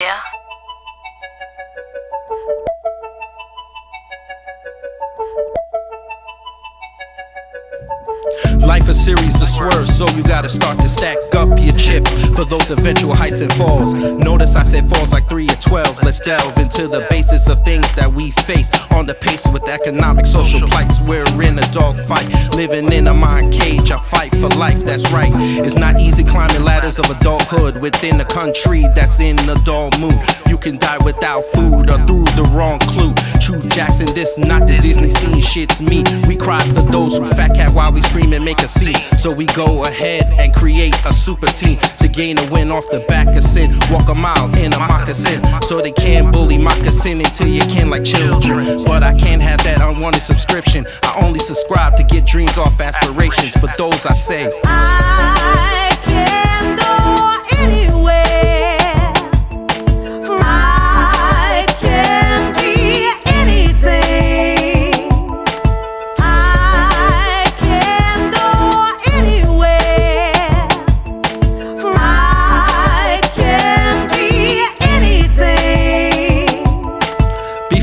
Yeah. Life a series of swerves, so you gotta start to stack up your chips for those eventual heights and falls. Notice I said falls like 3 or 12. Let's delve into the basis of things that we face. On the pace with economic, social plights. We're in a dogfight, living in a mind cage. A fight for life, that's right. It's not easy climbing ladders of adulthood within a country that's in a dull mood. You can die without food or through the wrong clue. True Jackson, this not the Disney scene, shit's me. We cry for those who fat cat while we scream and make a scene. So we go ahead and create a super team to gain a win off the back of sin. Walk a mile in a moccasin so they can't bully moccasin until you can like children. But I can't have that unwanted subscription. I only subscribe to get dreams off aspirations. For those I say I can go anywhere. For I can be anything. I can go anywhere. For I can be anything.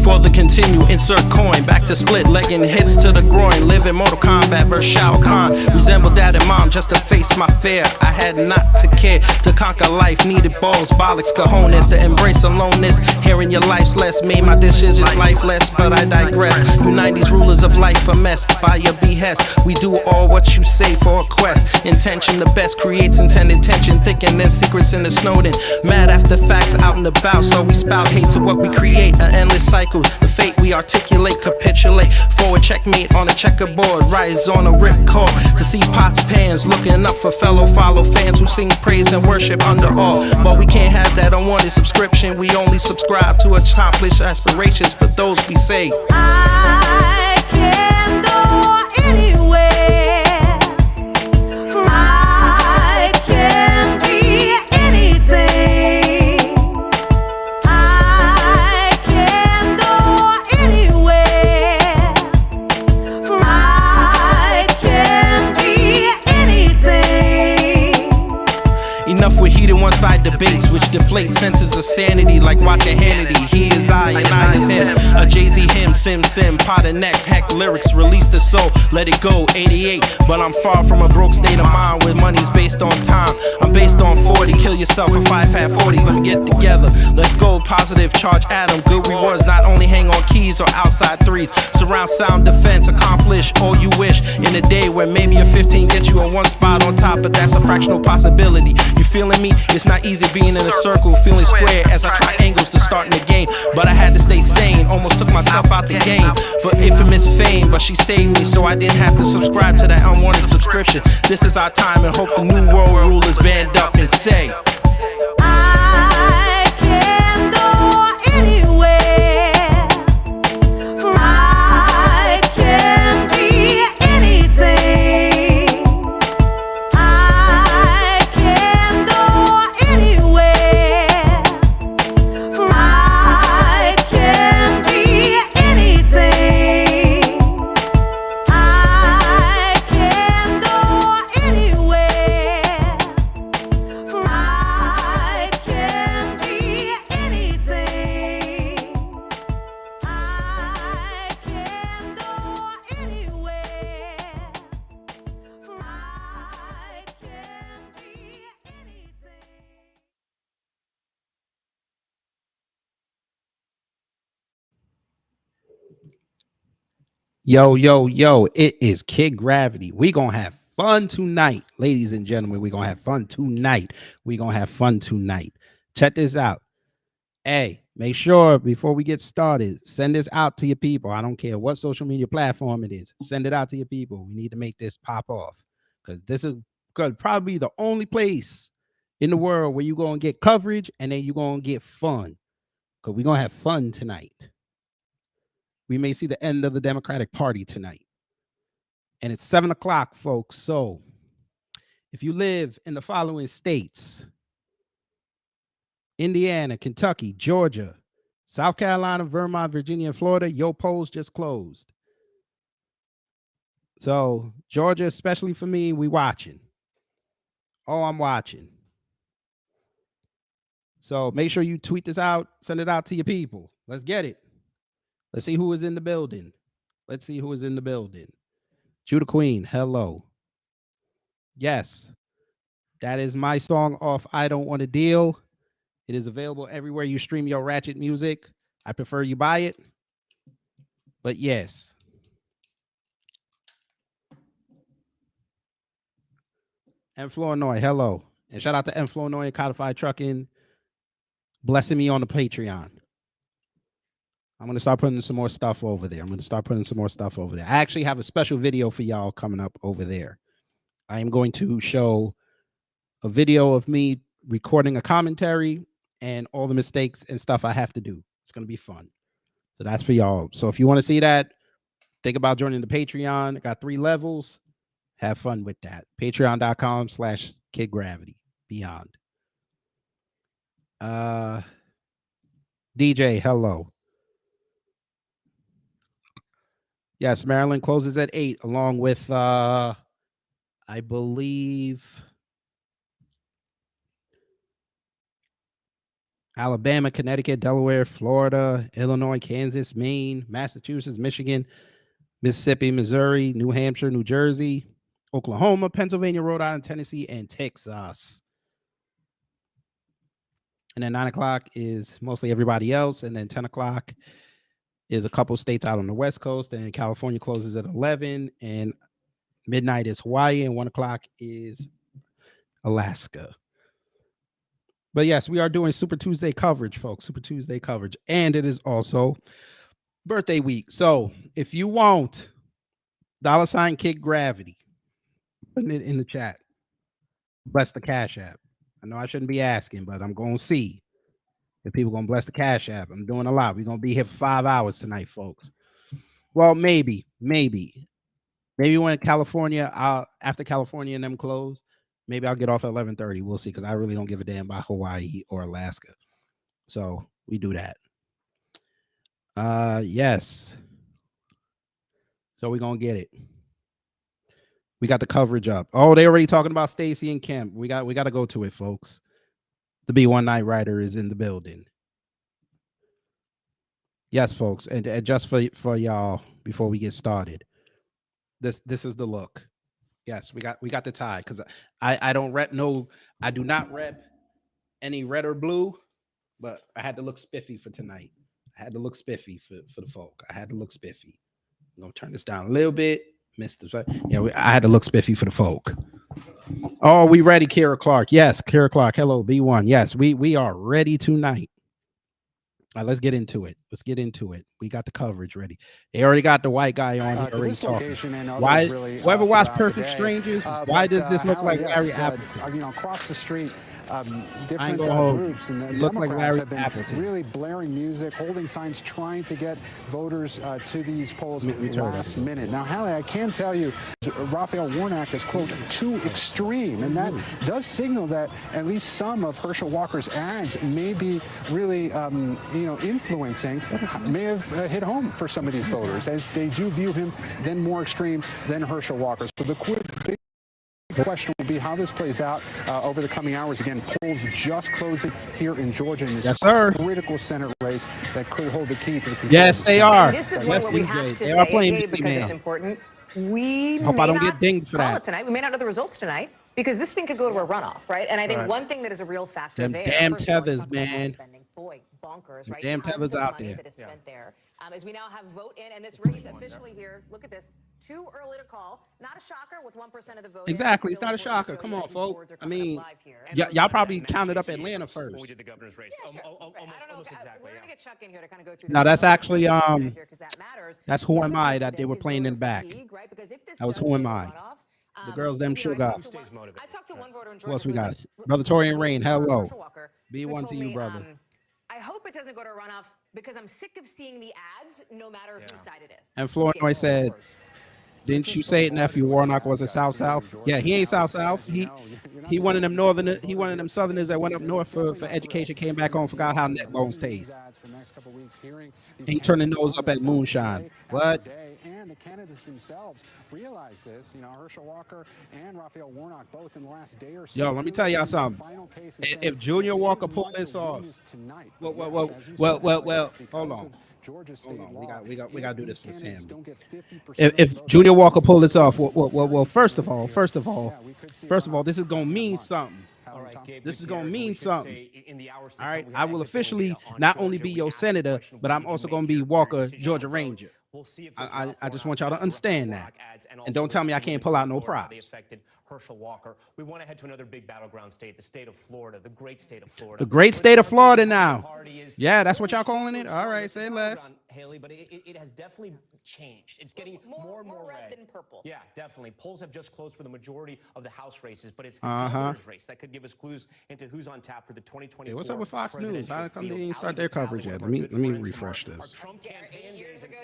before the continue, insert coin. Back to split, legging hits to the groin. Live in Mortal Kombat vs. Shao Kahn. Resemble dad and mom just to face my fear. I had not to care to conquer life. Needed balls, bollocks, cojones to embrace aloneness. Hearing your life's less made my decisions lifeless, but I digress. You 90s rulers of life a mess by your behest. We do all what you say for a quest. Intention the best creates intended tension. Thinking there's secrets in the Snowden. Mad after facts out and about, so we spout hate to what we create. An endless cycle, the fate we articulate, capitulate. Forward checkmate on a checkerboard, rise on a ripcord. To see pots, pans, looking up for fellow follow fans who sing praise and worship under awe. But we can't have that unwanted subscription. We only subscribe to accomplish aspirations for those we say I can go anywhere. For I can be anything. I can go anywhere. For I can be anything. enough with heated one-side debates, which deflate senses of sanity like watching Hannity. He is I and I is him. A Jay-Z hymn, sim, pot of neck, heck lyrics, release the soul, let it go, 88. But I'm far from a broke state of mind where money's based on time. I'm based on 40, kill yourself for 5 fat 40s, let me get together. Let's go, positive, charge atom, good rewards, not only hang on keys or outside threes. Surround sound defense, accomplish all you wish in a day where maybe a 15 gets you on one spot on top, but that's a fractional possibility. You feeling me? It's not easy being in a circle, feeling square as I try angles to start in the game. But I had to stay sane, almost took myself out the game for infamous fame. But she saved me, so I didn't have to subscribe to that unwanted subscription. This is our time and hope the new world rulers band up and say I can go anywhere. For I can be anything. I can go anywhere. For I can be anything. I can go anywhere. For I can be anything. I can go anywhere. For I can be anything. Yo, it is Kid Gravity. We gonna have fun tonight, ladies and gentlemen. We gonna have fun tonight. Check this out. Hey, make sure before we get started, send this out to your people. I don't care what social media platform it is. Send it out to your people. We need to make this pop off because this is probably the only place in the world where you're gonna get coverage and then you're gonna get fun. Because we're gonna have fun tonight. We may see the end of the Democratic Party tonight. And it's 7 o'clock, folks. So if you live in the following states: Indiana, Kentucky, Georgia, South Carolina, Vermont, Virginia, and Florida, your polls just closed. So Georgia, especially for me, we watching. Oh, I'm watching. So make sure you tweet this out, send it out to your people. Let's get it. Let's see who is in the building. Let's see who is in the building. Judah Queen, hello. Yes, that is my song off I Don't Want to Deal. It is available everywhere you stream your ratchet music. I prefer you buy it. But yes. M. Flournoy, hello. And shout out to M. Flournoy and Codified Trucking blessing me on the Patreon. I'm going to start putting some more stuff over there. I actually have a special video for y'all coming up over there. I am going to show a video of me recording a commentary and all the mistakes and stuff I have to do. It's going to be fun. So that's for y'all. So if you want to see that, think about joining the Patreon. I got 3 levels. Have fun with that. Patreon.com/KidGravity. Beyond. DJ, hello. Yes, Maryland closes at 8, along with I believe Alabama, Connecticut, Delaware, Florida, Illinois, Kansas, Maine, Massachusetts, Michigan, Mississippi, Missouri, New Hampshire, New Jersey, Oklahoma, Pennsylvania, Rhode Island, Tennessee, and Texas. And then 9 o'clock is mostly everybody else. And then 10 o'clock is a couple states out on the West Coast. And California closes at 11. And midnight is Hawaii. And 1 o'clock is Alaska. But yes, we are doing Super Tuesday coverage, folks. Super Tuesday coverage. And it is also birthday week. So if you want $Kid Gravity, putting it in the chat. Bless the Cash App. I know I shouldn't be asking, but I'm going to see if people going to bless the Cash App. I'm doing a lot. We're going to be here for 5 hours tonight, folks. Well, maybe when California, after California and them close, maybe I'll get off at 11:30. We'll see, because I really don't give a damn about Hawaii or Alaska. So we do that. Yes. So we're going to get it. We got the coverage up. Oh, they already talking about Stacy and Kemp. We got to go to it, folks. The B1 Night Rider is in the building. Yes, folks, and just for y'all before we get started, this is the look. Yes, we got the tie, because I don't rep I do not rep any red or blue, but I had to look spiffy for tonight. I had to look spiffy for the folk. I had to look spiffy. I'm gonna turn this down a little bit. I had to look spiffy for the folk. Oh, we ready, Kira Clark? Yes, Kira Clark. Hello, B1. Yes, we are ready tonight. All right, let's get into it. We got the coverage ready. They already got the white guy on here already talking. Why? Really, whoever watched Perfect Strangers, why does this look like Larry Appleton? Across the street, different groups and the looks like Larry have been Appleton. Really blaring music, holding signs, trying to get voters to these polls at the last minute. Now, Hallie, I can tell you, Raphael Warnock is, quote, too extreme, and that does signal that at least some of Herschel Walker's ads may be really, influencing, may have hit home for some of these voters, as they do view him then more extreme than Herschel Walker. So the big question will be how this plays out over the coming hours. Again, polls just closing here in Georgia in this critical Senate race that could hold the key to the control. Yes, they are. And this is what we have to say, because it's important. We hope I don't get dinged for that tonight. We may not know the results tonight, because this thing could go to a runoff, right? And I think one thing that is a real factor them there. Damn tethers, man. Boy, bonkers, right? Damn tethers out there. That is spent there. As we now have vote in, and this race officially here. Look at this. Too early to call. Not a shocker with 1% of the vote. Exactly, it's not a shocker. Come on, folks. I mean, y'all probably counted up Atlanta first. We did the governor's race. Yeah, sure. Almost exactly. We're gonna get Chuck in here to kind of go through. No, that's actually that matters. that's Who Am I that they were playing in the back. That was Who Am I. The girls, them sugar. I talked to one voter in Georgia. Who else we got? Brother Torian Rain, hello. B1 to you, brother. I hope it doesn't go to a runoff, because I'm sick of seeing the ads, no matter whose side it is. And Flournoy said, didn't you say it, nephew? Warnock was a South? Yeah, he ain't South. He one of them northerners. He one of them Southerners that went up north for education, came back home, forgot how neck bones taste. next couple of weeks, hearing these Ain't turning candidates nose on up this at stuff moonshine. day What? after day, and the candidates themselves realize this. You know, Herschel Walker and Raphael Warnock both in the last day or so. Yo, let me tell y'all in the something. final case and If saying Junior they Walker didn't pull want this to off, win this tonight. well, But well, yes, as you well, said, well, Elliot, well, because hold on. of Georgia state Hold on. law, We got to do if this these for candidates family. don't get 50% of the If vote, Junior then Walker pull this Georgia off, well, first of all, yeah, we could see this is Warnock gonna having a mean month. something. All right, Gabe This is Gutierrez, gonna and we mean should something. say in the hours to All come, right, we I have will exit polling officially data on not only Georgia. be We your asked the senator, question, but when I'm did you also make gonna be your Walker, decision Georgia on vote? Ranger. We'll see if this I Ralph just Warnock want y'all to adds, understand Raphael that. Warnock adds, And also don't tell this me I team can't going pull out no forward, how they props. affected Herschel Walker. We want to head to another big battleground state, the state of Florida, the great state of Florida. The great where state of the Florida Republican now. Party is Yeah, that's what growing y'all calling stronger it? and All stronger. right, It's a say less. battleground, Haley, but it has definitely changed. It's getting more and more red than purple. Yeah, definitely. Polls have just closed for the majority of the House races, but it's the Uh-huh. governor's race that could give us clues into who's on tap for the 2024 Hey, what's up with Fox News? presidential How come they field. didn't start Ali their Vitale, coverage one yet? of Let our me good friends from refresh our this. Trump campaign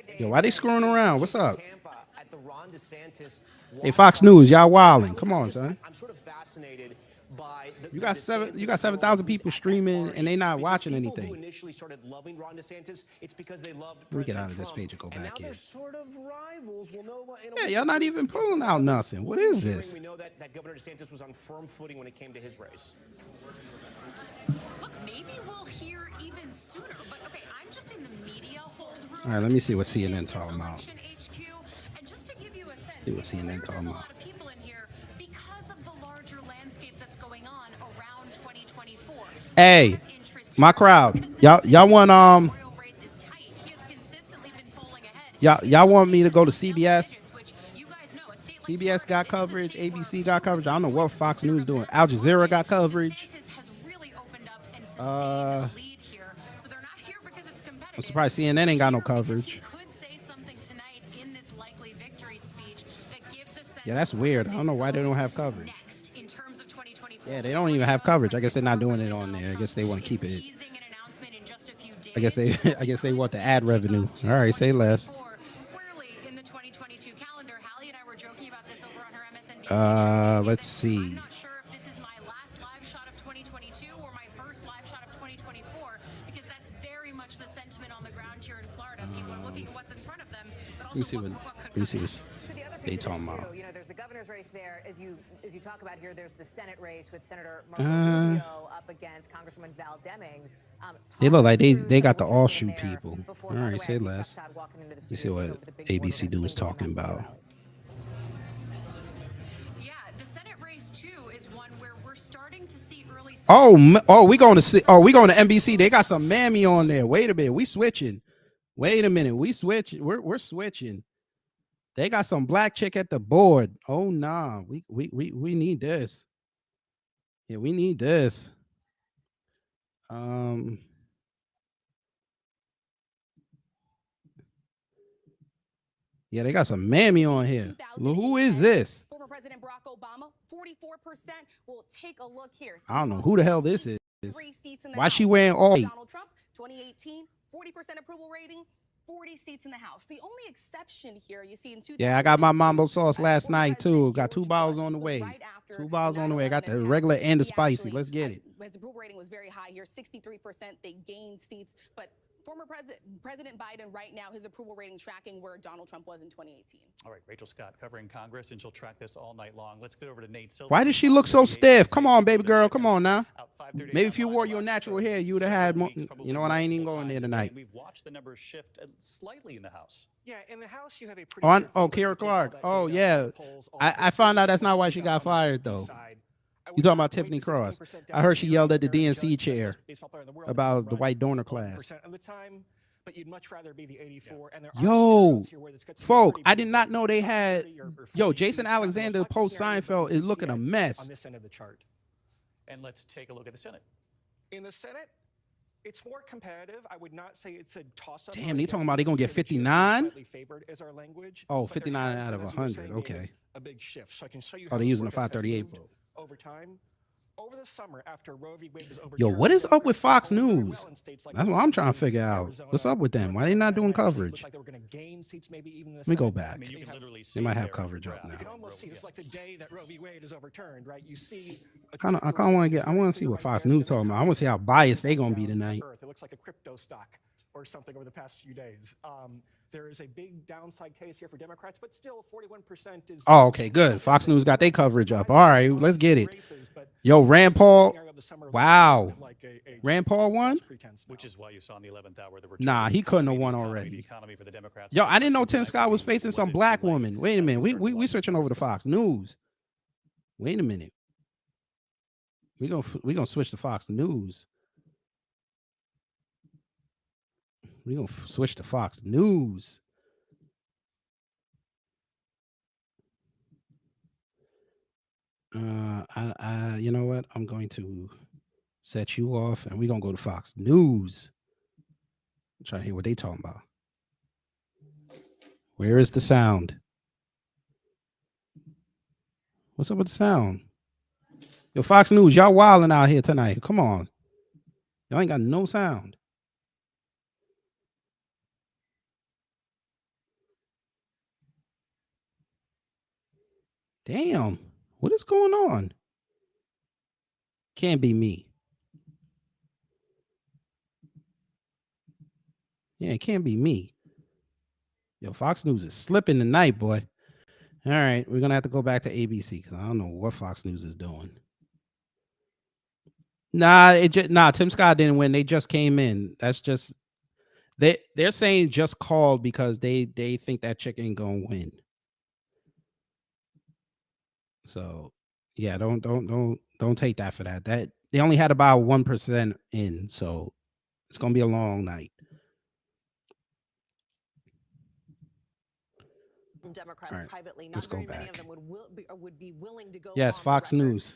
days. Yo, why they screwing around? What's up? Tampa at the Ron DeSantis Hey, Fox News, y'all wilding. Come on, son. I'm sort of fascinated by the You got DeSantis 7,000 girl people who's at that streaming party, and they not because watching people who anything. initially started loving Ron DeSantis, it's because they loved Let me get President out of this Trump, page and go and back now in. they're sort of rivals. We'll know in a Yeah, week y'all or not two even if they're pulling out rivals. nothing. What Who is cheering? this? We know that Governor DeSantis was on firm footing when it came to his race. Look, maybe we'll hear even sooner, but okay, I'm just in the media hold room. All right, let me see what at the CNN DeSantis talking about. Election HQ, and just to give you a sense, See what it's CNN clear talking there's a about. lot of people in here because of the larger landscape that's going on around 2024. Hey, my crowd, y'all want Mayoral race is tight. He has consistently been polling ahead. y'all want me to go to CBS? Which you guys know, a state like CBS Florida, got this is a coverage, state where ABC got two coverage. I don't know key what points Fox consider News a doing. massive Al Jazeera margin. got coverage. DeSantis has really opened up and sustained his lead here. So they're not here because it's competitive. I'm surprised CNN ain't got no Here because coverage. he could say something tonight in this likely victory speech that gives a sense Yeah, that's of weird. where I don't know why they this don't goes have coverage. next in terms of 2024. Yeah, they don't even have coverage. I guess they're not doing it on there. I guess they want to keep it. Teasing an announcement in just a few days. I guess they want the ad revenue. All right, say less. Squarely in the 2022 calendar. Hallie and I were joking about this over on her MSNBC. Let's see. I'm not sure if this is my last live shot of 2022 or my first live shot of 2024, because that's very much the sentiment on the ground here in Florida. People are looking at what's in front of them, but also Let me see what So the other they piece of talking this about. too, you know, there's the governor's race there. As you talk about here, there's the Senate race with Senator Marco Rubio up against Congresswoman Val Demings. They look like Talkz they crews got the witnessing offshoot there people. before. All By the right, way, say I see less. Chuck Todd walking into the Let me see studio what over the big board. We're ABC gonna News swing to talking him after the about. rally. Yeah, the Senate race too is one where we're starting to see early. We going to see. We going to NBC. They got some mammy on there. Wait a minute, we switching. Wait a minute, we switch. We're switching. They got some black chick at the board. Oh nah, we need this. Yeah, we need this. Yeah, they got some mammy on here. Who is this? Former President Barack Obama, 44%. We'll take a look here. I don't know who the hell this is. 3 seats in the Why House. she wearing all? Donald Trump, 2018, 40% approval rating, 40 seats in the House. The only exception here, you see in 2018. Yeah, I got my mambo sauce last former night too. President Got George 2 bottles Bush. on the This was way. right after 2 bottles on the way. I got the 9/11 regular attacks. and the He spicy. actually Let's get had- it. His approval rating was very high here, 63%. They gained seats, but former President Biden right now, his approval rating tracking where Donald Trump was in 2018. All right, Rachel Scott covering Congress, and she'll track this all night long. Let's get over to Nate Silver. Why does she look so stiff? Come on, baby girl. Come on now. Maybe if you wore your natural hair, you would have had more. You know what? I ain't even going there tonight. We've watched the numbers shift slightly in the House. Yeah, in the House you have a pretty good Oh, feel Kara for Clark. all that Oh, data yeah. on the polls, all I found out that's not why she got fired, though. You talking about Tiffany Cross? I heard she yelled at the DNC chair about the white donor class. Of the time, but you'd much rather be the 84. And there are Yo, scenarios here where this gets to be folk, pretty I big did not vote. know they had. 30 or Yo, 40 Jason seats, not the most Alexander likely post scenario, but Seinfeld you is can looking see a it mess. on this end of the chart. And let's take a look at the Senate. In the Senate, it's more competitive. I would not say it's a toss-up. Damn, they talking about they gonna get 59? Slightly favored is our language. Oh, but there 59 has out been, of as you were 100. saying, Okay. a big shift. So I can show you Oh, how they're this using the process has 538 moved vote. over time. Over the summer, after Roe v. Wade was overturned, Yo, what is up with Fox polling very News? well in states like That's what I'm trying to Wisconsin, figure out. Arizona, What's up with them? Why they North not doing Carolina actually coverage? looked like they were going to gain seats, maybe even in the Let me go Senate. back. I mean, you They can have- literally see They might have there coverage in up the now. You can graph. almost see this like the day that Roe v. Wade is overturned, right? You see. I kind of want to get. I want to see what Fox News talking about. I want to see how biased they gonna be tonight. It looks like a crypto stock. or something over the past few days. There is a big downside case here for Democrats, but still 41% is. Oh, okay, good. Fox News got their coverage up. All right, let's get it. Yo, Rand Paul. Wow. Rand Paul won? Which is why you saw in the 11th hour the Nah, he couldn't have won already. Yo, I didn't know Tim Scott was facing some black woman. Wait a minute. We switching over to Fox News. Wait a minute. We gonna switch to Fox News. We gonna switch to Fox News. You know what? I'm going to set you off, and we're gonna go to Fox News. Try to hear what they talking about. Where is the sound? What's up with the sound? Yo, Fox News, y'all wilding out here tonight. Come on. Y'all ain't got no sound. Damn. What is going on? Can't be me. Yeah, it can't be me. Yo, Fox News is slipping tonight, boy. All right, we're gonna have to go back to ABC because I don't know what Fox News is doing. Nah, Tim Scott didn't win. They just came in. That's just they're saying just called because they think that chick ain't gonna win. So yeah, don't take that for that. That they only had about 1% in, so it's gonna be a long night. Democrats right, privately, let's not go very many back. of them would be willing to go. Yes, on Fox the record. News.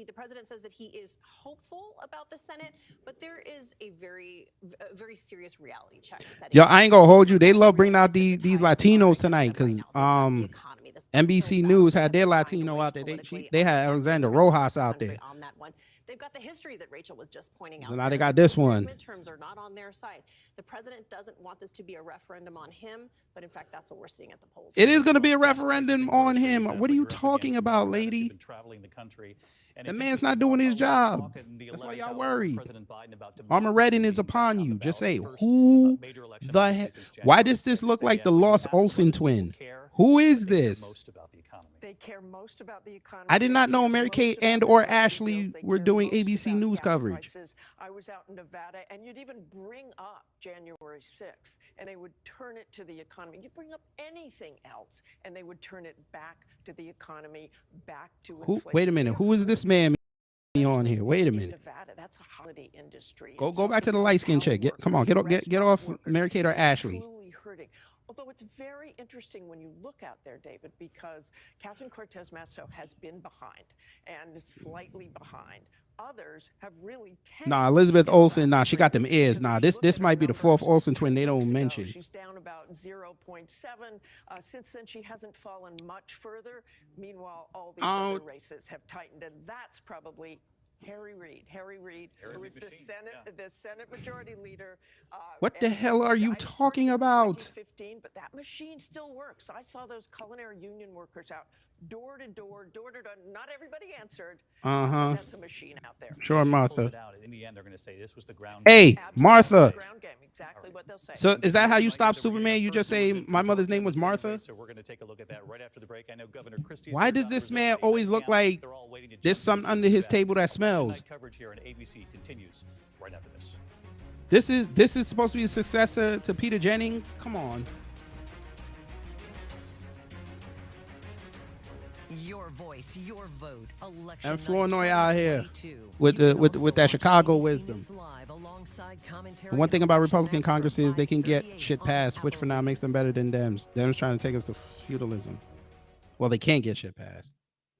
The president says that he is hopeful about the Senate, but there is a very serious reality check. Yo, I ain't gonna hold you. They love bringing out these Latinos tonight because NBC News had their Latino out there. They had Alexander Rojas out there. On that one. They've got the history that Rachel was just pointing out. So now they got this one. Midterms are not on their side. The president doesn't want this to be a referendum on him, but in fact, that's what we're seeing at the polls. It is going to be a referendum on him. What are you talking about, lady? The man's not doing his job. That's why y'all worried. Armageddon is upon you. Just say, who the heck? Why does this look like the Lost Olsen twin? Who is this? They care most about the economy. I did not know Mary Kate and or Ashley were doing ABC News coverage. I was out in Nevada, and you'd even bring up January 6th, and they would turn it to the economy. You'd bring up anything else, and they would turn it back to the economy, back to inflation. Wait a minute. Who is this man on here? Wait a minute. Nevada, that's a holiday industry. Go back to the light skin chick. Come on, get off Mary Kate or Ashley. Although it's very interesting when you look out there, David, because Catherine Cortez Masto has been behind and slightly behind. Others have really tanked. Nah, Elizabeth Olsen. Nah, she got them ears. Nah, this might be the fourth Olsen twin they don't mention. She's down about 0.7. Since then, she hasn't fallen much further. Meanwhile, all these other races have tightened, and that's probably Harry Reid, who is the Senate Majority Leader. What the hell are you talking about? 2015, but that machine still works. I saw those culinary union workers out door to door. Not everybody answered. That's a machine out there. Sure, Martha. In the end, they're going to say this was the ground. Hey, Martha. Ground game, exactly what they'll say. So is that how you stop Superman? You just say my mother's name was Martha? So we're going to take a look at that right after the break. I know Governor Christie. Why does this man always look like there's something under his table that smells? Coverage here on ABC continues right after this. This is supposed to be a successor to Peter Jennings. Come on. Your voice, your vote. Election And Flournoy out here with that Chicago wisdom. The one thing about Republican Congress is they can get shit passed, which for now makes them better than Dems. Dems trying to take us to feudalism. Well, they can't get shit passed.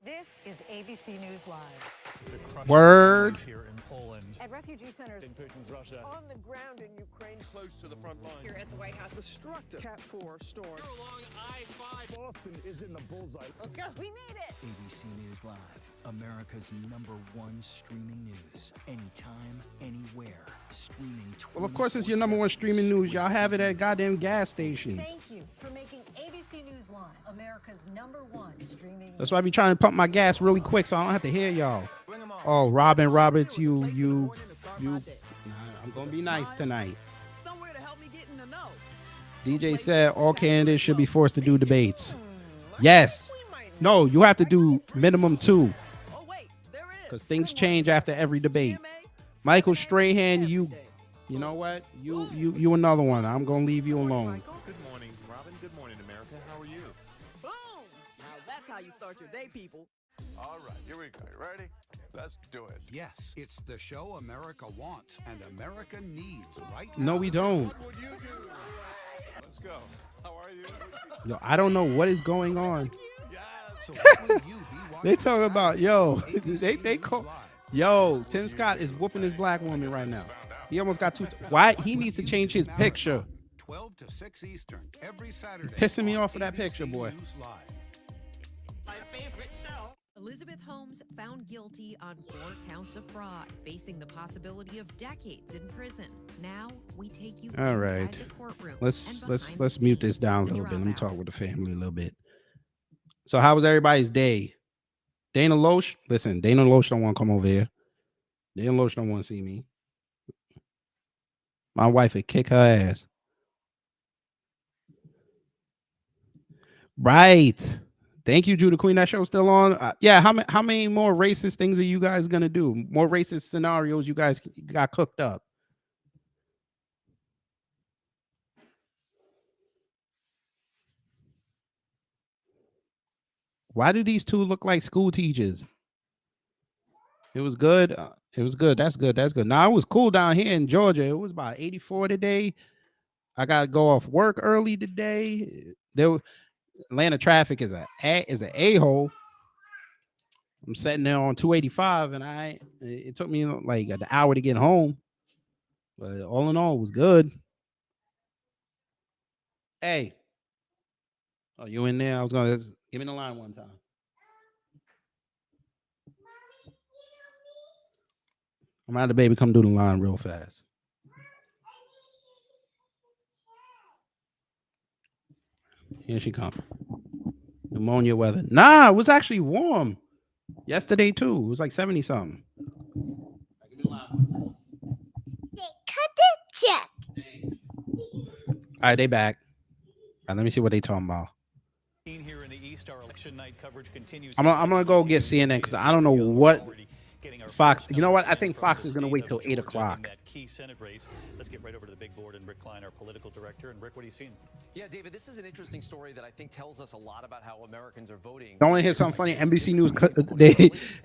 This is ABC News Live. Word. Here in Poland. At refugee centers In Putin's Russia. On the ground in Ukraine, Close to the front line. Here at the White House. Destructive Cat 4 storm. Along I-5. Boston is in the bullseye. Let's go. We made it. ABC News Live, America's #1 streaming news. Anytime, anywhere. Streaming. Well, of course, it's your #1 streaming news. Y'all have it at goddamn gas stations. Thank you for making ABC News Live America's #1 streaming. That's why I be trying to pump my gas really quick so I don't have to hear y'all. Oh, Robin Roberts, you. Nah, I'm gonna be nice tonight. DJ said all candidates should be forced to do debates. Yes. No, you have to do minimum 2. Because things change after every debate. Michael Strahan, you know what? You another one. I'm gonna leave you alone. Good morning, Robin. Good morning, America. How are you? Boom! Now that's how you start your day, people. All right, here we go. You ready? Let's do it. Yes, it's the show America wants and America needs right No, we don't. What would you do? Let's go. How are you? Yo, I don't know what is going on. So what will you be They watching talking about yo. ABC They News call Live? yo. Tim Scott is whooping this black woman right now. He almost got 2. Why he needs to change his picture? 12 to 6 Eastern every Saturday. Pissing me on off of that picture, ABC boy. News Live. My favorite show. Elizabeth Holmes found guilty on 4 counts of fraud, facing the possibility of decades in prison. Now we take you All inside right. the courtroom. Let's and let's behind let's the mute this scenes down a with little bit. Let me Dropout. talk with the family a little bit. So how was everybody's day? Dana Loesch, listen, Dana Loesch don't want to come over here. Dana Loesch don't want to see me. My wife would kick her ass. Right. Thank you, Judah Queen. That show's still on. Yeah, how many more racist things are you guys gonna do? More racist scenarios you guys got cooked up? Why do these two look like school teachers? It was good. It was good. That's good. That's good. Now it was cool down here in Georgia. It was about 84 today. I gotta go off work early today. Atlanta traffic is an a-hole. I'm sitting there on 285, and it took me like an hour to get home. But all in all, it was good. Hey. Oh, you in there? I was gonna give me the line one time. I'm gonna have the baby come do the line real fast. Here she comes. Pneumonia weather. Nah, it was actually warm yesterday too. It was like 70 something. Cut the check. All right, they back. All right, let me see what they talking about. Here in the East, our election night coverage continues. I'm gonna go get CNN because I don't know what Fox. You know what? I think Fox is gonna wait till 8 o'clock. That key Senate race. Let's get right over to the big board and Rick Klein, our political director. And Rick, what are you seeing? Yeah, David, this is an interesting story that I think tells us a lot about how Americans are voting. Don't want to hear something funny. NBC News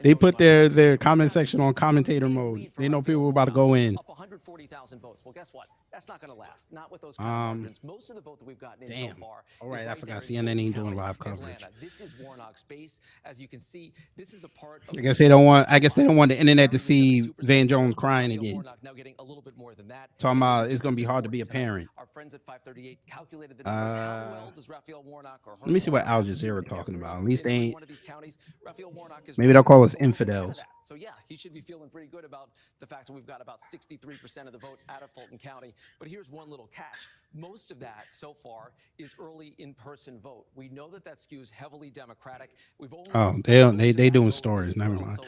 they put their comment section on commentator mode. They know people were about to go in. Up 140,000 votes. Well, guess what? That's not going to last. Not with those kind of margins. Most of the vote that we've gotten in so far. All right, is I forgot. there in CNN ain't Fulton doing County, live coverage. Atlanta. This is Warnock's base. As you can see, this is a part of I guess they don't want the internet to see Van Jones crying again. Now getting a little bit more than that. Talking about it's gonna be hard to be a parent. Our friends at 538 calculated the numbers. How well does Raphael Warnock or Let me see what Al Jazeera talking about. At least they ain't. one of these counties, Raphael Warnock is Maybe they'll call us infidels. So yeah, he should be feeling pretty good about the fact that we've got about 63% of the vote out of Fulton County. But here's one little catch. Most of that so far is early in-person vote. We know that skews heavily Democratic. We've only They doing stories. Never mind.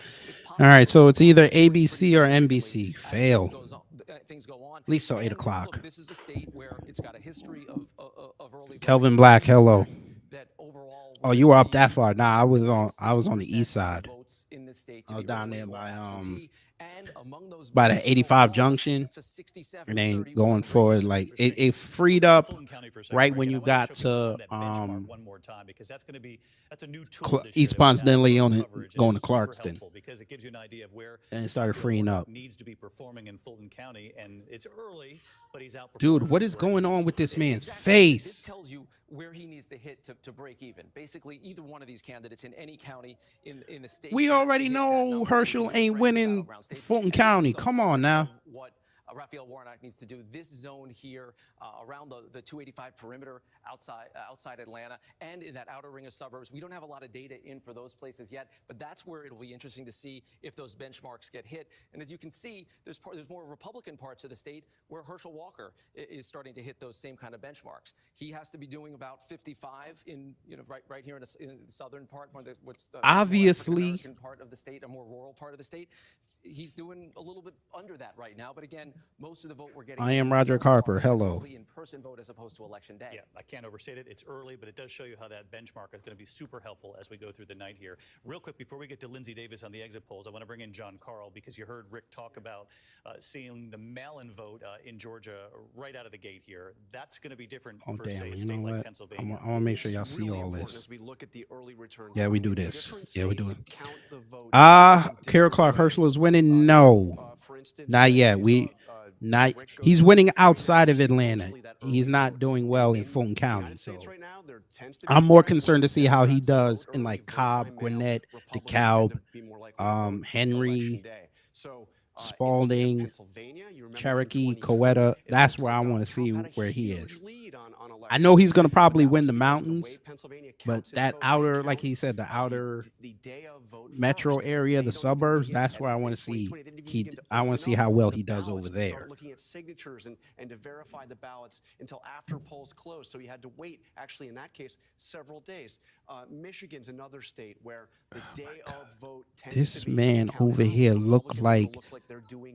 All right, so it's either ABC or NBC. Fail. Things go on. At least till 8 o'clock. Look, this is a state where it's got a history of early Kelvin Black, hello. Oh, you were up that far? Nah, I was on the east side. I was down there by the 85 junction, and then going forward, like it freed up right when you got to one more time because that's a new tool East Ponce de Leon going to Clarkston, because it gives you an idea of where and it started freeing up. Needs to be performing in Fulton County, and it's early, but he's out. Dude, what is going on with this man's face? This tells you where he needs to hit to break even. Basically, either one of these candidates in any county in the state. We already know Herschel ain't winning Fulton County. Come on now. What Raphael Warnock needs to do. This zone here around the 285 perimeter outside Atlanta and in that outer ring of suburbs. We don't have a lot of data in for those places yet, but that's where it'll be interesting to see if those benchmarks get hit. And as you can see, there's more Republican parts of the state where Herschel Walker is starting to hit those same kind of benchmarks. He has to be doing about 55 in right here in the southern part, what's the obviously part of the state, a more rural part of the state. He's doing a little bit under that right now, but again, most of the vote we're getting. I am Roger Harper. Hello. In-person vote as opposed to election day. Yeah, I can't overstate it. It's early, but it does show you how that benchmark is going to be super helpful as we go through the night here. Real quick, before we get to Lindsey Davis on the exit polls, I want to bring in John Carl because you heard Rick talk about seeing the mail-in vote in Georgia right out of the gate here. That's going to be different for, say, a state like Pennsylvania. I want to make sure y'all see all this. As we look at the early returns. Yeah, we do this. Yeah, we do it. Carol Clark Herschel is winning. No, not yet. He's winning outside of Atlanta. He's not doing well in Fulton County. So I'm more concerned to see how he does in like Cobb, Gwinnett, DeKalb, Henry, Spalding, Cherokee, Coweta. That's where I want to see where he is. I know he's going to probably win the mountains, but that outer, like he said, the outer metro area, the suburbs, that's where I want to see. I want to see how well he does over there. Looking at signatures and to verify the ballots until after polls closed. So he had to wait, actually, in that case, several days. Michigan's another state where the day of vote tends This to be man over here looked like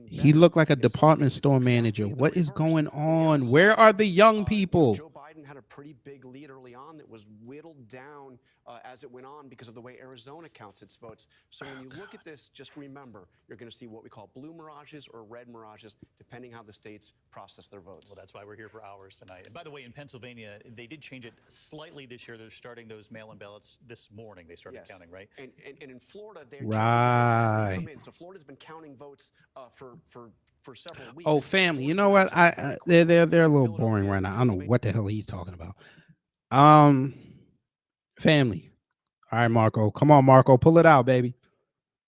he looked like a department store manager. What is going on? Where are the young people? Joe Biden had a pretty big lead early on that was whittled down as it went on because of the way Arizona counts its votes. So when you look at this, just remember, you're going to see what we call blue mirages or red mirages, depending how the states process their votes. Well, that's why we're here for hours tonight. And by the way, in Pennsylvania, they did change it slightly this year. They're starting those mail-in ballots this morning. They started counting, right? And in Florida, they're Right. So Florida's been counting votes for several weeks. Oh, family. You know what? They're a little boring right now. I don't know what the hell he's talking about. Family. All right, Marco. Come on, Marco. Pull it out, baby.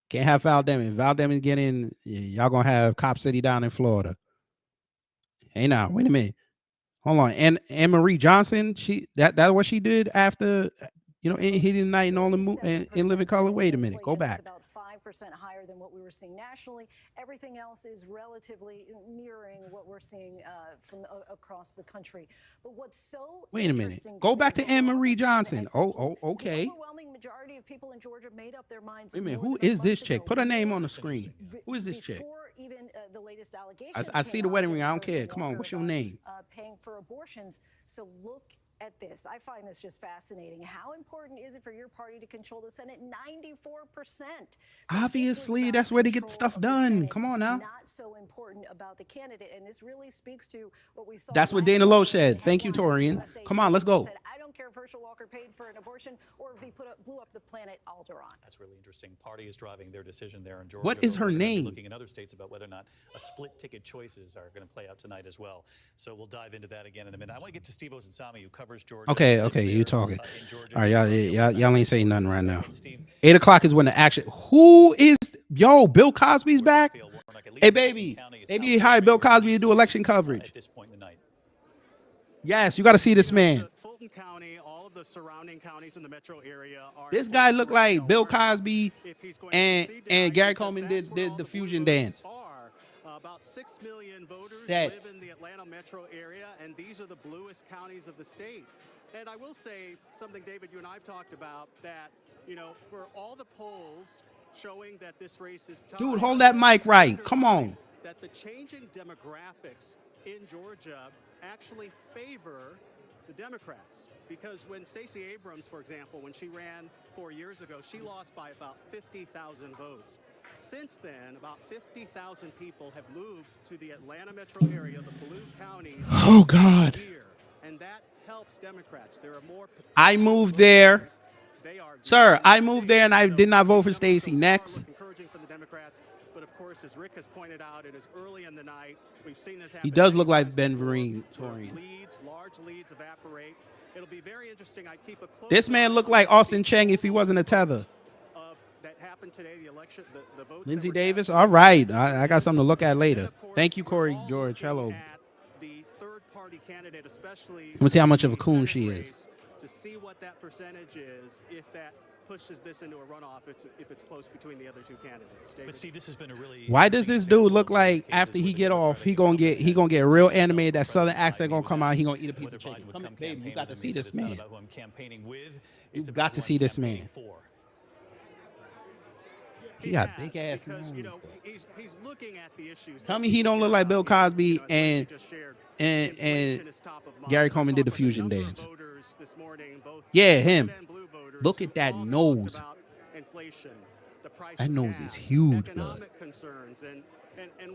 Can't have Valdemon. Valdemon get in. Y'all gonna have Cop City down in Florida. Hey, now, wait a minute. Hold on. And Anne Marie Johnson, that's what she did after, hitting night and all the in Living Color. Wait a minute. Go back. About 5% higher than what we were seeing nationally. Everything else is relatively mirroring what we're seeing from across the country. But what's so Wait a minute. Go back to Anne Marie Johnson. Oh, okay. The overwhelming majority of people in Georgia made up their minds. Wait a minute. Who is this chick? Put her name on the screen. Who is this chick? Before even the latest allegations. I see the wedding ring. I don't care. Come on. What's your name? Paying for abortions. So look at this. I find this just fascinating. How important is it for your party to control the Senate? 94%. Obviously, that's where they get stuff done. Come on now. Not so important about the candidate, and this really speaks to what we saw. That's what Dana Lowe said. Thank you, Torian. Come on, let's go. I don't care if Herschel Walker paid for an abortion or if he blew up the planet Alderaan. That's really interesting. Party is driving their decision there in Georgia. What is her name? Looking in other states about whether or not a split ticket choices are going to play out tonight as well. So we'll dive into that again in a minute. I want to get to Steve Osunsami, who covers Georgia. Okay, you talking. All right, y'all ain't saying nothing right now. 8 o'clock is when the action. Who is Bill Cosby's back? Hey, baby. Maybe hire Bill Cosby to do election coverage. At this point in the night. Yes, you got to see this man. Fulton County, all of the surrounding counties in the metro area are. This guy looked like Bill Cosby and Gary Coleman did the fusion dance. About 6 million voters Set. live in the Atlanta metro area, and these are the bluest counties of the state. And I will say something, David, you and I have talked about, that, for all the polls showing that this race is tough. Dude, hold that mic right. Come on. That the changing demographics in Georgia actually favor the Democrats. Because when Stacey Abrams, for example, when she ran 4 years ago, she lost by about 50,000 votes. Since then, about 50,000 people have moved to the Atlanta metro area, the blue counties. Oh, God. And that helps Democrats. There are more. I moved there. Sir, I moved there and I did not vote for Stacey. Next. Encouraging for the Democrats. But of course, as Rick has pointed out, it is early in the night. We've seen this happen. He does look like Ben Vereen, Torian. Large leads evaporate. It'll be very interesting. I'd keep a close. This man looked like Austin Cheng if he wasn't a tether. That happened today, the election, the votes. Lindsey Davis. All right. I got something to look at later. Thank you, Corey George. Hello. The third party candidate, especially. Let me see how much of a coon she is. To see what that percentage is, if that pushes this into a runoff, if it's close between the other two candidates. David? But Steve, this has been a really. Why does this dude look like after he get off, he gonna get real animated? That southern accent gonna come out. He gonna eat a piece of chicken. Come in, baby. You got to see this man. You got to see this man. He got big ass because, nose. you know, he's looking at the issues. Tell me he don't look like Bill Cosby and Gary Coleman did the fusion dance. Yeah, him. Look at that nose. Inflation, the price That of nose gas, is huge, economic concerns, and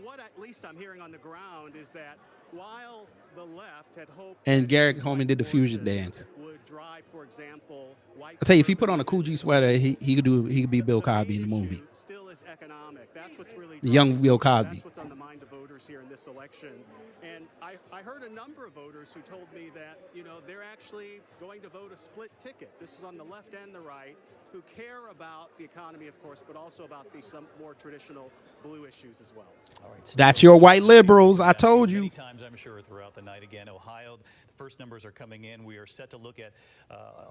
what at least I'm hearing on the ground is that while the left had hoped And that Gary issues Coleman like did the fusion dance. would drive, for example, white I tell you, if he put on a Coogee sweater, he could be Bill Cosby in the movie. still is economic. That's what's really The young driving Bill voters. Cosby. That's what's on the mind of voters here in this election. And I heard a number of voters who told me that, you know, they're actually going to vote a split ticket. This is on the left and the right, who care about the economy, of course, but also about the some more traditional blue issues as well. All right, That's your white liberals. I told you. Many times, I'm sure, throughout the night. Again, Ohio, the first numbers are coming in. We are set to look at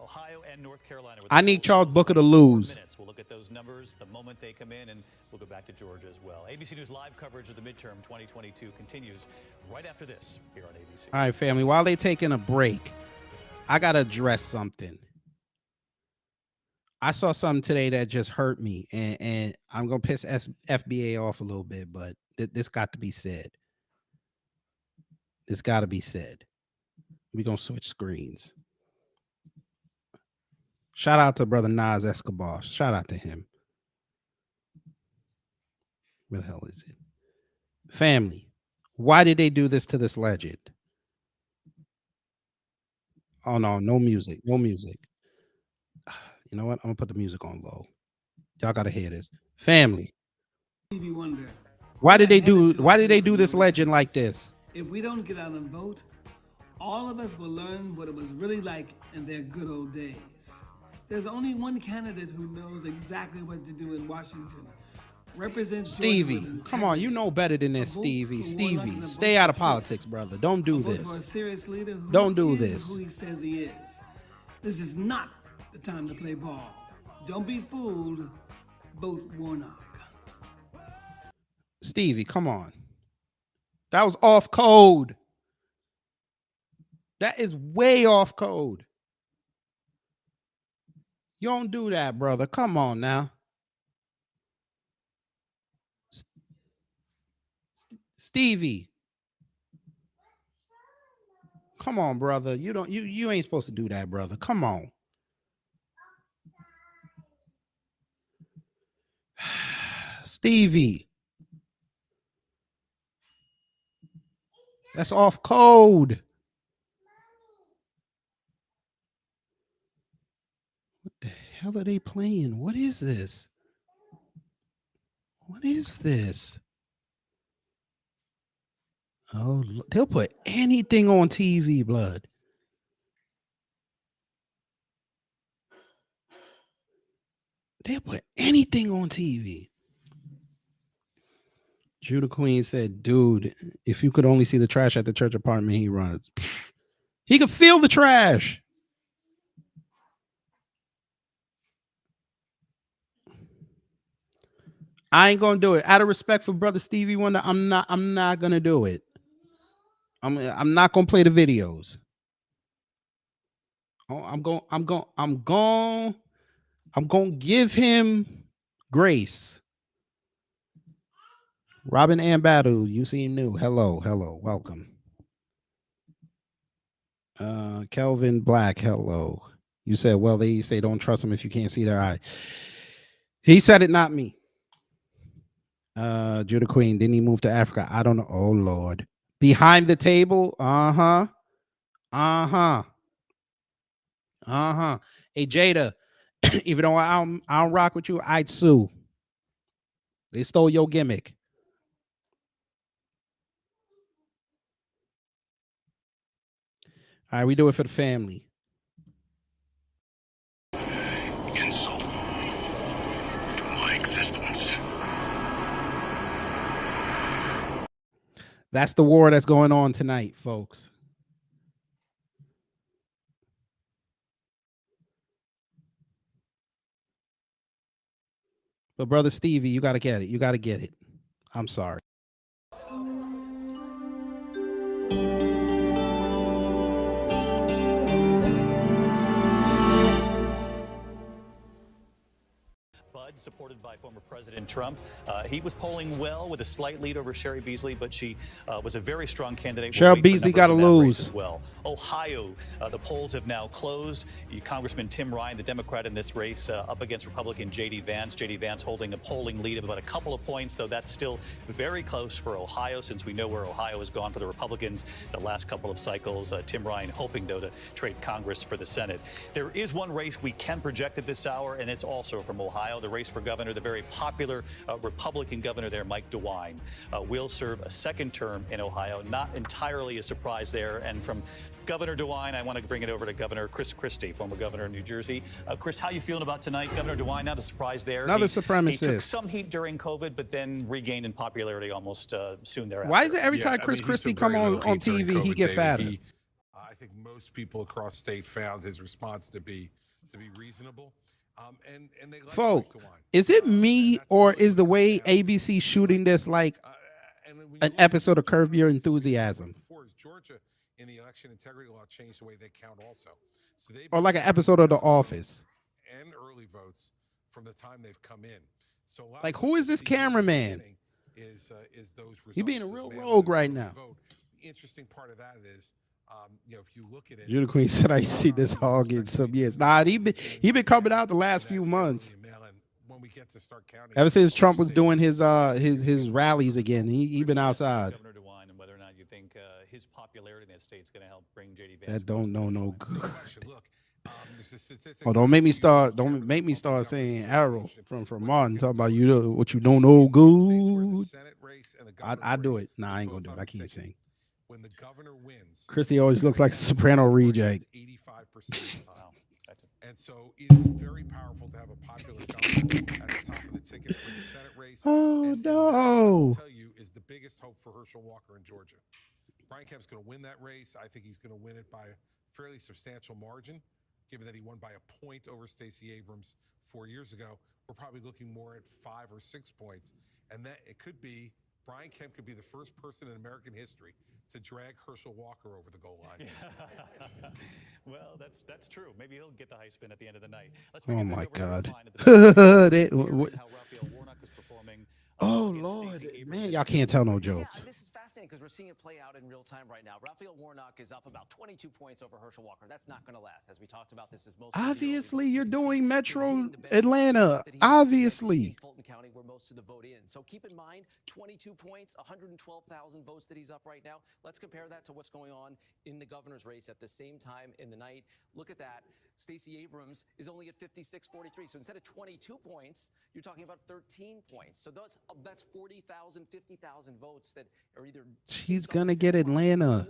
Ohio and North Carolina. I need Charles Booker to lose. We'll look at those numbers the moment they come in, and we'll go back to Georgia as well. ABC News live coverage of the midterm 2022 continues right after this here on ABC. All right, family. While they taking a break, I got to address something. I saw something today that just hurt me, and I'm going to piss FBA off a little bit, but this got to be said. This got to be said. We're going to switch screens. Shout out to brother Nas Escobar. Shout out to him. Where the hell is it? Family, why did they do this to this legend? Oh, no, no music. No music. You know what? I'm going to put the music on low. Y'all got to hear this. Family. Stevie Wonder. Why did they do this legend like this? If we don't get out and vote, all of us will learn what it was really like in their good old days. There's only one candidate who knows exactly what to do in Washington. Represent Stevie, come on, you know better than this, Stevie. Stevie, stay out of politics, brother. Don't do For a this. serious leader who Don't do is this. who he says he is. This is not the time to play ball. Don't be fooled. Vote Warnock. Stevie, come on. That was off code. That is way off code. You don't do that, brother. Come on now. Stevie. Come on, brother. You ain't supposed to do that, brother. Come on. Stevie. That's off code. What the hell are they playing? What is this? What is this? Oh, they'll put anything on TV, blood. They'll put anything on TV. Judah Queen said, dude, if you could only see the trash at the church apartment he runs. He could feel the trash. I ain't gonna do it. Out of respect for brother Stevie Wonder, I'm not gonna do it. I'm not gonna play the videos. Oh, I'm gonna give him grace. Robin Ambadu, you seem new. Hello, welcome. Kelvin Black, hello. You said, well, they say don't trust them if you can't see their eyes. He said it, not me. Judah Queen, didn't he move to Africa? I don't know. Oh Lord. Behind the table? Uh-huh. Hey Jada, even though I don't rock with you, I'd sue. They stole your gimmick. All right, we do it for the family. Insult to my existence. That's the war that's going on tonight, folks. But brother Stevie, you got to get it. You got to get it. I'm sorry. supported by former President Trump. He was polling well with a slight lead over Sherry Beasley, but she was a very strong candidate. Cheryl We'll wait for Beasley numbers gotta in that race lose. as well. Ohio, the polls have now closed. Congressman Tim Ryan, the Democrat in this race, up against Republican J.D. Vance. J.D. Vance holding a polling lead of about a couple of points, though that's still very close for Ohio, since we know where Ohio has gone for the Republicans the last couple of cycles. Tim Ryan hoping, though, to trade Congress for the Senate. There is one race we can project at this hour, and it's also from Ohio, the race for governor. The very popular Republican governor there, Mike DeWine, will serve a second term in Ohio. Not entirely a surprise there. And from Governor DeWine, I want to bring it over to Governor Chris Christie, former governor of New Jersey. Chris, how you feeling about tonight? Governor DeWine, not a surprise there. Another He supremacist. took some heat during COVID, but then regained in popularity almost soon thereafter. Why is it every time Chris Christie come on TV, he get fatter? I think most people across state found his response to be reasonable. And they like Folk, Mike DeWine. is it me or is the way ABC shooting this like an episode of Curb Your Enthusiasm? Before is Georgia in the election integrity law changed the way they count also. So they Or like an episode of The Office? and early votes from the time they've come in. So a lot Like, of who what is you this see here in the cameraman? beginning is those results. He being a as real man rogue with right early now. vote. The interesting part of that is, if you look at it, Judah Queen said, I see this hog in some years. Nah, he been coming out the last few months. when we get to start counting, Ever since Trump was doing his rallies again, he been outside. Governor DeWine, and whether or not you think his popularity in that state is going to help bring J.D. Vance. That don't know no good. Look, there's a statistic. Oh, don't make me start saying Arrow from Martin talking about you what you don't know good. I do it. Nah, I ain't gonna do it. I can't sing. When the governor wins, Christy always looks like a soprano reject. 85% of the time. And so it is very powerful to have a popular governor at the top of the ticket for the Senate race. Oh and that, I no! will tell you, is the biggest hope for Herschel Walker in Georgia. Brian Kemp's going to win that race. I think he's going to win it by a fairly substantial margin, given that he won by a point over Stacey Abrams 4 years ago. We're probably looking more at 5 or 6 points, and that it could be Brian Kemp could be the first person in American history to drag Herschel Walker over the goal line. Well, that's true. Maybe he'll get the high spin at the end of the night. Let's Oh my God! Oh Lord, man, y'all can't tell no jokes. This is fascinating because we're seeing it play out in real time right now. Raphael Warnock is up about 22 points over Herschel Walker. That's not going to last. As we talked about, this is mostly Obviously, you're doing Metro Atlanta. Obviously. Fulton County, where most of the vote in. So keep in mind, 22 points, 112,000 votes that he's up right now. Let's compare that to what's going on in the governor's race at the same time in the night. Look at that. Stacey Abrams is only at 56-43. So instead of 22 points, you're talking about 13 points. So that's 40,000, 50,000 votes that are either She's gonna get Atlanta.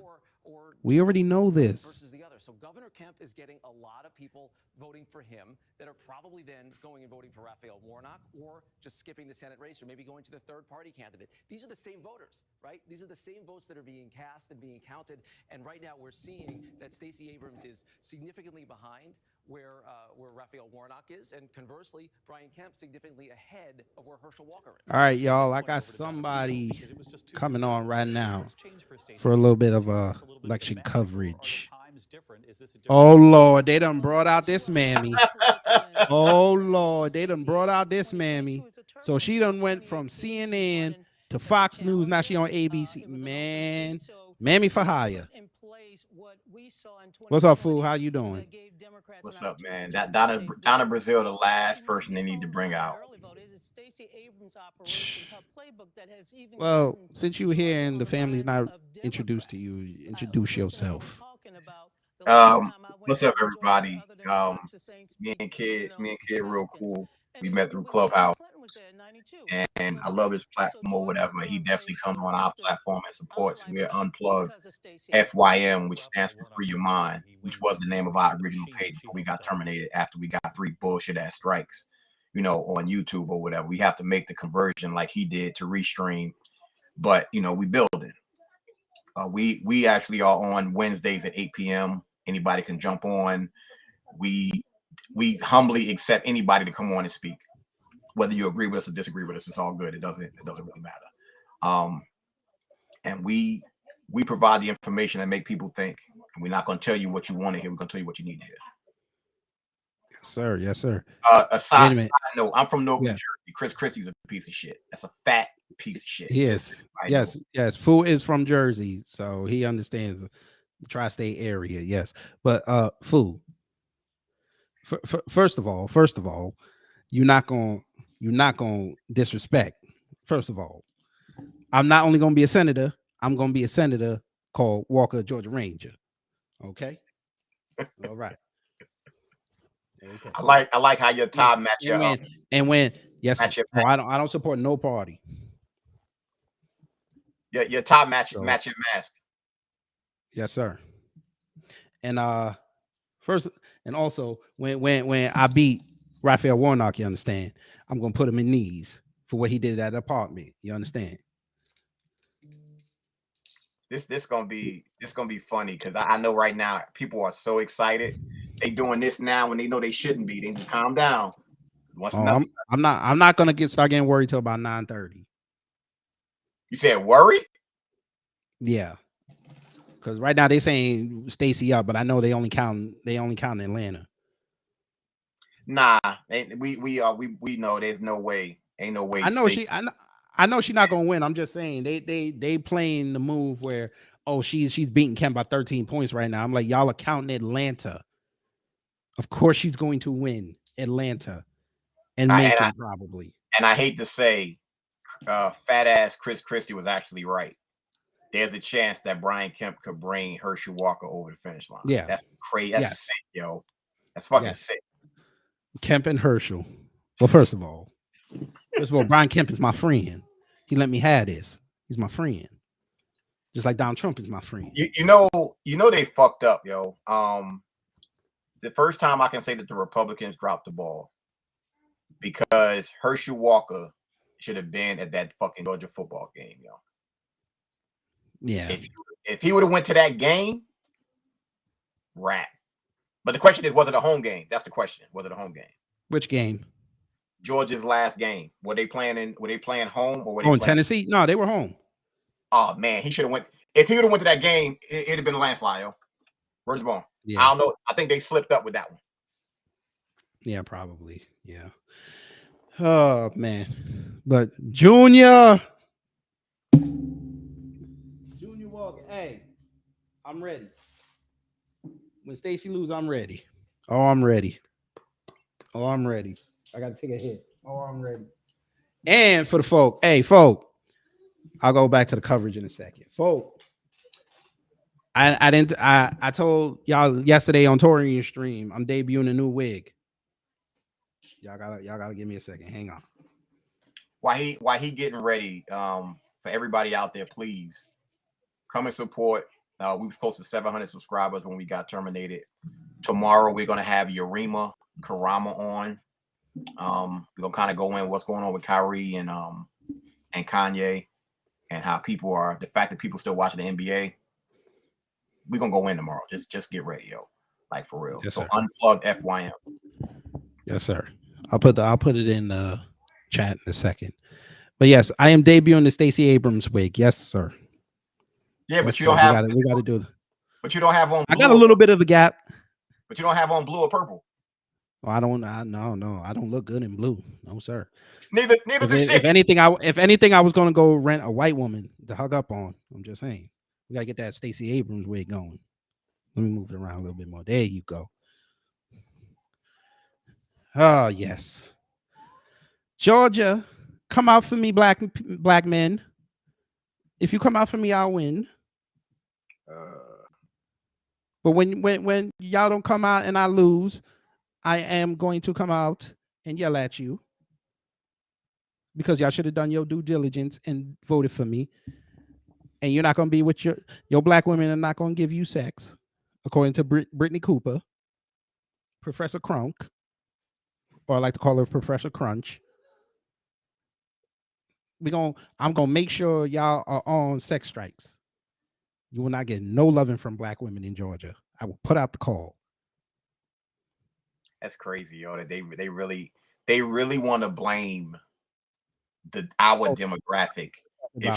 We already know this. versus the other. So Governor Kemp is getting a lot of people voting for him that are probably then going and voting for Raphael Warnock or just skipping the Senate race or maybe going to the third-party candidate. These are the same voters, right? These are the same votes that are being cast and being counted. And right now we're seeing that Stacey Abrams is significantly behind where Raphael Warnock is, and conversely, Brian Kemp significantly ahead of where Herschel Walker is. All right, y'all. I got somebody coming on right now for a little bit of election coverage. Oh Lord, they done brought out this mammy. Oh Lord, they done brought out this mammy. So she done went from CNN to Fox News. Now she on ABC. Man, mammy for hire. What's up, fool? How you doing? What's up, man? Donna Brazil, the last person they need to bring out. Well, since you were here and the family's not introduced to you, introduce yourself. What's up, everybody? Me and Kid, real cool. We met through Clubhouse, and I love his platform or whatever. He definitely comes on our platform and supports. We're Unplugged FYM, which stands for Free Your Mind, which was the name of our original page, but we got terminated after we got 3 bullshit ass strikes, on YouTube or whatever. We have to make the conversion like he did to restream, but we building. We actually are on Wednesdays at 8 p.m. Anybody can jump on. We humbly accept anybody to come on and speak, whether you agree with us or disagree with us. It's all good. It doesn't really matter. And we provide the information that make people think. And we're not going to tell you what you want to hear. We're going to tell you what you need to hear. Sir. Yes, sir. A Wait side a minute. note: I'm from Newark, New Yeah. Jersey. Chris Christie's a piece of shit. That's a fat piece of shit. He Just is. I know. Yes. Fu is from Jersey, so he understands the tri-state area. Yes, but Fu. First of all, you're not gonna disrespect. First of all, I'm not only gonna be a senator. I'm gonna be a senator called Walker, Georgia Ranger. Okay. All right. Okay. I like how your tie match your yes. match your Oh, I don't support no party. your tie match So, match your mask. yes, sir. And first and also when I beat Raphael Warnock, you understand, I'm gonna put him in knees for what he did at the apartment. You understand? This gonna be funny because I know right now people are so excited. They doing this now when they know they shouldn't be. They need to calm down. Once Oh, I'm not gonna start getting worried till about 9:30. You said worried? Yeah. Because right now they saying Stacey up, but I know they only count Atlanta. Nah, we know there's no way. Ain't no way. I know she's not gonna win. I'm just saying they playing the move where she's beating Kemp by 13 points right now. I'm like, y'all are counting Atlanta. Of course she's going to win Atlanta and Macon probably. And I hate to say, fat ass Chris Christie was actually right. There's a chance that Brian Kemp could bring Herschel Walker over the finish line. Yeah, that's crazy. That's sick, yo. That's fucking sick. Kemp and Herschel. Well, first of all, Brian Kemp is my friend. He let me have this. He's my friend. Just like Donald Trump is my friend. You know they fucked up, yo. The first time I can say that the Republicans dropped the ball because Herschel Walker should have been at that fucking Georgia football game, yo. Yeah. If he would have went to that game, rap. But the question is, was it a home game? That's the question. Was it a home game? Which game? Georgia's last game. Were they playing home or were they in playing Tennessee? No, they were home. Oh man, he should have went. If he would have went to that game, it'd have been a landslide, yo. Where's the ball? Yeah. I don't know. I think they slipped up with that one. Yeah, probably. Yeah. Oh man. But Junior Walker, hey, I'm ready. When Stacey lose, I'm ready. Oh, I'm ready. I gotta take a hit. Oh, I'm ready. And for the folk, I'll go back to the coverage in a second. Folk, I told y'all yesterday on Torian stream, I'm debuting a new wig. Y'all gotta give me a second. Hang on. Why he getting ready? For everybody out there, please come and support. We was close to 700 subscribers when we got terminated. Tomorrow we're gonna have Yarima Karama on. We're gonna kind of go in what's going on with Kyrie and Kanye and how people are, the fact that people still watching the NBA. We're gonna go in tomorrow. Just get ready, yo. Like for real. Yes, so sir. Unplugged FYM. Yes, sir. I'll put it in the chat in a second. But yes, I am debuting the Stacey Abrams wig. Yes, sir. Yeah, but you don't have. We got to do. But you don't have on. I got a little bit of a gap. But you don't have on blue or purple. Oh, I don't. No. I don't look good in blue. No, sir. Neither. If anything, I was gonna go rent a white woman to hug up on. I'm just saying, we gotta get that Stacey Abrams wig going. Let me move it around a little bit more. There you go. Oh yes, Georgia, come out for me, black men. If you come out for me, I'll win. But when y'all don't come out and I lose, I am going to come out and yell at you because y'all should have done your due diligence and voted for me. And you're not going to be with your black women are not going to give you sex, according to Brittany Cooper, Professor Crunk, or I like to call her Professor Crunch. I'm gonna make sure y'all are on sex strikes. You will not get no loving from black women in Georgia. I will put out the call. That's crazy, yo. That they really want to blame our demographic if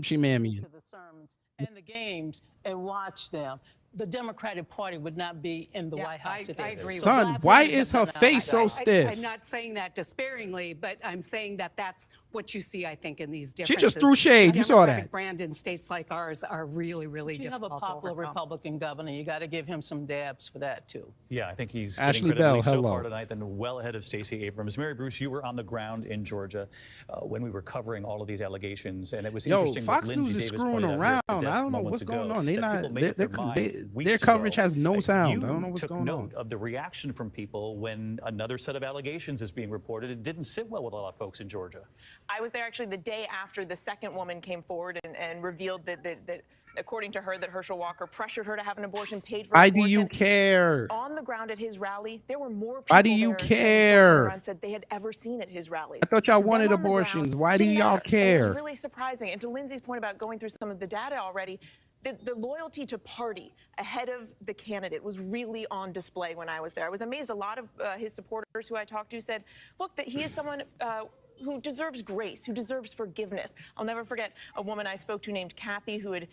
she mammy to the sermons and the games and watch them. the Democratic Party would not be in the White House today. I agree. Son, why is her face so stiff? I'm not saying that despairingly, but I'm saying that that's what you see, I think, in these She differences. just threw shade. You saw Democratic that. brand in states like ours are really, really You have difficult a popular to overcome. Republican governor. You got to give him some dabs for that, too. Yeah, I think he's Ashley getting credibility Bell, so hello. far tonight, then well ahead of Stacey Abrams. Mary Bruce, you were on the ground in Georgia when we were covering all of these allegations, and it was interesting Fox what Lindsey News is Davis screwing pointed out around. here at the I desk don't know moments what's going ago, on. They that not people made up their mind weeks their coverage ago. has no sound. You I don't know what's took going note on. of the reaction from people when another set of allegations is being reported. It didn't sit well with a lot of folks in Georgia. I was there actually the day after the second woman came forward and revealed that according to her, that Herschel Walker pressured her to have an abortion, paid for an Why abortion. do you care? On the ground at his rally, there were more people Why do you there than care? folks around said they had ever seen at his rallies. I thought y'all To them wanted on the abortions. ground, Why do didn't y'all matter. And care? it was really surprising. And to Lindsay's point about going through some of the data already, the loyalty to party ahead of the candidate was really on display when I was there. I was amazed. A lot of his supporters who I talked to said, look, that he is someone who deserves grace, who deserves forgiveness. I'll never forget a woman I spoke to named Kathy who had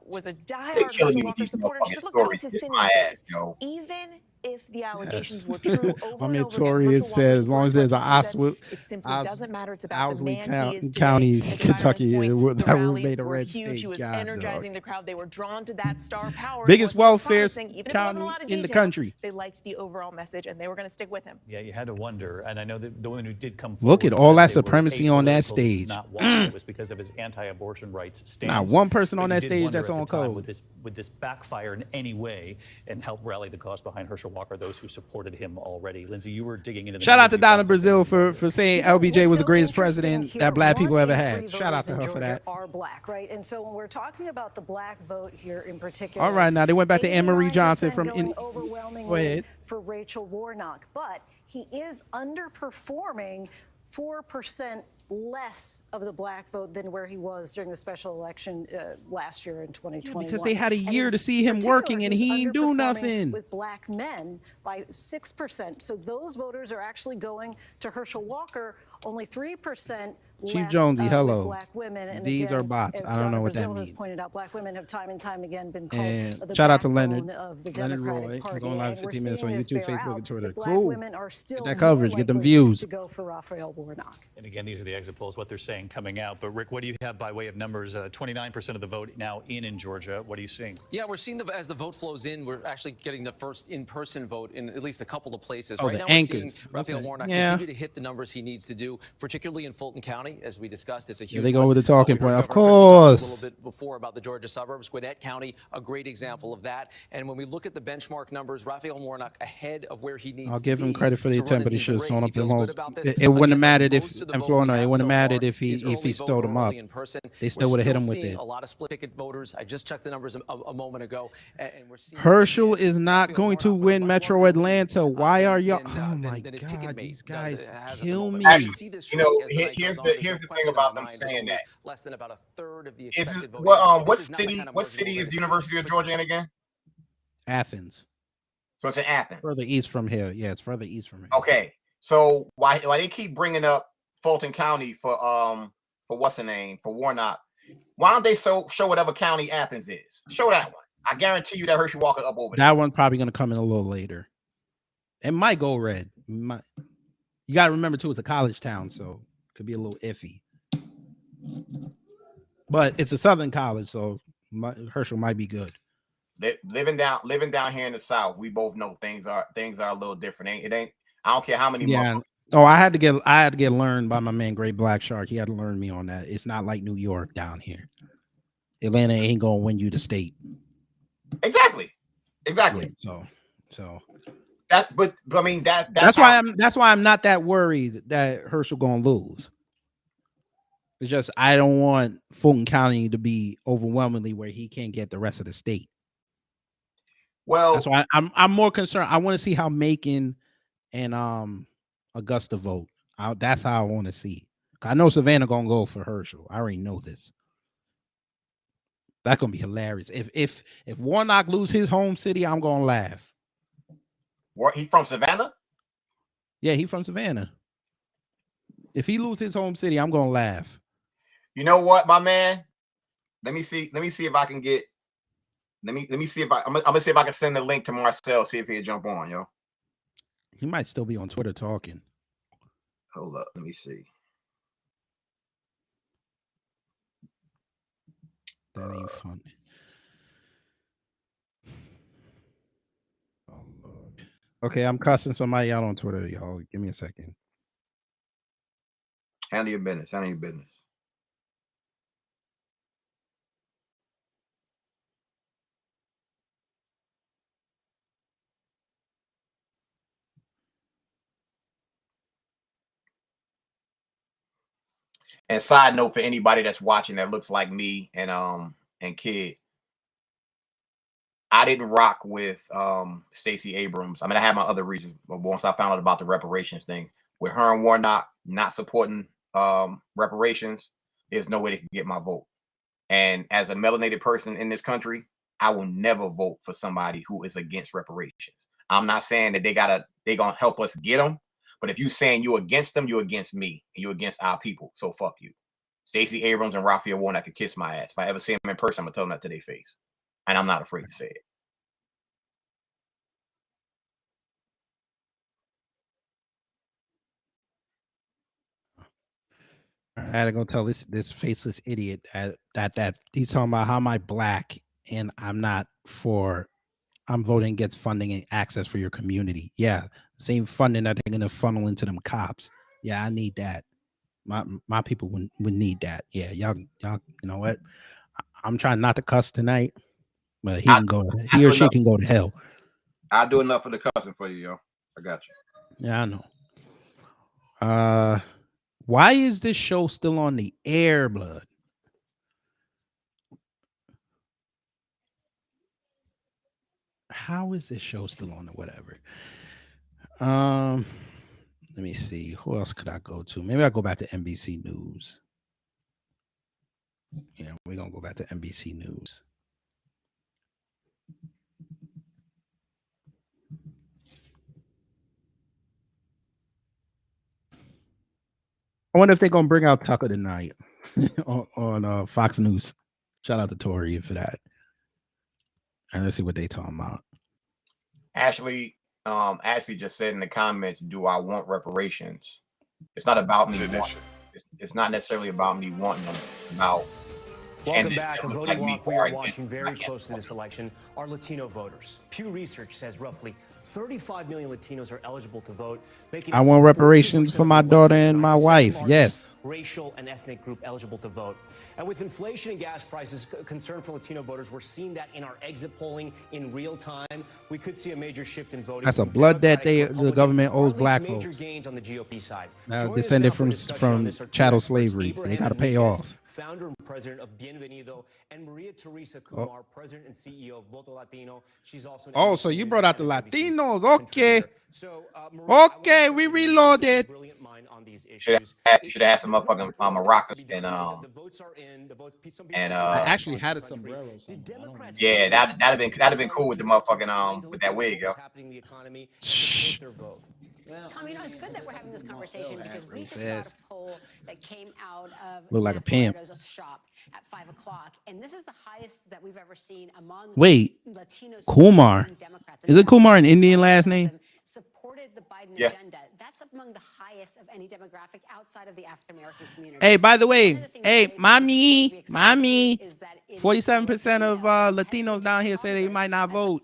was a diehard Herschel Walker supporter. She said, look, that was his sin in his days. Even if the allegations were true over and over Tori, again, it says as long as there's an Oswald, it simply doesn't matter. It's about the Owsley man he is today. County, At the Kentucky, point, that would the have rallies made a were red huge. state. He was God, energizing dog. the crowd. They were drawn to that star power. Biggest And what he was welfare promising, even if it county wasn't a lot of in the details, country. They liked the overall message, and they were going to stick with him. Yeah, you had to wonder, and I know that the women who did come Look forward at all said that they were supremacy on that apolitical. This is stage. Not why. It was because of his anti-abortion rights stance. Not one person But on you that did stage wonder that's at the on time, code. Would this backfire in any way and help rally the cause behind Herschel Walker? Those who supported him already. Lindsay, you were digging into the Shout out to numbers. You Donna found something Brazil for saying LBJ was the greatest president Here, that black people 1 ever in had. 3 Shout out voters to in her for Georgia that. are black, right? And so when we're talking about the black vote here in particular, All right, now they went back to Anne Marie Johnson 89% from. going overwhelmingly Go ahead. for Rachel Warnock, but he is underperforming 4% less of the black vote than where he was during the special election last year in 2021. Because they had a And year in to see him particular, working and he's he ain't do underperforming nothing. with black men by 6%. So those voters are actually going to Herschel Walker. Only 3% Chief less Jonesy, with hello. black women. And These again, are bots. as I don't know Donna what that Brazil has means. pointed out, black women have time and time again been called And the shout out to backbone Leonard. of the Leonard Democratic Roy. Party. Going live And we're 15 minutes on seeing this YouTube, bear Facebook, out and Twitter. that black Cool. women are still Get that coverage. more Get them likely views. to go for Raphael Warnock. And again, these are the exit polls, what they're saying coming out. But Rick, what do you have by way of numbers? 29% of the vote now in Georgia. What are you seeing? Yeah, we're seeing as the vote flows in, we're actually getting the first in-person vote in at least a couple of places. Oh, Right the now, anchors. we're seeing Raphael Okay. Warnock Yeah. continue to hit the numbers he needs to do, particularly in Fulton County, as we discussed. It's a huge They go one. with the talking We heard point. Of Governor Christie talk course. a little bit before about the Georgia suburbs. Gwinnett County, a great example of that. And when we look at the benchmark numbers, Raphael Warnock ahead of where he needs I'll to give him be credit for the to run attempt, an but he even should have race. sewn He up the feels good most. about this. It wouldn't have Again, mattered if most of the in vote Florida. we It have wouldn't have so mattered far if is he early stowed vote him or up. early in person. They still would have hit him with We're still it. seeing a lot of split ticket voters. I just checked the numbers a moment ago, and we're seeing Herschel is not going to win Metro Atlanta. Why are y'all? Oh my his God, ticket these mate guys has at the kill moment. me. We Actually, see this you know, shrink as the night here's goes the on. There's no thing question in about my them mind. saying There's that. only less than about a third of the Is expected this, voting. what This is not the city? kind of What margin city we're is the gonna see. University of Georgia in again? Athens. So it's in Athens. Further east from here. Yeah, it's further east from here. Okay. So why they keep bringing up Fulton County for what's the name for Warnock? Why don't they show whatever county Athens is? Show that one. I guarantee you that Herschel Walker up over there. That one's probably going to come in a little later. It might go red. You got to remember too, it's a college town, so it could be a little iffy. But it's a Southern college, so Herschel might be good. Living down here in the South, we both know things are a little different. It ain't. I don't care how many. Yeah. Oh, I had to get learned by my man Great Black Shark. He had to learn me on that. It's not like New York down here. Atlanta ain't gonna win you the state. Exactly. Yeah, so that. But I mean that's why I'm not that worried that Herschel gonna lose. It's just I don't want Fulton County to be overwhelmingly where he can't get the rest of the state. Well, that's why I'm more concerned. I want to see how Macon and Augusta vote. That's how I want to see. I know Savannah gonna go for Herschel. I already know this. That's gonna be hilarious. If Warnock lose his home city, I'm gonna laugh. What, he from Savannah? Yeah, he from Savannah. If he lose his home city, I'm gonna laugh. You know what, my man? Let me see if I can get Let me see if I'm gonna see if I can send the link to Marcel. See if he'll jump on, yo. He might still be on Twitter talking. Hold up, let me see. That ain't fun. Oh Lord. Okay, I'm cussing somebody out on Twitter, y'all. Give me a second. Handle your business. Handle your business. And side note for anybody that's watching that looks like me and Kid, I didn't rock with Stacey Abrams. I mean, I had my other reasons, but once I found out about the reparations thing, with her and Warnock not supporting reparations, there's no way they can get my vote. And as a melanated person in this country, I will never vote for somebody who is against reparations. I'm not saying that they gonna help us get them, but if you saying you against them, you're against me and you're against our people. So fuck you. Stacey Abrams and Raphael Warnock could kiss my ass. If I ever see them in person, I'm gonna tell them that to their face, and I'm not afraid to say it. I had to go tell this faceless idiot that he's talking about how am I black and I'm voting against funding and access for your community. Yeah, same funding that they're gonna funnel into them cops. Yeah, I need that. My people would need that. Yeah, y'all, you know what? I'm trying not to cuss tonight, but he or she can go to hell. I'll do enough for the cussing for you, yo. I got you. Yeah, I know. Why is this show still on the air, blood? How is this show still on or whatever? Let me see. Who else could I go to? Maybe I'll go back to NBC News. Yeah, we're gonna go back to NBC News. I wonder if they're gonna bring out Tucker tonight on Fox News. Shout out to Tori for that. And let's see what they talking about. Ashley just said in the comments, "Do I want reparations?" It's not about me. It's not necessarily about me wanting them. It's about welcome back. A voting walk we are watching very closely this election are Latino voters. Pew Research says roughly 35 million Latinos are eligible to vote. I want reparations for my daughter and my wife. Yes. Racial and ethnic group eligible to vote. And with inflation and gas prices, concern for Latino voters, we're seeing that in our exit polling in real time. We could see a major shift in voting. That's a blood debt the government owes black major folks. Gains on the GOP side. Now descended from chattel slavery. They got to pay off. Founder and president of Bienvenido, and Maria Teresa Kumar, president and CEO of Voto Latino. She's also so you brought out the Latinos. Okay. Okay, we reloaded. Should have had some motherfucking maracas and I actually had a sombrero. Yeah, that'd have been cool with the motherfucking with that wig, yo. Shh. Tom, you know, it's good that we're having this conversation because we just got a poll that came out of Look like a pimp. shop at 5 o'clock, and this is the highest that we've ever seen among Wait, Latinos. Kumar. Is it Kumar an Indian last name? Supported the Biden agenda. That's among the highest of any demographic outside of the African American community. Hey, by the way, mommy, 47% of Latinos down here say they might not vote,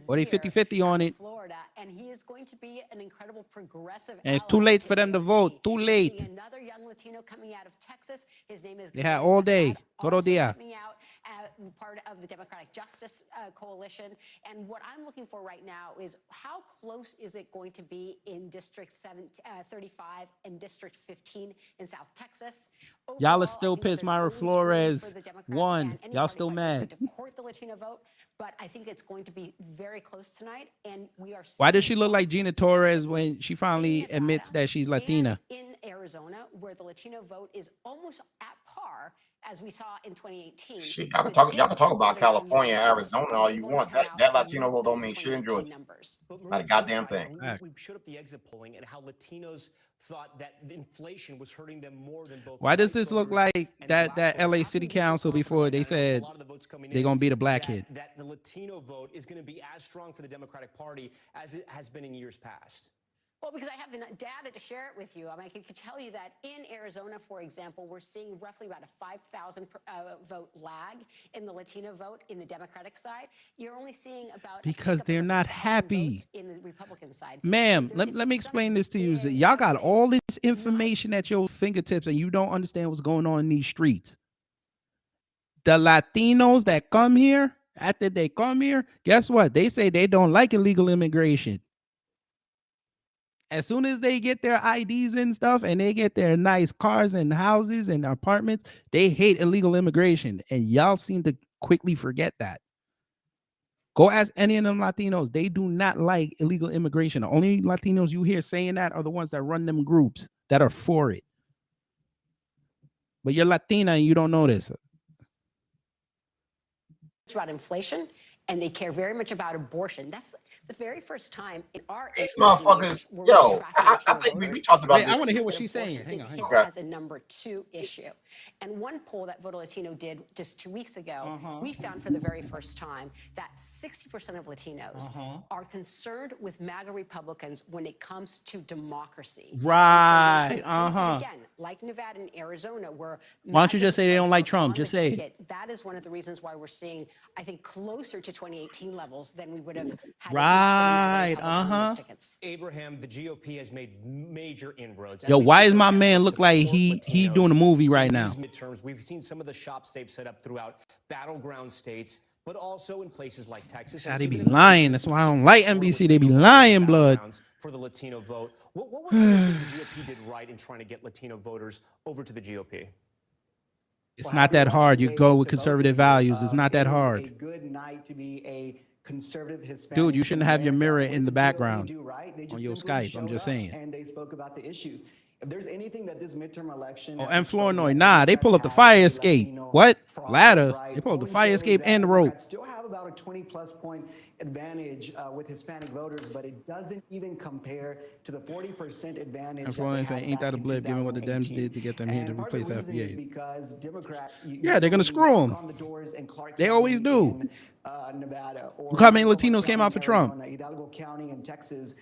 or they 50-50 on it. Florida, and he is going to be an incredible progressive. And it's too late for them to vote. Too late. Another young Latino coming out of Texas. His name is. They had all day. Todo dia. Coming out, part of the Democratic Justice Coalition. And what I'm looking for right now is how close is it going to be in District 35 and District 15 in South Texas? Y'all are still pissed. Myra Flores won. Y'all still mad. To court the Latino vote, but I think it's going to be very close tonight. And we are. Why does she look like Gina Torres when she finally admits that she's Latina? In Arizona, where the Latino vote is almost at par, as we saw in 2018. Shit, y'all can talk about California and Arizona all you want. That Latino vote don't mean shit in Georgia. Not a goddamn thing. We showed up the exit polling and how Latinos thought that inflation was hurting them more than both. Why does this look like that LA City Council before they said they're gonna beat a black kid? That the Latino vote is going to be as strong for the Democratic Party as it has been in years past. Well, because I have the data to share it with you. I mean, I can tell you that in Arizona, for example, we're seeing roughly about a 5,000 vote lag in the Latino vote in the Democratic side. You're only seeing about Because they're not happy. in the Republican side. Ma'am, let me explain this to you. Y'all got all this information at your fingertips and you don't understand what's going on in these streets. The Latinos that come here, after they come here, guess what? They say they don't like illegal immigration. As soon as they get their IDs and stuff and they get their nice cars and houses and apartments, they hate illegal immigration. And y'all seem to quickly forget that. Go ask any of them Latinos. They do not like illegal immigration. The only Latinos you hear saying that are the ones that run them groups that are for it. But you're Latina and you don't know this. It's about inflation, and they care very much about abortion. That's the very first time in our These motherfuckers, yo, I think we talked about this. I want to hear what she's saying. Hang on. Okay. As a number 2 issue. And one poll that Voto Latino did just 2 weeks ago, we found for the very first time that 60% of Latinos are concerned with MAGA Republicans when it comes to democracy. Right. And so again, like Nevada and Arizona, where Why don't you just say they don't like Trump? Just say it. That is one of the reasons why we're seeing, I think, closer to 2018 levels than we would have had. Right. Abraham, the GOP has made major inroads. Yo, why is my man look like he doing a movie right now? Midterms, we've seen some of the shops they've set up throughout battleground states, but also in places like Texas. They be lying. That's why I don't like NBC. They be lying, blood. For the Latino vote, what were some of the things the GOP did right in trying to get Latino voters over to the GOP? It's not that hard. You go with conservative values. It's not that hard. A good night to be a conservative Hispanic. Dude, you shouldn't have your mirror in the background on your Skype. I'm just saying. And they spoke about the issues. If there's anything that this midterm election. Oh, and Flournoy. Nah, they pull up the fire escape. What? Ladder. They pull up the fire escape and the rope. Still have about a 20+ point advantage with Hispanic voters, but it doesn't even compare to the 40% advantage. And Flournoy saying, ain't that a blip given what the Dems did to get them here to replace FBA? Because Democrats, yeah, they're going to screw them. They always do. Nevada. Look how many Latinos came out for Trump. Hidalgo County in Texas.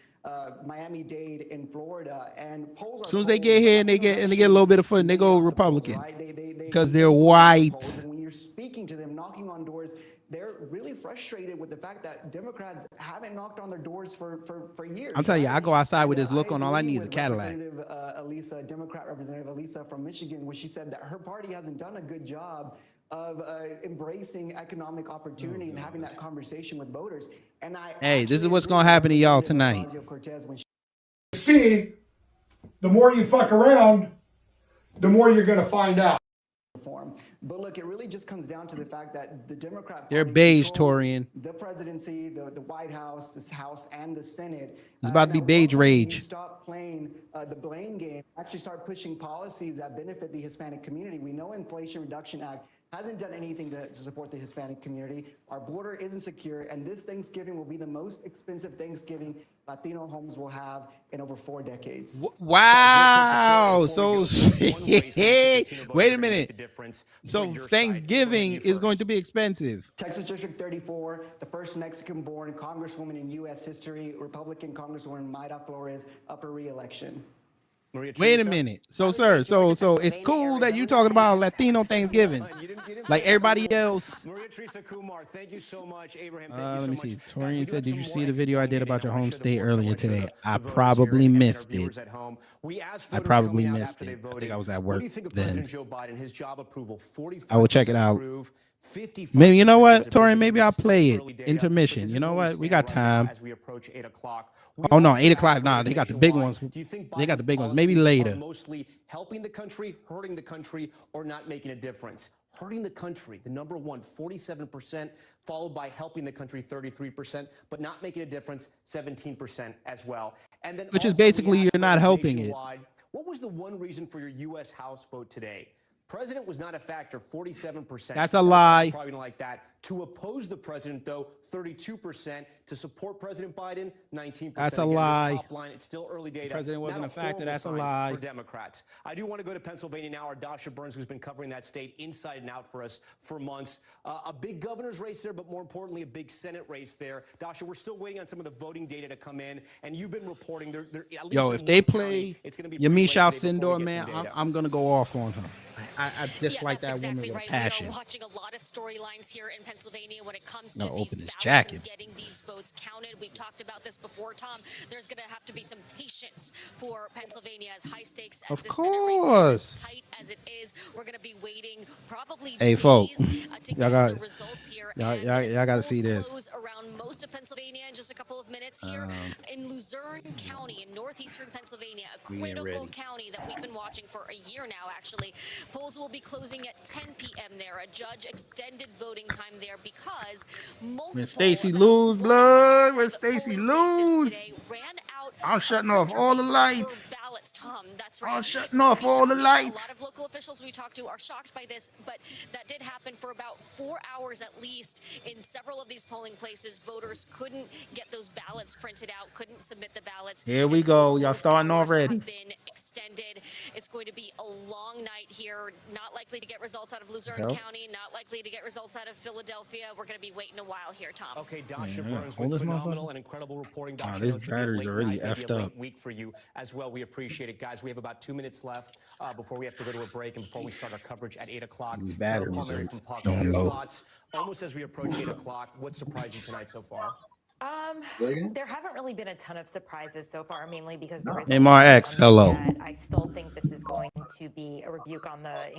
Miami-Dade in Florida, and polls. As soon as they get here and they get a little bit of foot, they go Republican because they're white. When you're speaking to them, knocking on doors, they're really frustrated with the fact that Democrats haven't knocked on their doors for years. I'm telling you, I go outside with this look on. All I need is a Cadillac. Elisa, Democrat Representative Elisa from Michigan, where she said that her party hasn't done a good job of embracing economic opportunity and having that conversation with voters. And hey, this is what's going to happen to y'all tonight. See, the more you fuck around, the more you're going to find out. But look, it really just comes down to the fact that the Democrat They're beige, Torian. The presidency, the White House, this House, and the Senate. It's about to be beige rage. Stop playing the blame game. Actually start pushing policies that benefit the Hispanic community. We know Inflation Reduction Act hasn't done anything to support the Hispanic community. Our border isn't secure, and this Thanksgiving will be the most expensive Thanksgiving Latino homes will have in over 4 decades. Wow. So, wait a minute. So Thanksgiving is going to be expensive. Texas District 34, the first Mexican-born congresswoman in U.S. history, Republican Congresswoman Mayra Flores, up for re-election. Wait a minute. So, sir, so it's cool that you talking about Latino Thanksgiving, like everybody else. Maria Teresa Kumar, thank you so much. Abraham, let me see. Torian said, did you see the video I did about your home state earlier today? I probably missed it. I probably missed it. I think I was at work then. I will check it out. Maybe, you know what, Torian, maybe I'll play it. Intermission. You know what? We got time. Oh, no, 8 o'clock. Nah, they got the big ones. They got the big ones. Maybe later. Mostly helping the country, hurting the country, or not making a difference. Hurting the country, the number one, 47%, followed by helping the country, 33%, but not making a difference, 17% as well. And then which is basically you're not helping it. What was the one reason for your U.S. House vote today? President was not a factor, 47%. That's a lie. Probably like that. To oppose the president, though, 32%. To support President Biden, 19%. That's a Again, lie. This top line, it's still early data. The president wasn't Not a factor. horrible That's a sign lie. for Democrats. I do want to go to Pennsylvania now. Our Dasha Burns, who's been covering that state inside and out for us for months. A big governor's race there, but more importantly, a big Senate race there. Dasha, we're still waiting on some of the voting data to come in, and you've been reporting there. At least Yo, in if they one play county, it's going to be Yamiche pretty late today before Alcindor, we get man, some data. I'm gonna go off on her. I dislike that's that woman exactly with right. a passion. We are watching a lot of storylines here in Pennsylvania when it comes No, to these open his ballots jacket. and getting these votes counted. We've talked about this before, Tom. There's going to have to be some patience for Pennsylvania as high stakes as Of this Senate race is, course. as tight as it is. We're going to be waiting probably Hey, days folks, to y'all get got the results here. y'all And got to polls see this. close around most of Pennsylvania in just a couple of minutes here in Luzerne County in northeastern Pennsylvania, a We ain't critical ready. county that we've been watching for a year now, actually. Polls will be closing at 10 p.m. there. A judge extended voting time there because When multiple Stacey lose, blood, when Stacey lose, today ran out I'm shutting off all the lights. ballots, Tom. That's I'm right. shutting off all the A lights. lot of local officials we talked to are shocked by this, but that did happen for about 4 hours at least in several of these polling places. Voters couldn't get those ballots printed out, couldn't submit the ballots. Here we And so go. Y'all those starting hours already. have been extended. It's going to be a long night here. Not likely to get results out of Luzerne Hell. County. Not likely to get results out of Philadelphia. We're going to be waiting a while here, Tom. Okay, Dasha Man, Burns hold with this phenomenal motherfucker. and incredible reporting. Oh, Dasha, I this know it's gonna be a battery's late already night, maybe a effed late up. week for you as well. We appreciate it, guys. We have about 2 minutes left before we have to go to a break and before we start our coverage at 8 o'clock. These Tara batteries Palmieri are from Talkz, going your low. thoughts almost as we approach 8 o'clock. What surprised you tonight so far? There haven't really been a ton of surprises so far, mainly because the results Neymar haven't X, come in hello. yet. I still think this is going to be a rebuke on the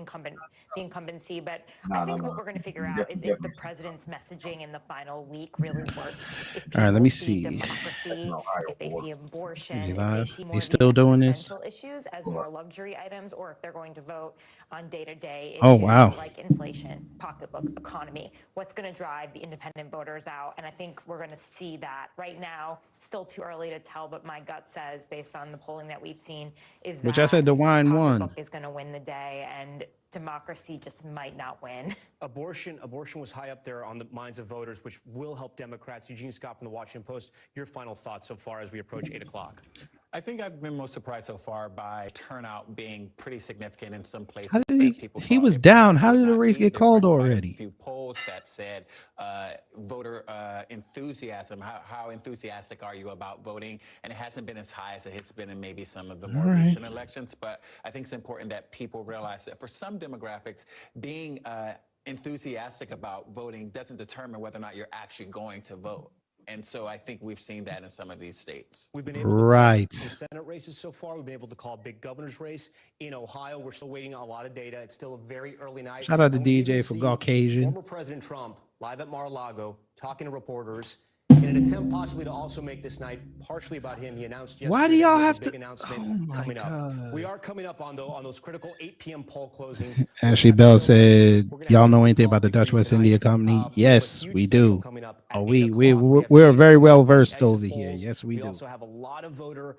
incumbency, but I think what we're going to figure out is if the president's messaging in the final week really worked. If All right, let me people see see. democracy, if they see abortion, Is he if they live? see more He's of these still doing this? existential issues as more luxury items, or if they're going to vote on day-to-day issues Oh, wow. like inflation, pocketbook, economy, what's going to drive the independent voters out. And I think we're going to see that right now. Still too early to tell, but my gut says, based on the polling that we've seen, is Which that I said the wine won. pocketbook is going to win the day, and democracy just might not win. Abortion was high up there on the minds of voters, which will help Democrats. Eugene Scott from the Washington Post, your final thoughts so far as we approach 8 o'clock. I think I've been most surprised so far by turnout being pretty significant in some places. How did that people he thought was it down. would How did the not race be. get There called were quite a already? few polls that said voter enthusiasm. How enthusiastic are you about voting? And it hasn't been as high as it has been in maybe some of the more All right. recent elections. But I think it's important that people realize that for some demographics, being enthusiastic about voting doesn't determine whether or not you're actually going to vote. And so I think we've seen that in some of these states. We've been able to Right. call some Senate races so far. We've been able to call a big governor's race in Ohio. We're still waiting on a lot of data. It's still a very early night. Shout out to And we DJ even for see Caucasian. Former President Trump live at Mar-a-Lago talking to reporters in an attempt possibly to also make this night partially about him. He announced yesterday Why do y'all that he has have a big to- announcement Oh my coming up. God. We are coming up on those critical 8 p.m. poll closings. Ashley Bell said, "Y'all know anything about the Dutch West India Company?" Yes, we do. Oh, we're very well versed over here. Yes, we We do. also have a lot of voter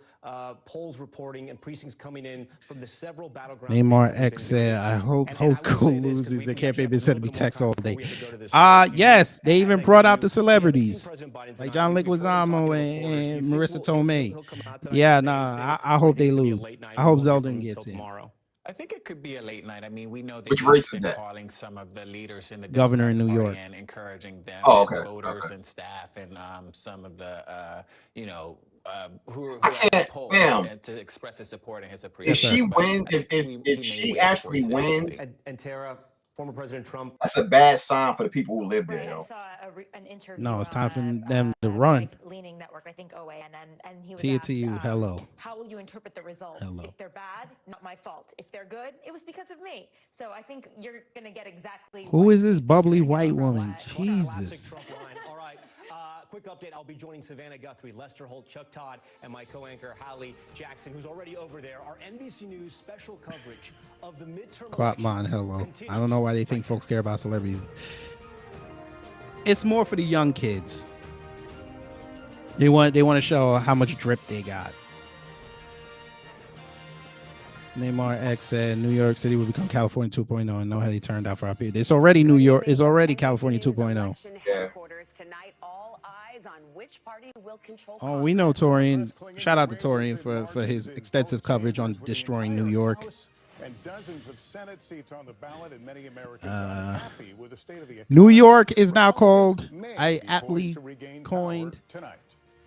polls reporting and precincts coming in from the several battleground Neymar states that we've X been said, doing. "I hope And I will Cool say this, 'cause loses. we The actually campaign have been a said to little be bit more text time all before day." we have to go to this Yes, they As even I brought go out the to- celebrities President Biden like tonight. John We've heard him talking Leguizamo to reporters. Do you and think Marissa he'll Tomei. come out tonight Yeah, and say nah, anything, I or do hope you think they it's gonna be a lose. late night I and hope we won't hear Zeldin from him gets till in. tomorrow? I think it could be a late night. I mean, we know that Which he's race is been that? calling some of the leaders in the Governor in Democratic New Party York. and encouraging them, Oh, and okay, voters okay. and staff, and some of the who I are at the can't, polls ma'am. and to express his support and his If appreciation. she But wins, I think if he may she wait before actually he says wins, anything. And Tara, former President Trump. that's a bad sign for the people who live there, Right, I yo. saw an interview No, it's time for on them to run. leaning network, I think OAN, and he was Tia asked, to you, hello. how will you interpret the results? Hello. If they're bad, not my fault. If they're good, it was because of me. So I think you're going to get exactly Who is this bubbly white woman? Classic Jesus. Trump line. All right. Quick update. I'll be joining Savannah Guthrie, Lester Holt, Chuck Todd, and my co-anchor, Hallie Jackson, who's already over there. Our NBC News special coverage of the midterm Quat man, elections hello. continues. I don't know why they think folks care about celebrities. It's more for the young kids. They want to show how much drip they got. Neymar X said New York City will become California 2.0, and know how they turned out for our people. It's already New York. It's already California 2.0. Yeah. Tonight, all eyes on which party will control Oh, we know Torian. Shout out to Torian for his extensive coverage on destroying New York. And dozens of Senate seats on the ballot, and many Americans are happy with the state of the economy. New York is now called, I aptly coined,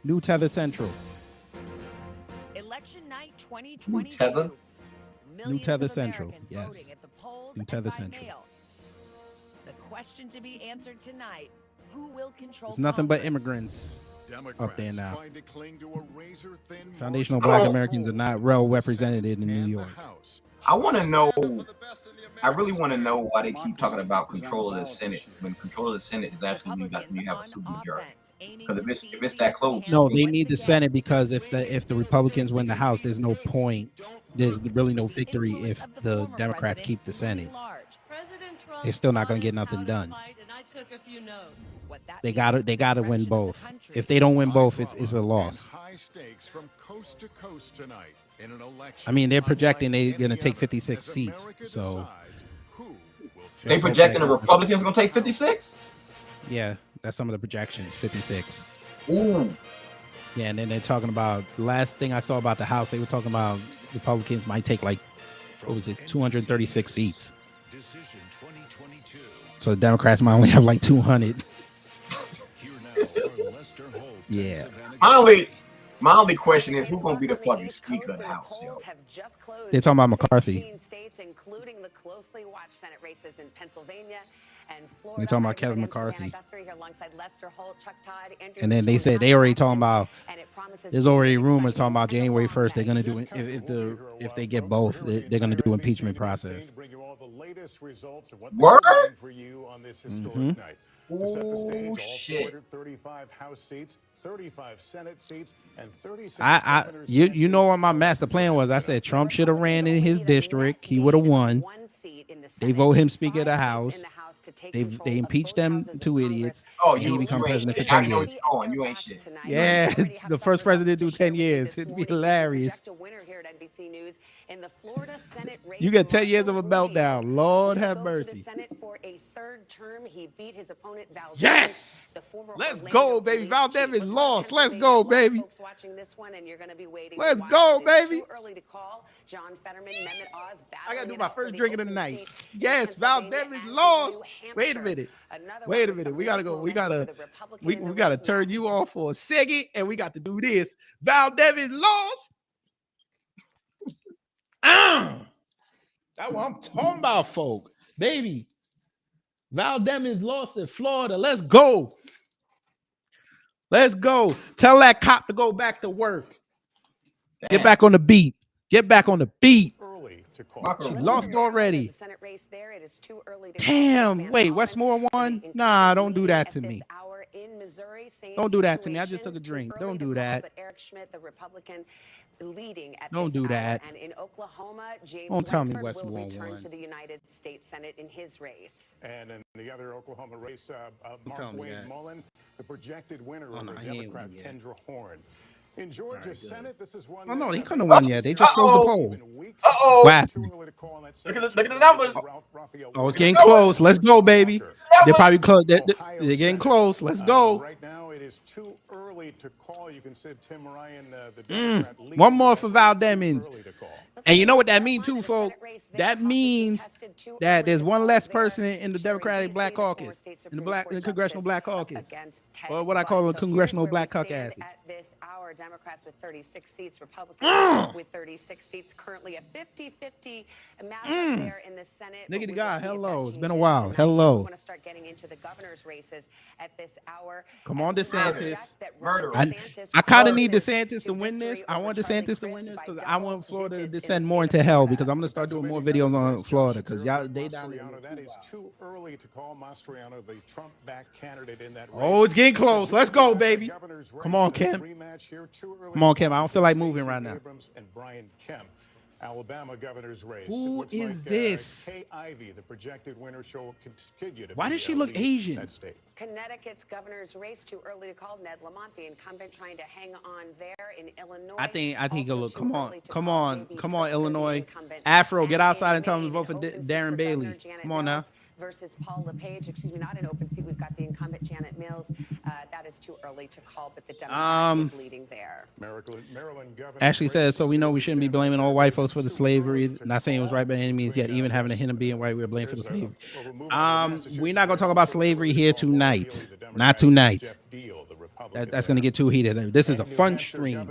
New Tether Central. Election night 2022. Tether? New Tether Central, yes. New Tether Central. The question to be answered tonight, who will control There's nothing but Congress? immigrants up there now. Trying to cling to a razor-thin Foundational Black Americans are not well represented in New York. I want to know. I really want to know why they keep talking about control of the Senate when control of the Senate is actually when you have a supermajority. Because if it's that close, No, they need the Senate because if the Republicans win the House, there's no point. There's really no victory if the Democrats keep the Senate. They're still not going to get nothing done. They got to win both. If they don't win both, it's a loss. high stakes from coast to coast tonight in an election. I mean, they're projecting they're going to take 56 seats. So they projecting the Republicans going to take 56. Yeah, that's some of the projections. 56. Ooh. Yeah, and then they're talking about the last thing I saw about the House. They were talking about Republicans might take like, what was it, 236 seats. So the Democrats might only have like 200. Yeah. My only question is who's gonna be the fucking Speaker of the House, yo? They're talking about McCarthy. States, including the closely watched Senate races in Pennsylvania and Florida. They're talking about Kevin McCarthy. Holt, Chuck Todd, And then they said they already talking about. There's already rumors talking about January 1st. They're gonna do if they get both, they're gonna do impeachment process. Word for you on this historic night. To set the stage, all shit. 435 House seats, 35 Senate seats, and 36 You know what my master plan was? I said Trump should have ran in his district. He would have won. They vote him Speaker of the House. They impeached them two idiots. Oh, he become ain't president for shit. I 10 know years. you ain't shit. Yeah, the first president to do 10 years. It'd be hilarious. You get 10 years of a meltdown. Lord have mercy. Yes! Let's go, baby. Val Devin lost. Let's go, baby. Let's go, baby. I gotta do my first drink of the night. Yes, Val Devin lost. Wait a minute. Wait a minute. We gotta go. We gotta turn you off for a second, and we got to do this. Val Devin lost. That's what I'm talking about, folk. Baby. Val Demings lost in Florida. Let's go. Let's go. Tell that cop to go back to work. Damn. Get back on the beat. Get back on the beat. She lost already. Damn. Wait, Westmore won? Nah, don't do that to me. Don't do that to me. I just took a drink. Don't do that. Leading at don't do that. And in Oklahoma, James don't tell me Langford will Westmore return won. to the United States Senate in his race. And in the other Oklahoma race, Mark Wayne Mullen, the projected winner over Democrat Kendra Horn. In Georgia's Senate, this is one. Oh no, he couldn't have won yet. They just closed the poll. Wow. Look at the numbers. Oh, it's getting close. Let's go, baby. They're probably close. They're getting close. Let's go. Right now, it is too early to call. You can say Tim Ryan, the Democrat leader. One more for Val Demings. And you know what that means too, folks? That means that there's one less person in the Democratic Black Caucus, in the Congressional Black Caucus, or what I call the Congressional Black Caucus. At this hour, Democrats with 36 seats, Republicans with 36 seats, currently a 50-50 matchup there in the Senate. Nigga, the guy, hello. It's been a while. Hello. We want to start getting into the governor's races at this hour. Come on, DeSantis. I kind of need DeSantis to win this. I want DeSantis to win this because I want Florida to descend more into hell because I'm going to start doing more videos on Florida because y'all they down there. That is too early to call Mastriano the Trump-backed candidate in that race. Oh, it's getting close. Let's go, baby. Come on, Kim. Come on, Kim. I don't feel like moving right now. And Brian Kemp. Alabama governor's race. Who Looks is like, this? Kay Ivey, the projected winner, she'll continue to Why be, does she look lead Asian? that state. Connecticut's governor's race, too early to call. Ned Lamont, the incumbent, trying to hang on there in Illinois. I think Also look. too Come on, early to come call. on, J.B. come on, Pritzker, the Illinois. incumbent. Afro, get And outside in and tell them to Maine, vote for an open seat Darren for Bailey. Governor Janet Come on now. Mills versus Paul LePage. Excuse me, not an open seat. We've got the incumbent Janet Mills. That is too early to call, but the Democrat is leading there. Maryland governor Ashley says, so we know we shouldn't be blaming all white folks for the slavery. Not saying it was right by any means, yet even having a hint of being white, we're blamed for the slavery. We're not going to talk about slavery here tonight. Not tonight. That's going to get too heated. This is a fun stream.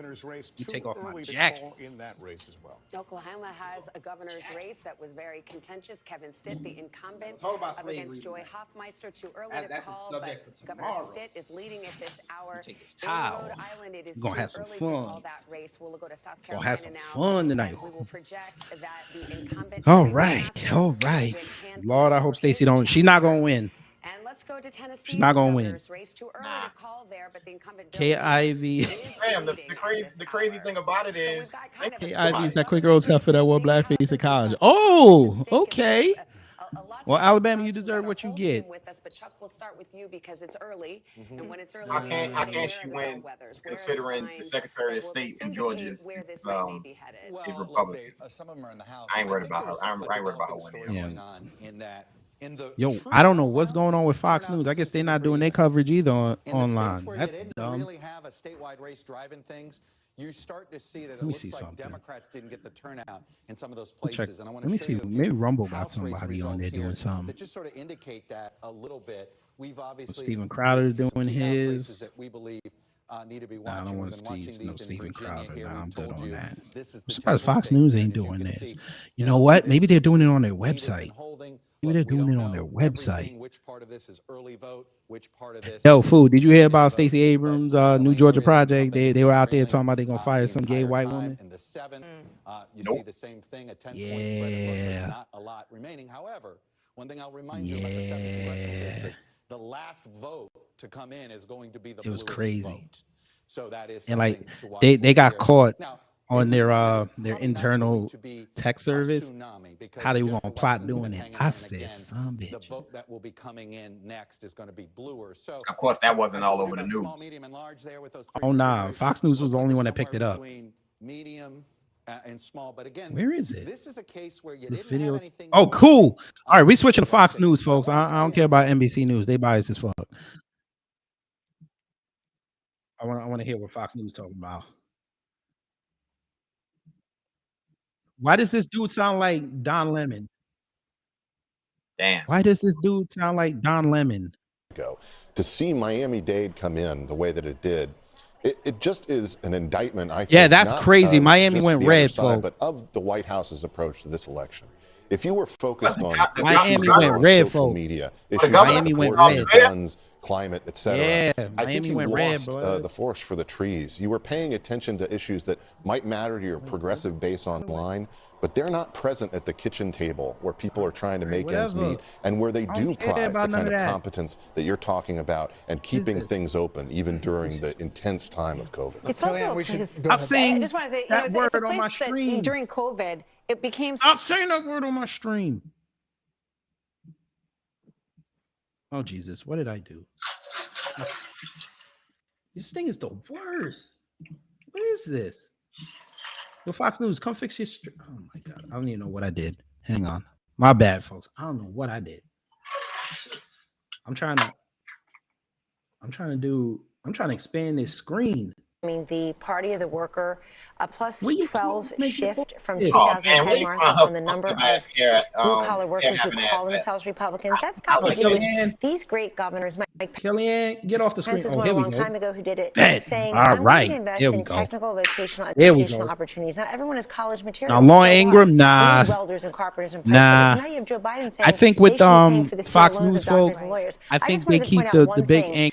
You take off my jacket. In that race as well. Oklahoma has a governor's race that was very contentious. Kevin Stitt, the incumbent, Talk about up against slavery. Joy Hoffmeister. Too early to That's a call, subject but for Governor tomorrow. Stitt is leading at this hour. Take his In tie Rhode off. Island, it is We're gonna too have some early to fun. call that race. We'll go to South We'll Carolina have some now. fun tonight. We will project that the incumbent. All right. All right. Lord, I hope Stacey don't. She's not going to win. And let's go to Tennessee. She's not gonna win. Governor's race. Too early to call there, but the incumbent Kay Ivey. Damn, the crazy thing about it is, Kay Ivey is that quick girl's heifer that wore blackface in college. Oh, okay. Well, Alabama, you deserve what you get. With us, but Chuck, we'll start with you because it's early, and when it's early, how can she win considering the Secretary of State in Georgia is Republican? Some of them are in the House. I ain't worried about her. I ain't worried about her winning. Yo, I don't know what's going on with Fox News. I guess they're not doing their coverage either online. Where That's they didn't dumb. really have a statewide race driving things, you start to see that it Let me looks see like something. Democrats didn't get the turnout in some of those Check. places. And I want Let me to show see. you a Maybe few Rumble got House race somebody on there results here doing something. that just sort of indicate that a little bit. We've obviously Steven Crowder doing some key House races his. that we believe need to be I watching. don't We've want been to watching see no these in Steven Virginia Crowder. here. Nah, We've I'm good told on you that. this is I'm the surprised table Fox stakes, News and ain't as you doing can this. see, You know what? Maybe they're doing it on their lead has been website. holding. Maybe they're Look, we doing it don't on their know website. everything, which part of this is early vote, which part of this Yo, is food. Did you hear about Sunday Stacey vote. Abrams' But New Elaine Georgia Boyer, the project? incumbent, They were is out there trailing, talking about they gonna fire the some gay entire white time. woman. In the 7th, you see the same thing, a 10-point spread. Look, there's not a lot remaining. However, one thing I'll remind you about the 7th congressional district, the last vote to come in is going to be the bluest crazy. vote. So that is And like something to watch they for got here. caught Now, on they their decided it's probably not internal going to be tech a service tsunami because how they were general gonna plot elections have doing been it. hanging I on, and said, again, some the bitch. vote that will be coming in next is going to be bluer. So Of course, that wasn't I all told you over the about news. small, medium, and large there with those three Oh nah, generations. Fox News was Looks the like only it's one that picked it somewhere up. between medium and small, but again, Where is it? this is a case where you This didn't video. have anything. Oh, cool. All right, we switching to Fox convincing. News, folks. I wanna I tell don't you- care about NBC News. They biased as fuck. I want to hear what Fox News talking about. Why does this dude sound like Don Lemon? Damn. Why does this dude sound like Don Lemon? Go. To see Miami-Dade come in the way that it did, it just is an indictment, I think. Yeah, that's not crazy. of Miami just went the red, other side, folks. but of the White House's approach to this election. If you were focused on Miami issues went that are on red, social folks. media, The issues governor- like Miami went abortion, red. guns, climate, etc. Yeah, I think Miami you went red, lost bud. the forest for the trees. You were paying attention to issues that might matter to your progressive base online, but they're not present at the kitchen table where people are trying to make ends Whatever. meet and where they I do don't care prize the about none kind of of that. competence that you're talking about and keeping things open even during the intense time of COVID. It's also a place, Stop saying I just want to say, that it's a word on place my that stream. during COVID, it became Stop saying that word on my stream. Oh Jesus, what did I do? This thing is the worst. What is this? Yo, Fox News, come fix your stream. Oh my God, I don't even know what I did. Hang on, my bad, folks. I don't know what I did. I'm trying to expand this screen. The Party of the Worker, a plus Will you 12 make it shift from this? Oh, man, 2010 what you mark trying on to the number fuck of the ass here, blue-collar workers who having call ass themselves Republicans. That's got to like do with Kellyanne. these great governors. Mike Kellyanne, get off the screen. Pence is Oh, one here a we long go. time ago who did it, Bet. saying, All I'm right. going to invest Here we in go. technical vocational There we educational go. opportunities. Not everyone is college material. Now, Lauren so Ingram, what? nah. We need welders and carpenters and pipe Nah. fitters. Now you have Joe Biden saying I think with they should be paying for the student Fox loans News of doctors folks, and lawyers. I think just they wanted to keep point out the one big thing.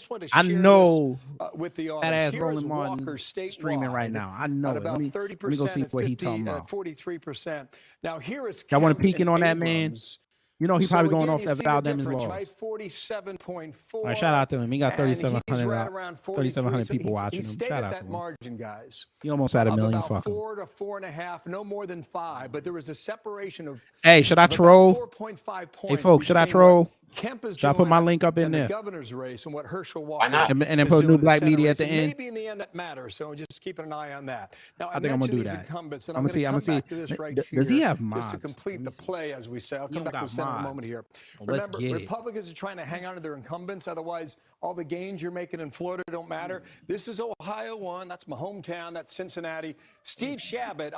just want to I share know this with the that audience. ass Here is Roland Martin Walker statewide streaming right now. I know at it. about Let me 30% go see what he 50, talking about. 43%. Now here is Y'all want to Kemp peek in and on that man? Abrams. You know he So probably going again, off you that see Val the Demings difference, loss. right? 47.4. All right, shout out to him. He got and he's 3,700 right around 3,700 43. people So watching he him. stayed Shout at out that to him. margin, guys. He almost had a million. About Fuck him. 4 to 4.5, no more than 5. But there was a separation of. Hey, should I of about troll? 4.5 points Hey, folks, should I between troll? Kemp is Should I doing put my link up in in there? the governor's race and what Herschel Walker And then is put doing new in the black Senate media race. at the It end? may be in the end that matters, so just keeping an eye on that. Now, I think I'm gonna do these that. incumbents, and I'm I'm gonna going to see. come back to this right here. Does he have just mods? to complete the play, as we say. I'll come don't back to the got Senate in a mods. moment here. Well, let's Remember, get it. Republicans are trying to hang on to their incumbents. Otherwise, all the gains you're making in Florida don't matter. This is Ohio 1. That's my hometown. That's Cincinnati. Steve Shabbat,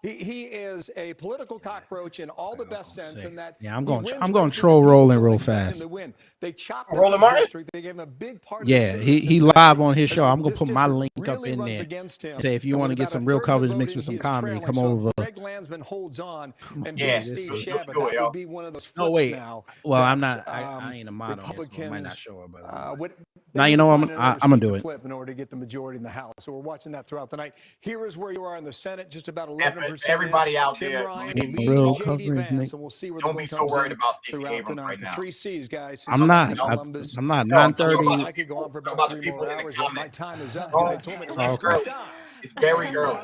he is a political cockroach in all the best sense. In that Yeah, I'm he going. wins I'm going races that troll people rolling don't real expect him fast. to win. They chopped Rolling up his Martin? district. They gave him a big part of Yeah, the he live on his show. I'm gonna put my link up in there. Say if you want to get some real coverage mixed with some comedy, come over. Greg Landsman holds on, and Yeah, Steve do it, Shabbat, do it, that yo. would be one of those flips No, wait. now. Well, I'm that, not. I ain't a mod on here, so I might not Republicans, show it. But they now you need know to I'm find another gonna seat do to it. flip in order to get the majority in the House. So we're watching that throughout the night. Here is where you are in the Senate, just about And 11%. for everybody out Tim there, Ryan believe me, leading Real J.D. coverage, Vance, Nick. and we'll see where don't the be vote so comes worried in about Stacey throughout the Abrams night. right The now. 3 C's, guys. I'm not. Columbus. I'm not. No, talk 9:30. I could go on for talk about about the 3 people more in the hours, but my comments. time is up. Don't, They told me to it's leave Okay. 3 early. times. It's very early.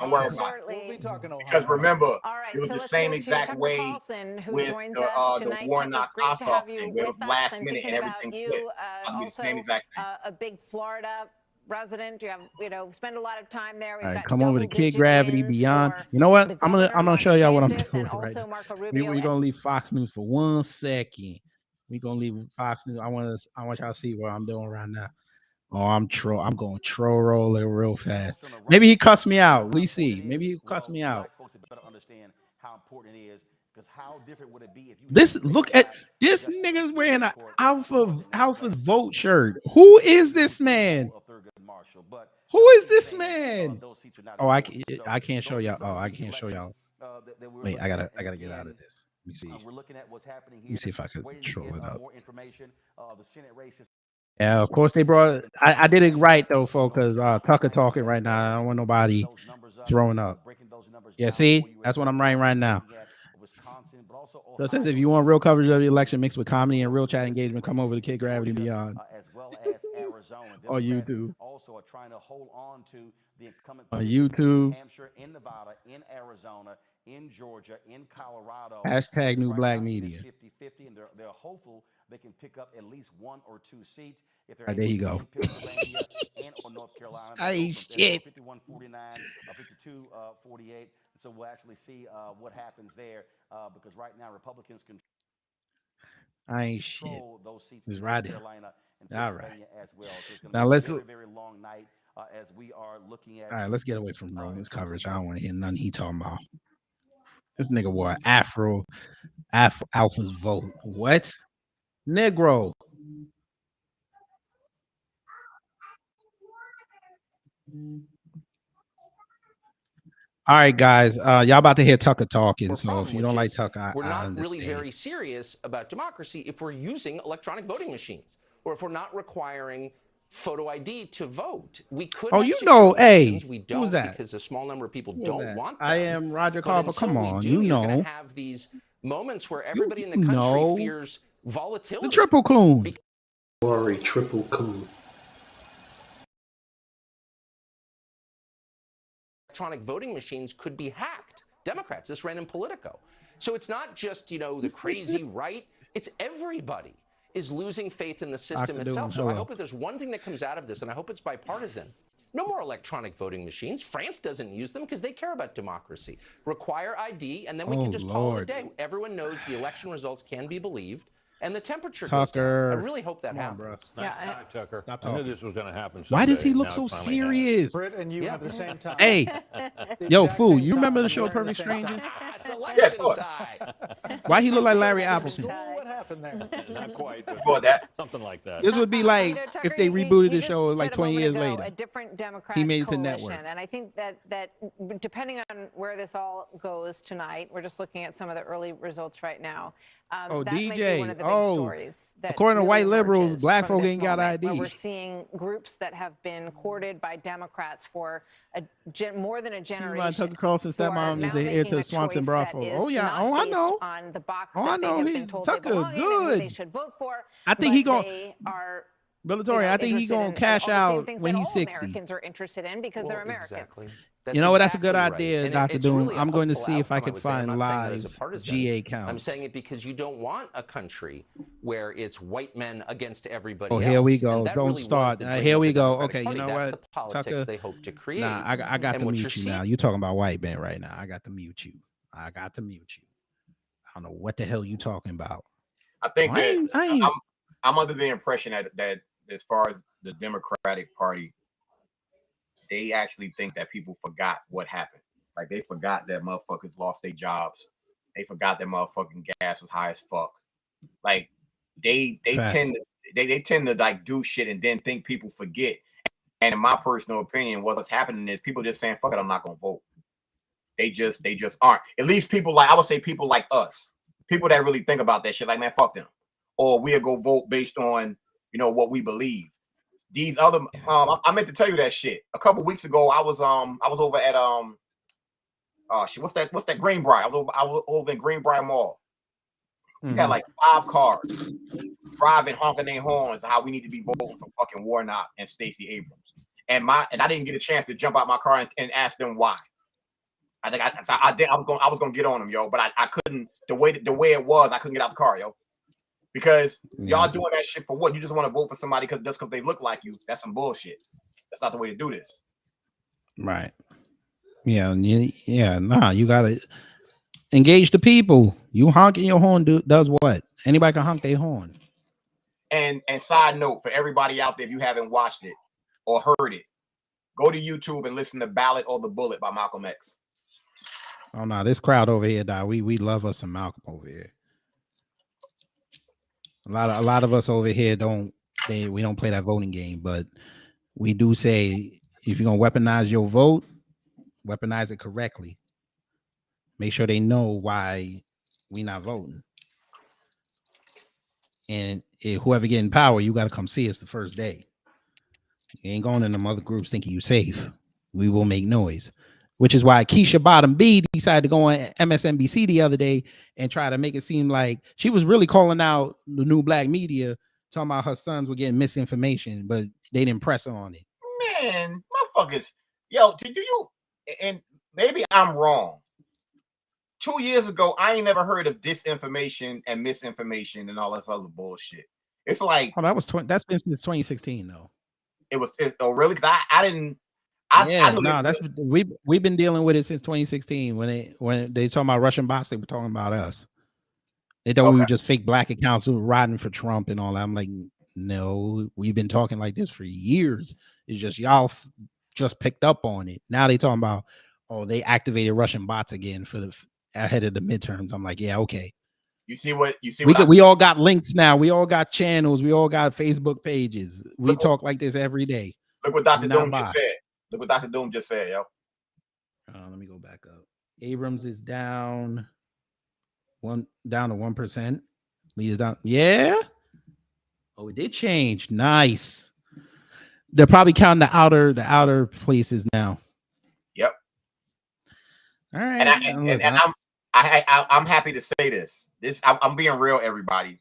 Don't worry about it. We'll be talking Ohio. Because remember, All right, it was so the let's same go to exact Tucker way Carlson, who with joins the us tonight. Warnock Tucker, great to Ossoff have you thing, where it was with us last and minute thinking and about everything you. flipped. I'll do the same Also, exact thing. a big Florida resident. You have, spend a lot of time there. We've All right, got come over to Kid double-digit Gravity wins Beyond. for You know what? the I'm gonna governor, show y'all what I'm DeSantis, doing and right also now. Marco Rubio. We're gonna leave Fox News for 1 second. We're gonna leave Fox News. I want y'all to see what I'm doing right now. Oh, I'm going troll rolling real fast. Maybe he cussed me out. We see. Maybe he cussed me out. This look at this nigga's wearing an Alpha Vote shirt. Who is this man? Who is this man? Oh, I can't show y'all. Oh, I can't show y'all. Wait, I gotta get out of this. Let me see. Let me see if I could troll it up. Yeah, of course they brought. I did it right though, folks, because Tucker talking right now. I don't want nobody throwing up. Yeah, see, that's what I'm writing right now. So it says if you want real coverage of the election mixed with comedy and real chat engagement, come over to Kid Gravity Beyond. As well as Arizona. On YouTube. Also are trying to hold on to the incumbent On YouTube. in Hampshire, in Nevada, in Arizona, in Georgia, in Colorado. Hashtag new black media. 50-50, and they're hopeful they can pick up at least 1 or 2 seats. If they're Right, there you go. Pennsylvania and or North Carolina. Hey, shit. 51-49, 52-48. So we'll actually see what happens there because right now Republicans I ain't shit. control those seats It's in right North there. Carolina and All Pennsylvania right. as well. So it's going Now to let's. be a very, very long night as we are looking at. All right, let's get away from Rogan's coverage. I don't want to hear nothing he talking about. This nigga wore an Alpha's vote. What? Negro. All right, guys. Y'all about to hear Tucker talking. So if you don't like Tucker, we're I not understand. really very serious about democracy if we're using electronic voting machines or if we're not requiring photo ID to vote. We could. Oh, have you secure know, hey, elections. We don't who's that? because a small number of people Who's don't that? want them. I am Roger But Carper. until Come we on, do, you you're know. gonna have these moments where everybody in the country know. fears volatility. The triple coon. Worry, triple coon. Electronic voting machines could be hacked. Democrats, this ran in Politico. So it's not just, the crazy right, it's everybody is losing faith in the system Dr. itself. Doom, So I hello. hope if there's one thing that comes out of this, and I hope it's bipartisan, no more electronic voting machines. France doesn't use them because they care about democracy. Require ID, and then we Oh, can just call it a Lord. day. Everyone knows the election results can be believed, and the temperature goes Tucker. down. I really hope that Come on, happens. bro. Nice try, Tucker. Stop I knew talking. this was going to happen. Why does he someday. look Now so it finally has. serious? Britt and you at the same time. Hey, The yo, exact fool, same you remember time. the show We're at the Perfect same Strangers? time. It's election time. Why he look like Larry Appleton? What happened there? Not quite, but Well, that something like that. This would be like Tucker, if they you rebooted the just show said like a 20 moment years ago, later. A different Democrat He made it to coalition, network. and I think that depending on where this all goes tonight, we're just looking at some of the early results right now. Oh, that might be DJ. one of the big Oh, stories that according to really white liberals, emerges black from folk this ain't got moment, where ID. We're seeing groups that have been courted by Democrats for more than a generation. Tucker Carlson, who are stepmom is now the heir making to a Swanson choice brothel. that is Oh, yeah. not Oh, I based know. on the box Oh, that I they know. have He- been told Tucker, they belong in and who good. they should vote for. I think but he gon- they are Brother Tori, I think he interested gonna in cash all the same out things when that he's all 60. Americans are interested in because they're Americans. Exactly. You know what? That's a good exactly right. idea, And Dr. it's Doom. really a I'm going to hopeful see if I outcome, could would say. I'm find not saying that as a live partisan. GA I'm counts. saying it because you don't want a country where it's white men against everybody Oh, else. here we And go. that Don't really was start. the dream Here of we the go. Democratic Okay, you Party. know That's what, the politics Tucker? they hope to create. Nah, I got And to what mute you're you seeing. now. You talking about white man right now. I got to mute you. I got to mute you. I don't know what the hell you talking about. I think I I'm under the impression that as far as the Democratic Party, they actually think that people forgot what happened. Like they forgot that motherfuckers lost their jobs. They forgot that motherfucking gas was high as fuck. Like they tend to like do shit and then think people forget. And in my personal opinion, what's happening is people just saying, fuck it, I'm not gonna vote. They just aren't. At least people like, I would say people like us, people that really think about that shit, like, man, fuck them. Or we'll go vote based on, what we believe. These other I meant to tell you that shit. A couple weeks ago, I was over at shit, what's that Greenbrier? I was over in Greenbrier Mall. We had like 5 cars driving, honking their horns, how we need to be voting for fucking Warnock and Stacey Abrams. And I didn't get a chance to jump out my car and ask them why. I think I was gonna get on them, yo, but I couldn't. The way it was, I couldn't get out the car, yo, because y'all doing that shit for what? You just want to vote for somebody because they look like you? That's some bullshit. That's not the way to do this. Right. Yeah. Nah, you gotta engage the people. You honking your horn does what? Anybody can honk their horn. And side note for everybody out there, if you haven't watched it or heard it, go to YouTube and listen to "Ballot or the Bullet" by Malcolm X. Oh no, this crowd over here, dog. We love us some Malcolm over here. A lot of us over here we don't play that voting game, but we do say if you're gonna weaponize your vote, weaponize it correctly. Make sure they know why we not voting. And whoever get in power, you got to come see us the first day. You ain't going in them other groups thinking you safe. We will make noise. Which is why Keisha Bottom B decided to go on MSNBC the other day and try to make it seem like she was really calling out the new black media, talking about her sons were getting misinformation, but they didn't press her on it. Man, motherfuckers, yo, do you? And maybe I'm wrong. 2 years ago, I ain't never heard of disinformation and misinformation and all that other bullshit. It's like, oh, that's been since 2016 though. Oh really? Because I didn't. We've been dealing with it since 2016 when they talking about Russian bots. They were talking about us. They thought we were just fake black accounts who were riding for Trump and all that. I'm like, no, we've been talking like this for years. It's just y'all just picked up on it. Now they talking about, oh, they activated Russian bots again for ahead of the midterms. I'm like, yeah, okay. You see what we all got links now. We all got channels. We all got Facebook pages. We talk like this every day. Look what Dr. Doom just said. Look what Dr. Doom just said, yo. Let me go back up. Abrams is down to 1%. Lee is down. Yeah. Oh, it did change. Nice. They're probably counting the outer places now. Yep. All right. And I'm happy to say this. I'm being real, everybody.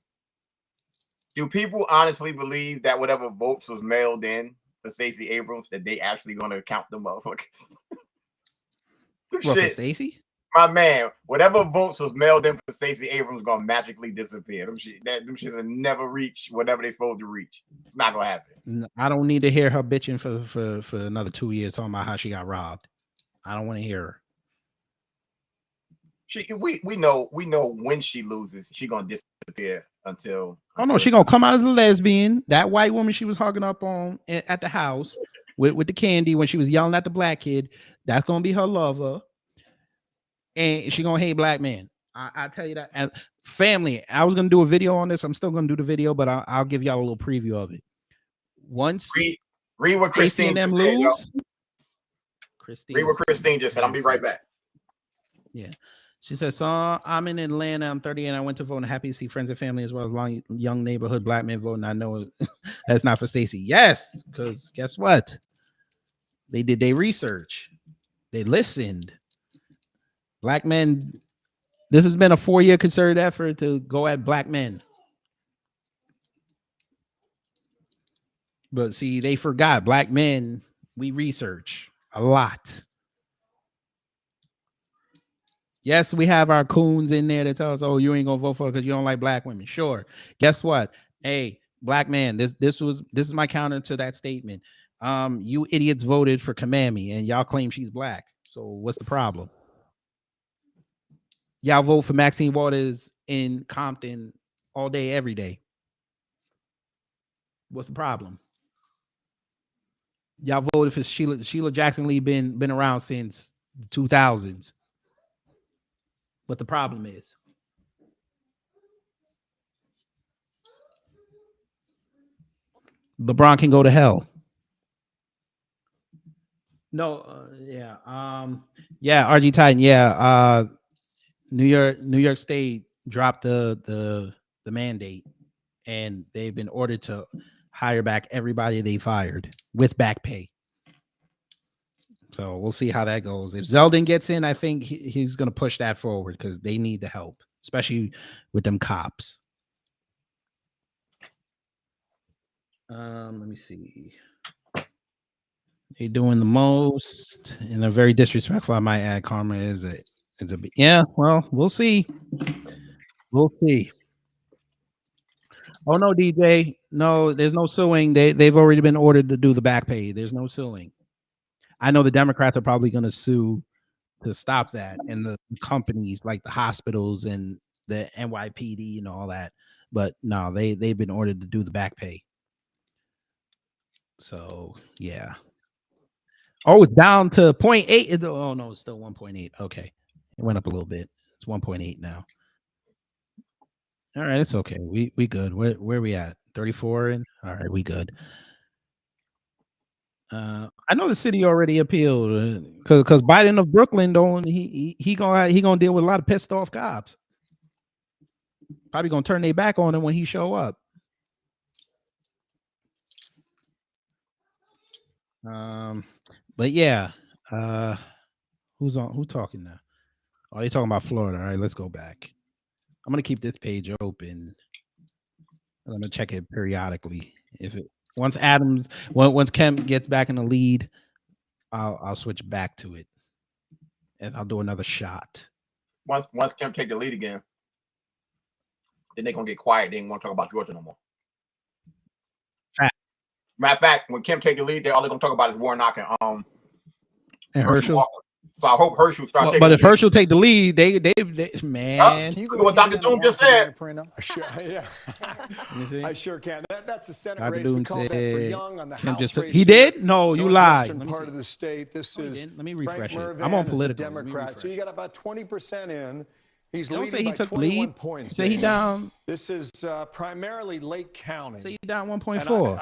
Do people honestly believe that whatever votes was mailed in for Stacey Abrams, that they actually going to count them motherfuckers? For Stacey? My man, whatever votes was mailed in for Stacey Abrams is gonna magically disappear. Them shits will never reach whatever they're supposed to reach. It's not gonna happen. I don't need to hear her bitching for another 2 years talking about how she got robbed. I don't want to hear her. We know when she loses, she gonna disappear until. Oh no, she gonna come out as a lesbian. That white woman she was hugging up on at the house with the candy when she was yelling at the black kid. That's gonna be her lover. And she gonna hate black men. I tell you that. And family, I was gonna do a video on this. I'm still gonna do the video, but I'll give y'all a little preview of it. Once read what Christine just said, yo. Read what Christine just said. I'll be right back. Yeah. She says, so I'm in Atlanta. I'm 30 and I went to vote and happy to see friends and family as well as young neighborhood black men voting. I know that's not for Stacey. Yes, because guess what? They did their research. They listened. Black men, this has been a 4-year concerted effort to go at black men. But see, they forgot black men, we research a lot. Yes, we have our coons in there that tell us, "Oh, you ain't gonna vote for it because you don't like black women." Sure. Guess what? Hey, black man, this is my counter to that statement. You idiots voted for Kamami, and y'all claim she's black. So what's the problem? Y'all vote for Maxine Waters in Compton all day, every day. What's the problem? Y'all voted for Sheila Jackson Lee been around since the 2000s. What the problem is? LeBron can go to hell. No, yeah, RG Titan, yeah. New York State dropped the mandate, and they've been ordered to hire back everybody they fired with back pay. So we'll see how that goes. If Zeldin gets in, I think he's going to push that forward because they need the help, especially with them cops. Let me see. They're doing the most, and they're very disrespectful. I might add, karma is a yeah. Well, we'll see. We'll see. Oh no, DJ. No, there's no suing. They've already been ordered to do the back pay. There's no suing. I know the Democrats are probably going to sue to stop that, and the companies like the hospitals and the NYPD and all that. But no, they've been ordered to do the back pay. So yeah. Oh, it's down to 0.8. Oh no, it's still 1.8. Okay, it went up a little bit. It's 1.8 now. All right, it's okay. We good. Where we at? 34 in. All right, we good. I know the city already appealed because Biden of Brooklyn don't he gonna deal with a lot of pissed off cops. Probably gonna turn their back on him when he show up. But yeah, who's talking now? Oh, they talking about Florida. All right, let's go back. I'm gonna keep this page open. I'm gonna check it periodically. Once Kemp gets back in the lead, I'll switch back to it, and I'll do another shot. Once Kemp take the lead again, then they're gonna get quiet. They ain't want to talk about Georgia no more. Matter of fact, when Kemp take the lead, all they're gonna talk about is Warnock and Herschel Walker. So I hope Herschel starts taking. But if Herschel take the lead, they man. You what Dr. Doom just said. Sure, yeah. I sure can. That's a Senate Dr. race. Doom We call that for said Young on the Kemp House just race. he did? No, you lied. Part of the state. This is Let me refresh Frank it. I'm on Mervan is the political. Democrat. So you got about 20% in. He's Don't leading say he by took the 21 lead. points. Say he down. This is primarily Lake County. Say he down 1.4.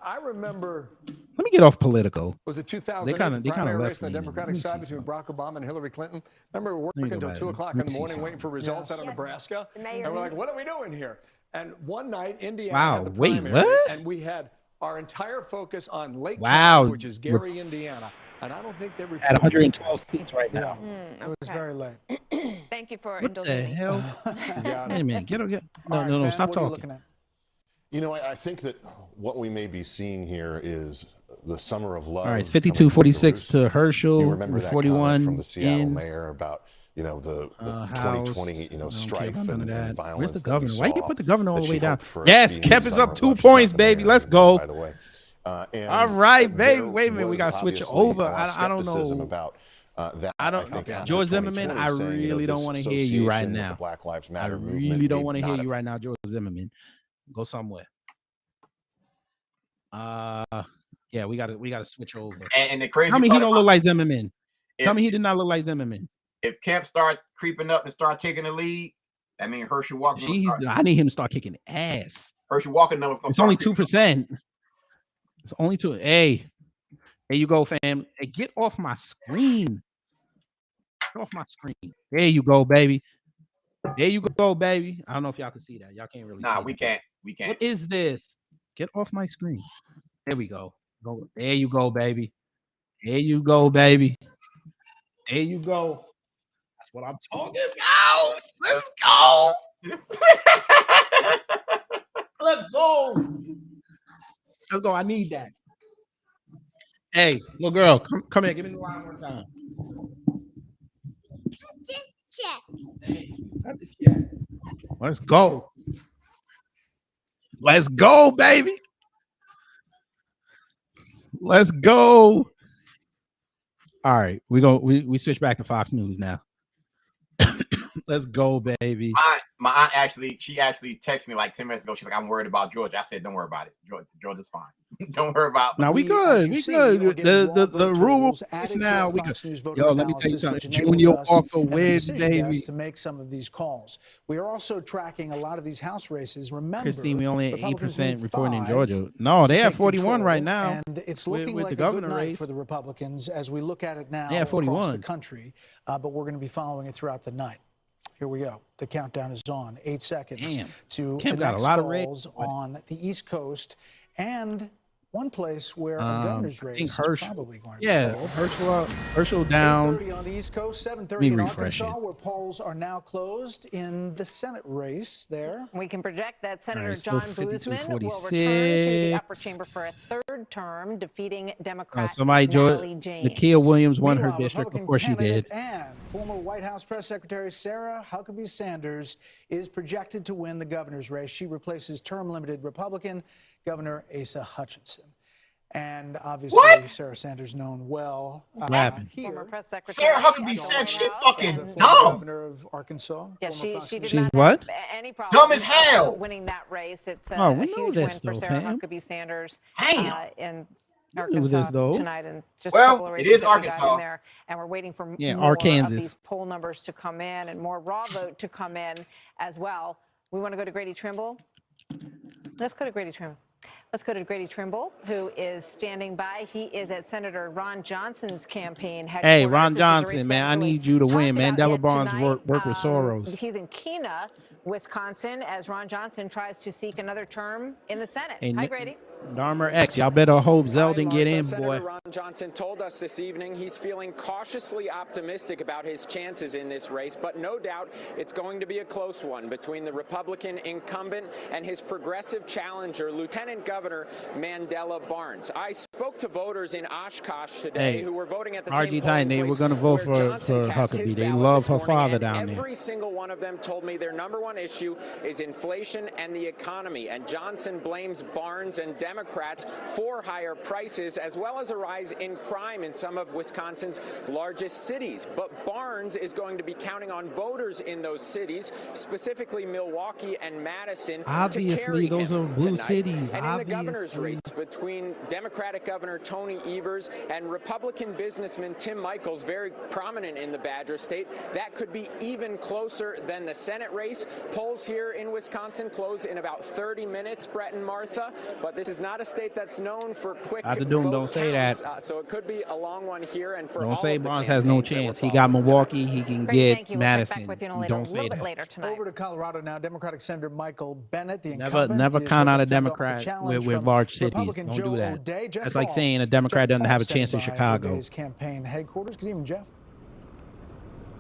I remember. Let me get off political. Was it 2000? They kind of primary race left on the me. Democratic side between Barack Obama and Hillary Clinton. Remember working until 2 o'clock in the morning waiting for results out of Nebraska? And we're like, what are we doing here? And one night, Indiana had the primary, and we had our entire focus on Lake County, which is Gary, Indiana. And I don't think they were at 112 seats right now. It was very late. Thank you for What the indulging me. hell? Wait a minute. Get. No, stop talking. You know, I think that what we may be seeing here is the summer of love. All right, it's 52-46 to Herschel. You remember that 41 comment from the Seattle in. mayor about the 2020 strife and violence. Where's the governor? Why you put the governor all the way down? For Yes, Kemp is up 2 points, baby. Let's go. By the way. All right, baby. Wait a minute. We got to switch over. I don't know. About that. I don't. George Zimmerman, I really don't want to hear you right now. Black Lives Matter I really don't want to hear you right now, George Zimmerman. Go somewhere. Yeah, we gotta switch over. And the crazy. Tell me he don't look like Zimmerman. Tell me he did not look like Zimmerman. If Kemp start creeping up and start taking the lead, that means Herschel Walker. I need him to start kicking ass. Herschel Walker numbers. It's only 2%. It's only 2. Hey, there you go, fam. Hey, get off my screen. Get off my screen. There you go, baby. There you go, baby. I don't know if y'all can see that. Y'all can't really. Nah, see we that. can't. We can't. What is this? Get off my screen. There we go. There you go, baby. There you go, baby. There you go. That's what I'm talking about. Let's go. Let's go. Let's go. I need that. Hey, little girl, come here. Give me the line one time. Let's go. Let's go, baby. Let's go. All right, we switch back to Fox News now. Let's go, baby. My aunt actually texted me like 10 minutes ago. She's like, I'm worried about Georgia. I said, don't worry about it. Georgia's fine. Don't worry about it. Now we good. We good. The rule is now we good. Yo, let me tell you something. Junior Walker wins, baby. To make some of these calls. We are also tracking a lot of these House races. Remember, Christine, we only at 8% reporting in Georgia. No, they have 41 right now. And it's looking with like the a governor good night race for the Republicans as we look at it now They have across 41. the country. But we're going to be following it throughout the night. Here we go. The countdown is on. 8 seconds to the Kemp got a next lot of calls on the East Coast and one place where a governor's I race think is Herschel. probably going to Yeah, be Herschel down. 8:30 on the East Coast, 7:30 Me in refresh Arkansas, where polls are now closed in the Senate race there. We can project that Senator right, still John Boozman will return to 52-46. the upper chamber for a third term, defeating Democrat Somebody Natalie joined. James. Nakia Williams won her Meanwhile, district. Of Republican course she did. candidate and former White House press secretary Sarah Huckabee Sanders is projected to win the governor's race. She replaces term-limited Republican Governor Asa Hutchinson. And obviously, Sarah Sanders known well Former press secretary. Sarah Huckabee said she's fucking former dumb. Governor of Arkansas. Yeah, former Fox she did News- not what? have any problem Dumb as hell. winning that race. It's Oh, a we know huge this, win for though, Sarah fam. Huckabee Sanders Damn. in knew Arkansas this, though. tonight, and just Well, a couple of it races is that we got Arkansas. in there, and we're waiting for Yeah, more Arkansas. of these poll numbers to come in and more raw vote to come in as well. We want to go to Grady Trimble. Let's go to Grady Trimble. Let's go to Grady Trimble, who is standing by. He is at Senator Ron Johnson's campaign headquarters. Hey, Ron This is a race Johnson, we man, I haven't really need you to win. talked about Mandela yet Barnes tonight. work with Soros. He's in Keena, Wisconsin, as Ron Johnson tries to seek another term in the Senate. Hey, Hi, Nick- Grady. Dharma X, y'all better hope Zeldin get in, Senator boy. Ron Johnson told us this evening he's feeling cautiously optimistic about his chances in this race, but no doubt it's going to be a close one between the Republican incumbent and his progressive challenger, Lieutenant Governor Mandela Barnes. I spoke to voters in Oshkosh today Hey, who were voting at the RG same Titan, polling they were place going to vote where Johnson for cast his Huckabee. They ballot love this her morning, father and down there. every single one of them told me their number one issue is inflation and the economy, and Johnson blames Barnes and Democrats for higher prices, as well as a rise in crime in some of Wisconsin's largest cities. But Barnes is going to be counting on voters in those cities, specifically Milwaukee and Madison, to Obviously, carry those him are blue tonight. cities, And in the governor's obviously. race between Democratic Governor Tony Evers and Republican businessman Tim Michels, very prominent in the Badger State, that could be even closer than the Senate race. Polls here in Wisconsin close in about 30 minutes, Brett and Martha, but this is not a state that's known for quick Dr. Doom, vote don't say counts, that. so it could be a long one here. And for Don't all say of the Barnes has no campaigns that we're chance. He got following Milwaukee. He can Grady, get thank you. We'll check back Madison. with you in a Don't little say bit that. later tonight. Over to Colorado now. Democratic Senator Michael Bennett, the Never incumbent, is count out a hoping to fend off Democrat challenge with from large cities. Republican Don't Joe do that. O'Dea. Jeff That's like Paul. saying a Democrat Jeff doesn't have a Paul chance in standing by Chicago. O'Dea's campaign headquarters. Good evening, Jeff.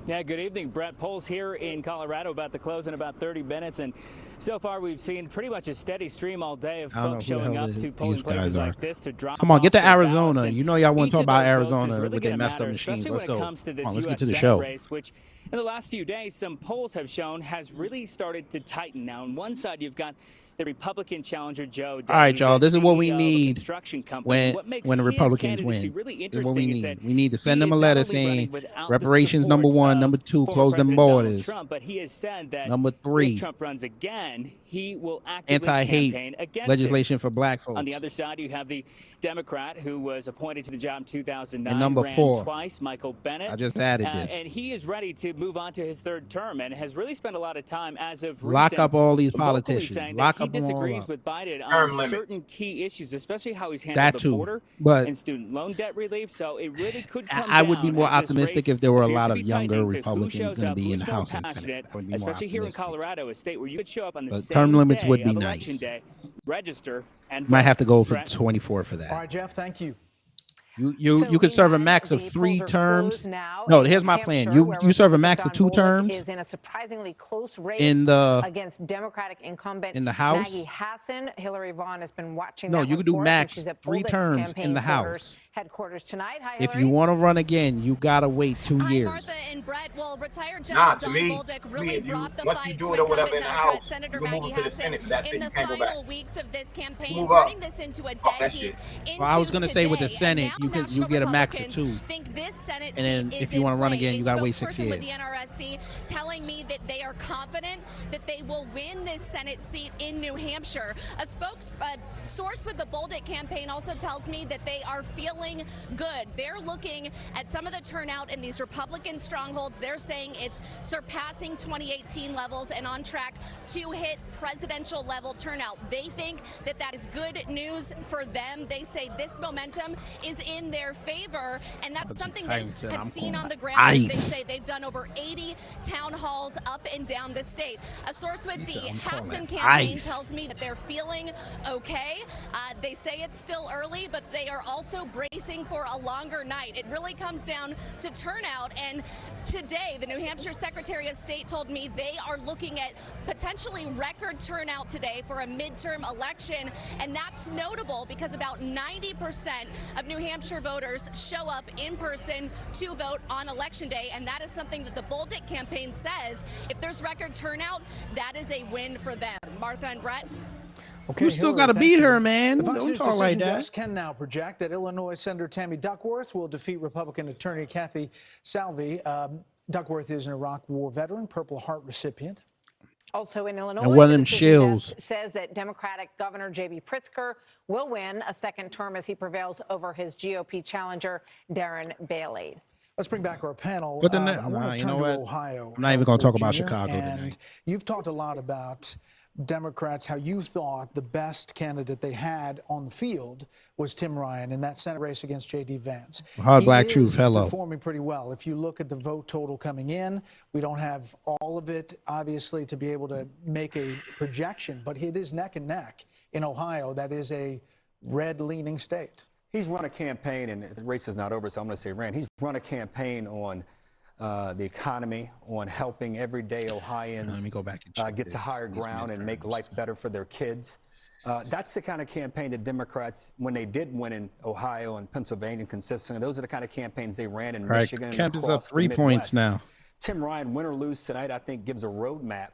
Yeah, good evening, Brett. Polls here in Colorado about to close in about 30 minutes, and so far we've seen pretty much a steady stream all day of I don't know folks who the showing hell up to these polling guys places are. like this to drop Come on, get to off their ballots, Arizona. and You know y'all want each to talk of about those votes is Arizona really with their gonna messed up matter, machines. especially Let's when go. it comes to this Come on, let's get U.S. to the Senate show. race, which in the last few days some polls have shown has really started to tighten. Now, on one side you've got the Republican challenger Joe O'Dea. All right, He's y'all. the This is what we CEO of a need construction company. when What makes the his Republicans candidacy win. really This is what we interesting is need. that We need to send he them a is letter not only running saying without the reparations support number one, of number two, former close them President Donald borders. Trump, but he has said that Number three, if Trump runs again, he will actively anti-hate campaign against legislation it. for black folks. On the other side, you have the Democrat who was appointed to the job in 2009, And number ran four, twice, Michael Bennett. I just added this. And he is ready to move on to his third term and has really spent a lot of time as of Lock recent up all these vocally politicians. saying Lock that he up them all disagrees up. with Biden Term on limits. certain key issues, especially how he's That handled the too, border but and student loan debt relief. So it really could come I would be down more as this optimistic race if there were a appears lot to of be younger tightening to who Republicans shows going to up, be in who's the more House and Senate. passionate, I would be more especially here in optimistic. Colorado, a state where you could show up on the But same term limits day would be of election nice. day, register, and Might vote. have to go for Brett? 24 for All that. right, Jeff, thank you. You could serve a max of 3 terms. No, here's my plan. You serve a max of 2 terms is in a surprisingly close race in the against Democratic incumbent in the House. Maggie Hassan. Hillary Vaughn has been watching. No, that you one could do for us, and max she's at 3 Bolduc's terms campaign in the quarters House. headquarters tonight. Hi, If Hillary. you want to run again, you gotta wait 2 years. Martha and Brett, well, retired General Don Bolduc really brought the fight to incumbent Democrat Senator Maggie Hassan in the final weeks of this campaign, turning this into a dead heat into Well, I was gonna say with the today. Senate, you get a max of 2. Think this Senate And then seat if is you in want to run play. again, you A gotta wait 6 spokesperson with years. the NRSC telling me that they are confident that they will win this Senate seat in New Hampshire. A source with the Bolduc campaign also tells me that they are feeling good. They're looking at some of the turnout in these Republican strongholds. They're saying it's surpassing 2018 levels and on track to hit presidential level turnout. They think that that is good news for them. They say this momentum is in their favor, and that's something they have seen on the ground. They say they've done over 80 town halls up and down the state. A source with the Hassan campaign tells me that they're feeling okay. They say it's still early, but they are also bracing for a longer night. It really comes down to turnout, and today the New Hampshire Secretary of State told me they are looking at potentially record turnout today for a midterm election, and that's notable because about 90% of New Hampshire voters show up in person to vote on Election Day, and that is something that the Bolduc campaign says if there's record turnout, that is a win for them. Martha and Brett. Okay, You still Hillary, got to thank beat you. her, man. The Fox Don't News talk like decision that. desk can now project that Illinois Senator Tammy Duckworth will defeat Republican attorney Kathy Salvi. Duckworth is an Iraq War veteran, Purple Heart recipient. Also in Illinois, And one of the them decision shills. desk says that Democratic Governor J.B. Pritzker will win a second term as he prevails over his GOP challenger, Darren Bailey. Let's bring back our panel. But then I want to you turn know to what? Ohio. I'm not even going to talk about Junior, Chicago and tonight. you've talked a lot about Democrats, how you thought the best candidate they had on the field was Tim Ryan in that Senate race against J.D. Vance. Hard Black He Truth, is hello. performing pretty well. If you look at the vote total coming in, we don't have all of it, obviously, to be able to make a projection, but it is neck and neck in Ohio. That is a red-leaning state. He's run a campaign, and the race is not over, so I'm going to say ran. He's run a campaign on the economy, on helping everyday Ohioans Let me go back and get to higher ground and make life better for their kids. That's the kind of campaign that Democrats, when they did win in Ohio and Pennsylvania consistently, those are the kind of campaigns they ran in All right, Michigan and Kemp is up across 3 the points Midwest. now. Tim Ryan, win or lose tonight, I think gives a roadmap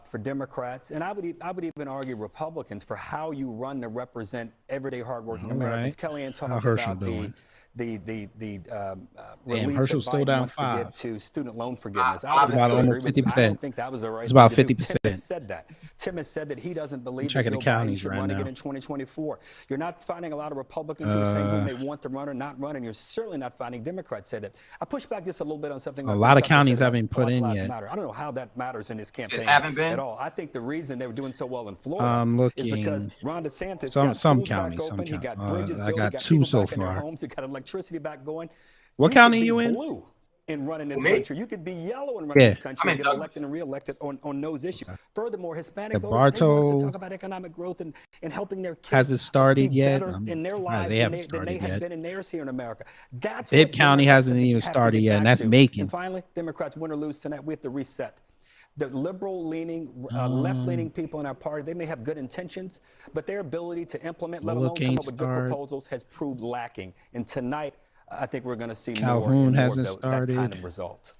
for Democrats, and I would even argue Republicans for how you run to represent everyday hardworking All Americans. right. Kellyanne How talked Herschel about doing? relief Herschel's that still Biden down wants to 5. give to student loan forgiveness. About I would have to almost agree with you. I 50%. don't think that was the right It's about thing to do. 50%. Tim has said that. Tim has said that he doesn't believe that checking Joe the Biden counties should right run now. again in 2024. You're not finding a lot of Republicans who are saying whom they want to run or not run, and you're certainly not finding Democrats say that. I push back just a little bit on something. A my lot friend of Tucker counties said about haven't put Black in Lives yet. Matter. I don't know how that matters in this campaign haven't been? at all. I think the reason they were doing so well in Florida I'm is because looking. Ron DeSantis Some got schools counties, back some open. He got counties. bridges I built. got He got 2 people so back in their far. homes. He got electricity back going. What You county could be you in? blue and running this Me? country. You could be yellow and running Yeah. this country I'm and in get Douglas. elected and reelected on those issues. Furthermore, Hispanic The voters, they want us Bartow to talk about economic growth and helping their kids Hasn't started be yet. better in their lives They haven't than they started have yet. been in theirs here in America. That's Bibb what County Democrats hasn't even have to started get yet, and back that's to. Macon. And finally, Democrats win or lose tonight, we have to reset. The liberal-leaning, left-leaning people in our party, they may have good intentions, but their ability to implement, let Lola alone come can't up with good start. proposals, has proved lacking. And tonight, I think we're going to see Calhoun more and more hasn't of that kind started. of result.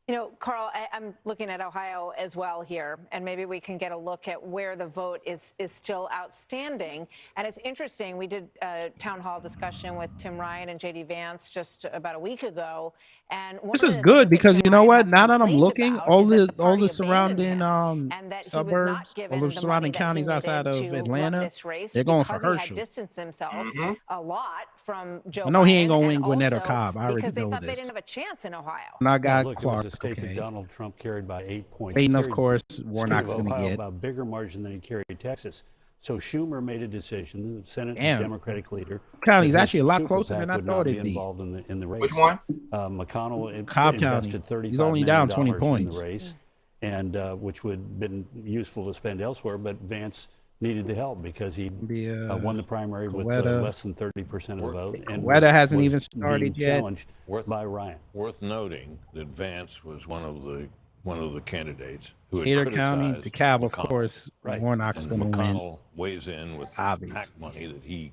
You know, Carl, I'm looking at Ohio as well here, and maybe we can get a look at where the vote is still outstanding. And it's interesting, we did a town hall discussion with Tim Ryan and J.D. Vance just about a week ago. And one This of is the good things that because Tim you know Ryan what? has Now that I'm complained looking, about all is that the party surrounding abandoned him, and that he was suburbs, not given all the the money surrounding that he counties outside needed of to Atlanta, run this race they're going for because he had Herschel. distanced himself a lot from Joe I know he Biden, ain't gonna and win Gwinnett or also Cobb. I already because they know thought they this. didn't have a chance in Ohio. And I got Look, Clark. it was a state that Donald Trump carried by 8 points. Peyton, of Carried course, the Warnock's state of gonna Ohio get. by a bigger margin than he carried Texas. So Schumer made a decision, the Senate Damn. Democratic leader. County's that actually a his lot super closer PAC than I would thought not be it'd be. involved in the race. Which one? McConnell Cobb invested County. $35 He's only down 20 million points. in the race, and which would have been useful to spend elsewhere. But Vance needed the help because he won the primary with less than 30% of the vote. And Weta hasn't was even started being yet. challenged by Ryan. Worth noting that Vance was one of the candidates who had Hater criticized County, DeKalb, of McConnell. course, Warnock's And going to win. McConnell weighs in with the PAC money that he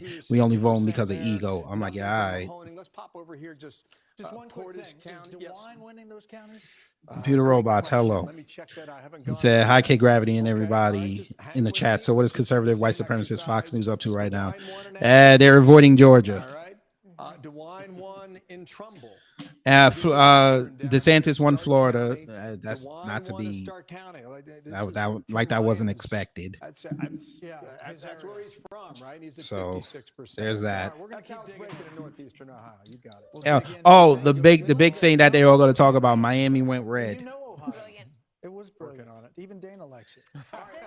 we only voting because of ego. I'm like, yeah, all right. Let's pop over here. Just one quick Portage thing. County. Is Yes. DeWine winning those counties? Computer robots, hello. Let me check that. I haven't He gone said, through hi, that. K Gravity and everybody in the chat. So what is conservative white supremacist Fox News up to right now? They're avoiding Georgia. All right. DeWine won in Trumbull. DeSantis won Florida. That's not to be. That wasn't expected. That's where he's from, right? He's at So 56%. there's that. That's how it's breaking in Northeastern Ohio. You got it. Oh, the big thing that they're all going to talk about. Miami went red. It was brilliant. Even Dana likes it.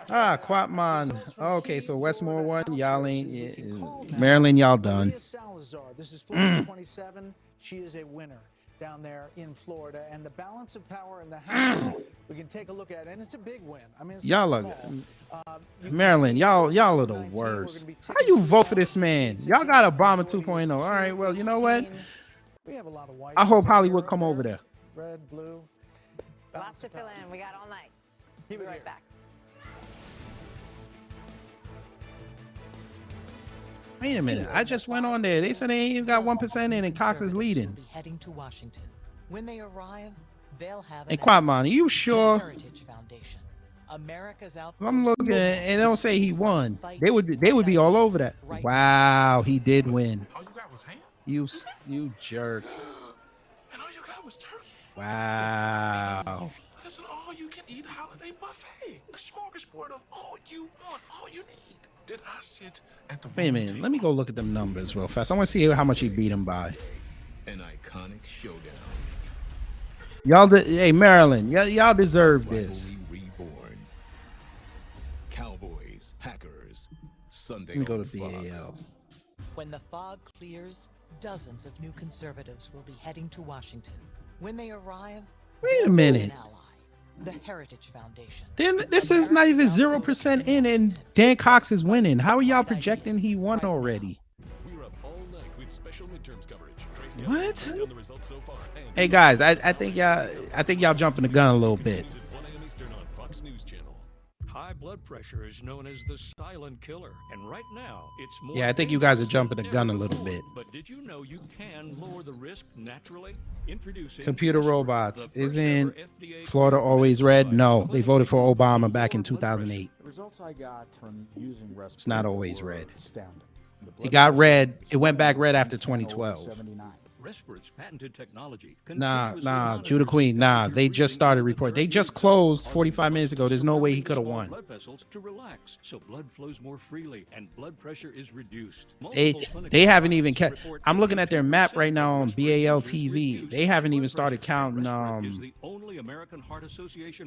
Quatman. Okay, so Westmore won. Y'all ain't. Maryland, y'all done. This is Florida 27. She is a winner down there in Florida, and the balance of power in the House we can take a look at, and it's a big win. I mean, it's Y'all not are small. Maryland. Y'all are the worst. How you vote for this man? Y'all got Obama 2.0. All right, well, you know what? We have a lot of white. I hope Hollywood come over there. Red, blue. Lots to fill in. We got all night. We'll be right back. Wait a minute. I just went on there. They said they ain't even got 1% in, and Cox is leading. Heading to Washington. When they arrive, they'll have Hey, Quatman, are you sure? Heritage Foundation. America's out. I'm looking, and they don't say he won. They would be all over that. Wow, he did win. All you got was ham? You jerk. And all you got was turkey. Wow. That's an all-you-can-eat holiday buffet. A smorgasbord of all you want, all you need. Did I sit at the Wait a minute. Let me go look at them numbers real fast. I want to see how much he beat him by. An iconic showdown. Y'all, hey Maryland, y'all deserve this. Reborn. Cowboys, Packers, Sunday. Let me go on to Fox. BAL. When the fog clears, dozens of new conservatives will be heading to Washington. When they arrive, Wait a minute. the Heritage Foundation. Then this is not even 0% in, and Dan Cox is winning. How are y'all projecting he won already? We're up all night with special midterms coverage. What? The results so far, Hey guys, I think y'all jumping the gun a little bit. Fox News Channel. High blood pressure is known as the silent killer, and right now it's more. Yeah, I think you guys are jumping the gun a little bit. But did you know you can lower the risk naturally? Introducing Computer robots. Isn't Florida always red? No, they voted for Obama back in 2008. The results I got from using Respirate It's not always red. astounding. It got red. It went back red after 2012. Respirate's patented technology. Nah, Judah Queen. Nah, they just started reporting. They just closed 45 minutes ago. There's no way he could have won. Blood vessels to relax, so blood flows more freely and blood pressure is reduced. They haven't even kept. I'm looking at their map right now on BAL TV. They haven't even started counting.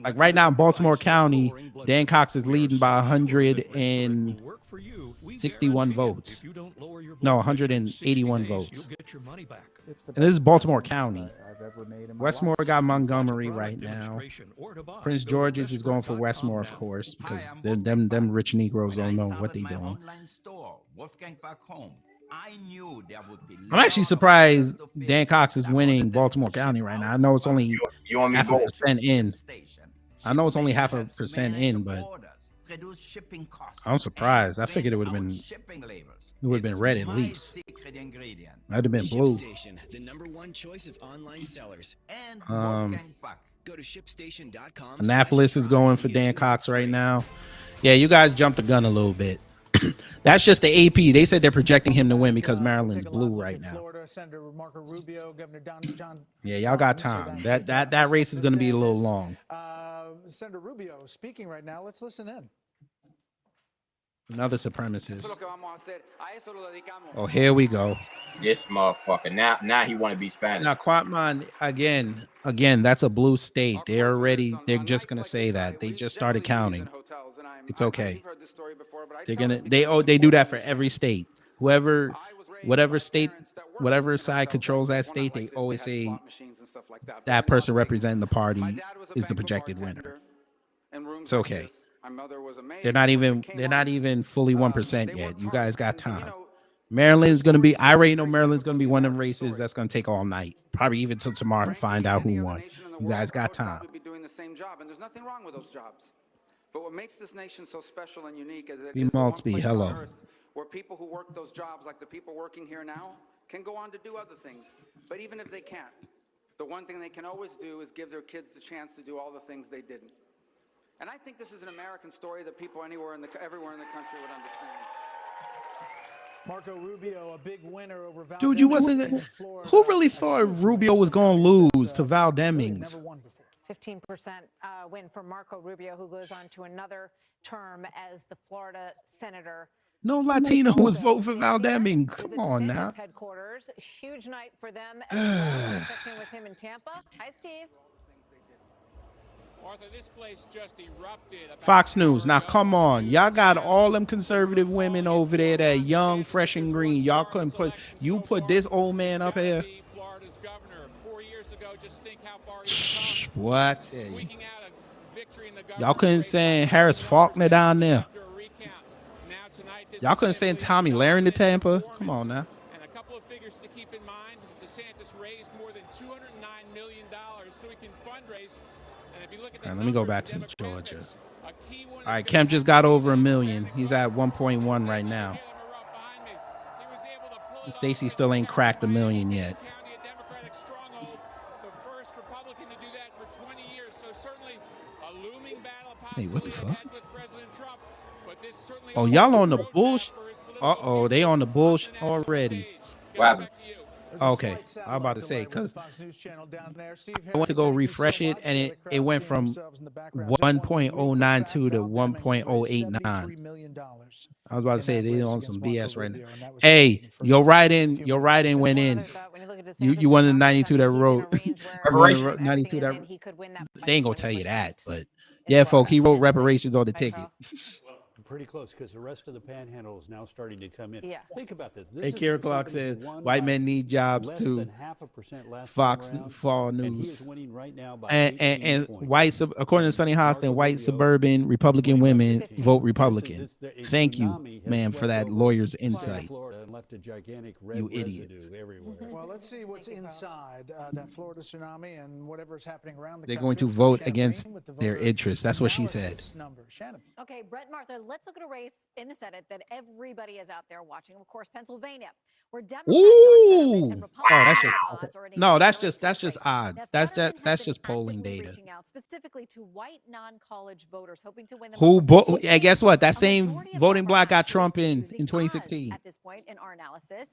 Like right now in Baltimore County, Dan Cox is leading by 161 votes. No, 181 votes. And this is Baltimore County. Westmore got Montgomery right now. Prince George's is going for Westmore, of course, because them rich Negroes don't know what they're doing. I'm actually surprised Dan Cox is winning Baltimore County right now. I know it's only half a percent in. I know it's only 0.5% in, but I'm surprised. I figured it would have been red at least. That'd have been blue. The #1 choice of online sellers. And go to shipstation.com. Annapolis is going for Dan Cox right now. Yeah, you guys jumped the gun a little bit. That's just the AP. They said they're projecting him to win because Maryland's blue right now. Florida, Senator Marco Rubio, Governor John. Yeah, y'all got time. That race is going to be a little long. Senator Rubio speaking right now. Let's listen in. Another supremacist. Oh, here we go. This motherfucker. Now he want to be Spanish. Now, Quatman, again, that's a blue state. They're just gonna say that. They just started counting. It's okay. They do that for every state. Whatever side controls that state, they always say that person representing the party is the projected winner. It's okay. They're not even fully 1% yet. You guys got time. Maryland is gonna be. I already know Maryland's gonna be one of them races that's gonna take all night, probably even till tomorrow to find out who won. You guys got time. Doing the same job, and there's nothing wrong with those jobs. But what makes this nation so special and unique is that it's the one place on earth where people who work those jobs, like the people working here now, can go on to do other things. But even if they can't, the one thing they can always do is give their kids the chance to do all the things they didn't. And I think this is an American story that people everywhere in the country would understand. Marco Rubio, a big winner over Val Dude, you Demings wasn't. in Florida. Who really thought Rubio was going to lose to Val Demings? 15% win for Marco Rubio, who goes on to another term as the Florida senator. No Latino was voting for Val Demings. Come on now. Headquarters, huge night for them as well. Check in with him in Tampa. Hi, Steve. Martha, this place just erupted. Fox News. Now, come on. Y'all got all them conservative women over there that young, fresh and green. Y'all couldn't put, you put this old man up here. Florida's governor 4 years ago. Just think how far he's come. What? Squeaking out a victory in the Y'all couldn't send Harris Faulkner down there. Y'all couldn't send Tommy Lahren to Tampa. Come on now. And a couple of figures to keep in mind. DeSantis raised more than $209 million so he can fundraise. And if you look at the All right, let me go back to Georgia. All right, Kemp just got over $1 million. He's at 1.1 right now. Stacey still ain't cracked $1 million yet. Hey, what the fuck? Oh, y'all on the bullshit? Uh-oh, they on the bullshit already. Wow. Okay, I was about to say, because I went to go refresh it, and it went from 1.092 to 1.089. I was about to say, they on some BS right now. Hey, your write-in went in. You won the 92 that wrote. 92 that they ain't gonna tell you that, but yeah, folk, he wrote reparations on the ticket. Pretty close, because the rest of the panhandle is now starting to come in. Yeah. Think about this. Hey, Kira Clark says white men need jobs less too. than 0.5% last Fox time around, Fall and he News. is winning right now by And 18 points. white, according to Sonny Hostin, white suburban Republican women vote Republican. Thank you, ma'am, for that lawyer's insight. And left a gigantic red You idiot. residue everywhere. Well, let's see what's inside that Florida tsunami and whatever's happening around the They're country. going to Let's go vote Shannon against Green with the their voter interests. That's what she said. analysis number. Shannon. Okay, Brett, Martha, let's look at a race in the Senate that everybody is out there watching. Of course, Pennsylvania, where Democrats Ooh. and Oh, that's Republicans just no. That's just odds. That's just polling data. reaching out specifically to white non-college voters, hoping to win them. Hey, guess what? That same voting bloc got Trump in 2016. At this point in our analysis,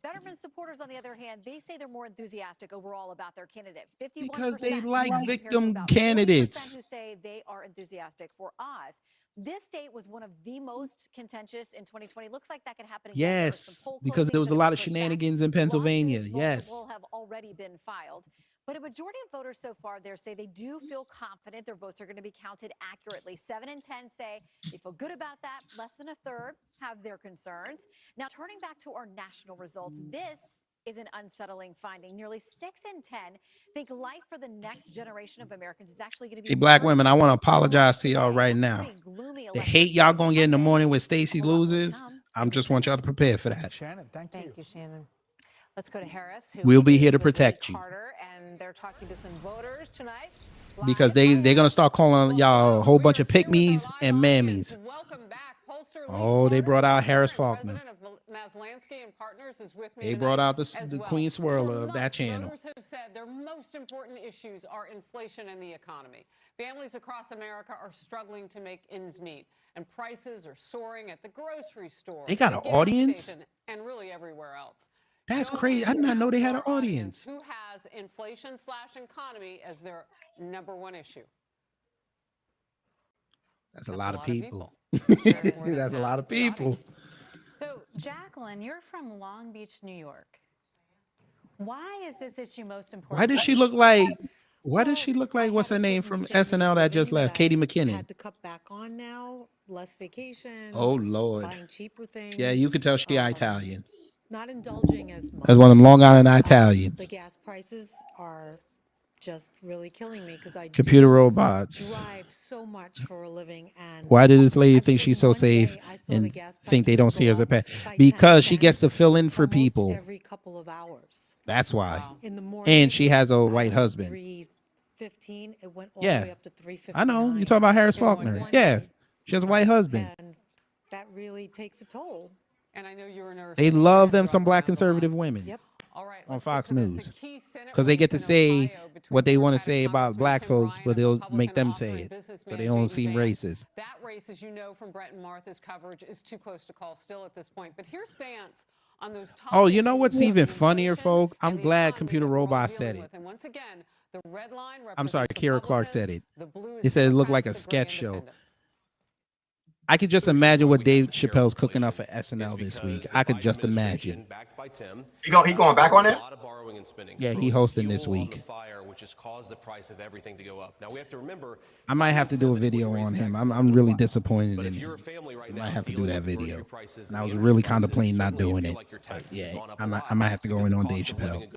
Betterment supporters, on the other hand, they say they're more enthusiastic overall about their candidate. 51% Because they like compared to victim about 40% candidates. who say they are enthusiastic for Oz. This state was one of the most contentious in 2020. Looks like that could happen again. There was some Yes, poll because there was closings a and lot of pushback. shenanigans in Pennsylvania. Lawsuits, Yes. multiple have already been filed. But a majority of voters so far there say they do feel confident their votes are going to be counted accurately. 7 in 10 say they feel good about that. Less than a third have their concerns. Now, turning back to our national results, this is an unsettling finding. Nearly 6 in 10 think life for the next generation of Americans is actually going to be. Hey, black worse women, I want to than apologize to y'all today. right That's now. pretty gloomy The election hate y'all day. gonna get in the morning when A Stacey lot more to loses, come. I just want y'all to prepare for that. Shannon, thank you. Thank you, Shannon. Let's go to Harris. Who We'll be here is to with protect Lee you. Carter, and they're talking to some voters tonight. Because they're gonna start calling y'all a whole bunch of pick-me's and mammies. Welcome back. Pollster Oh, they brought out Harris Faulkner. President of Maslansky and Partners is with me They tonight brought out the as well. Queen Swirler For of that months, channel. Voters have said their most important issues are inflation and the economy. Families across America are struggling to make ends meet, and prices are soaring at the grocery store. They got the an gas audience? station, and really everywhere else. That's Show crazy. I did not know they had an our audience. Who has inflation/economy as their number one issue? That's a lot of people. That's That's a lot of people. So, Jacqueline, you're from Long Beach, New York. Why is this issue most important? Why does she look like? Why does she look like what's her name from SNL that just left? Katie McKinnon. Had to cut back on now, less vacations. Oh Lord. Buying cheaper things. Yeah, you can tell she Italian. Not indulging as much. That's one of them Long Island Italians. The gas prices are just really killing me because I Computer do robots. drive so much for a living, and Why did this lady think she's so safe and think they don't see her as a pet? Because she gets to fill in for people. every couple of hours. That's why. In the morning, And she has a white husband. 315, it went all Yeah. the way up to 359. I know. You're talking about Harris Faulkner. Yeah. She has a white husband. And that really takes a toll. And I know you're a nurse. They love them some black conservative women. Yep. on Fox News, because they get to say what they want to say about black folks, but they'll make them say it, so they don't seem racist. That race, as you know from Brett and Martha's coverage, is too close to call still at this point. But here's Vance on those top. Oh, you know what's even funnier, folk? I'm glad Computer Robot said it. And once again, the red line I'm sorry, Kira Clark said it. the blue He said it looked like a sketch show. I could just imagine what Dave Chappelle's cooking up for SNL this week. I could just imagine. He going back on it? Yeah, he hosting this week. Which has caused the price of everything to go up. Now we have to remember. I might have to do a video on him. I'm really disappointed in him. I might have to do that video. And I was really contemplating not doing it. Yeah, I might have to go in on Dave Chappelle.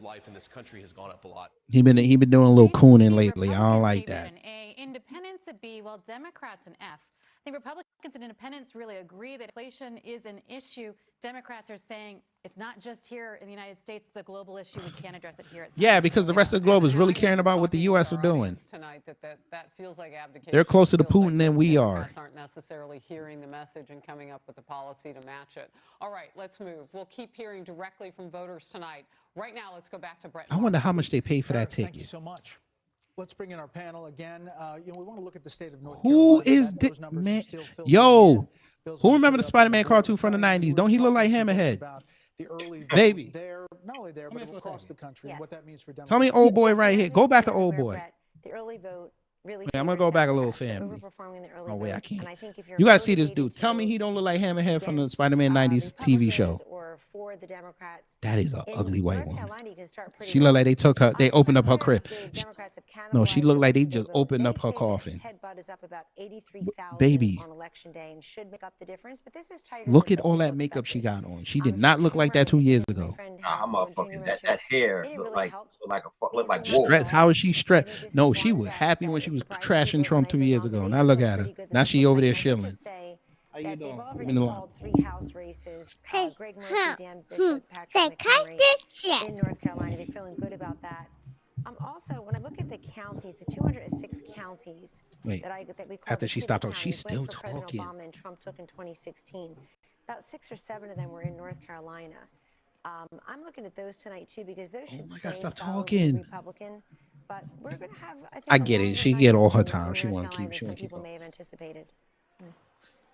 He been doing a little cooning lately. I don't like that. Independents a B, while Democrats an F. I think Republicans and independents really agree that inflation is an issue. Democrats are saying it's not just here in the United States, it's a global issue. We can't address it here. Yeah, because the rest of the globe is really caring about what the U.S. are doing. That feels like abdication. They're closer to Putin than we are. Democrats aren't necessarily hearing the message and coming up with the policy to match it. All right, let's move. We'll keep hearing directly from voters tonight. Right now, let's go back to Brett. I wonder how much they pay for that ticket. Thank you so much. Let's bring in our panel again. We want to look at the state of North Who Carolina. is this man? Yo, who remember the Spider-Man cartoon from the 90s? Don't he look like Hammerhead? Baby. Not only there, but across the country. What that means for Tell me old boy right here. Go back to old boy. The early vote really. I'm going to go back a little, family. Oh, wait, I can't. You got to see this dude. Tell me he don't look like Hammerhead from the Spider-Man 90s TV show. For the Democrats. That is an ugly white woman. She looked like they opened up her crib. No, she looked like they just opened up her coffin. Ted Budd is up about 83,000 Baby. on election day and should make up the difference, but this is tighter. Look at all that makeup she got on. She did not look like that 2 years ago. That hair looked like wool. Stressed. How is she stressed? No, she was happy when she was trashing Trump 2 years ago. Now look at her. Now she over there shilling. How you doing? They've already called 3 House races. Greg Murphy, Dan Bishop, Patrick McHenry in North Carolina. They're feeling good about that. Also, when I look at the counties, the 206 counties that we call after she stopped talking, she's still President talking. Obama and Trump took in 2016. About 6 or 7 of them were in North Carolina. I'm looking at those tonight too because those should stay solidly Republican. But we're going to have. I get it. She get all her time. She want to keep. She want to keep. People may have anticipated.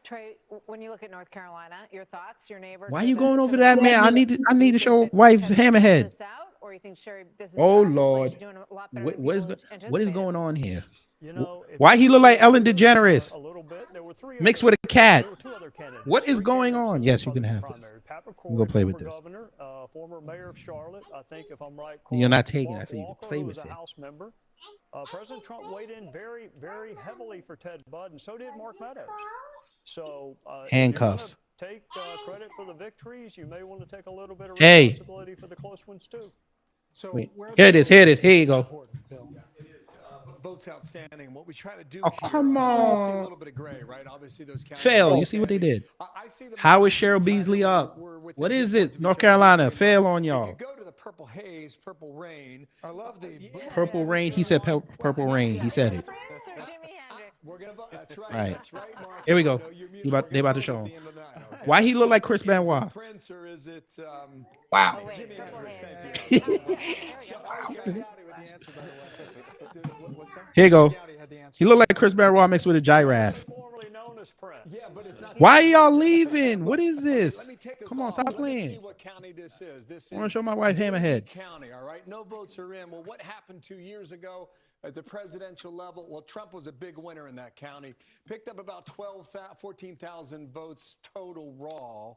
Trey, when you look at North Carolina, your thoughts, your neighbor. Why are you going over that, man? I need to show wife Hammerhead. Or you think Sherry, this is oh Lord, what is going on here? You know, why he look like Ellen DeGeneres mixed with a cat? What is going on? Yes, you can have this. We'll go play with this. Governor, former mayor of Charlotte, I think, if I'm right. You're not taking it. So you can play with it. House member. President Trump weighed in very, very heavily for Ted Budd, and so did Mark Meadows. So handcuffs. Take credit for the victories. You may want to take a little bit of hey. responsibility for the close ones too. So wait, here it is. Here it is. Here you go. Votes outstanding. What we try to do. Oh come on. See a little bit of gray, right? Obviously those fail. You see what they did? How is Cheryl Beasley up? What is it? North Carolina fail on y'all. Go to the purple haze, purple rain. I love the purple rain. He said purple rain. He said it. We're gonna vote. That's right. Right. That's right, Mark. Here we go. They about to show him. Why he look like Chris Benoit? Prince or is it? Wow. Jimmy Hendrix, Here you go. He looked like Chris Benoit mixed with a giraffe. Why are y'all leaving? What is this? Come on, stop playing. I want to show my wife Hammerhead. County, all right. No votes are in. Well, what happened 2 years ago at the presidential level? Well, Trump was a big winner in that county. Picked up about 14,000 votes total raw.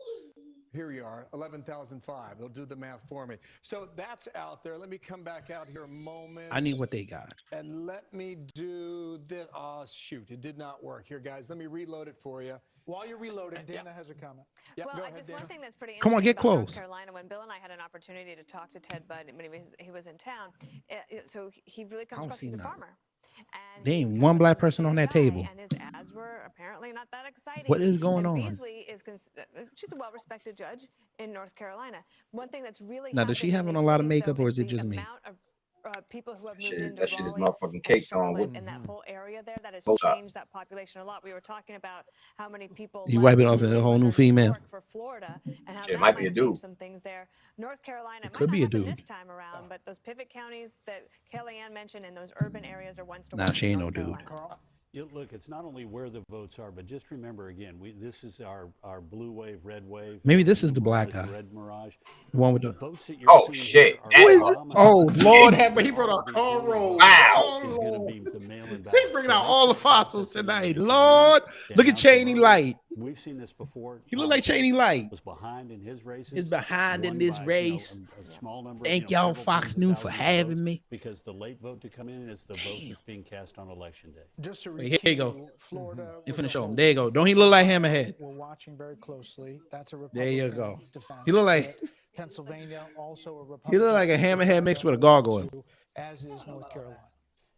Here you are, 11,005. They'll do the math for me. So that's out there. Let me come back out here a moment. I need what they got. And let me do this. Oh, shoot. It did not work. Here, guys, let me reload it for you. While you're reloading, Dana has a comment. Yep, well, go I ahead, just one thing that's pretty Come on, get interesting about close. North Carolina, when Bill and I had an opportunity to talk to Ted Budd when he was in town, so he really comes across. He's a farmer. And there ain't one black person on that table. And his ads were apparently not that exciting. What is going on? Beasley is she's a well-respected judge in North Carolina. One thing that's really now, does she have on a lot of makeup, or is it just me? people who have moved Shit, into that shit is Raleigh motherfucking and cake on Charlotte with and that whole area there. That has both sides. changed that population a lot. We were talking about how many people You wipe it off as a whole new female. for Florida and how Shit, it that might be a change dude. some things there. North Carolina It might could not be a happen dude. this time around, but those pivot counties that Kellyanne mentioned in those urban areas are ones to Nah, watch she in ain't North no dude. Carolina. Look, it's not only where the votes are, but just remember again, this is our blue wave, red wave. Maybe this is the black guy. Red mirage. The one with the votes that you're Oh seeing shit! here Who are is it? predominantly Oh Lord, Democrats. he brought out car roll. Wow. Is going to be the mail-in ballot. He bringing out all the fossils tonight. Lord, look at Cheney Light. We've seen this before. He look like Cheney Light. Was behind in his races. He's behind in won this by, race. a small number. Thank y'all, several Fox tens of News, for thousands of having votes, me. Because the late vote to come in is the vote that's being cast on election day. Just to Wait, here you go. review, Florida. You was finna a show him. hold. There you go. Don't he look like Hammerhead? We're watching very closely. That's a There you Republican go. defense. He look like split. Pennsylvania, also a Republican. he look like a Hammerhead mixed with a gargoyle. As is North Carolina.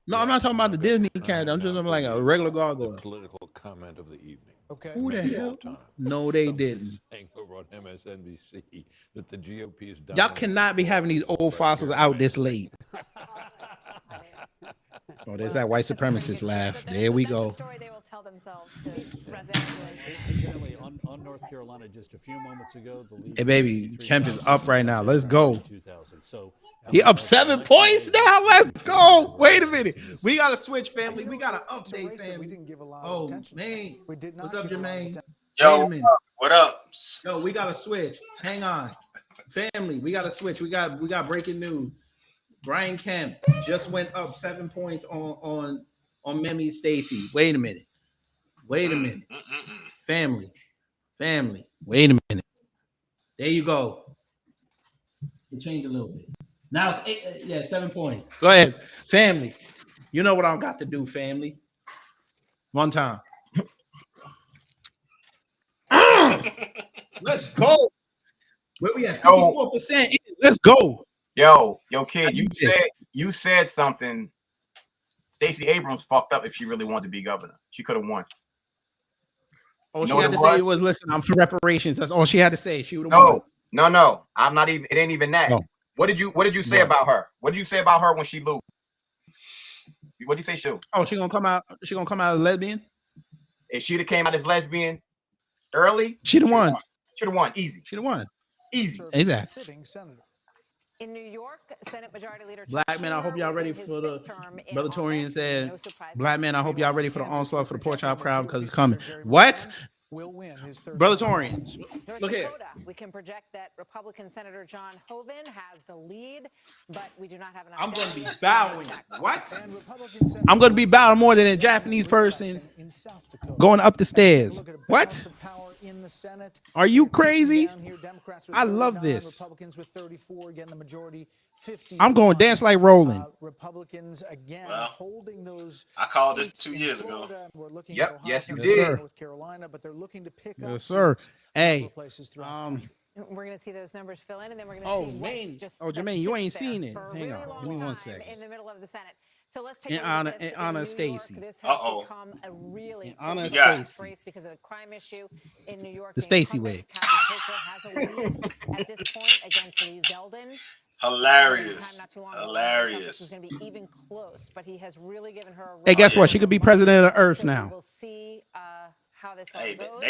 No, I'm not talking about the Disney character. I'm just talking like a regular gargoyle. Political comment of the evening. Okay. Who the Maybe hell? all time. No, they didn't. Saying over on MSNBC that the GOP is done. Y'all cannot be having these old fossils out this late. Oh, there's that white supremacist laugh. There we go. Story they will tell themselves to rest Incidentally, on North Carolina, just a few moments ago, the lead Hey, baby, Kemp is up right now. Let's go. 2000. So He up 7 points now. Let's go. Wait a minute. We got to switch, family. We got to It's a update, race that we family. didn't give a lot Oh, of attention man. to. We did not What's up, give a lot of Jermaine? attention. Wait a Yo, minute. what up? Yo, we got to switch. Hang on. Family, we got to switch. We got breaking news. Brian Kemp just went up 7 points on Memmy Stacy. Wait a minute. Family. Wait a minute. There you go. It changed a little bit. Now it's 7 points. Go ahead. Family. You know what I've got to do, family. One time. Let's go. Where we at? 54%. Let's go. Yo, kid, you said something. Stacey Abrams fucked up if she really wanted to be governor. She could have won. All You she know had what to it say was, listen, I'm for reparations. That's all she had to say. She would have won. No. I'm not even. It ain't even that. No. What did you say about her? What did you say about her when she lose? What did you say, she? Oh, she gonna come out. She gonna come out as lesbian. If she'd have came out as lesbian early, she'd have won. Should have won easy. She'd have won easy. Exactly. Sitting senator. In New York, Senate Majority Leader Black man, I hope y'all ready for the Brother Torian said. Black man, I hope y'all ready for the onslaught for the pork chop crowd because it's coming. What? Will win his third. Brother Torian, North look here. Dakota, we can project that Republican Senator John Hoeven has the lead, but we do not have enough. I'm going to be delegates. bowing. What? I'm going to be bowing more than a Japanese person going up the stairs. What? In the Senate. Are you crazy? Down here, Democrats with I love 39, this. Republicans with 34, again the majority 50. I'm going to dance like rolling. Republicans again Well, holding those. I called this seats 2 in years ago. Florida, and we're looking Yep, at Ohio, yes, you Pennsylvania, did. North Carolina, but they're looking to pick up Yes, sir. seats in Hey, other places throughout the country. We're going to see those numbers fill in, and then we're going to Oh, see Wayne. what just Oh, Jermaine, you sits ain't there seen it. for a Hang really on. long Give me one time second. in the middle of the Senate. So let's take In a look honor- at this. in honor of New York, Stacey. This has Uh-oh. become a really In honor of close Stacey. race because of the crime issue in New York. The Stacey incumbent, wig. Kathy Hochul has a lead at this point against Lee Zeldin. Hilarious. Not too long ago, Hilarious. This is going to be even close, but he has really given her a Hey, guess yeah. what? She could be president of Earth So now. We'll see how this all Hey, goes.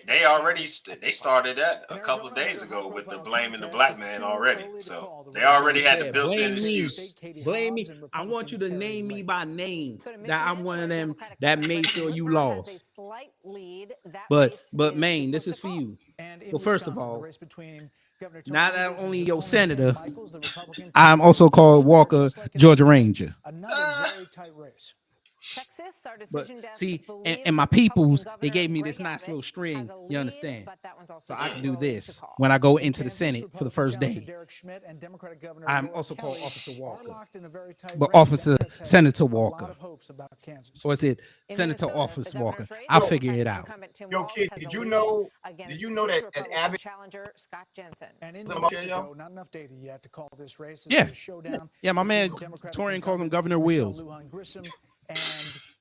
they already started that a couple of days ago with the blaming the black man already. So they already had the built-in Blame excuse. me. Blame me. I want you to name me by name that I'm one of them that made sure you lost. But Maine, this is for you. Well, first of all, not only your senator, I'm also called Walker, Georgia Ranger. Another very tight race. Texas, our But decision desk see, believes and my the Republican peoples, governor, they gave me Greg this nice Abbott, little string. has a You lead, understand? but that one's also So I can too do early to this call. when I go into the Kansas, Senate for the Republican first Challenger day. Derek Schmidt and Democratic Governor I'm Laura also called Kelly Officer are Walker, locked in a very tight but race. Officer Democrats have Senator a lot Walker, of hopes about Kansas. or is it In Senator Minnesota, Officer the Walker? governor's race, I'll Democratic figure it out. incumbent Tim Yo, Walz kid, has did a you lead know against that his at Republican Abbott? challenger Scott Jensen. And in Is New it okay, Mexico, yo? not enough data yet to call this race. This Yeah. is a showdown Yeah, my man between Democratic Torian calls him incumbent Governor Michelle Wheels. Lujan Grisham and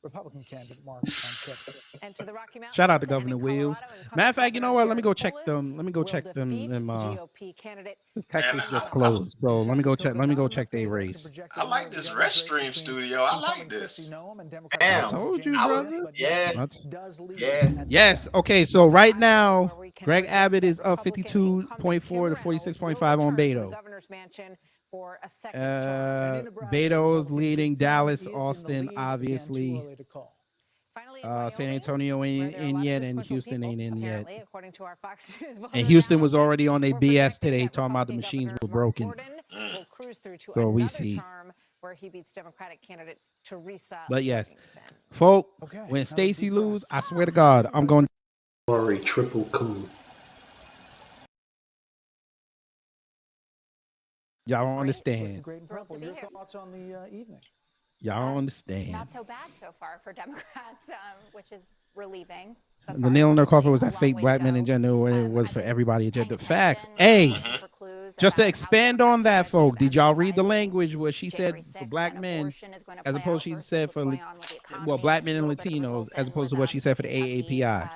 Republican candidate Mark Kemp. And to the Rocky Mountains. Shout out to Governor Wheels. Matter of fact, you know what? Let me go check them. Let me go check them. GOP candidate. Texas just closed, so let me go check. Let me go check their race. I like this Restream studio. I like this. I told you, brother. Yeah. Yes. Okay. So right now, Greg Abbott is up 52.4 to 46.5 on Beto. Governor's mansion for a second term. Beto's leading Dallas, Austin, obviously. San Antonio ain't in yet, and Houston ain't in yet. According to our Fox News, And Houston was already on their BS today, talking about the machines were broken. Will cruise through to So we another see. term where he beats Democratic candidate Teresa. But yes, folk, when Stacey lose, I swear to God, I'm going. Sorry, triple coup. Y'all don't understand. Great and purple. Your thoughts on the evening? Y'all don't understand. Not so bad so far for Democrats, which is relieving. The nail in their coffin was that fake black men agenda, when it was for everybody agenda. Facts. Hey, just to expand on that, folk, did y'all read the language where she said for black men, as opposed to she said for, well, black men and Latinos, as opposed to what she said for the AAPI?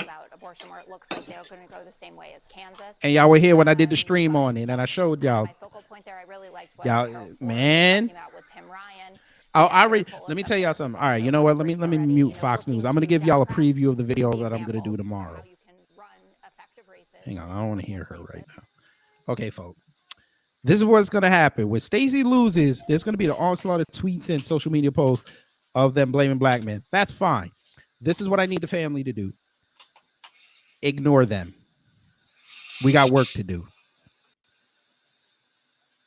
About abortion, where it looks like they're going to go the same way as Kansas. And y'all were here when I did the stream on it, and I showed y'all. My focal point there, I really liked what Y'all, man. with Tim Ryan. Let me tell y'all something. All right, you know what? Let me mute Fox News. I'm gonna give y'all a preview of the video that I'm gonna do tomorrow. Hang on, I don't want to hear her right now. Okay, folks. This is what's gonna happen. When Stacey loses, there's gonna be the onslaught of tweets and social media posts of them blaming black men. That's fine. This is what I need the family to do. Ignore them. We got work to do.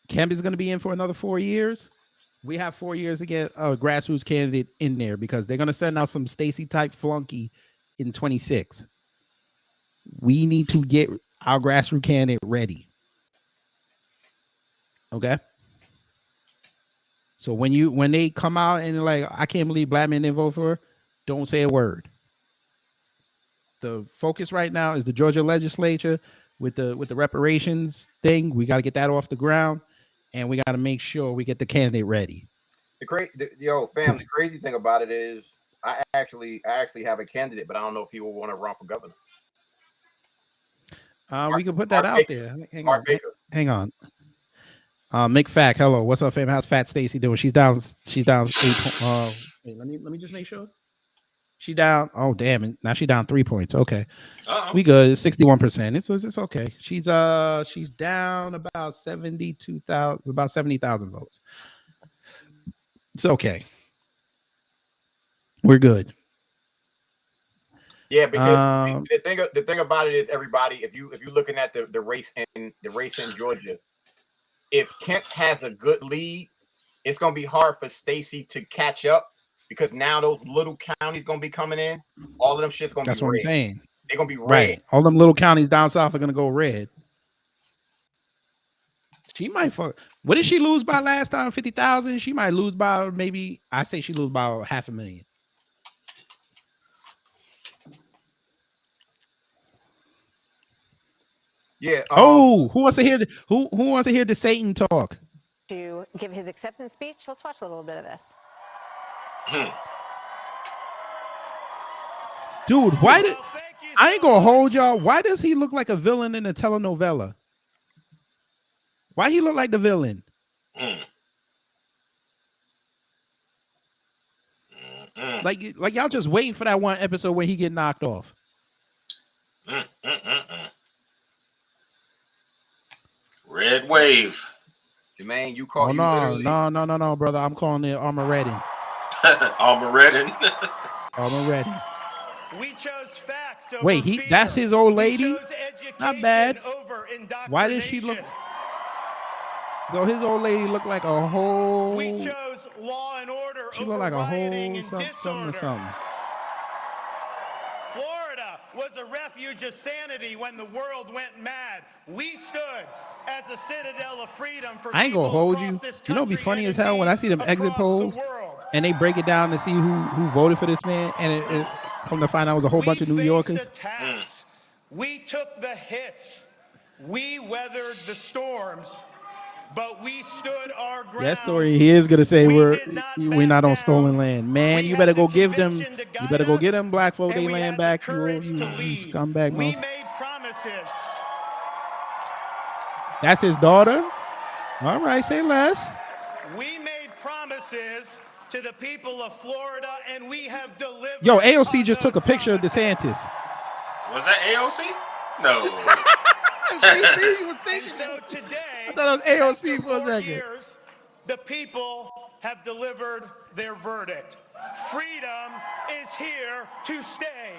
Kemp is gonna be in for another 4 years. We have 4 years to get a grassroots candidate in there because they're going to send out some Stacey type flunky in 26. We need to get our grassroots candidate ready. Okay. So when they come out and they're like, I can't believe black men didn't vote for her, don't say a word. The focus right now is the Georgia legislature with the reparations thing. We got to get that off the ground. And we got to make sure we get the candidate ready. The crazy thing about it is I actually have a candidate, but I don't know if he will want to run for governor. We can put that out there. Hang on. McFack, hello. What's up, fam? How's Fat Stacey doing? She's down 8. Wait, let me just make sure. She down. Oh, damn it. Now she down 3 points. Okay. We good. It's 61%. It's okay. She's down about 72,000, about 70,000 votes. It's okay. We're good. Yeah, because the thing about it is, everybody, if you're looking at the race in Georgia, if Kemp has a good lead, it's gonna be hard for Stacey to catch up. Because now those little counties gonna be coming in, all of them shit's gonna be red. That's what I'm saying. They're gonna be red. Right. All them little counties down south are gonna go red. She might fuck. What did she lose by last time? 50,000. She might lose by maybe. I say she lose by 500,000. Yeah. Who wants to hear who wants to hear the Satan talk? To give his acceptance speech. Let's watch a little bit of this. Dude, why did I ain't gonna hold y'all? Why does he look like a villain in a telenovela? Why he look like the villain? Like y'all just waiting for that one episode where he get knocked off. Red wave. Jermaine, you call no, brother. I'm calling it Armageddon. Armageddon. Armageddon. We chose facts over Wait, fear. that's his old lady? We chose education Not bad. over Why did she look? Though his old lady looked like a whole. We chose law and order. She looked like a whole something. Florida was a refuge of sanity when the world went mad. We stood as a citadel of freedom for I ain't gonna hold you. You know, it'd be funny as hell when I see them exit polls and they break it down to see who voted for this man, and it come to find out it was a whole bunch of New Yorkers. We took the hits. We weathered the storms. but we stood our ground. That story, he is gonna say we're not on stolen land. Man, you better go give them. You better go get them black folk their land back. You scumbag. We made promises. That's his daughter. All right, say less. We made promises to the people of Florida, and we have delivered. Yo, AOC just took a picture of DeSantis. Was that AOC? No. So today, I thought it was AOC for a second. Years, the people have delivered their verdict. Freedom is here to stay.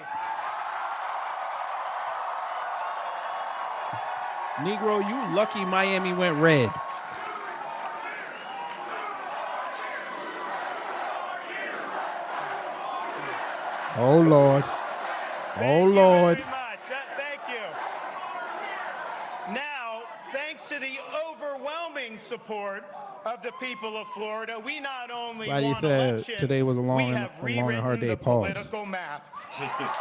Negro, you lucky Miami went red. Oh, Lord. Oh, Lord. Thank you. Now, thanks to the overwhelming support of the people of Florida, we not only Why you won said election, today was a long we have and hard day. the Pause. political map.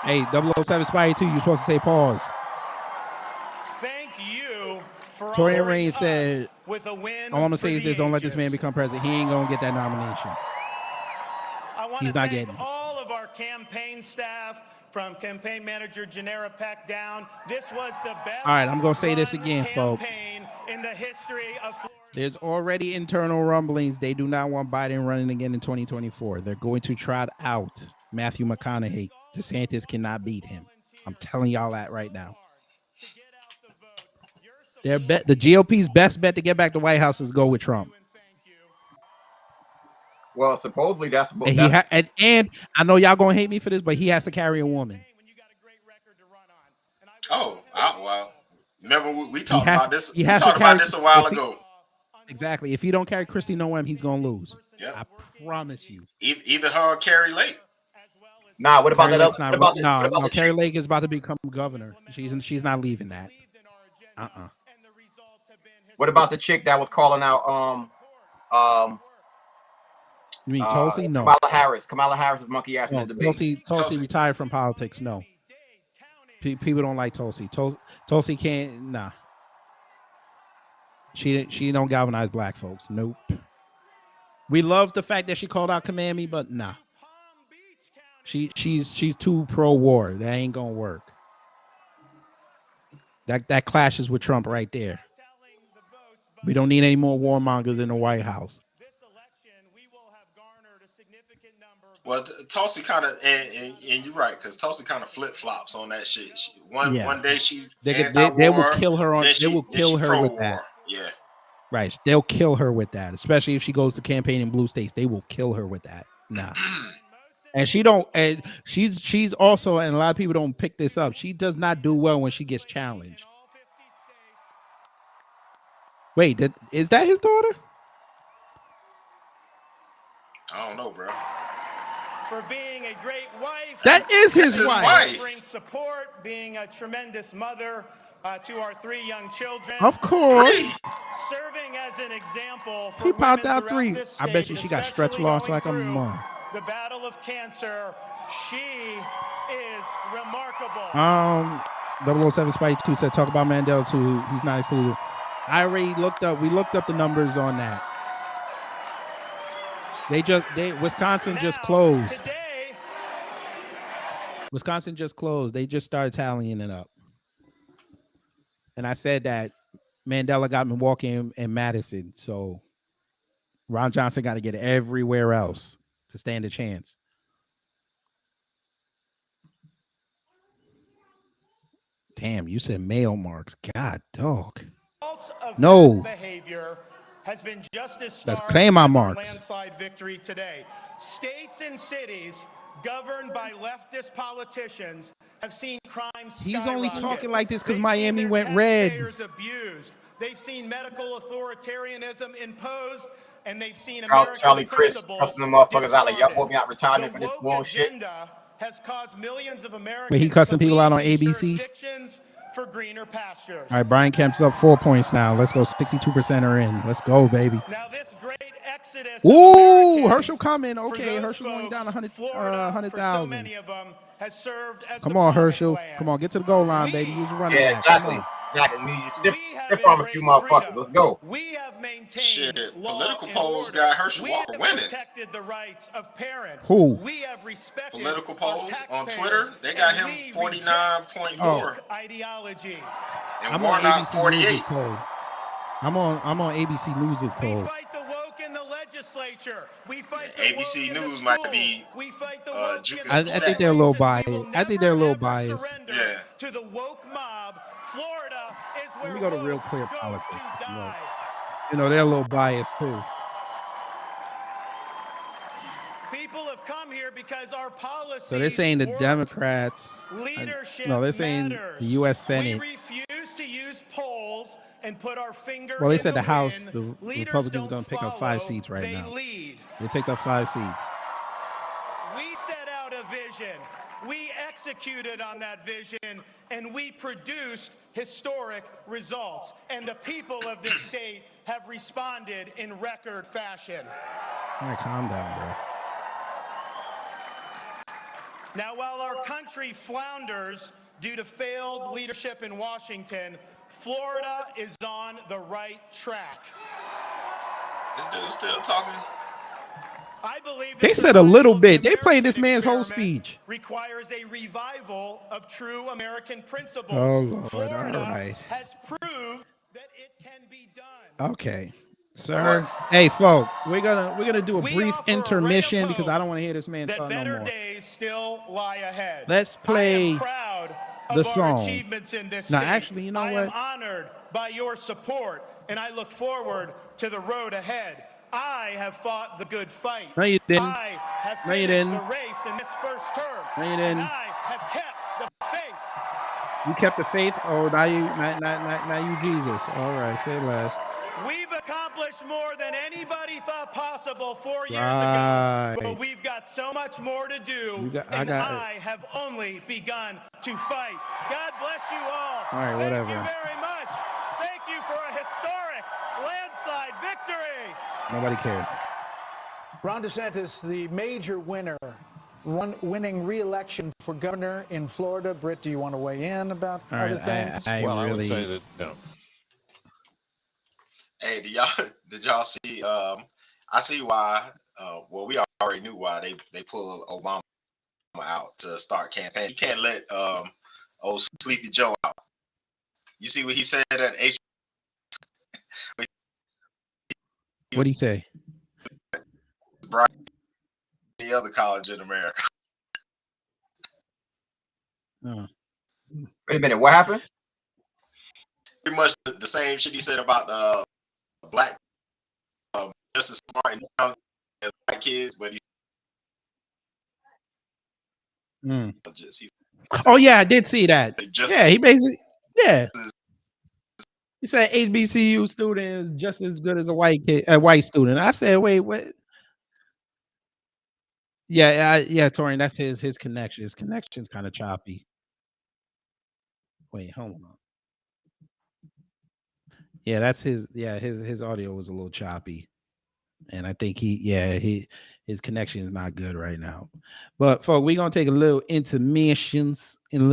Hey, 007 Spy 2, you're supposed to say pause. Thank you for Torian honoring Reigns us said, with a win all I'm going to for say is the this, don't let this ages. man become president. He ain't going to get that nomination. I want He's to not thank getting it. all of our campaign staff, from campaign manager Janera Peck down. This was the best All right, I'm going to say this again, folks. campaign in the history of Florida. There's already internal rumblings. They do not want Biden running again in 2024. They're going to trot out Matthew McConaughey. DeSantis cannot beat him. I'm telling y'all that right now. The GOP's best bet to get back to White House is go with Trump. Well, supposedly that's and I know y'all gonna hate me for this, but he has to carry a woman. Oh, wow. Remember we talked about this. He We has talked to carry, about this a while ago. Exactly. If he don't carry Kristi Noem, he's gonna lose. Yep. I promise you. Either her or Carrie Lake. Nah, what about Carrie that Lake's other? not- What about no, the Carrie chick? Lake is about to become governor. She's not leaving that. What about the chick that was calling out You mean Tulsi? No. Kamala Harris's monkey ass in the debate. Tulsi retired from politics. No. People don't like Tulsi. Tulsi can't. Nah. She don't galvanize black folks. Nope. We love the fact that she called out Kamami, but nah. She's too pro-war. That ain't gonna work. That clashes with Trump right there. We don't need any more warmongers in the White House. Well, Tulsi kind of, and you're right, because Tulsi kind of flip flops on that shit. One day she's they will kill her on. They will kill her with that. Yeah. Right. They'll kill her with that, especially if she goes to campaign in blue states. They will kill her with that. Nah. And she's also, and a lot of people don't pick this up, she does not do well when she gets challenged. Wait, is that his daughter? I don't know, bro. For being a great wife. That is his wife. Offering support, being a tremendous mother to our 3 young children. Of course. Serving as an example for He popped women out throughout 3. this I bet state, she got stretch especially loss going like a through mom. The battle of cancer. She is remarkable. 007 Spike 2 said, talk about Mandela too. He's not excluded. I already looked up. We looked up the numbers on that. Wisconsin just closed. Wisconsin just closed. They just started tallying it up. And I said that Mandela got Milwaukee and Madison. So Ron Johnson got to get everywhere else to stand a chance. Damn, you said male marks. God, dog. No. Behavior has been just as That's stark claim my as our marks. landslide victory today. States and cities governed by leftist politicians have seen crime He's only skyrocket. talking like this because They've Miami seen their went red. taxpayers abused. They've seen medical authoritarianism imposed, and they've seen Charlie American Chris principles cussing them motherfuckers out like y'all discarded. want me out retirement The for this woke bullshit. agenda has caused millions of Americans Wait, he cussing to people out on leave these ABC? jurisdictions for greener pastures. All right, Brian Kemp's up 4 points now. Let's go. 62% are in. Let's go, baby. Now this great exodus Ooh, Herschel coming. Okay, Herschel going down 100,000. many of them has served as Come the on, promised Herschel. land. Come on, get to the goal line, baby. Use a running Yeah, back. exactly. Come on. attacking me. Stiff arm a few motherfuckers. Let's go. We have maintained Shit, law political and polls order. got Herschel We Walker have winning. protected the rights of parents. Who? We have respected Political our polls on taxpayers, Twitter, they got and him we 49.4. reject ideology. And I'm on Warnock ABC 48. News' poll. I'm on ABC News' poll. We fight the woke in the legislature. We fight the ABC woke in News the might schools. be We fight the woke juking in I the think they're a little biased. We will I think they're a little never, ever biased. surrender Yeah. to the woke mob. Florida is where Let me go to Real woke Clear goes Politics. to die. You know, they're a little biased too. People have come here because our policies So they're saying the work. Democrats. Leadership No, they're saying matters. the U.S. Senate. We refuse to use polls and put our finger Well, they in said the House, wind. the Leaders Republicans don't going to pick up 5 follow, seats right they now. lead. They picked up 5 seats. We set out a vision. We executed on that vision, and we produced historic results. And the people of this state have responded in record fashion. All right, calm down, bro. Now, while our country flounders due to failed leadership in Washington, Florida is on the right track. This dude still talking. I believe They said a little bit. They played this man's whole speech. Requires a revival of true American principles. Oh, Lord. Florida All right. has proved that it can be done. Okay. Sir. Hey, folk, we're gonna do a brief intermission because I don't want to hear this man That talk no better more. days still lie ahead. Let's play I am proud the of our song. achievements in this Now, state. actually, you know I what? am honored by your support, and I look forward to the road ahead. I have fought the good fight. No, you didn't. I have No, you finished didn't. the race in this first term. No, you And didn't. I have kept the faith. You kept the faith. Oh, now you Jesus. All right, say less. We've accomplished more than anybody thought possible 4 years Right. ago, but we've got so much more to do, I have only begun to fight. God bless you all. All right, whatever. Thank you very much. Thank you for a historic landslide victory. Nobody cares. Ron DeSantis, the major winner, winning re-election for governor in Florida. Britt, do you want to weigh in about All other right, things? I would say that, Hey, did y'all see? I see why. Well, we already knew why they pulled Obama out to start campaign. You can't let old Sleepy Joe out. You see what he said at H. What'd he say? The other college in America. Oh. Wait a minute, what happened? Pretty much the same shit he said about black, just as smart and young as white kids, but Oh yeah, I did see that. Just- Yeah, he basically he said HBCU student is just as good as a white white student. I said, wait, what? Yeah, Torian, that's his connection. His connection's kind of choppy. Wait, hold on. Yeah, that's his. Yeah, his audio was a little choppy, and I think his connection is not good right now. But folks, we're gonna take a little intermissions. I'm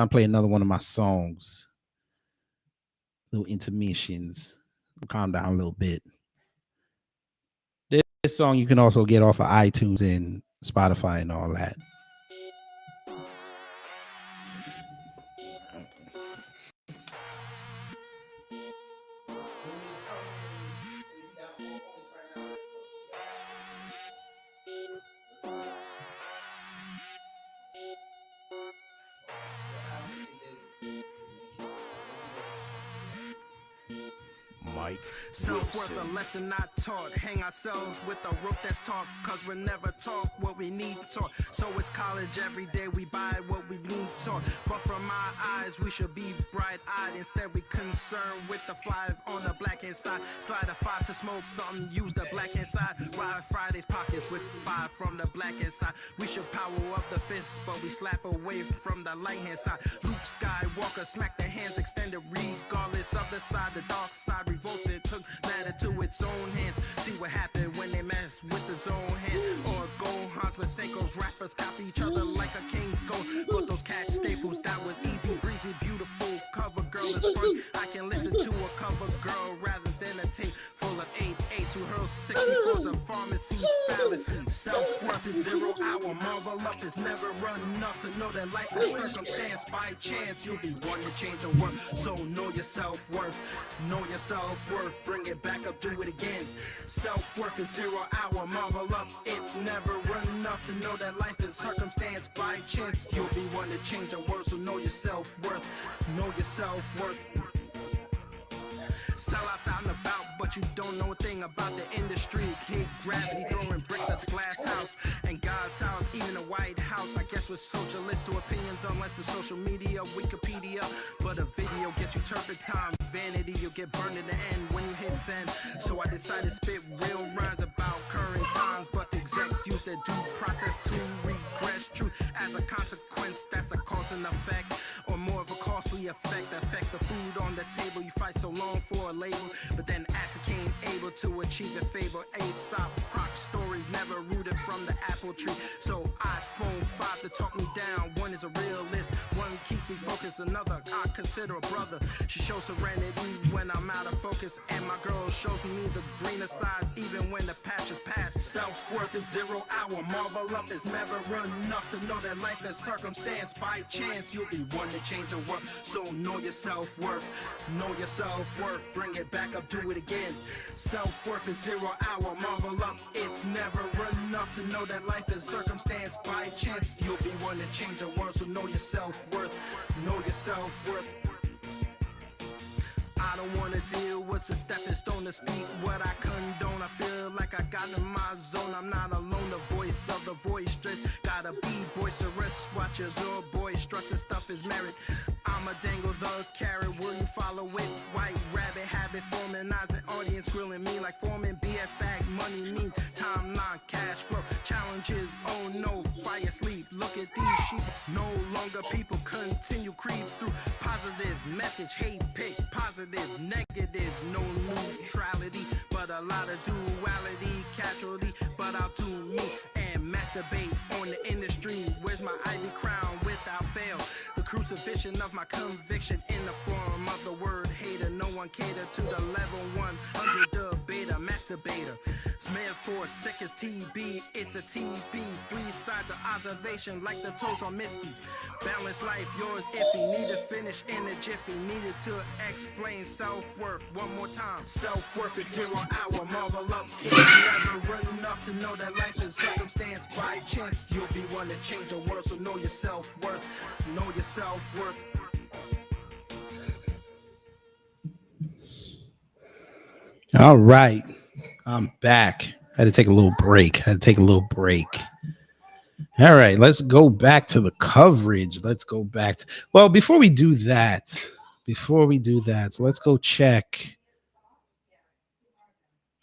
playing another one of my songs. Little intermissions. Calm down a little bit. This song you can also get off of iTunes and Spotify and all that. Self-worth, a lesson not taught. Hang ourselves with a rope that's taught, cause we're never taught what we need taught. So it's college every day, we buy what we need taught. But from our eyes, we should be bright-eyed. Instead, we concerned with the 5 on the black hand side. Slide a 5 to smoke something, use the black hand side. Ride Friday's pockets with 5 from the black hand side. We should power up the fist, but we slap away from the light hand side. Luke Skywalker smack the hands extended regardless of the side. The dark side revolted, took matter to its own hands. See what happened when they mess with his own hand. Or go Hans Masenko's rappers copy each other like a king goat. But those cat staples, that was easy was fun. I can listen to a cover girl rather than a tape full of 8/8s who hurl 64s of pharmacy fallacies. Self-worth is 0 hour. Marvel up is never enough to know that life is circumstance. By chance, you'll be one to change the world. So know your self-worth. Know your self-worth. Bring it back up, do it again. Self-worth is 0 hour. Marvel up. It's never enough to know that life is circumstance. By chance, you'll be one to change the world. So know your self-worth. Know your self-worth. Sellouts out and about, but you don't know a thing about the industry. Kick gravity, throwing bricks at the glass house and God's house, even the White House. I guess we're socialist to opinions, unless it's social media, Wikipedia. But a video gets you turpentine, vanity, you'll get burned in the end when you hit send. So I decided to spit real rhymes about current times, but the execs use their due process to regress truth as a consequence. That's a cause and effect, or more of a costly effect that affects the food on the table. You fight so long for a label, but then ascertain able to achieve the fable. Aesop rock stories never rooted from the apple tree. So iPhone 5 to talk me down. One is a realist, one keeps me focused, another I consider a brother. She shows serenity when I'm out of focus, and my girl shows me the greener side even when the patch is past. Self-worth is 0 hour. Marvel up is never enough to know that life is circumstance. By chance, you'll be one to change the world. So know your self-worth. Know your self-worth. Bring it back up, do it again. Self-worth is 0 hour. Marvel up. It's never enough to know that life is circumstance. By chance, you'll be one to change the world. So know your self-worth. Know your self-worth. I don't wanna deal with the stepping stone to speak what I condone. I feel like I got in my zone. I'm not alone, the voice of the boisterous. Gotta be boisterous. Watch your door, boy. Struts and stuff is merit. I'ma dangle the carrot. Will you follow it? White rabbit habit forming eyes and audience grilling me like forming BS bag. Money means timeline, cash flow. Challenges, oh no, fire sleep. Look at these sheep. No longer people continue creep through positive message, hate pick, positive, negative, no neutrality, but a lot of duality, casualty, but I'll do me and masturbate on the industry. Where's my ivy crown without fail? The crucifixion of my conviction in the form of the word hater. No one cater to the level 100 debater, masturbator. It's metaphor, sick as TB, it's a TB. 3 sides of observation like the toes on Misty. Balanced life, yours iffy. Need to finish in a jiffy. Needed to explain self-worth one more time. Self-worth is 0 hour. Marvel up. It's never enough to know that life is circumstance. By chance, you'll be one to change the world. So know your self-worth. Know your self-worth. All right. I'm back. Had to take a little break. All right, let's go back to the coverage. Well, before we do that, let's go check.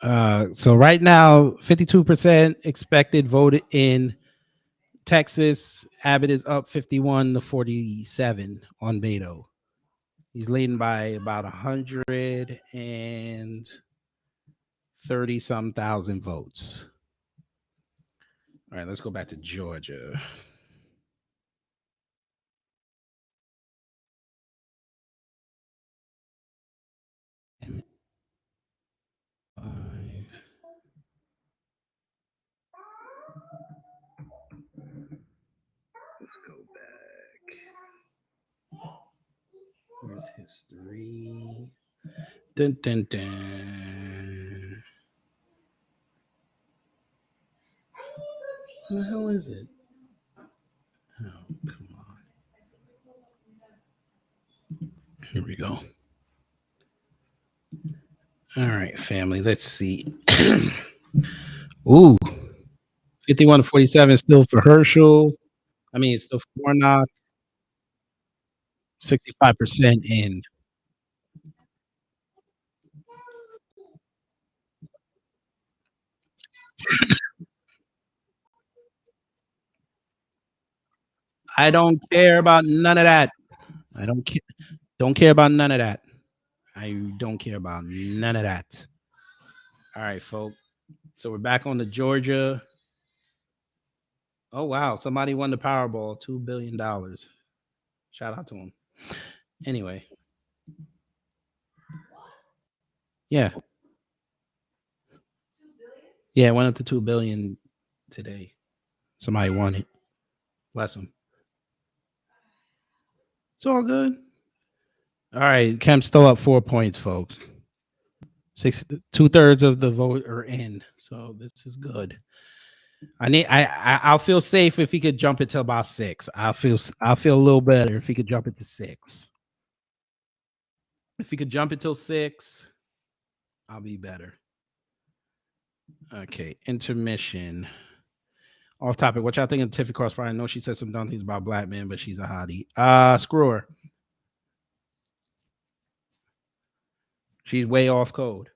So right now, 52% expected voted in Texas. Abbott is up 51 to 47 on Beto. He's leading by about 130 some thousand votes. All right, let's go back to Georgia. Let's go back. Where's history? Dun, dun, dun. What the hell is it? Oh, come on. Here we go. All right, family. Let's see. Ooh. 51 to 47 still for Herschel. I mean, it's still for Warnock. 65% in. I don't care about none of that. I don't care about none of that. I don't care about none of that. All right, folks. So we're back on the Georgia. Oh, wow. Somebody won the Powerball, $2 billion. Shout out to him. Anyway, Yeah. Yeah, it went up to 2 billion today. Somebody won it. Bless them. It's all good. All right, Kemp's still up 4 points, folks. 2/3 of the vote are in, so this is good. I'll feel safe if he could jump it to about 6. I'll feel a little better if he could jump it to 6. If he could jump it till 6, I'll be better. Okay, intermission. Off topic. What y'all think of Tiffany Crossfire? I know she said some dumb things about black men, but she's a hottie. Screw her. She's way off code.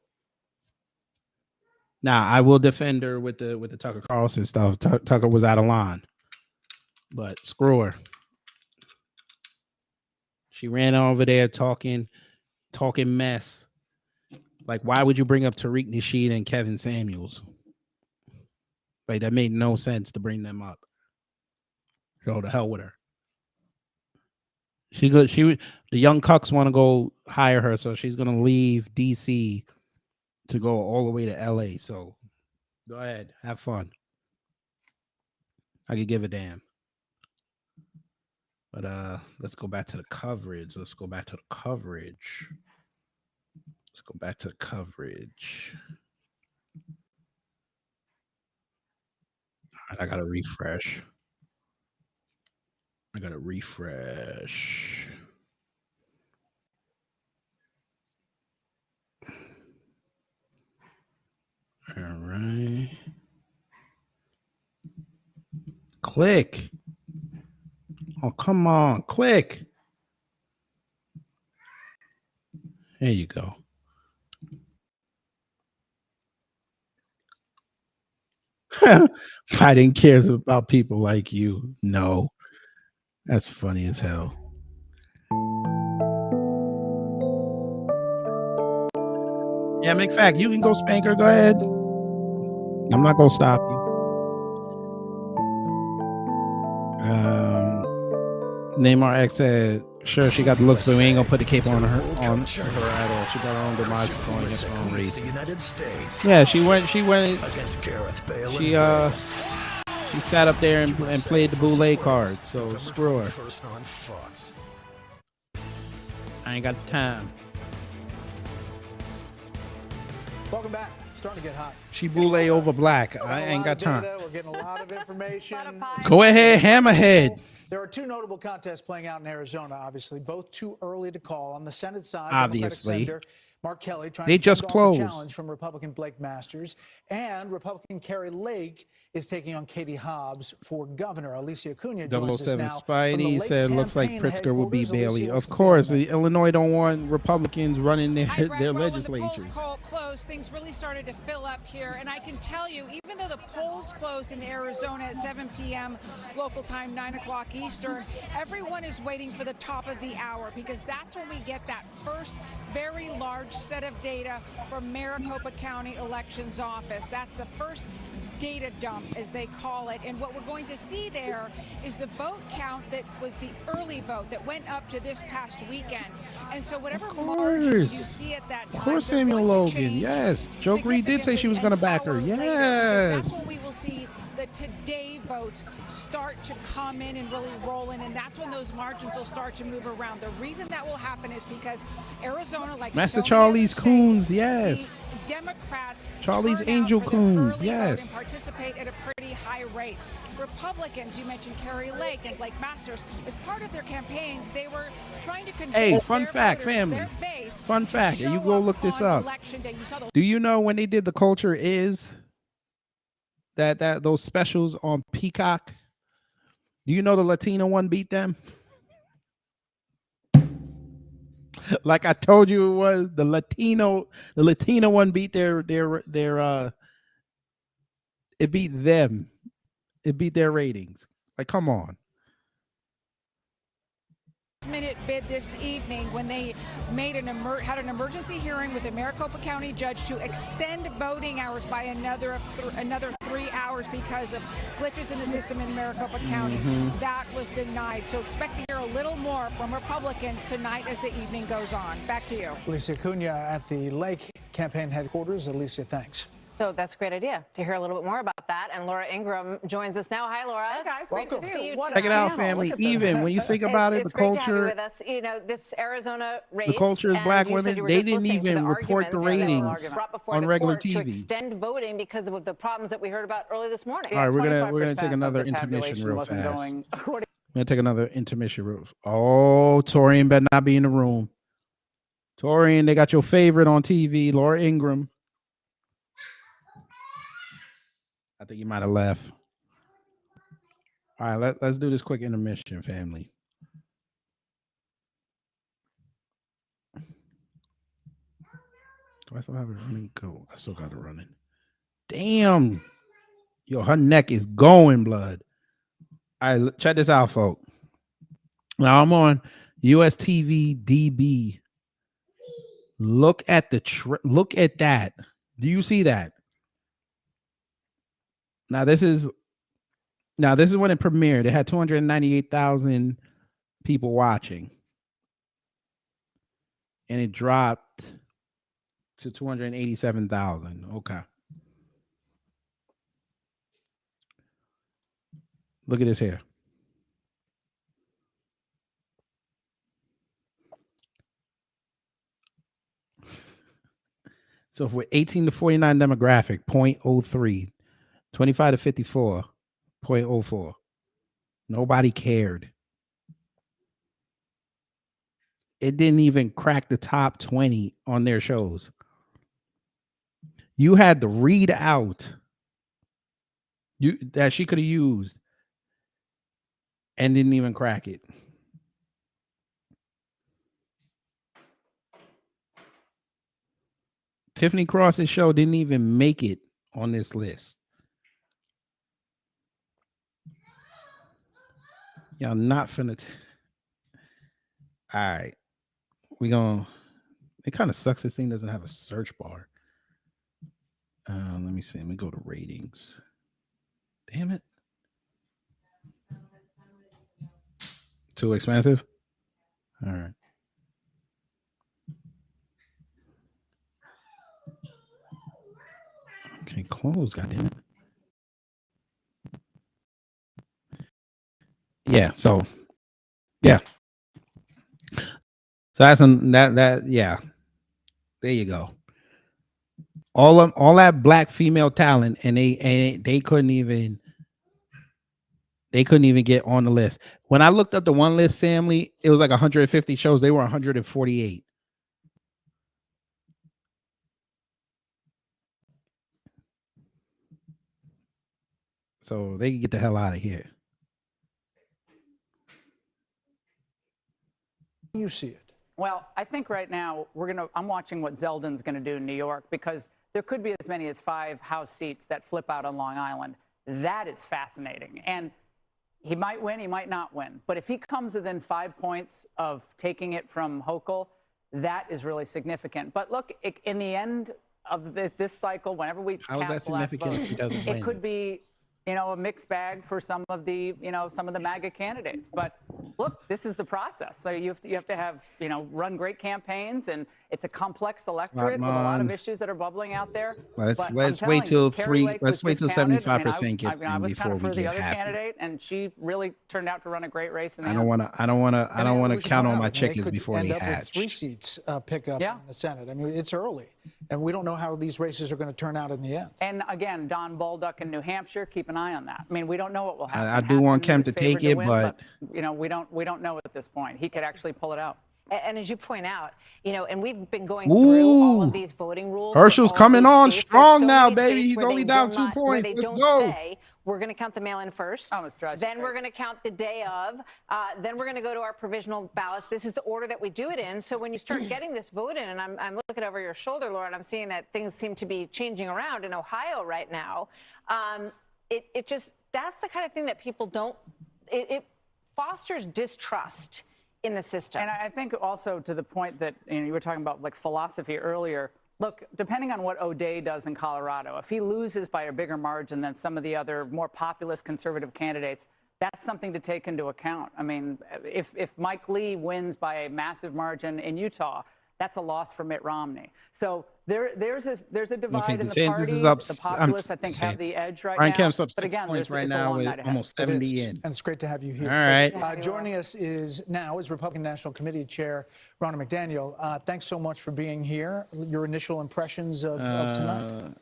Now I will defend her with the Tucker Carlson stuff. Tucker was out of line, but screw her. She ran over there talking mess. Like, why would you bring up Tariq Nasheed and Kevin Samuels? Like, that made no sense to bring them up. So the hell with her. The young cucks want to go hire her, so she's gonna leave DC to go all the way to LA. So go ahead, have fun. I could give a damn. But let's go back to the coverage. All right, I gotta refresh. All right. Click. Oh, come on. Click. There you go. Biden cares about people like you. No. That's funny as hell. Yeah, McFack, you can go spank her. Go ahead. I'm not gonna stop you. Neymar X said, "Sure, she got the looks, but we ain't gonna put the cape on her at all. She got her own demise going against her own race." Yeah, she went against Gareth Bale. She sat up there and played the boule card. So screw her. I ain't got time. Welcome back. It's starting to get hot. She boule over black. I ain't got time. We're getting a lot of information. Go ahead, hammerhead. There are 2 notable contests playing out in Arizona, obviously, both too early to call. On the Senate side, obviously, Senator Mark Kelly trying they to just closed. A challenge from Republican Blake Masters, and Republican Carrie Lake is taking on Katie Hobbs for governor. Alicia Cunha joins us 007 now. Spidey said, "Looks like Pritzker will be Bailey." Of course, the Illinois don't want Republicans running their legislatures. The polls closed, things really started to fill up here, and I can tell you, even though the polls closed in Arizona at 7 p.m. local time, 9 o'clock Eastern, everyone is waiting for the top of the hour because that's when we get that first very large set of data from Maricopa County Elections Office. That's the first data dump, as they call it. And what we're going to see there is the vote count that was the early vote that went up to this past weekend. And so whatever margins you see at that time, of course, Samuel Logan. Yes. Joe Reed did say she was going to back her. Yes. That's when we will see the today votes start to come in and really roll in, and that's when those margins will start to move around. The reason that will happen is because Arizona, like Master so Charlie's Coons, see yes. Democrats Charlie's turn Angel out for the Coons, early yes. vote and participate at a pretty high rate. Republicans, you mentioned Carrie Lake and Blake Masters, as part of their campaigns, they were trying to convince Hey, fun their fact, voters, family. their base, Fun fact. to You show go look this on up. Election day. You saw the Do you know when they did the Culture Is that those specials on Peacock? Do you know the Latino one beat them? Like I told you, it was the Latino one beat their it beat them. It beat their ratings. Like, come on. minute bid this evening when they made had an emergency hearing with the Maricopa County judge to extend voting hours by another 3 hours because of glitches in the system in Maricopa County. That was denied. So expect to hear a little more from Republicans tonight as the evening goes on. Back to you. Alicia Cunha at the Lake campaign headquarters. Alicia, thanks. So that's a great idea to hear a little bit more about that. And Laura Ingram joins us now. Hi, Laura. Hey, guys. Great to see you. Check it out, family. Even when you think about it, it's the great to have you culture, with us. You know, this Arizona race. the culture is and black you said women. you were They just didn't listening to even the report the arguments ratings brought before on the regular court to TV. extend voting because of the problems that we heard about early this morning. All right, we're gonna take 25% another of the intermission tabulation real wasn't fast. going We're gonna take another intermission real. Oh, Torian better not be in the room. Torian, they got your favorite on TV, Laura Ingram. I think he might have left. All right, let's do this quick intermission, family. Do I still have it running? Cool. I still got it running. Damn. Yo, her neck is going, blood. All right, check this out, folks. Now I'm on US TV DB. Look at look at that. Do you see that? Now this is when it premiered. It had 298,000 people watching. And it dropped to 287,000. Okay. Look at this here. So for 18 to 49 demographic, 0.03. 25 to 54, 0.04. Nobody cared. It didn't even crack the top 20 on their shows. You had the readout that she could have used and didn't even crack it. Tiffany Cross's show didn't even make it on this list. Y'all not finna. All right. It kind of sucks this thing doesn't have a search bar. Let me see. Let me go to ratings. Damn it. Too expensive? All right. Okay, close, goddamn it. Yeah, so yeah. So that's yeah. There you go. All that black female talent, and they couldn't even get on the list. When I looked up the one list family, it was like 150 shows. They were 148. So they can get the hell out of here. You see it. Well, I think right now I'm watching what Zeldin's going to do in New York, because there could be as many as 5 House seats that flip out on Long Island. That is fascinating. And he might win, he might not win. But if he comes within 5 points of taking it from Hochul, that is really significant. But look, in the end of this cycle, whenever we How is that cast the last significant vote, if he doesn't win? it could be, a mixed bag for some of the MAGA candidates. But look, this is the process. So you have to have, run great campaigns, and it's a complex electorate with a lot of issues that are bubbling out there. Let's wait till 75% gets in I was before kind of we for the get other happy. candidate, and she really turned out to run a great race. In the I end. don't want to count on my chickens could before end they up with hatch. 3 seats pickup in the Senate. I mean, it's early, and we don't know how these races are going to turn out in the end. And again, Don Bolduc in New Hampshire, keep an eye on that. I mean, we don't know what will happen. I do want Kemp to Hassan is take favored it, win, but we don't know at this point. He could actually pull it out. And as you point out, and we've been going through all of these voting rules. Herschel's for all coming these on states. strong There's so now, many baby. states He's where only they down will 2 not- Where points. they Let's don't go. say, we're going to count the mail-in first. Then we're going to count the day of. Then we're going to go to our provisional ballots. This is the order that we do it in. So when you start getting this vote in, and I'm looking over your shoulder, Laura, and I'm seeing that things seem to be changing around in Ohio right now. It just, that's the kind of thing that people don't, it fosters distrust in the system. And I think also to the point that you were talking about like philosophy earlier. Look, depending on what O'Day does in Colorado, if he loses by a bigger margin than some of the other more populist conservative candidates, that's something to take into account. I mean, if Mike Lee wins by a massive margin in Utah, that's a loss for Mitt Romney. So there's a divide in the DeSantis party. is up. The populists, I think, have the edge right Brian now. Kemp's up But 6 again, points right it's a now long with night ahead. almost 70 in. And it's great to have you here. All right. Joining us is Republican National Committee Chair Ronna McDaniel. Thanks so much for being here. Your initial impressions of tonight.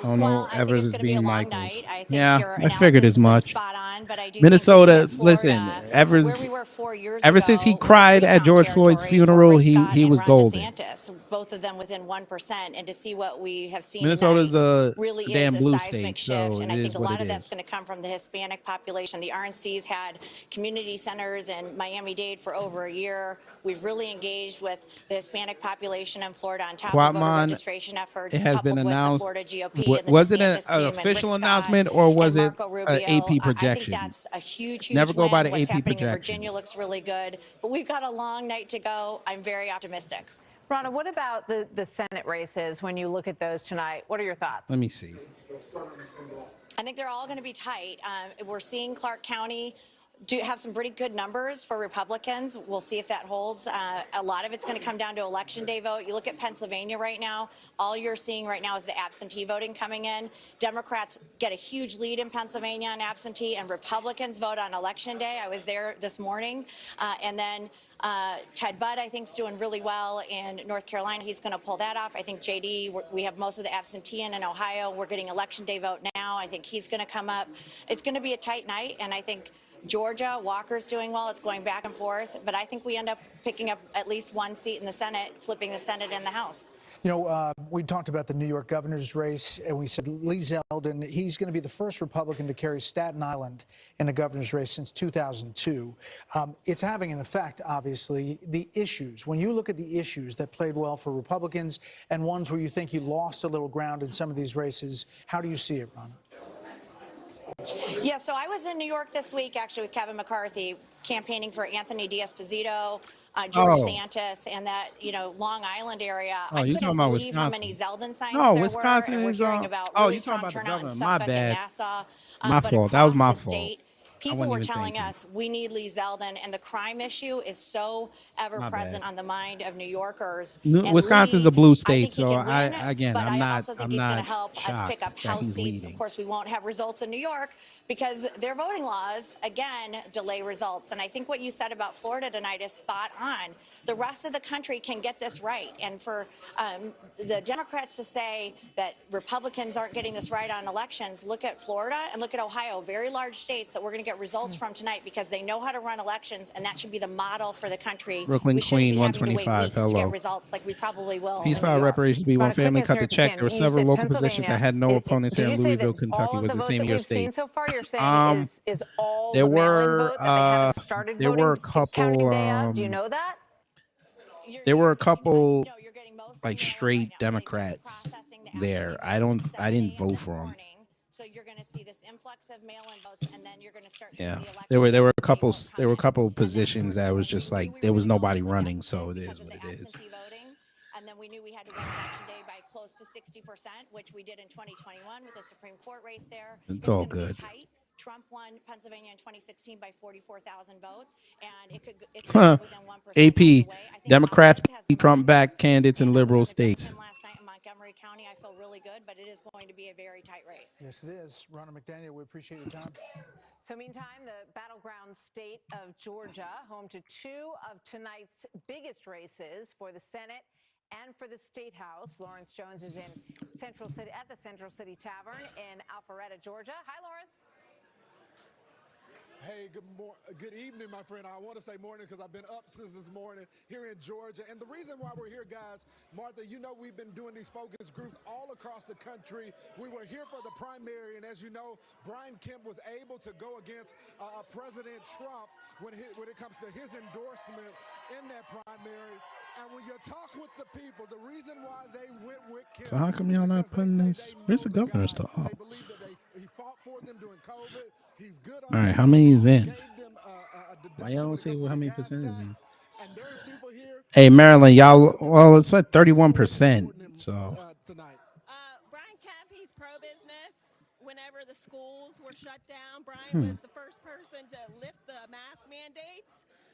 Oh no, Evers is being Michaels. I think Yeah, I figured as much. spot on, but I do Minnesota, think Florida, listen, Evers. where we were 4 years Ever ago, since he was cried at recount George Floyd's territory for funeral, Rick Scott he and was Ron golden. DeSantis, both of them within 1%, and to see what we have seen Minnesota's tonight a really damn is a blue seismic state, shift, so and it I is think a what lot it of that's is. going to come from the Hispanic population. The RNC's had community centers in Miami-Dade for over a year. We've really engaged with the Hispanic population in Florida on top of voter Quatman, registration efforts, it has coupled been with the announced. Florida GOP and the Was it an DeSantis team and official Rick Scott announcement or was and it Marco an Rubio. AP projection? I think that's a huge Never go win. by the What's AP happening in projections. Virginia looks really good, but we've got a long night to go. I'm very optimistic. Ronna, what about the Senate races when you look at those tonight? What are your thoughts? Let me see. I think they're all going to be tight. We're seeing Clark County have some pretty good numbers for Republicans. We'll see if that holds. A lot of it's going to come down to election day vote. You look at Pennsylvania right now, all you're seeing right now is the absentee voting coming in. Democrats get a huge lead in Pennsylvania on absentee, and Republicans vote on election day. I was there this morning. And then Ted Budd, I think, is doing really well in North Carolina. He's going to pull that off. I think JD, we have most of the absentee in Ohio. We're getting election day vote now. I think he's going to come up. It's going to be a tight night, and I think Georgia, Walker's doing well. It's going back and forth, but I think we end up picking up at least one seat in the Senate, flipping the Senate and the House. You know, we talked about the New York governor's race, and we said Lee Zeldin, he's going to be the first Republican to carry Staten Island in a governor's race since 2002. It's having an effect, obviously. The issues, when you look at the issues that played well for Republicans and ones where you think you lost a little ground in some of these races, how do you see it, Ronna? Yeah, so I was in New York this week, actually, with Kevin McCarthy, campaigning for Anthony D'Esposito, George Santos, and that, Long Island area. Oh, I you couldn't talking about believe how Wisconsin. many Zeldin signs No, there Wisconsin were, and we're is hearing about oh, really you strong talking about the turnout in governor. My Suffolk and bad. Nassau. My But fault. That was across my the fault. state, I people wasn't were even telling thinking. us we need Lee Zeldin, and the crime issue is so ever My present bad. on the mind of New Yorkers. New- And Wisconsin's Lee, a blue I state, think he so can win, but I'm I not also think he's going to shocked help us pick up that House he's seats. leading. Of course, we won't have results in New York because their voting laws, again, delay results. And I think what you said about Florida tonight is spot on. The rest of the country can get this right. And for the Democrats to say that Republicans aren't getting this right on elections, look at Florida and look at Ohio, very large states that we're going to get results from tonight because they know how to run elections, and that should be the model for the country. Brooklyn we shouldn't Queen, be having to wait 125. weeks to Hello. get results like we probably will. Peace, in power, New York. reparations, be one Ronna, quick family. Cut answer the if you check. can. There were You several said local positions that had no opponents here did in you say Louisville, that Kentucky. all of Was the the votes same that in your we've seen state? so far, you're saying is all There the mail-in were vote that they haven't started there voting, were a couple day of? Do you know that? there were a couple like straight Democrats there. I didn't vote for them. So you're going to see this influx of mail-in votes, and then you're going to start seeing Yeah, the election. there were a couple positions that was just like there was nobody running, so it is what it is. And then we knew we had to win election day by close to 60%, which we did in 2021 with the Supreme Court race there. It's all gonna be good. tight. Trump won Pennsylvania in 2016 by 44,000 votes, and it's Huh. within 1% AP, either way. I think Democrats Congress has the Trump momentum, back candidates in and I was liberal at the Clinton states. last night in Montgomery County. I feel really good, but it is going to be a very tight race. Yes, it is. Ronna McDaniel, we appreciate your time. So meantime, the battleground state of Georgia, home to two of tonight's biggest races for the Senate and for the State House. Lawrence Jones is in Central City at the Central City Tavern in Alpharetta, Georgia. Hi, Lawrence. Hey, good evening, my friend. I want to say morning because I've been up since this morning here in Georgia. And the reason why we're here, guys, Martha, you know we've been doing these focus groups all across the country. We were here for the primary, and as you know, Brian Kemp was able to go against President Trump when it comes to his endorsement in that primary. And when you talk with the people, the reason why they went with Kemp. So how come y'all not putting this? Where's the governor stuff? Oh. He fought for them during COVID. He's good on All right, how many is in? gave them a Why y'all don't say how many percent is it? Hey, Maryland, y'all. Well, it's like 31%. So. Brian Kemp, he's pro-business. Whenever the schools were shut down, Brian was the first person to lift the mask mandates.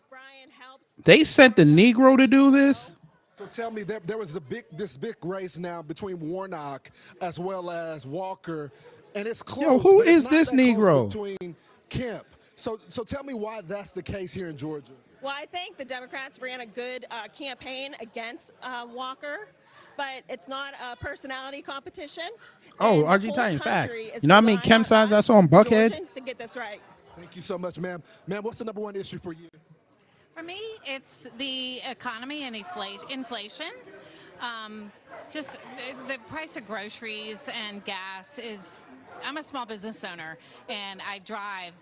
Brian helps. They sent the Negro to do this. So tell me, there was this big race now between Warnock as well as Walker, and it's close. Yo, who but it's is not this that close Negro? between Kemp. So tell me why that's the case here in Georgia. Well, I think the Democrats ran a good campaign against Walker, but it's not a personality competition. Oh, And the RG whole Titan, facts. country is You know how many relying Kemp on signs I us, saw on Buckhead? Georgians, to get this right. Thank you so much, ma'am. Ma'am, what's the #1 issue for you? For me, it's the economy and inflation. Just the price of groceries and gas is. I'm a small business owner, and I drive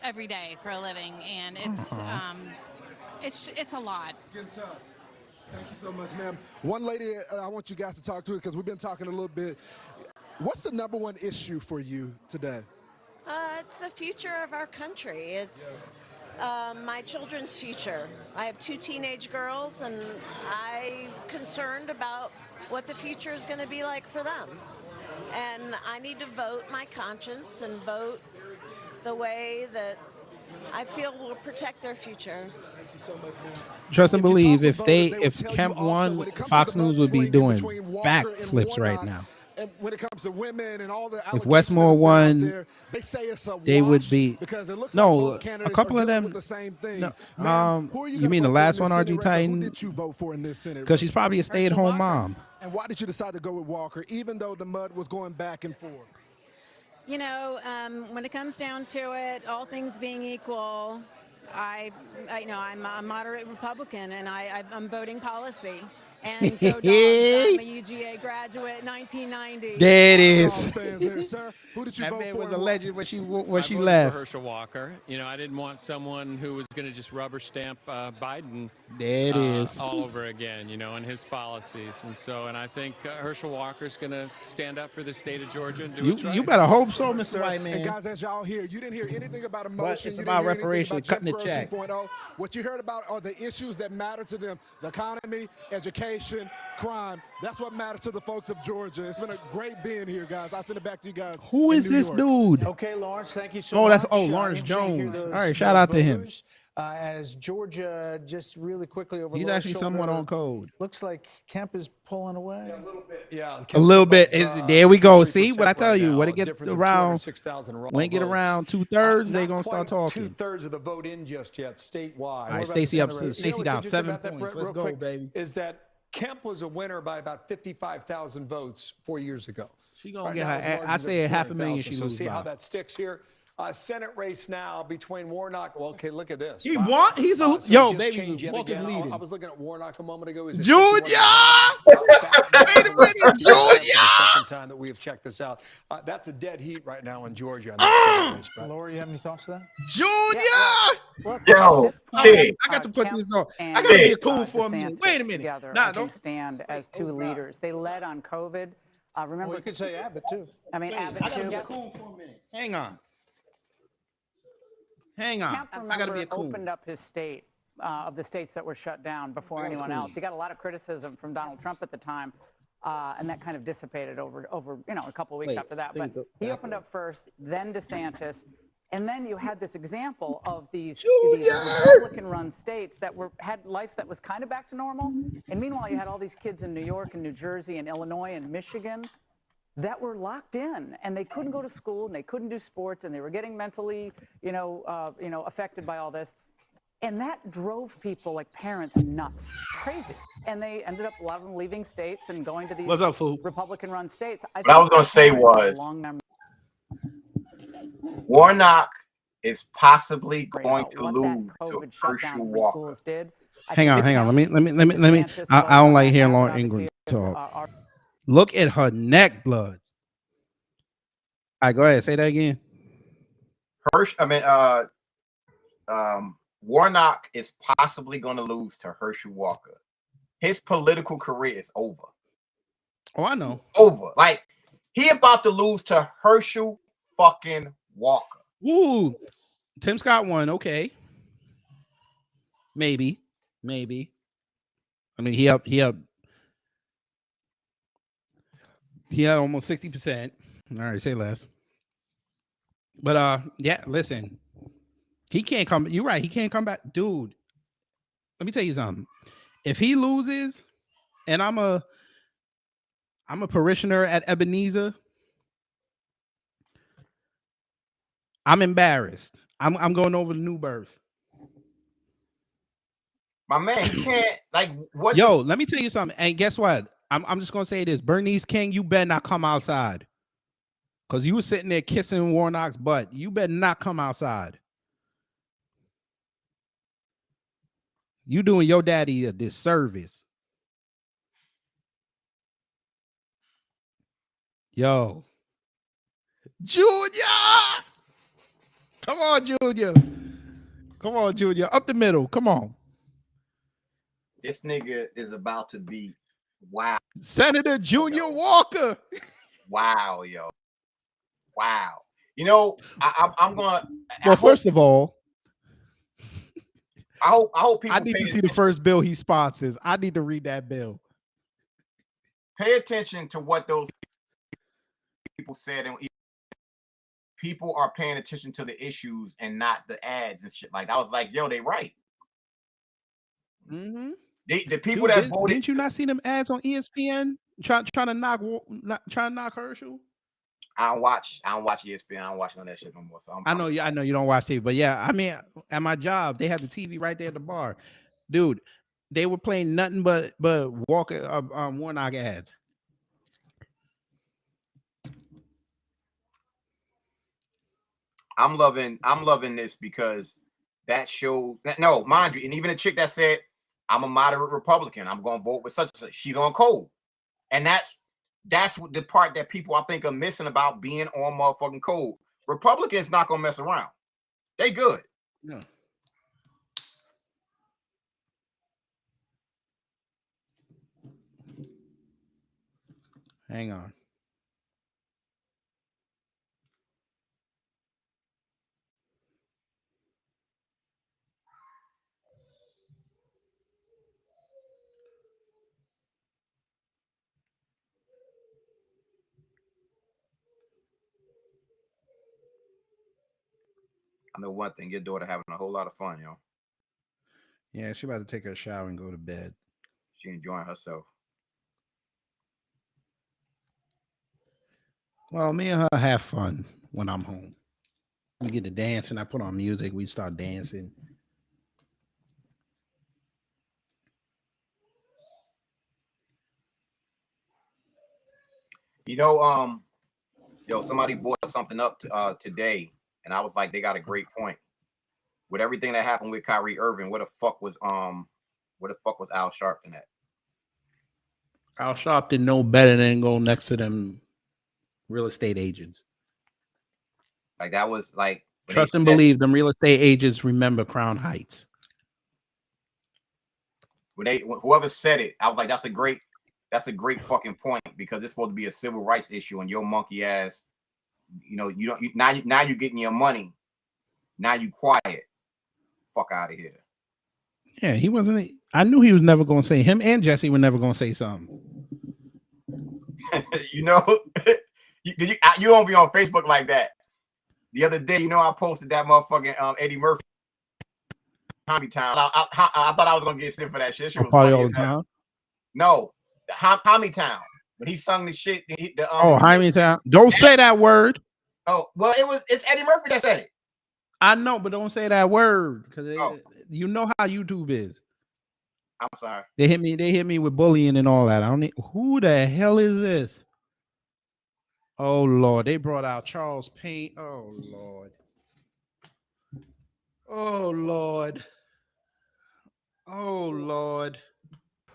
every day for a living, and it's a lot. It's getting tough. Thank you so much, ma'am. One lady I want you guys to talk to because we've been talking a little bit. What's the #1 issue for you today? It's the future of our country. It's my children's future. I have 2 teenage girls, and I'm concerned about what the future is going to be like for them. And I need to vote my conscience and vote the way that I feel will protect their future. Thank you so much, ma'am. Trust and believe, if will tell you Kemp also won, when it comes to Fox the News vote would be swinging doing between Walker and backflips right Warnock, now. and when it comes to women and all the If allegations Westmore that have been out won, there, they say it's a they would wash be. because it looks No, like both a candidates couple are of dealing them. with the same thing. No, Ma'am, who are you gonna mean the vote for in last this one, Senate RG race, or Titan? Who did you vote for in this Senate Because she's race? probably a stay-at-home mom. And why did you decide to go with Walker, even though the mud was going back and forth? You know, when it comes down to it, all things being equal, I'm a moderate Republican, and I'm voting policy. And go Dogs, I'm a UGA graduate, 1990. There it is. Who did you That vote man for? was a legend when she I left. voted for Herschel Walker. You know, I didn't want someone who was going to just rubber stamp Biden There it is. all over again, you know, and his policies. And I think Herschel Walker's going to stand up for the state of Georgia and do what's right. You better hope so, Mr. White Man. And guys, as y'all hear, you didn't hear anything about emotion. But it's you didn't about hear anything reparations, about Jim cutting the check. Crow 2.0. What you heard about are the issues that matter to them: the economy, education, crime. That's what matters to the folks of Georgia. It's been a great being here, guys. I'll send it back to you guys. Who is this dude? Okay, Lawrence, thank you so Oh, much. that's Lawrence Interesting to hear Jones. those- All right, shout those out to him. voters. As Georgia, just really quickly over. He's Laura's actually shoulder, somewhat on code. Looks like Kemp is pulling away. A little bit, yeah. A little bit. There we go. 40% See what I tell you? right When now, it get difference of around, 206,000 raw when it get votes. around 2/3, they Not gonna start quite talking. 2/3 of the vote in just yet statewide. All right, about the Stacey up. Senate race? Stacey what's down interesting 7 about that, points. Brett, Let's real go, quick, baby. Is that Kemp was a winner by about 55,000 votes 4 years ago. She gonna Right get now, her. it's I margins say of 500,000 she 200,000. So lose see how by. that sticks here. Senate race now between Warnock. Well, okay, look at this. He Wow. won? He's a- So yo, just baby, changed yet Walker's again. leading. I was looking at Warnock a moment ago. He's at Junior! 51. Wait a minute, Junior! The second time that we have checked this out. That's a dead heat right now in Georgia. on that Senate race, Brett. Laura, you have any thoughts to that? Junior! Yo, kid. I got to put Kemp this on. I and, got to be a cool for a minute. DeSantis Wait a minute. Together, Nah, I think, don't. stand as two leaders. They led on COVID. Remember, Well, you could say Abbott too. I mean, Wait, Abbott I gotta too. be cool for a minute. Hang on. Hang on. Kemp, I gotta remember, be a cool. opened up his state of the states that were shut down before anyone else. He got a lot of criticism from Donald Trump at the time, and that kind of dissipated over a couple of weeks Wait, after that. think But the- he opened up first, then DeSantis, and then you had this example of these Republican-run states that had life that was kind of back to normal, and meanwhile you had all these kids in New York and New Jersey and Illinois and Michigan that were locked in, and they couldn't go to school, and they couldn't do sports, and they were getting mentally, affected by all this, and that drove people like parents nuts, crazy, and they ended up a lot of them leaving states and going to these What's up, fool? Republican-run states. What I was gonna say was Warnock is possibly going to lose to Herschel Walker. Hang on. Let me. I don't like hearing Lauren Ingram talk. Look at her neck blood. All right, go ahead. Say that again. Warnock is possibly going to lose to Herschel Walker. His political career is over. Oh, I know. Over. Like, he about to lose to Herschel fucking Walker. Ooh. Tim Scott won. Okay. Maybe. I mean, he had almost 60%. All right, say less. But yeah, listen, he can't come. You're right. He can't come back, dude. Let me tell you something. If he loses, and I'm a parishioner at Ebenezer, I'm embarrassed. I'm going over to New Birth. My man, he can't like what. Yo, let me tell you something. And guess what? I'm just gonna say this. Bernice King, you better not come outside. Because you were sitting there kissing Warnock's butt. You better not come outside. You doing your daddy a disservice. Yo. Junior! Come on, Junior. Come on, Junior. Up the middle. Come on. This nigga is about to be wow. Senator Junior Walker. Wow, yo. Wow. You know, I'm gonna. Well, first of all, I hope people. I need to see the first bill he sponsors. I need to read that bill. Pay attention to what those people said, and people are paying attention to the issues and not the ads and shit. Like I was like, yo, they right. Mm-hmm. The people that voted. Didn't you not see them ads on ESPN trying to knock Herschel? I don't watch ESPN. I don't watch none of that shit no more. So I know you don't watch TV, but yeah, I mean, at my job, they had the TV right there at the bar, dude. They were playing nothing but Walker Warnock ads. I'm loving this because that shows that no, mind you, and even a chick that said I'm a moderate Republican, I'm gonna vote with such and such. She's on code, and that's what the part that people I think are missing about being on motherfucking code. Republicans not gonna mess around. They good. Yeah. Hang on. I know one thing, your daughter having a whole lot of fun, yo. Yeah, she about to take her shower and go to bed. She enjoying herself. Well, me and her have fun when I'm home. We get to dancing. I put on music. We start dancing. You know, yo, somebody brought something up today, and I was like, they got a great point. With everything that happened with Kyrie Irving, where the fuck was Al Sharpton at? Al Sharpton know better than go next to them real estate agents. Like that was like trust and believe them real estate agents remember Crown Heights. When whoever said it, I was like, that's a great fucking point because it's supposed to be a civil rights issue, and your monkey ass, you know, now you're getting your money. Now you quiet. Fuck out of here. Yeah, he wasn't. I knew he was never going to say. Him and Jesse were never going to say something. You know, you don't be on Facebook like that. The other day, you know, I posted that motherfucking Eddie Murphy Tommy Town. I thought I was gonna get sent for that shit. Shit was Party funny all as the hell. time. No, the Tommy Town. When he sung the shit. Jaime Town. Don't say that word. Oh well, it's Eddie Murphy that said it. I know, but don't say that word because you know how YouTube is. I'm sorry. They hit me with bullying and all that. I don't need. Who the hell is this? Oh Lord, they brought out Charles Payne. Oh Lord. Oh Lord. Oh Lord.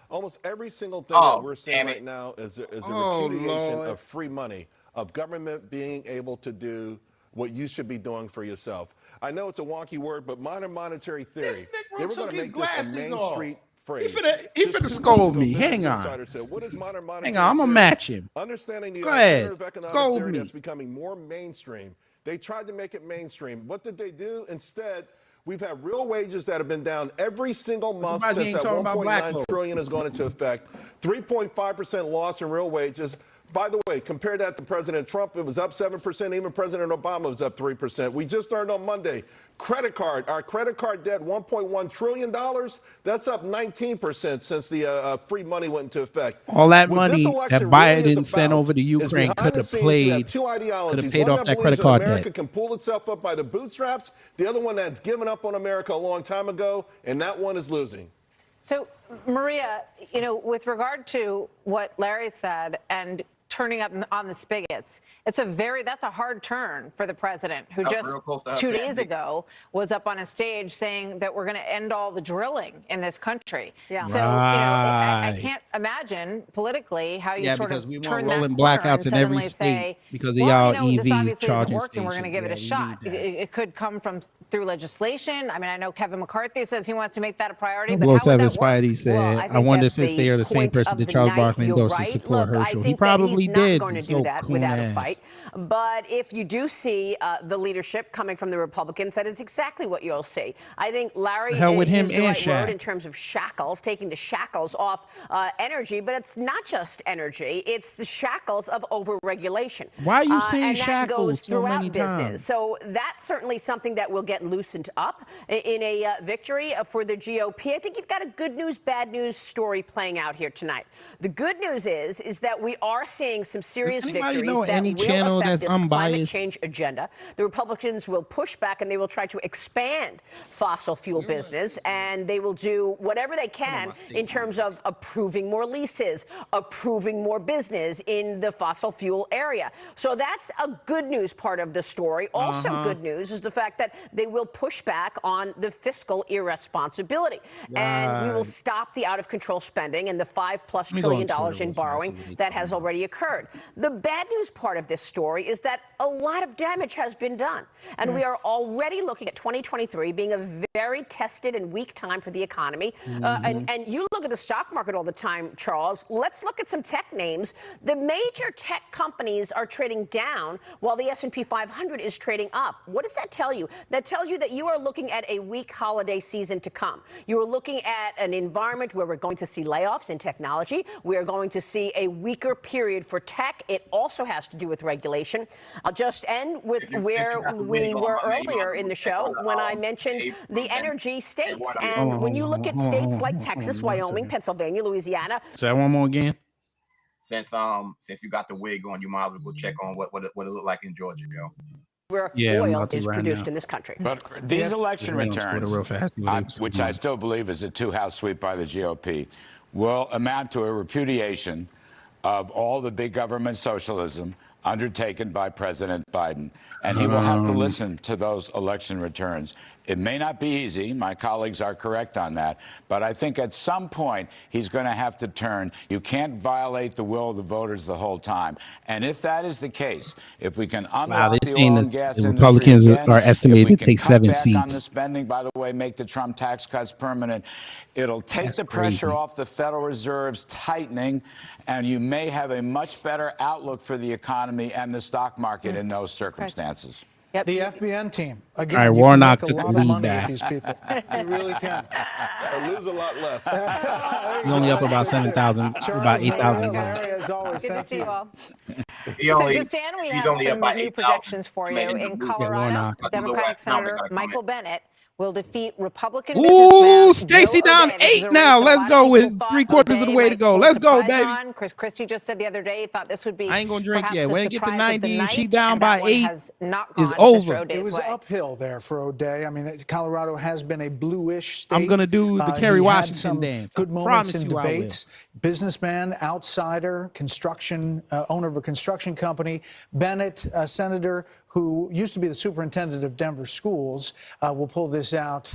Almost every single thing that we're seeing right now is a repudiation of free money, of government being able to do what you should be doing for yourself. I know it's a wonky word, but modern monetary theory, they were going to make this a Main Street phrase. He finna scold me. Hang on. Said, what is modern monetary Hang on, I'm going to match him. Understanding the Go ahead. alternative economic Scold theory me. that's becoming more mainstream. They tried to make it mainstream. What did they do? Instead, We've had real wages that have been down every single month Somebody since ain't that talking about black 1.9 folks. trillion has gone into effect. 3.5% loss in real wages. By the way, compare that to President Trump, it was up 7%. Even President Obama was up 3%. We just learned on Monday, our credit card debt, $1.1 trillion. That's up 19% since the free money went into effect. All that What money this that election Biden really is sent about over to is Ukraine behind could the have scenes, you have played, two ideologies. paid One off that that believes credit that card America debt. can pull itself up by the bootstraps. The other one that's given up on America a long time ago, and that one is losing. So, Maria, you know, with regard to what Larry said and turning up on the spigots, that's a hard turn for the president, who just real close to her 2 saying days big. ago was up on a stage saying that we're going to end all the drilling in this country. Yeah. So, Right. I can't imagine politically how you sort because of we want turn that rolling corner blackouts and in every suddenly state say, because of well, y'all you know, this EV obviously isn't charging working. We're going to give it a stations. Yeah, shot. we need that. It could come through legislation. I mean, I know Kevin McCarthy says he wants to make that a priority, Don't but blow how would Seven that work? Spidey said, I wonder since they are the same person that Charles Barkley endorsed to support Herschel. He probably did. Going to So do that coon without a ass. fight. But if you do see the leadership coming from the Republicans, that is exactly what you'll see. I think Larry The hell with him used the and right Shaq. word in terms of shackles, taking the shackles off energy. But it's not just energy; it's the shackles of overregulation. Why are you saying and that shackles goes so throughout many business. times? So that's certainly something that will get loosened up in a victory for the GOP. I think you've got a good news, bad news story playing out here tonight. The good news is that we are seeing some serious anybody victories know that any will channel affect that's this climate unbiased? change agenda. The Republicans will push back and they will try to expand fossil fuel business, and they will do whatever they can in terms of approving more leases, approving more business in the fossil fuel area. So that's a good news part of the story. Also good news is the fact that they will push back on the fiscal irresponsibility. And we will Right. stop the out of control spending and the $5+ me go on trillion Twitter in real fast borrowing so we that has already occurred. The bad news part of this story is that a lot of damage has been done. And we are already looking at 2023 being a very tested and weak time for the economy. And you look at the stock market all the time, Charles. Let's look at some tech names. The major tech companies are trading down while the S&P 500 is trading up. What does that tell you? That tells you that you are looking at a weak holiday season to come. You are looking at an environment where we're going to see layoffs in technology. We are going to see a weaker period for tech. It also has to do with regulation. I'll just end with where we were earlier in the show when I mentioned the energy states. And when you look at states like Texas, Wyoming, Pennsylvania, Louisiana. Say that one more again. Since you got the wig on, you might as well go check on what it look like in Georgia, yo. Where Yeah, I'm oil about to is right produced now. in this country. But these election Yeah, on Twitter returns, real fast, see what they- which I still believe is a two-house sweep by the GOP, will amount to a repudiation of all the big government socialism undertaken by President Biden. And he will have to listen to those election returns. It may not be easy. My colleagues are correct on that. But I think at some point he's going to have to turn. You can't violate the will of the voters the whole time. And if that is the case, if we can unlock they're the saying oil that and gas the industry Republicans again, are estimated if we to can take cut 7 back on the seats. spending, by the way, make the Trump tax cuts permanent, it'll take the pressure crazy. off the Federal Reserve's tightening, and you may have a much better outlook for the economy and the stock market in those circumstances. The FBN team. Again, All right, you Warnock can make took a the lot of lead money back. with these people. You really can. Lose a lot less. He's only up about 7,000, about 8,000. As always, Good to thank see you. you all. He only, So, just Dan, we he's have only some about new 8,000 projections for you. in the In blue. Colorado, Warnock. Democratic West County Senator gotta come Michael in. Bennett will defeat Republican Ooh, businessman Stacey Joe down O'Dea. This is 8 a now. race a Let's lot of go people with thought 3/4 of the O'Dea way to might go. pull Let's go, surprise baby. on. Chris Christie just said the other day he thought this would be I ain't gonna drink perhaps yet. the When it get to surprise of 90, the if she night, down and by that one 8, has not it's gone over. Mr. O'Dea's It was way. uphill there for O'Dea. I mean, Colorado has been a bluish state. I'm gonna do the Kerry he Washington had some dance. good I moments promise in you I will. debates. Businessman, outsider, construction owner of a construction company. Bennett, a senator who used to be the superintendent of Denver schools, will pull this out.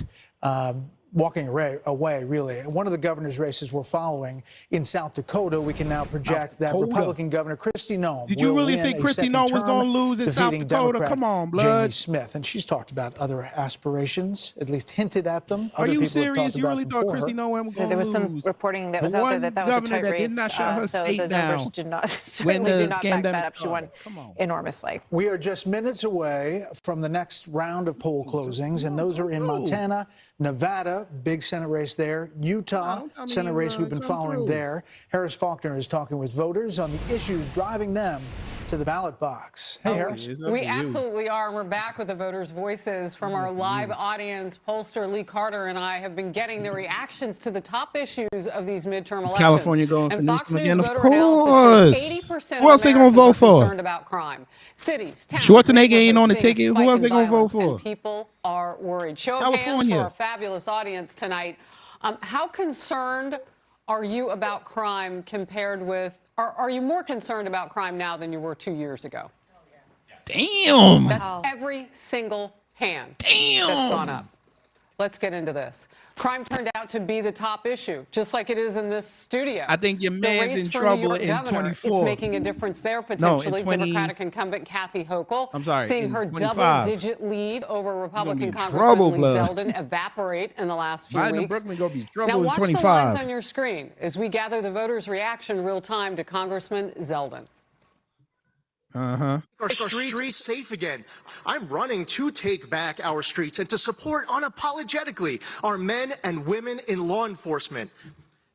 walking away, really. One of the governor's races we're following in South Dakota, we can now project that Republican Governor Kristi Noem Did you will really win think a Kristi second Noem was term, going to lose in South defeating Dakota? Democrat Come on, Jamie blood. Smith. And she's talked about other aspirations, at least hinted at them. Are Other you people have serious? talked You about really them thought for her. Kristi Noem was going to There was lose? some reporting that was The out there one that was a governor tight that race. did not shut her So state the down numbers did not when certainly the did not back scandemic that up. She won enormously. We are just minutes away from the next round of poll closings, and those are in Montana, Nevada, big Senate race there, Utah, Senate race we've been following there. Harris Faulkner is talking with voters on the issues driving them to the ballot box. Hey, Harris. We absolutely are. We're back with the voters' voices from our live audience. Pollster Lee Carter and I have been getting the reactions to the top issues of these midterm elections. California going for and Fox Newsom News again? Of voter analysis shows course. 80% Who else they gonna vote for? concerned about crime. Cities, towns, Schwarzenegger ain't on the seeing a ticket. spike Who else in they gonna vote violence, for? and people are worried. Show of hands California. for our fabulous audience tonight. How concerned are you about crime compared with, are you more concerned about crime now than you were 2 years ago? Damn. That's every single hand that's gone up. Let's get into this. Crime turned out to be the top issue, just like it is in this studio. I think your The man's race in for trouble New York in governor, 24. It's making a difference there, No, in potentially. 20 Democratic incumbent Kathy Hochul I'm sorry, seeing in her 25. double-digit lead over Republican trouble, Congressman Lee blood. Zeldin evaporate in the last few Biden and weeks. Brooklyn gonna be Now trouble in watch the 25. lines on your screen as we gather the voters' reaction real time to Congressman Zeldin. Our streets safe again. I'm running to take back our streets and to support unapologetically our men and women in law enforcement.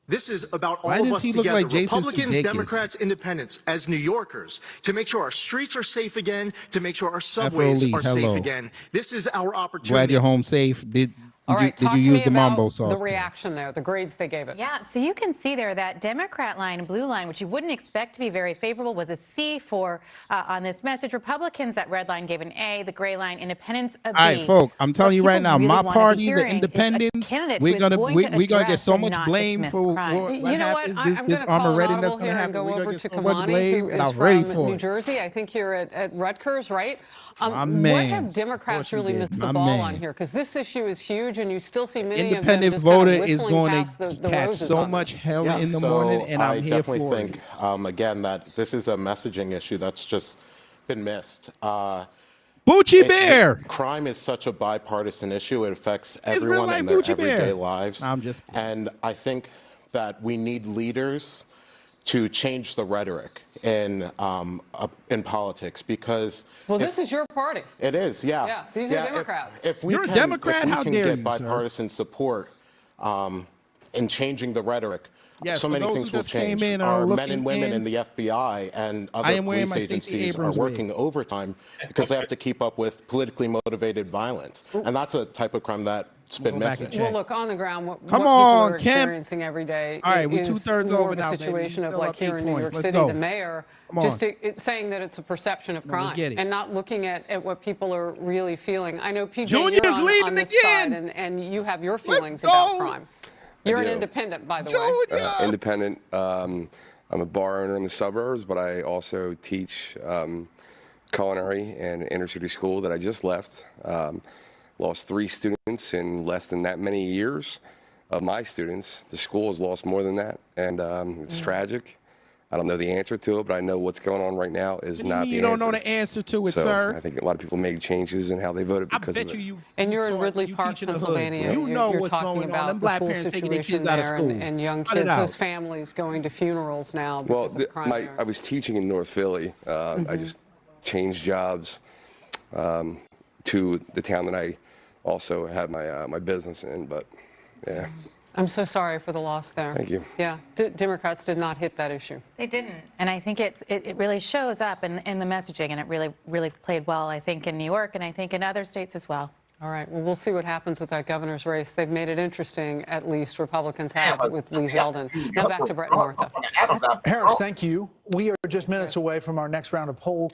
This is about all Why of does us he look together, like Jason Republicans, Sudeikis? Democrats, Independents, as New Yorkers, to make sure our streets are safe again, to make sure our subways Lee, are safe hello. again. This is our opportunity. Glad you're home safe. Did All right, you talk to use me the mambo about sauce? the reaction there, the grades they gave it. Yeah, so you can see there that Democrat line and blue line, which you wouldn't expect to be very favorable, was a C for on this message. Republicans, that red line gave an A, the gray line, independents a B. All right, folks, I'm telling you right now, people my really wanna be party, the hearing is a Independents, candidate we're who is gonna going we to gonna get address so and much not blame dismiss for crime. what You know what? happens. I'm This going to call an Armageddon that's audible gonna here and happen. go We're over gonna to get so much Kamani, blame, who and is I'm ready from for New it. Jersey. I think you're at Rutgers, right? My What man. have Democrats Of course you really did. missed the My ball man. on here? Because this issue is huge, and you still see many Independent of them just kind voter of is whistling going past to the catch roses so on much them. hell in the morning, and I'm here for definitely it. think, again, that this is a messaging issue that's just been missed. Bucci Bear! Crime is such a bipartisan issue. It affects real everyone life in their Bucci Bear. everyday lives. I'm just And I think that we need leaders to change the rhetoric in politics, because Well, this is your party. it is, yeah. Yeah, these are Democrats. If we You're a can, Democrat? if we How can dare get you, sir. bipartisan support in changing the rhetoric, Yes, so for many those things who will just came change. in and are Our men looking and women in, in the FBI and I other am wearing police my Stacey agencies are Abrams working wig. overtime because they have to keep up with politically motivated violence. And that's a type of crime that's been Go back and missing. Well, look, on the ground, what Come people on, are Kim. experiencing every day All right, we're is two-thirds more over of a now, baby. situation You're of still like up here 8 in New points. York Let's City, go. the mayor Come on. just saying that it's a perception of No, we crime get it. and not looking at what people are really feeling. I know, PJ, Junior's you're on leading this again. side, and you have your Let's feelings about go. crime. You're an do. independent, by the way. Independent. I'm a bar owner in the suburbs, but I also teach culinary in inner city school that I just left. Lost 3 students in less than that many years of my students. The school has lost more than that, and it's tragic. I don't know the answer to it, but I know what's going on right now is What do you not mean the you don't answer. know the answer to it, So sir? I think a lot of people made changes in how they voted I because bet of it. you. And you're in taught- Ridley you Park, teach in the hood, Pennsylvania. bro. You know You're what's talking going on. about Them the black school parents taking their situation kids out of there school. and young Cut it kids, out. those families going to funerals now Well, because of crime there. I was teaching in North Philly. I just changed jobs to the town that I also had my business in. But yeah, I'm so sorry for the loss there. Thank you. Yeah, Democrats did not hit that issue. They didn't, and I think it really shows up in the messaging, and it really played well, I think, in New York, and I think in other states as well. All right, well, we'll see what happens with that governor's race. They've made it interesting, at least Republicans have, with Lee Zeldin. Now back to Brett and Martha. Harris, thank you. We are just minutes away from our next round of poll.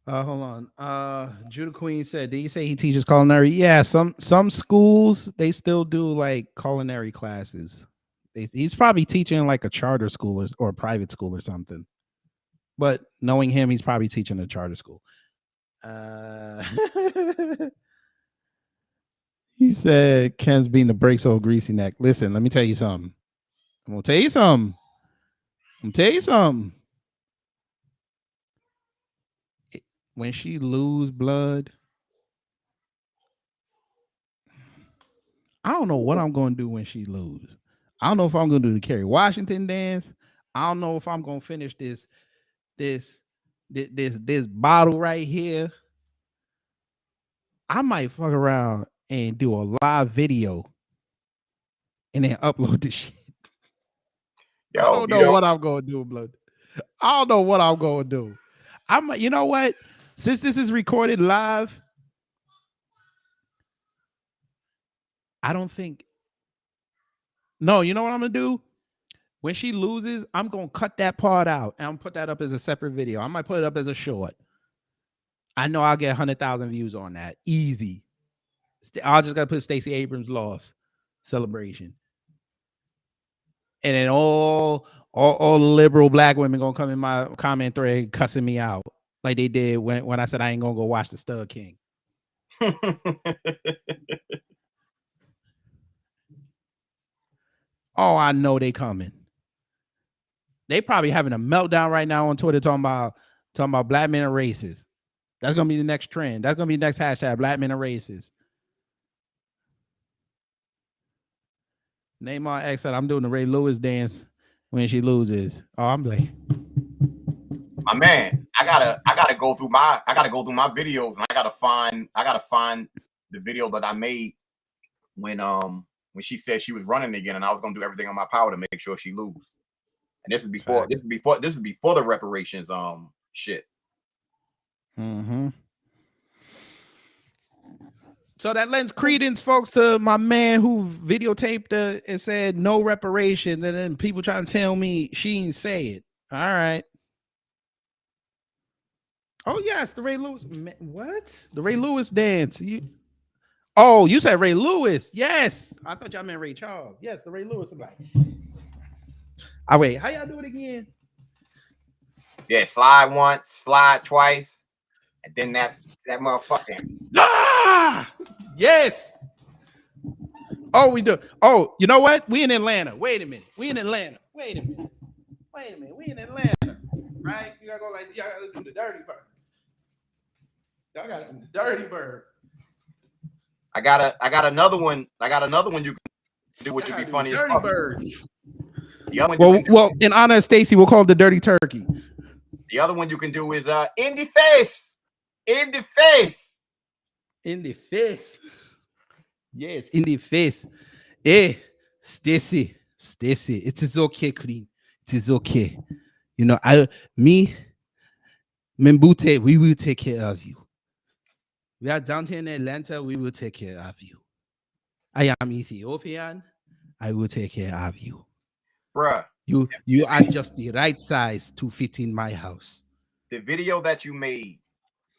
Hold on. Judah Queen said, did you say he teaches culinary? Yeah, some schools, they still do like culinary classes. He's probably teaching in like a charter school or a private school or something. But knowing him, he's probably teaching a charter school. He said Ken's being the brakes old greasy neck. Listen, let me tell you something. I'm gonna tell you something. When she lose blood, I don't know what I'm gonna do when she lose. I don't know if I'm gonna do the Kerry Washington dance. I don't know if I'm gonna finish this bottle right here. I might fuck around and do a live video and then upload the shit. I don't know what I'm gonna do, blood. I don't know what I'm gonna do. You know what? Since this is recorded live, I don't think. No, you know what I'm gonna do? When she loses, I'm gonna cut that part out and I'm put that up as a separate video. I might put it up as a short. I know I'll get 100,000 views on that. Easy. I'll just gotta put Stacey Abrams loss celebration. And then all the liberal black women gonna come in my comment thread cussing me out like they did when I said I ain't gonna go watch the Stud King. Oh, I know they coming. They probably having a meltdown right now on Twitter talking about black men are racist. That's gonna be the next trend. That's gonna be the next hashtag. Black men are racist. Neymar X said I'm doing the Ray Lewis dance when she loses. Oh, I'm like, my man, I gotta go through my videos, and I gotta find the video that I made when she said she was running again, and I was gonna do everything on my power to make sure she lose. And this is before the reparations shit. Mm-hmm. So that lends credence, folks, to my man who videotaped and said no reparations, and then people trying to tell me she didn't say it. All right. Oh yes, the Ray Lewis. What? The Ray Lewis dance. You said Ray Lewis. Yes. I thought y'all meant Ray Charles. Yes, the Ray Lewis. Wait, how y'all do it again? Yeah, slide once, slide twice, and then that motherfucker. Ah! Yes. Oh, we do. Oh, you know what? We in Atlanta. Wait a minute. We in Atlanta. Wait a minute. We in Atlanta. Right? You gotta go y'all gotta do the dirty bird. Y'all gotta do the dirty bird. I got another one. You can do, which would be funny as fuck. The other one well, in honor of Stacy, we'll call it the dirty turkey. The other one you can do is in the face. In the face. In the face. Yes, in the face. Hey, Stacy, it is okay, Queen. It is okay. You know, Mbute, we will take care of you. We are down here in Atlanta, we will take care of you. I am Ethiopian, I will take care of you. Bruh. You are just the right size to fit in my house. The video that you made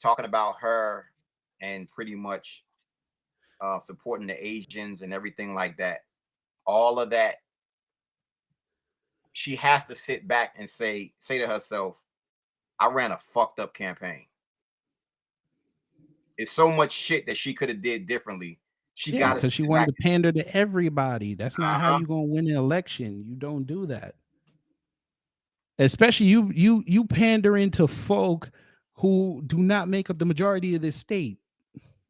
talking about her and pretty much supporting the Asians and everything like that, all of that, she has to sit back and say to herself, I ran a fucked up campaign. It's so much shit that she could have did differently. She got because she wanted to pander to everybody. That's not how you gonna win an election. You don't do that. Especially you pandering to folk who do not make up the majority of this state.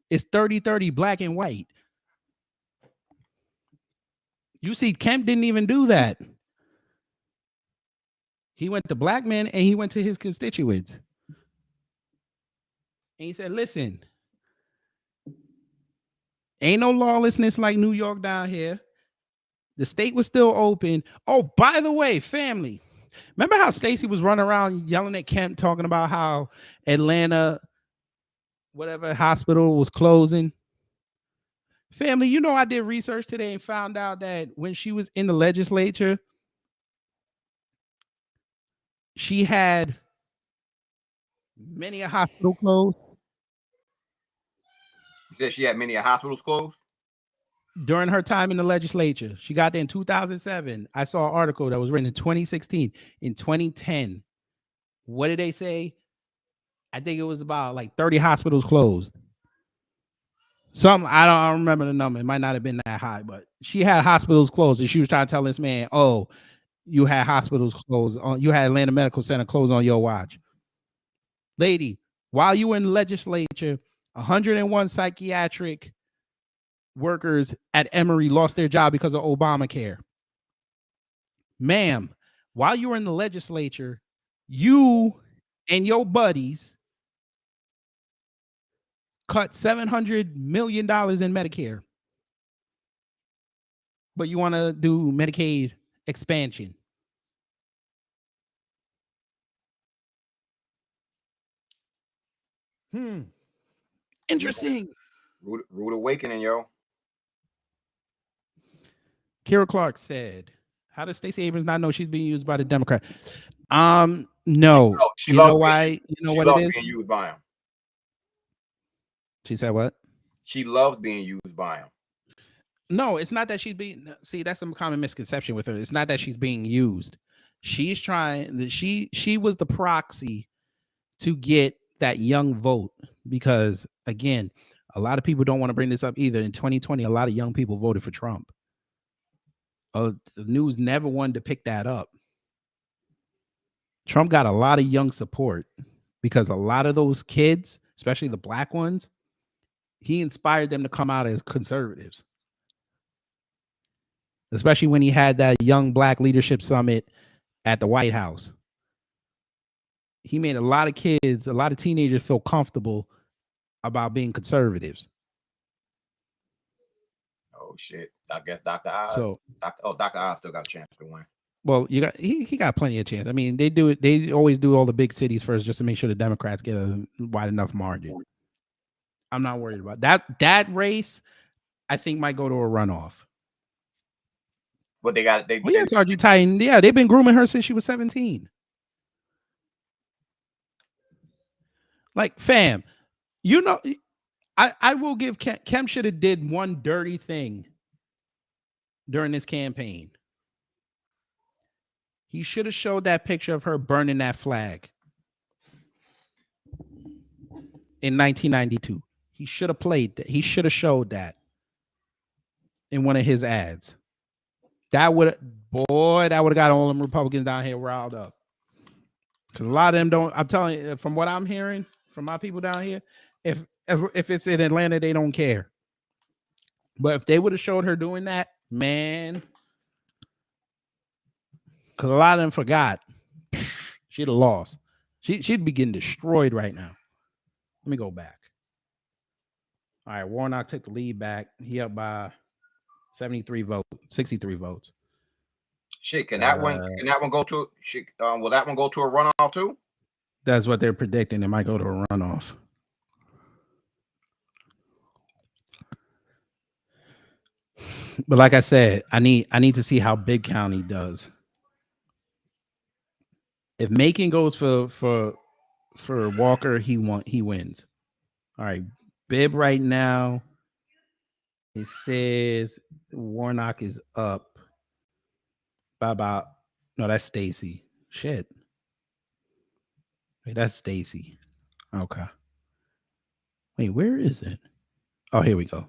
It's 30-30 black and white. You see, Kemp didn't even do that. He went to black men and he went to his constituents. And he said, listen, ain't no lawlessness like New York down here. The state was still open. Oh, by the way, family, remember how Stacey was running around yelling at Kemp, talking about how Atlanta, whatever hospital was closing? Family, you know, I did research today and found out that when she was in the legislature, she had many a hospital closed. You said she had many hospitals closed? During her time in the legislature. She got there in 2007. I saw an article that was written in 2016. In 2010, what did they say? I think it was about like 30 hospitals closed. I don't remember the number. It might not have been that high, but she had hospitals closed, and she was trying to tell this man, "Oh, you had hospitals closed on, you had Atlanta Medical Center closed on your watch." Lady, while you were in the legislature, 101 psychiatric workers at Emory lost their job because of Obamacare. Ma'am, while you were in the legislature, you and your buddies cut $700 million in Medicare. But you want to do Medicaid expansion. Interesting. Rude awakening, yo. Kira Clark said, "How does Stacey Abrams not know she's being used by the Democrat?" No. She You know loves why? being, You know she what loves it is? being used by him. She said what? She loves being used by him. No, it's not that she's being. See, that's some common misconception with her. It's not that she's being used. She's trying that she was the proxy to get that young vote, because again, a lot of people don't want to bring this up either. In 2020, a lot of young people voted for Trump. The news never wanted to pick that up. Trump got a lot of young support because a lot of those kids, especially the black ones, he inspired them to come out as conservatives. Especially when he had that young black leadership summit at the White House. He made a lot of kids, a lot of teenagers feel comfortable about being conservatives. Oh shit! I guess Dr. Oz. So, Dr. Oz still got a chance to win. well, he got plenty of chance. I mean, they do it. They always do all the big cities first, just to make sure the Democrats get a wide enough margin. I'm not worried about that. That race, I think, might go to a runoff. But they got yes, RG Titan. Yeah, they've been grooming her since she was 17. Like, fam, you know, I will give Kem should have did one dirty thing during this campaign. He should have showed that picture of her burning that flag in 1992. He should have played that. He should have showed that in one of his ads. That would have got all them Republicans down here riled up. Because a lot of them don't. I'm telling you, from what I'm hearing from my people down here, if it's in Atlanta, they don't care. But if they would have showed her doing that, man, because a lot of them forgot, she'd have lost. She'd be getting destroyed right now. Let me go back. All right, Warnock took the lead back. He up by 63 votes. Shit, can that one go to? Will that one go to a runoff too? That's what they're predicting. It might go to a runoff. But like I said, I need to see how Bibb County does. If Macon goes for Walker, he wins. All right, Bibb right now, it says Warnock is up by about, no, that's Stacy. Shit. Wait, that's Stacy. Okay. Wait, where is it? Oh, here we go.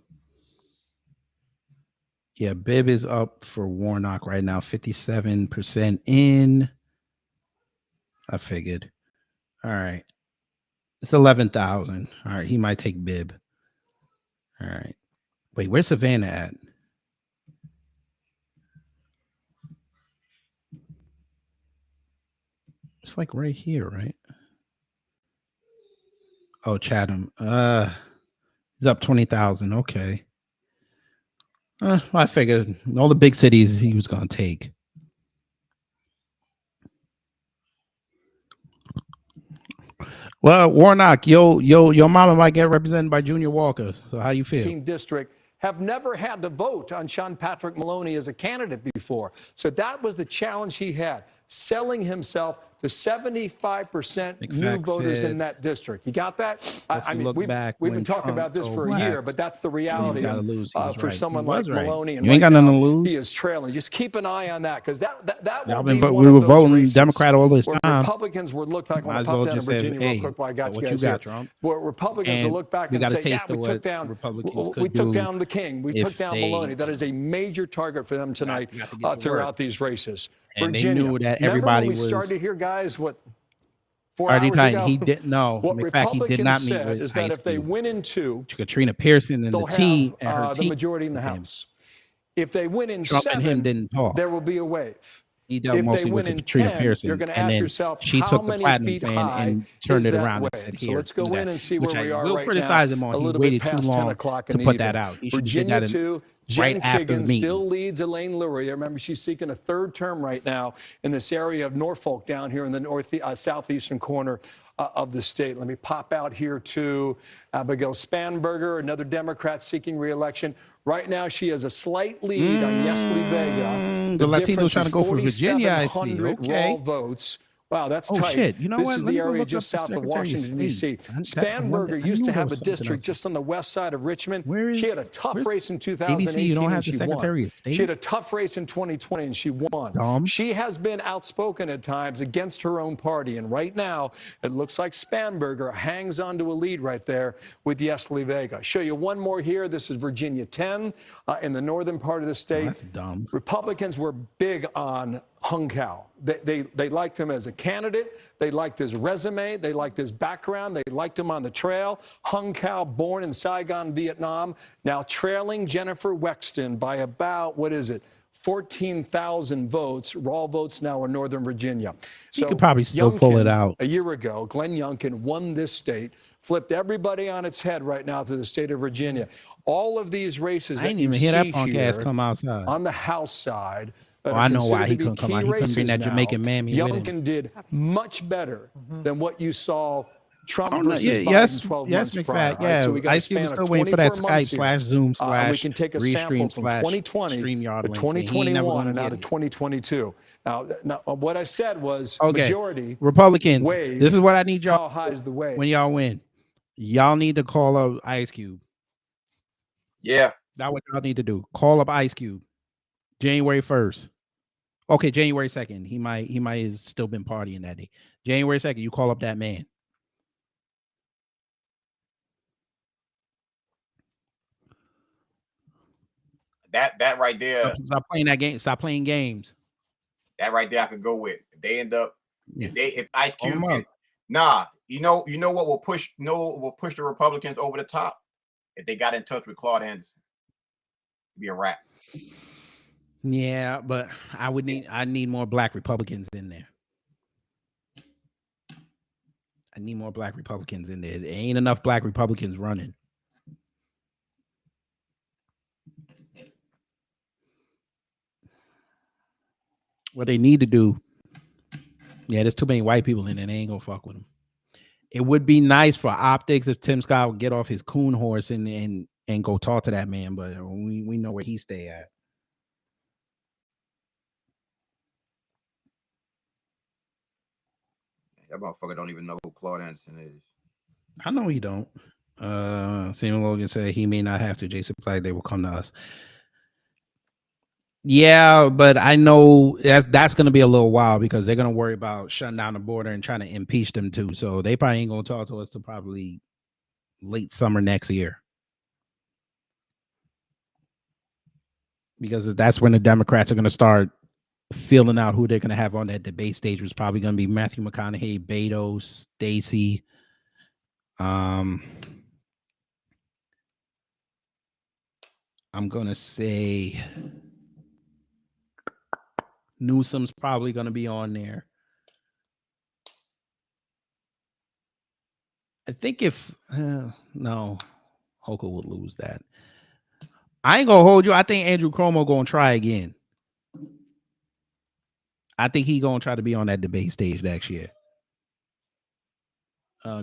Yeah, Bibb is up for Warnock right now, 57% in. I figured. All right. It's 11,000. All right, he might take Bibb. All right. Wait, where's Savannah at? It's like right here, right? Oh, Chatham. He's up 20,000. Okay. I figured all the big cities he was gonna take. Well, Warnock, your mama might get represented by Junior Walker. So how you feel? District have never had to vote on Sean Patrick Maloney as a candidate before. So that was the challenge he had. selling himself to 75% new voters in that district. You got that? I mean, we've been talking about this for a year, but that's the reality for someone like Maloney. And you ain't got nothing to lose. He is trailing. Just keep an eye on that, because that will we be one were of those voting races Democrat all this where time. Republicans would look back. I want Might to as well pop down to just say, Virginia real quick while I got what you guys got, here. Trump? Where Republicans will look back we and got a say, yeah, taste we of took what down Republicans could we took do down the king. We took if down they- Maloney. That is a major target for them tonight throughout these races. And they Virginia. knew that Remember everybody when we was started here, guys, what, 4 already hours tight. ago? He didn't know. What In fact, he did not Republicans meet said with is that Ice if they Cube. win in 2, Katrina Pearson and they'll the team have and her the team majority in the with him. House. If they win in Trump 7, and him didn't talk. there will be a wave. He dealt If they mostly win with in Katrina 10, Pearson, you're going to and ask then yourself, she how took the many platinum feet plan high and turned is it that around wave? and said, So "Here, let's go do in that." and see Which where we I are will right criticize now. him on. A He little waited bit too past 10 long o'clock in to the put evening. that out. He should have did Virginia that 2, Jen right after the Kiggins meeting. still leads Elaine Lurie. Remember, she's seeking a 3rd term right now in this area of Norfolk down here in the southeastern corner of the state. Let me pop out here to Abigail Spanberger, another Democrat seeking re-election. Right now, she has a slight lead on Yesli Vega. The Latinos difference trying is to go for Virginia, I see. 4,700 Okay. raw votes. Wow, that's Oh, tight. shit. You know this what? is Let the me go area look just up the south of Secretary of Washington, State. D.C. That's the one that- Spanberger I used knew to there have a was something district else. just on the west side of Richmond. Where She is- had a tough where's race in ABC? 2018 You don't have and the she Secretary won. of State? She had a tough race in 2020 and she won. She has been outspoken at times against her own party. And right now, it looks like Spanberger hangs on to a lead right there with Yesli Vega. Show you one more here. This is Virginia 10 in the northern part of the state. That's dumb. Republicans were big on Hung Kao. They liked him as a candidate. They liked his resume. They liked his background. They liked him on the trail. Hung Kao, born in Saigon, Vietnam, now trailing Jennifer Wexton by about, 14,000 votes, raw votes now in Northern Virginia. He could probably still pull it out. A year ago, Glenn Youngkin won this state, flipped everybody on its head right now through the state of Virginia. All of these races I that didn't you even hear that see punk ass here come outside. on the House side. Oh, I know why he couldn't come out. He couldn't bring that Jamaican mammy with him. Youngkin did much better than what you saw Trump versus yeah, Biden 12 yes, months prior. McFat, All right, so we got a Ice Cube span was of still waiting for that 24 months Skype here. slash Zoom And slash we can take a sample Restream from slash 2020 StreamYard to link, and he ain't never 2021 gonna and now get to it. 2022. Now, what I said was Okay. majority. Republicans, wave. this is what I need y'all. How high is the wave? When y'all win, y'all need to call up Ice Cube. Yeah. That's what y'all need to do. Call up Ice Cube. January 1st. Okay, January 2nd. He might have still been partying that day. January 2nd, you call up that man. That right there. Stop playing that game. Stop playing games. That right there I could go with. If they end up if Ice Call 'em Cube up. you know what will push the Republicans over the top? If they got in touch with Claude Anderson. It'd be a wrap. Yeah, but I need more black Republicans in there. I need more black Republicans in there. There ain't enough black Republicans running. What they need to do, there's too many white people in there. They ain't gonna fuck with them. It would be nice for optics if Tim Scott would get off his coon horse and go talk to that man, but we know where he stay at. That motherfucker don't even know who Claude Anderson is. I know he don't. Samuel Logan said he may not have to. Jason Black, they will come to us. Yeah, but I know that's going to be a little while because they're going to worry about shutting down the border and trying to impeach them too. So they probably ain't going to talk to us till probably late summer next year. Because that's when the Democrats are going to start filling out who they're going to have on that debate stage. Was probably going to be Matthew McConaughey, Beto, Stacey. I'm going to say Newsom's probably going to be on there. I think if no, Hochul would lose that. I ain't gonna hold you. I think Andrew Cuomo gonna try again. I think he gonna try to be on that debate stage next year.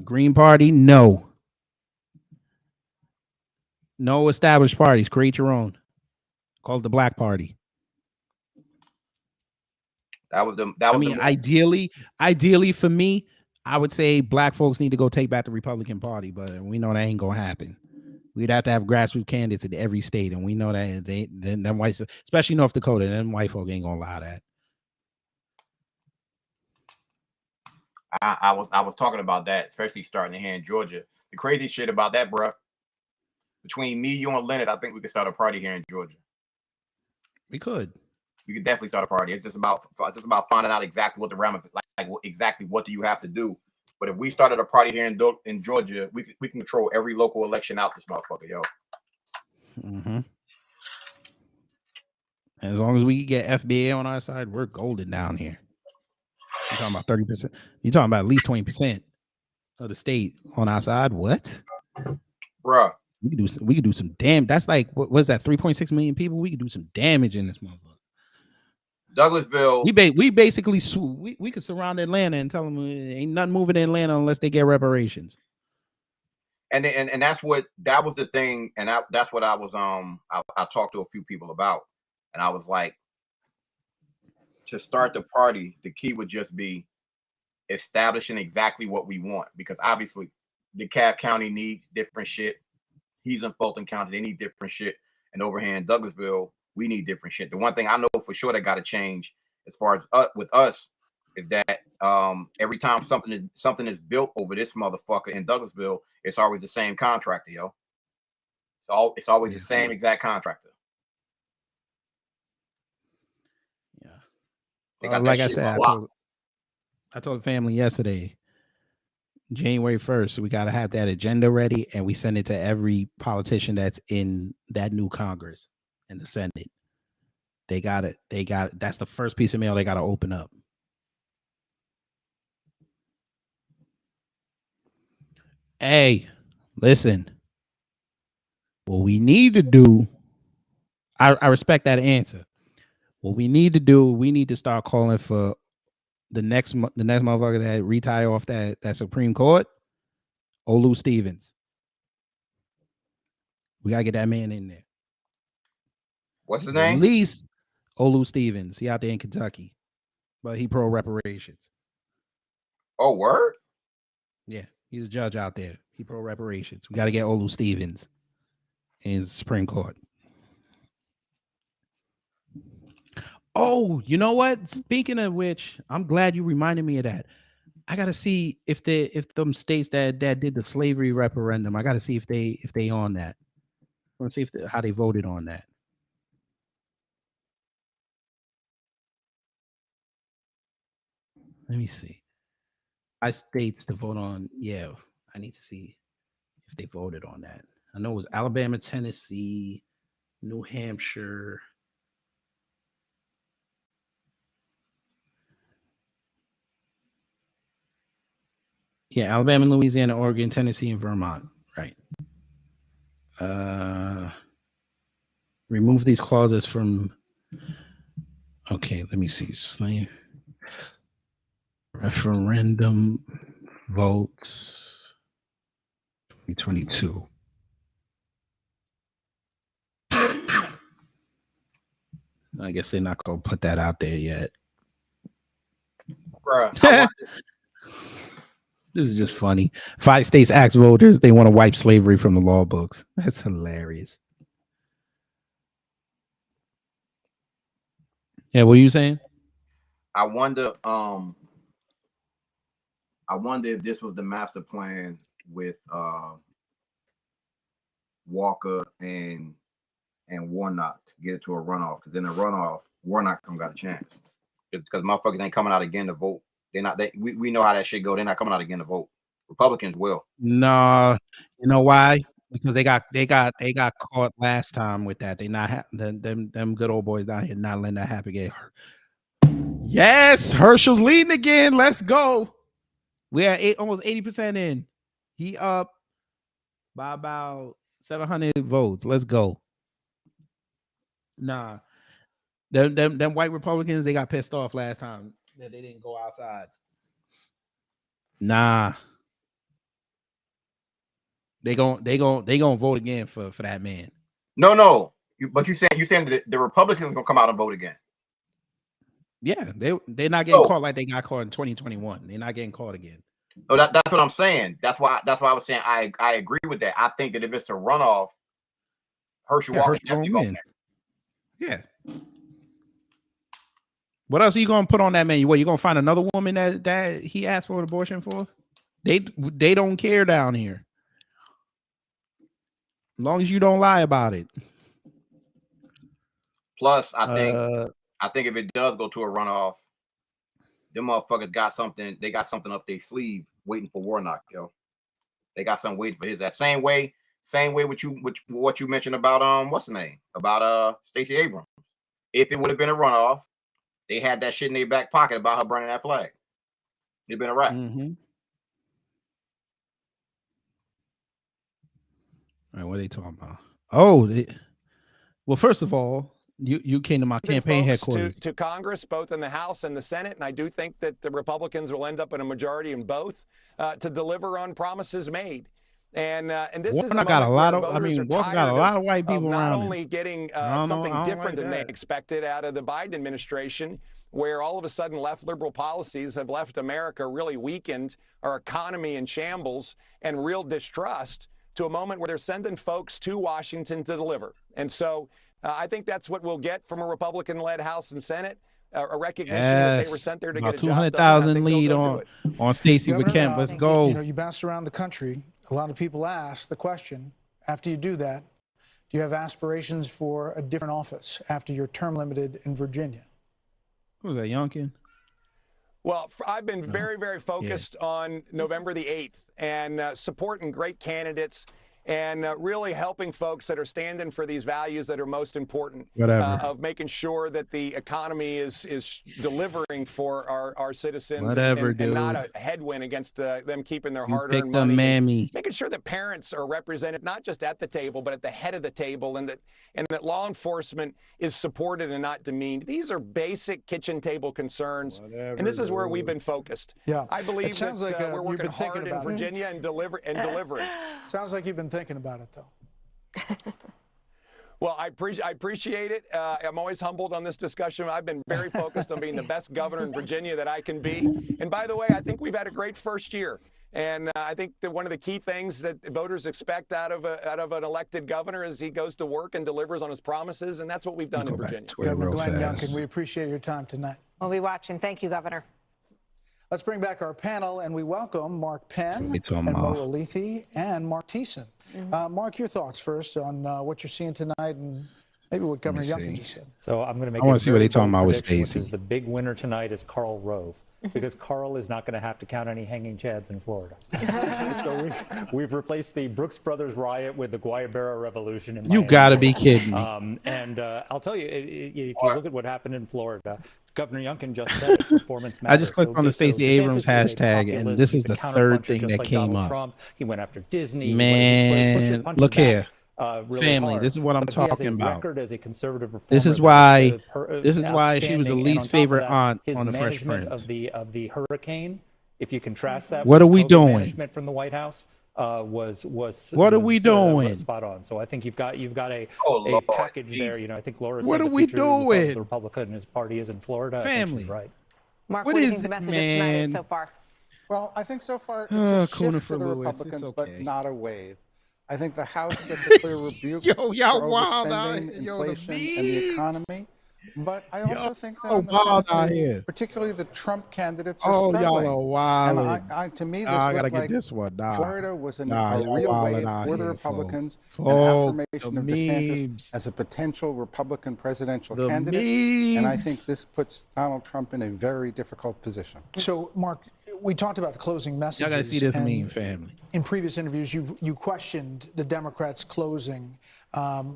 Green Party, no. No established parties. Create your own. Call it the Black Party. That was the I mean, ideally for me, I would say black folks need to go take back the Republican Party, but we know that ain't gonna happen. We'd have to have grassroots candidates in every state, and we know that them whites, especially North Dakota, them white folk ain't gonna allow that. I was talking about that, especially starting here in Georgia. The crazy shit about that, bro. Between me, you, and Leonard, I think we could start a party here in Georgia. We could. We could definitely start a party. It's just about finding out exactly what the exactly what do you have to do. But if we started a party here in Georgia, we can control every local election out this motherfucker, yo. Mm-hmm. As long as we get FBA on our side, we're golden down here. You're talking about 30%. You're talking about at least 20% of the state on our side. What, bruh? We could do some damn. That's like what was that? 3.6 million people. We could do some damage in this motherfucker. Douglasville. We basically we could surround Atlanta and tell them ain't nothing moving in Atlanta unless they get reparations. And that was the thing, and that's what I was I talked to a few people about, and I was like, to start the party, the key would just be establishing exactly what we want, because obviously DeKalb County needs different shit. He's in Fulton County, they need different shit, and over here in Douglasville, we need different shit. The one thing I know for sure that got to change as far as with us is that every time something is built over this motherfucker in Douglasville, it's always the same contractor, yo. It's always the same exact contractor. Yeah. They got like that I shit said, I told the family yesterday, January 1st, we got to have that agenda ready, and we send it to every politician that's in that new Congress and the Senate. They got it. That's the first piece of mail they got to open up. Hey, listen. What we need to do, I respect that answer. What we need to do, we need to start calling for the next motherfucker that retire off that Supreme Court, Olu Stevens. We gotta get that man in there. What's his name? At least Olu Stevens. He out there in Kentucky, but he pro reparations. Oh, word? Yeah, he's a judge out there. He pro reparations. We got to get Olu Stevens in the Supreme Court. Oh, you know what? Speaking of which, I'm glad you reminded me of that. I gotta see if them states that did the slavery referendum. I gotta see if they on that. I want to see how they voted on that. Let me see. States to vote on. Yeah, I need to see if they voted on that. I know it was Alabama, Tennessee, New Hampshire. Yeah, Alabama, Louisiana, Oregon, Tennessee, and Vermont. Right. Remove these clauses from. Okay, let me see. Slave referendum votes 2022. I guess they're not gonna put that out there yet. Bruh, this is just funny. 5 states ask voters they want to wipe slavery from the law books. That's hilarious. Yeah, what are you saying? I wonder if this was the master plan with Walker and Warnock to get it to a runoff, because in the runoff, Warnock don't got a chance. Because motherfuckers ain't coming out again to vote. They're not. We know how that shit go. They're not coming out again to vote. Republicans will. No, you know why? Because they got caught last time with that. They not them good old boys down here not letting that happen again. Yes, Herschel's leading again. Let's go. We are almost 80% in. He up by about 700 votes. Let's go. Nah, them white Republicans, they got pissed off last time that they didn't go outside. Nah, they gonna vote again for that man. No. But you saying the Republicans gonna come out and vote again? Yeah, they're not getting caught like they got caught in 2021. They're not getting caught again. No, that's what I'm saying. That's why I was saying I agree with that. I think that if it's a runoff, Herschel Walker definitely gonna win. Yeah. What else are you gonna put on that menu? What, you gonna find another woman that he asked for an abortion for? They don't care down here. As long as you don't lie about it. Plus, I think if it does go to a runoff, them motherfuckers got something. They got something up their sleeve waiting for Warnock, yo. They got something waiting for his. That same way what you mentioned about what's the name about Stacey Abrams. If it would have been a runoff, they had that shit in their back pocket about her burning that flag. It'd been a wrap. Mm-hmm. All right, what are they talking about? Oh, well, first of all, you came to my campaign headquarters. To Congress, both in the House and the Senate, and I do think that the Republicans will end up in a majority in both to deliver on promises made. And this is Walker got a lot of. I mean, Walker got a lot of white people around. Not only getting something different than they expected out of the Biden administration, where all of a sudden left liberal policies have left America really weakened, our economy in shambles, and real distrust, to a moment where they're sending folks to Washington to deliver. And so I think that's what we'll get from a Republican-led House and Senate. A recognition that they were sent there to get a job done. 200,000 lead on Stacey with Kemp. Let's go. You know, you bounce around the country. A lot of people ask the question, after you do that, do you have aspirations for a different office after your term limited in Virginia? Who was that, Youngkin? Well, I've been very, very focused on November the 8th and supporting great candidates and really helping folks that are standing for these values that are most important, of making sure that the economy is delivering for our citizens and not a headwind against them keeping their hard-earned money. Making sure that parents are represented not just at the table, but at the head of the table, and that law enforcement is supported and not demeaned. These are basic kitchen table concerns, and this is where we've been focused. Yeah, I believe that we're working hard in Virginia and delivering. Sounds like you've been thinking about it, though. Well, I appreciate it. I'm always humbled on this discussion. I've been very focused on being the best governor in Virginia that I can be. And by the way, I think we've had a great first year. And I think that one of the key things that voters expect out of an elected governor is he goes to work and delivers on his promises. And that's what we've done in Virginia. Governor Glenn Youngkin, we appreciate your time tonight. We'll be watching. Thank you, Governor. Let's bring back our panel, and we welcome Mark Penn and Mo Alethi and Mark Thiessen. Mark, your thoughts first on what you're seeing tonight and maybe what Governor Youngkin just said. So I'm going to make I want to see what they're talking about with Stacey. Stacey. The big winner tonight is Karl Rove, because Karl is not going to have to count any hanging chads in Florida. So we've replaced the Brooks Brothers riot with the Guayabera Revolution in Miami. You got to be kidding me. I'll tell you, if you look at what happened in Florida, Governor Youngkin just said it, performance matters. I just clicked on the Stacey Abrams hashtag, and this is the third thing that came up. Trump. He went after Disney. Man, look here. Really family, hard. this is what I'm talking about. As a conservative this is why she was the least favorite aunt on the Fresh Prince. Of the hurricane, if you contrast that, what with are we COVID doing? Management from the White House was what are we doing? Spot on. So I think you've got a package there. You know, I think Laura said what are the we future doing? of the Republican and his party is in Florida. Family, I think she's right. Mark, what do you think the message of tonight is so far? Well, I think so far it's a shift for the Republicans, but not a wave. I think the House gets a clear rebuke for overspending, inflation, and the economy. But I also think that on the Senate, particularly the Trump candidates are struggling. Y'all are wild. And to me, this looked like Florida was a real wave for the Republicans, an affirmation of DeSantis as a potential Republican presidential candidate. And I think this puts Donald Trump in a very difficult position. So, Mark, we talked about the closing messages. Y'all got to see this meme, family. In previous interviews, you questioned the Democrats' closing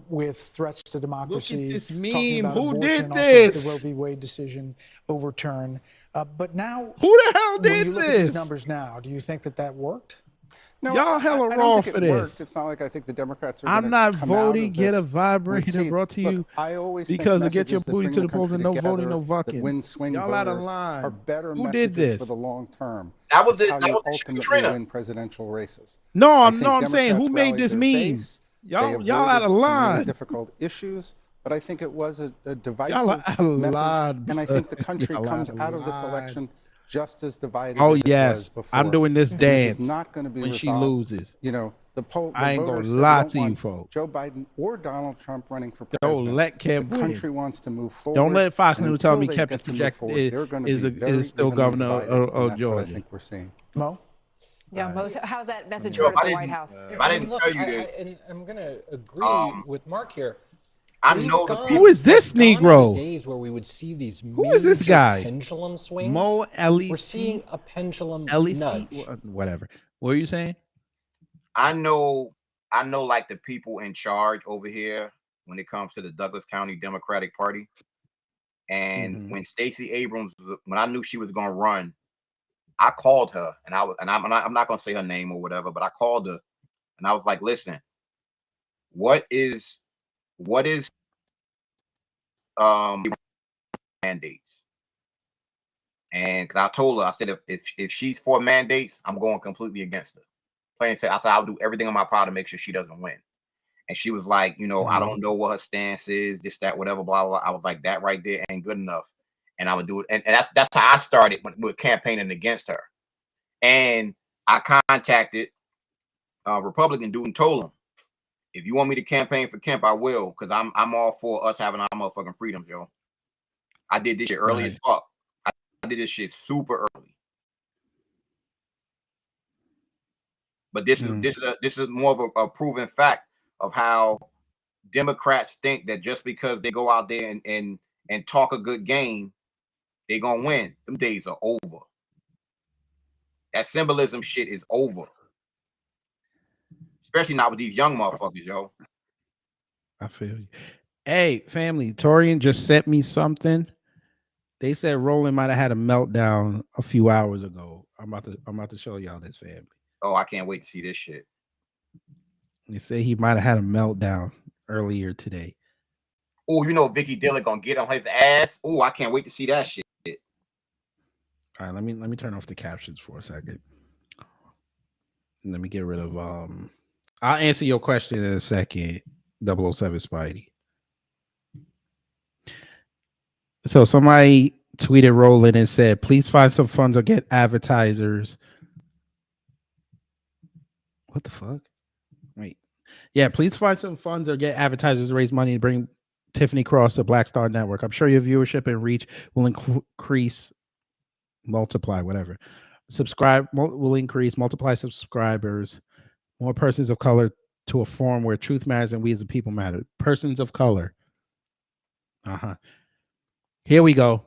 with threats to democracy. Look at this meme. Talking about Who abortion, did this? Also the Roe v. Wade decision overturned. But now, who the hell did when you look this? At these numbers now, do you think that worked? No, y'all hella I raw don't think for it this. Worked. It's not like I think the Democrats are. I'm not voting. Get a vibrator brought to you because to get your booty to the polls and no voting, no fucking. Win swing y'all out of line. Are better Who did this for the long term. That was it. How That you was ultimately Katrina. win presidential races. No, I'm saying who made this meme? Y'all out of line. Difficult issues, but I think it was a Y'all divisive a message, lot, and I think the country y'all comes a out of this lot. election just as divided Oh as it was yes, before. I'm doing this And dance This is not going to be when resolved. she loses. You know, the I ain't gonna voters said they lie don't to you, want folks. Joe Biden or Donald Trump running for Don't president. let The Kim win. country wants to move forward. Don't let Fox and News tell until me they Kemp get to move project forward, they're going to is be very still evenly governor divided, of and that's what I Georgia. think we're seeing. Mo? Yeah, Mo, how's that message Joe, heard at I the White didn't- House? If I didn't Look, tell you this, and I'm going to agree with Mark here. I We've know the gone- people. Who is this gone are the Negro? days where we would see these Who is this major guy? pendulum swings. Mo Ellie. We're seeing a pendulum Ellie, nudge. whatever. What are you saying? I know like the people in charge over here when it comes to the Douglas County Democratic Party. And when Stacey Abrams, when I knew she was going to run, I called her, and I'm not going to say her name or whatever, but I called her, and I was like, "Listen, what is mandates?" And because I told her, I said, if she's for mandates, I'm going completely against her. Plain and simple. I said I'll do everything in my power to make sure she doesn't win. And she was like, I don't know what her stance is, this, that, whatever, blah, blah. I was like, that right there ain't good enough. And I would do it. And that's how I started with campaigning against her. And I contacted a Republican dude and told him, if you want me to campaign for Kemp, I will, because I'm all for us having our motherfucking freedoms, yo. I did this shit early as fuck. I did this shit super early. But this is more of a proven fact of how Democrats think that just because they go out there and talk a good game, they're gonna win. Them days are over. That symbolism shit is over. Especially not with these young motherfuckers, yo. I feel you. Hey, family, Torian just sent me something. They said Roland might have had a meltdown a few hours ago. I'm about to show y'all this, family. Oh, I can't wait to see this shit. They say he might have had a meltdown earlier today. Oh, Vicky Dillon gonna get on his ass. Oh, I can't wait to see that shit. All right, let me turn off the captions for a second. Let me get rid of I'll answer your question in a second, 007 Spidey. So somebody tweeted Roland and said, please find some funds or get advertisers. What the fuck? Wait. Yeah, please find some funds or get advertisers to raise money to bring Tiffany Cross to Black Star Network. I'm sure your viewership and reach will increase, multiply, whatever. Subscribe will increase, multiply subscribers, more persons of color to a forum where truth matters and we as a people matter. Persons of color. Here we go.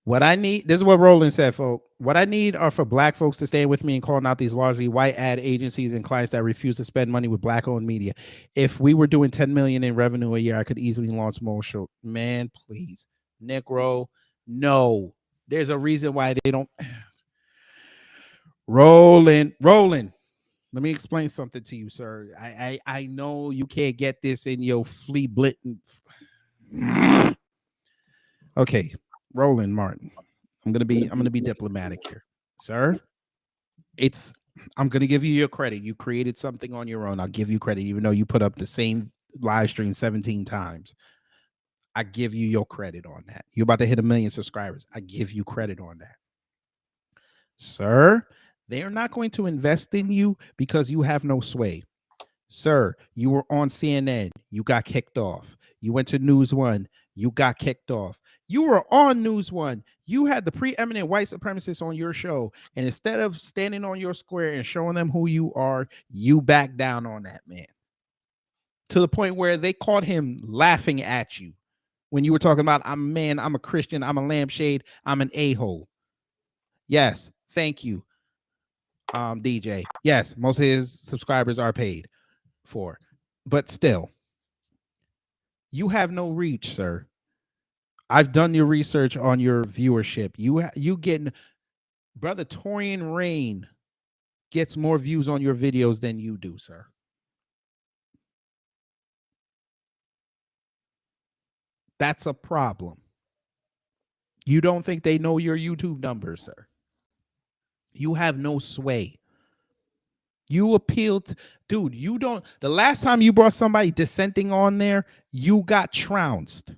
What I need, this is what Roland said, folks. What I need are for Black folks to stand with me in calling out these largely white ad agencies and clients that refuse to spend money with Black-owned media. If we were doing 10 million in revenue a year, I could easily launch more show. Man, please. Negro, no. There's a reason why they don't. Roland. Let me explain something to you, sir. I know you can't get this in your flea blitting. Okay, Roland Martin. I'm gonna be diplomatic here, sir. I'm gonna give you your credit. You created something on your own. I'll give you credit, even though you put up the same live stream 17 times. I give you your credit on that. You're about to hit 1 million subscribers. I give you credit on that, sir. They are not going to invest in you because you have no sway. Sir, you were on CNN. You got kicked off. You went to News One. You got kicked off. You were on News One. You had the preeminent white supremacists on your show. And instead of standing on your square and showing them who you are, you back down on that man. To the point where they caught him laughing at you when you were talking about, I'm a Christian, I'm a lampshade, I'm an a-hole. Yes, thank you. DJ. Yes, most of his subscribers are paid for, but still, you have no reach, sir. I've done your research on your viewership. You getting, brother Torian Rain gets more views on your videos than you do, sir. That's a problem. You don't think they know your YouTube numbers, sir? You have no sway. You appealed, dude. You don't. The last time you brought somebody dissenting on there, you got trounced.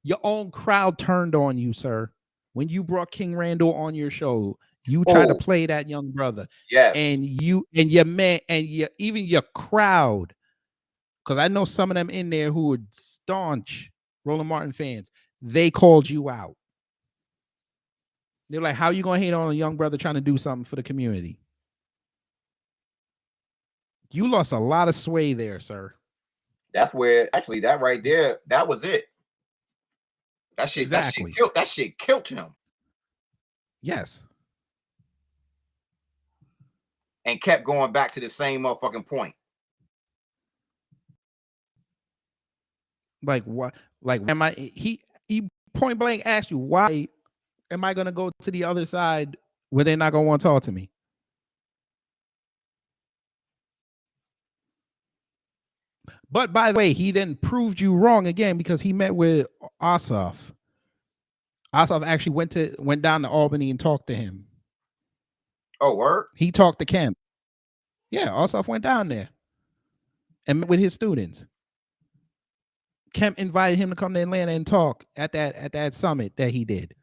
Your own crowd turned on you, sir. When you brought King Randall on your show, you tried to play that young brother. Yes. And you and your man and even your crowd, because I know some of them in there who were staunch Roland Martin fans, they called you out. They're like, how you gonna hate on a young brother trying to do something for the community? You lost a lot of sway there, sir. That's where actually that right there, that was it. That shit, exactly. that shit killed him. Yes. And kept going back to the same motherfucking point. Like what? Like am I? He point blank asked you, why am I gonna go to the other side where they're not gonna want to talk to me? But by the way, he then proved you wrong again because he met with Ossoff. Ossoff actually went down to Albany and talked to him. Oh, word? He talked to Kemp. Yeah, Ossoff went down there and met with his students. Kemp invited him to come to Atlanta and talk at that summit that he did.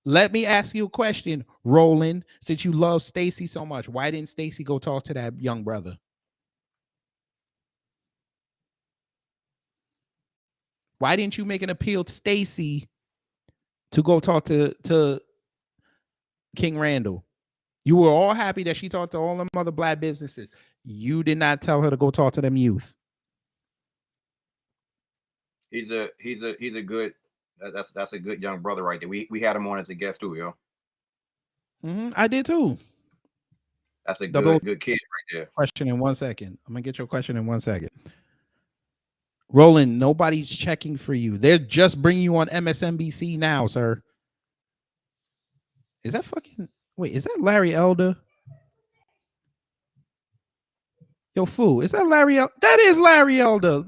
Let me ask you a question, Roland. Since you love Stacey so much, why didn't Stacey go talk to that young brother? Why didn't you make an appeal to Stacey to go talk to King Randall? You were all happy that she talked to all them other black businesses. You did not tell her to go talk to them youth. He's a good. That's a good young brother right there. We had him on as a guest too, yo. I did too. That's a good kid right there. Question in 1 second. I'm gonna get your question in 1 second. Roland, nobody's checking for you. They're just bringing you on MSNBC now, sir. Is that fucking... Wait, is that Larry Elder? Yo, fool, is that Larry Elder? That is Larry Elder.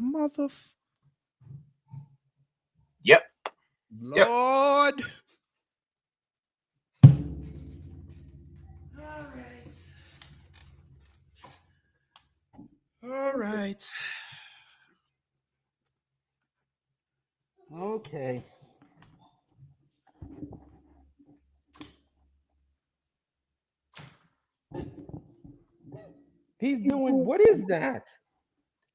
Yep. Lord. All right. Okay. He's doing, what is that?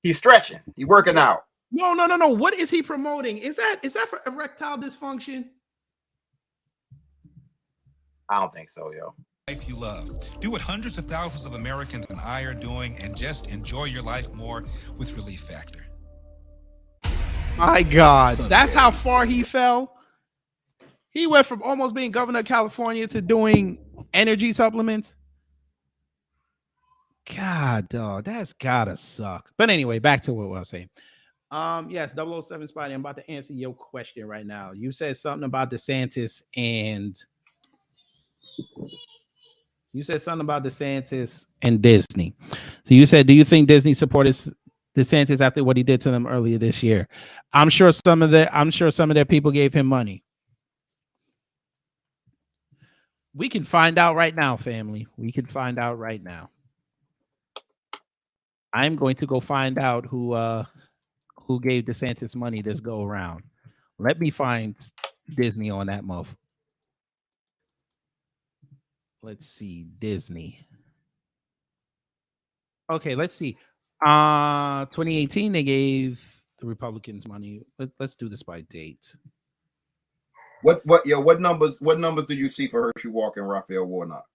He's stretching. He's working out. No. What is he promoting? Is that for erectile dysfunction? I don't think so, yo. Life you love. Do what hundreds of thousands of Americans and I are doing and just enjoy your life more with Relief Factor. My God, that's how far he fell. He went from almost being governor of California to doing energy supplements. God, dog, that's gotta suck. But anyway, back to what I was saying. Yes, 007 Spidey, I'm about to answer your question right now. You said something about DeSantis and Disney. So you said, do you think Disney supported DeSantis after what he did to them earlier this year? I'm sure some of their people gave him money. We can find out right now, family. We can find out right now. I'm going to go find out who gave DeSantis money this go around. Let me find Disney on that move. Let's see, Disney. Okay, let's see. 2018, they gave the Republicans money. Let's do this by date. What numbers do you see for Herschel Walker and Raphael Warnock?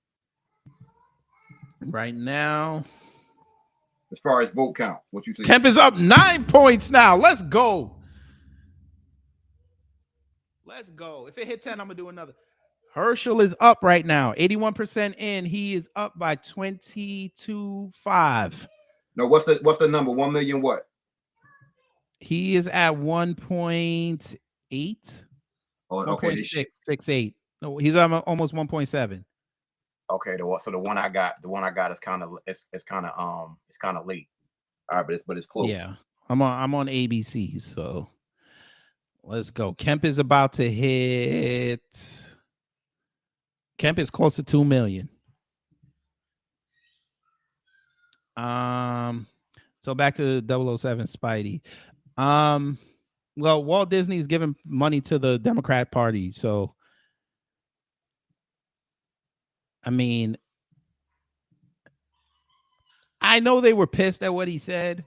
Right now, as far as vote count, what you see? Kemp is up 9 points now. Let's go. Let's go. If it hit 10, I'm gonna do another. Herschel is up right now, 81% in. He is up by 22.5. No, what's the number? 1 million what? He is at 1.8. Oh, okay. 1.668. No, he's almost 1.7. Okay, so the one I got is kind of late. All right, but it's close. Yeah, I'm on ABC, so let's go. Kemp is about to hit. Kemp is close to 2 million. So back to 007 Spidey. Well, Walt Disney's giving money to the Democrat Party, so I mean, I know they were pissed at what he said,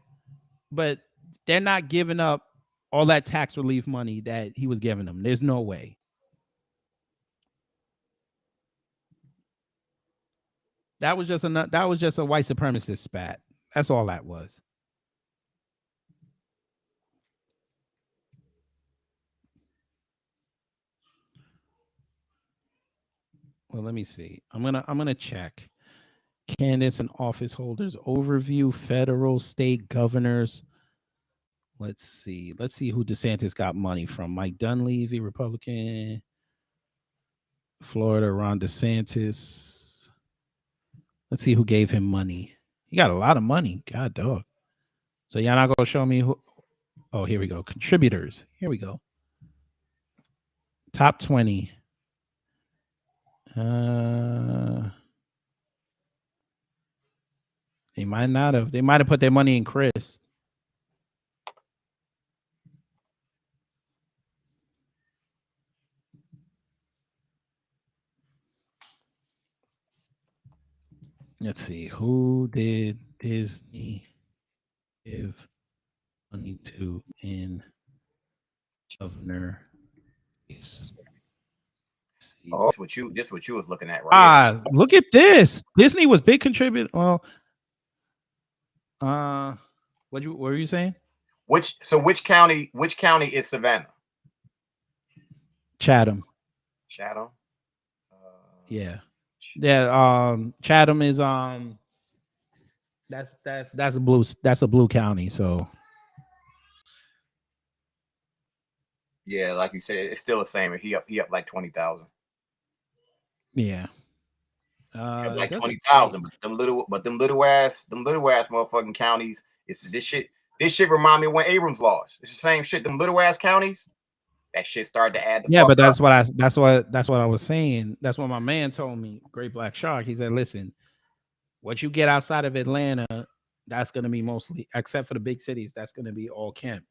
but they're not giving up all that tax relief money that he was giving them. There's no way. That was just a white supremacist spat. That's all that was. Well, let me see. I'm gonna check. Candidates and office holders overview, federal, state governors. Let's see who DeSantis got money from. Mike Dunleavy, Republican. Florida, Ron DeSantis. Let's see who gave him money. He got a lot of money. God dog. So y'all not gonna show me who? Oh, here we go. Contributors. Here we go. Top 20. They might not have. They might have put their money in Chris. Let's see. Who did Disney give money to in governor? Oh, this what you was looking at right here. Look at this. Disney was big contributor. Well, what were you saying? Which county is Savannah? Chatham. Chatham. Yeah. Chatham is that's a blue county, so yeah, like you said, it's still the same. He up like 20,000. Yeah. Like 20,000, but them little ass motherfucking counties. It's this shit remind me of when Abrams lost. It's the same shit. Them little ass counties, that shit started to add. Yeah, but that's what I was saying. That's what my man told me. Great Black Shark. He said, "Listen, what you get outside of Atlanta, that's going to be mostly, except for the big cities, that's going to be all Kemp."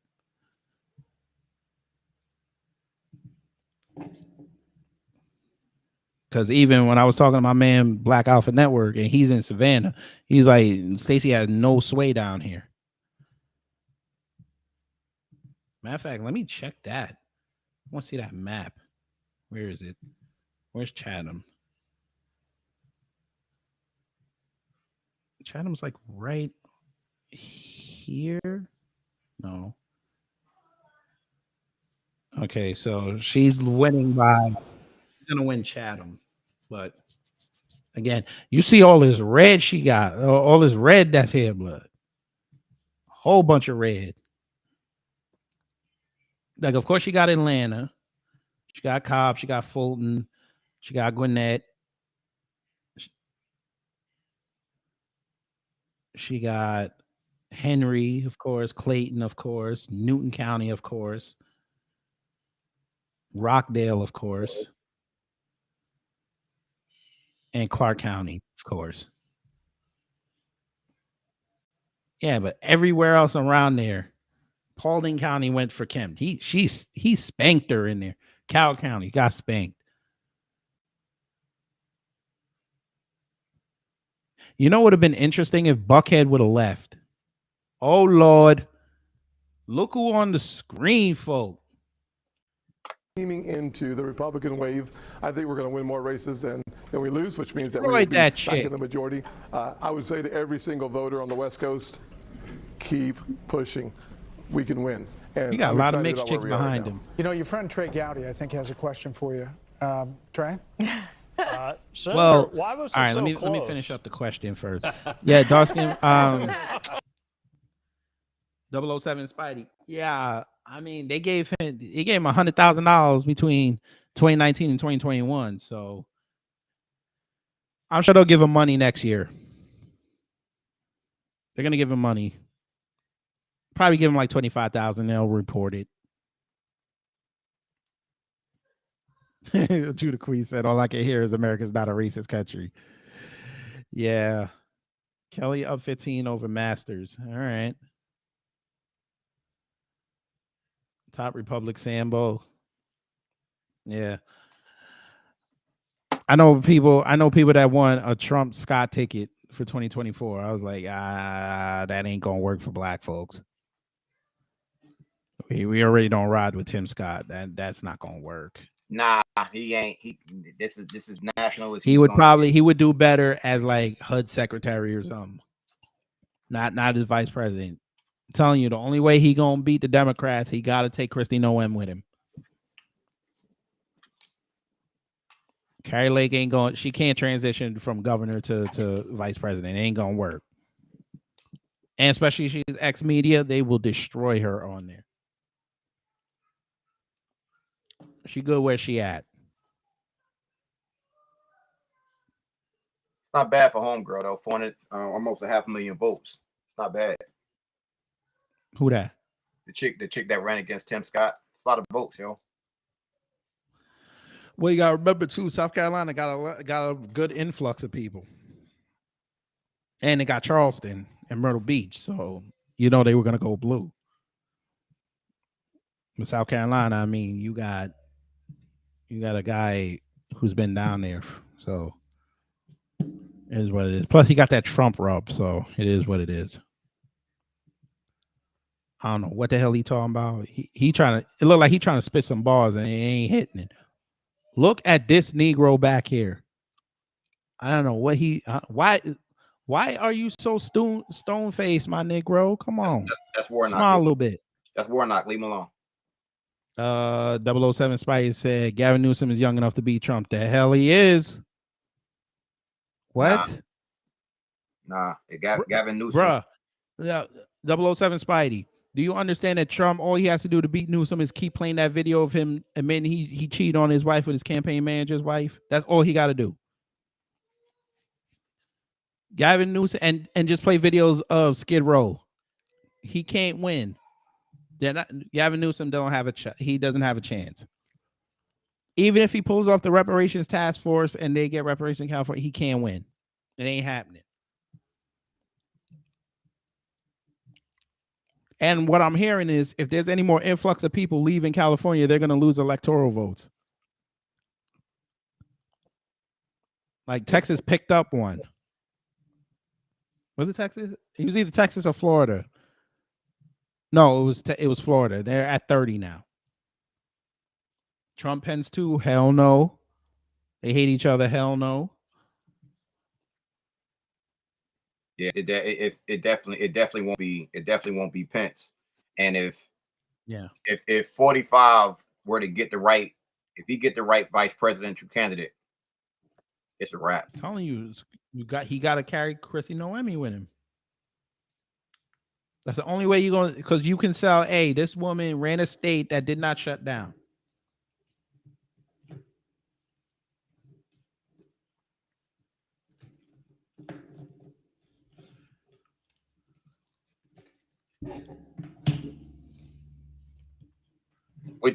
Because even when I was talking to my man Black Alpha Network and he's in Savannah, he's like, Stacey has no sway down here. Matter of fact, let me check that. I want to see that map. Where is it? Where's Chatham? Chatham's like right here. No. Okay, so she's winning by. She's gonna win Chatham, but again, you see all this red she got, all this red that's hair blood, a whole bunch of red. Like, of course, she got Atlanta, she got Cobb, she got Fulton, she got Gwinnett, she got Henry, of course, Clayton, of course, Newton County, of course, Rockdale, of course, and Clark County, of course. Yeah, but everywhere else around there, Paulding County went for Kemp. He spanked her in there. Cal County got spanked. You know what would have been interesting if Buckhead would have left. Oh Lord, look who on the screen, folk. Leaning into the Republican wave, I think we're going to win more races than we lose, which means that Destroy we will be that back shit. in the majority. I would say to every single voter on the West Coast, keep pushing. We can win. And You got I'm a lot of excited mixed about where chicks we are right behind now. him. You know, your friend Trey Gowdy, I think, has a question for you. Trey? Senator, Well, why was it all right, so let me close? finish up the question first. Yeah, Darskin, 007 Spidey. Yeah, I mean, they gave him $100,000 between 2019 and 2021. So I'm sure they'll give him money next year. They're gonna give him money. Probably give him like 25,000. They'll report it. Judah Queen said, "All I can hear is America's not a racist country." Yeah, Kelly up 15 over Masters. All right. Top Republic Sambo. Yeah. I know people that won a Trump Scott ticket for 2024. I was like, that ain't gonna work for black folks. We already don't ride with Tim Scott. That's not gonna work. Nah, he ain't. This is national. He would do better as like HUD secretary or something. Not as vice president. I'm telling you, the only way he gonna beat the Democrats, he gotta take Kristi Noem with him. Carrie Lake ain't going. She can't transition from governor to vice president. It ain't gonna work. And especially she's ex-media, they will destroy her on there. She good where she at. Not bad for homegirl though. 400, almost 500,000 votes. It's not bad. Who that? The chick that ran against Tim Scott. It's a lot of votes, yo. Well, you gotta remember too, South Carolina got a good influx of people, and they got Charleston and Myrtle Beach, so you know they were gonna go blue. But South Carolina, I mean, you got a guy who's been down there, so it is what it is. Plus, he got that Trump rub, so it is what it is. I don't know what the hell he talking about. He trying to. It looked like he trying to spit some bars and he ain't hitting it. Look at this Negro back here. I don't know what why are you so stone faced, my Negro? Come on. That's Warnock. Smile a little bit. That's Warnock. Leave him alone. 007 Spice said Gavin Newsom is young enough to beat Trump. The hell he is. What? Nah. Gavin Newsom. Bruh. Yeah, 007 Spidey. Do you understand that Trump, all he has to do to beat Newsom is keep playing that video of him admitting he cheated on his wife with his campaign manager's wife? That's all he got to do. Gavin Newsom and just play videos of Skid Row. He can't win. Gavin Newsom he doesn't have a chance. Even if he pulls off the reparations task force and they get reparations in California, he can't win. It ain't happening. And what I'm hearing is if there's any more influx of people leaving California, they're going to lose electoral votes. Like Texas picked up one. Was it Texas? It was either Texas or Florida. No, it was Florida. They're at 30 now. Trump Pence too. Hell no. They hate each other. Hell no. Yeah, it definitely won't be Pence. And if 45 were to get if he get the right vice presidential candidate, it's a wrap. I'm telling you, he got to carry Kristi Noem with him. That's the only way you're going, because you can sell, hey, this woman ran a state that did not shut down.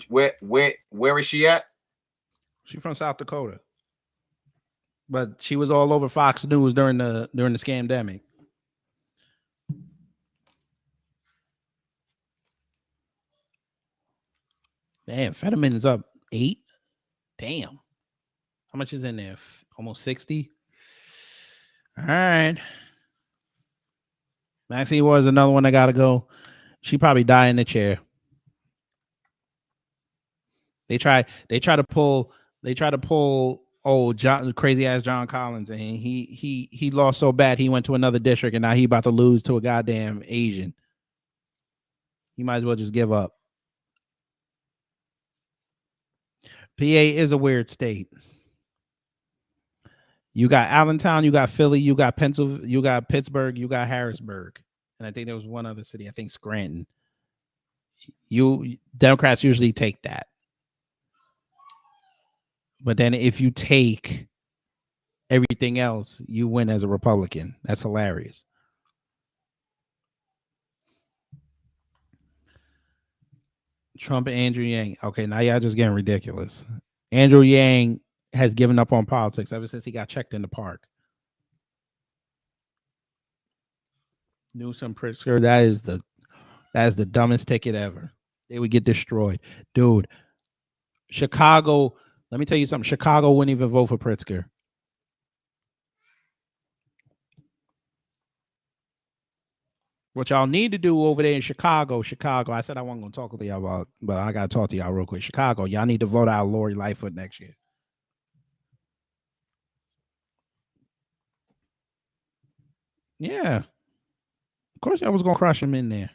Where is she at? She's from South Dakota, but she was all over Fox News during the scamdemic. Damn, Fetterman is up 8. Damn, how much is in there? Almost 60. All right. Maxine was another one that got to go. She probably died in the chair. They try to pull crazy ass John Collins, and he lost so bad he went to another district, and now he about to lose to a goddamn Asian. He might as well just give up. PA is a weird state. You got Allentown, you got Philly, you got Pennsylvania, you got Pittsburgh, you got Harrisburg, and I think there was one other city. I think Scranton. Democrats usually take that. But then if you take everything else, you win as a Republican. That's hilarious. Trump and Andrew Yang. Okay, now y'all just getting ridiculous. Andrew Yang has given up on politics ever since he got checked in the park. Newsom, Pritzker, that is the dumbest ticket ever. They would get destroyed, dude. Chicago. Let me tell you something. Chicago wouldn't even vote for Pritzker. What y'all need to do over there in Chicago, I said I wasn't going to talk to y'all about, but I got to talk to y'all real quick. Chicago, y'all need to vote out Lori Lightfoot next year. Yeah. Of course, I was going to crush him in there.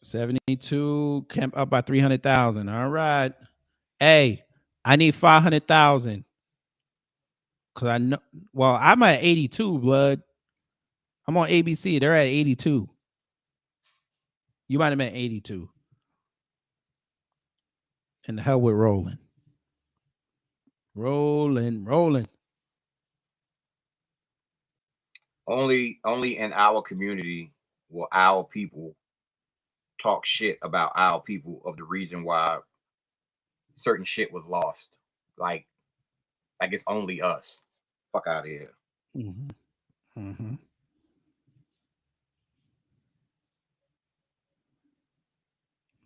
72, Kemp up by 300,000. All right. Hey, I need 500,000. Because I know, well, I'm at 82, blood. I'm on ABC. They're at 82. You might have been 82. And the hell with rolling. Rolling. Only in our community will our people talk shit about our people of the reason why certain shit was lost. Like it's only us. Fuck out of here. Mm-hmm. Mm-hmm.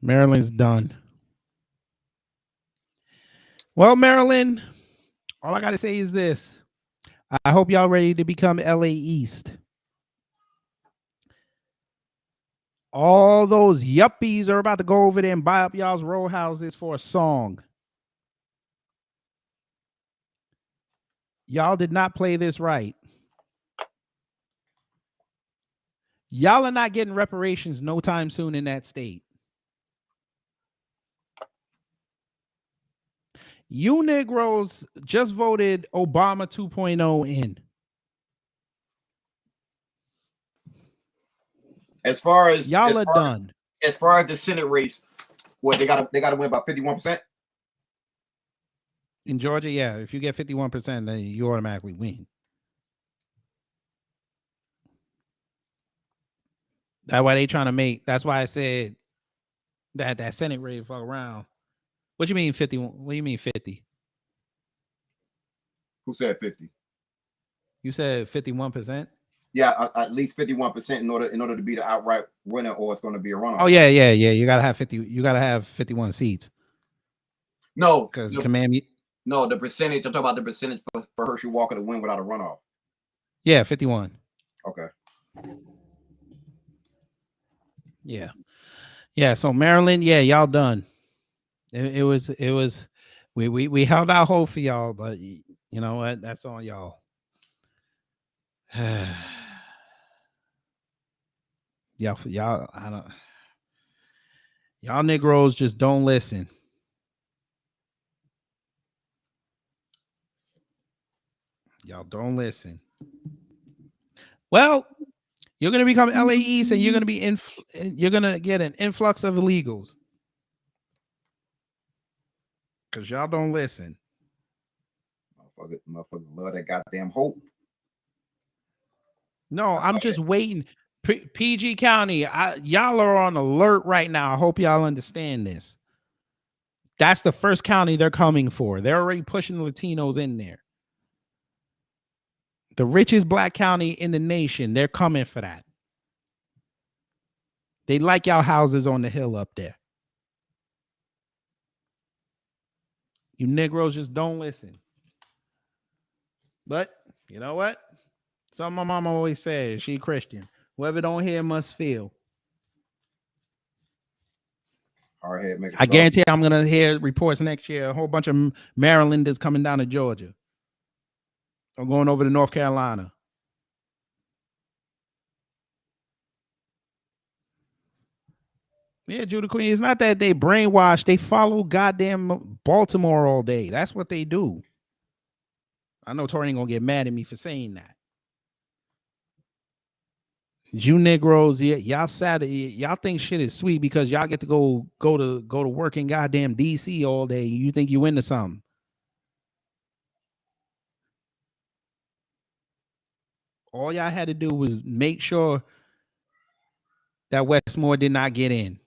Maryland's done. Well, Maryland, all I got to say is this. I hope y'all ready to become LA East. All those yuppies are about to go over there and buy up y'all's row houses for a song. Y'all did not play this right. Y'all are not getting reparations no time soon in that state. You Negroes just voted Obama 2.0 in. As far as y'all are done. As far as the Senate race, what they got to win about 51%? In Georgia, yeah. If you get 51%, then you automatically win. That's why they trying to make. That's why I said that Senate race fuck around. What you mean 50? What do you mean 50? Who said 50? You said 51%? Yeah, at least 51% in order to be the outright winner, or it's going to be a runoff. Oh yeah. You gotta have 50. You gotta have 51 seats. No, because command. No, the percentage. I'm talking about the percentage for Herschel Walker to win without a runoff. Yeah, 51. Okay. Yeah. So Maryland, yeah, y'all done. It was. We held out hope for y'all, but you know what? That's on y'all. Y'all, I don't. Y'all Negroes just don't listen. Y'all don't listen. Well, you're gonna become LA East, and you're gonna be you're gonna get an influx of illegals because y'all don't listen. Motherfuckers love that goddamn hope. No, I'm just waiting. PG County, y'all are on alert right now. I hope y'all understand this. That's the first county they're coming for. They're already pushing the Latinos in there. The richest black county in the nation, they're coming for that. They like y'all houses on the hill up there. You Negroes just don't listen. But you know what? Something my mama always says, she Christian. Whoever don't hear must feel. I guarantee I'm going to hear reports next year. A whole bunch of Marylanders coming down to Georgia. Or going over to North Carolina. Yeah, Judah Queen. It's not that they brainwash. They follow goddamn Baltimore all day. That's what they do. I know Tori ain't going to get mad at me for saying that. You Negroes, y'all y'all think shit is sweet because y'all get to go to work in goddamn DC all day. You think you into something. All y'all had to do was make sure that Westmore did not get in.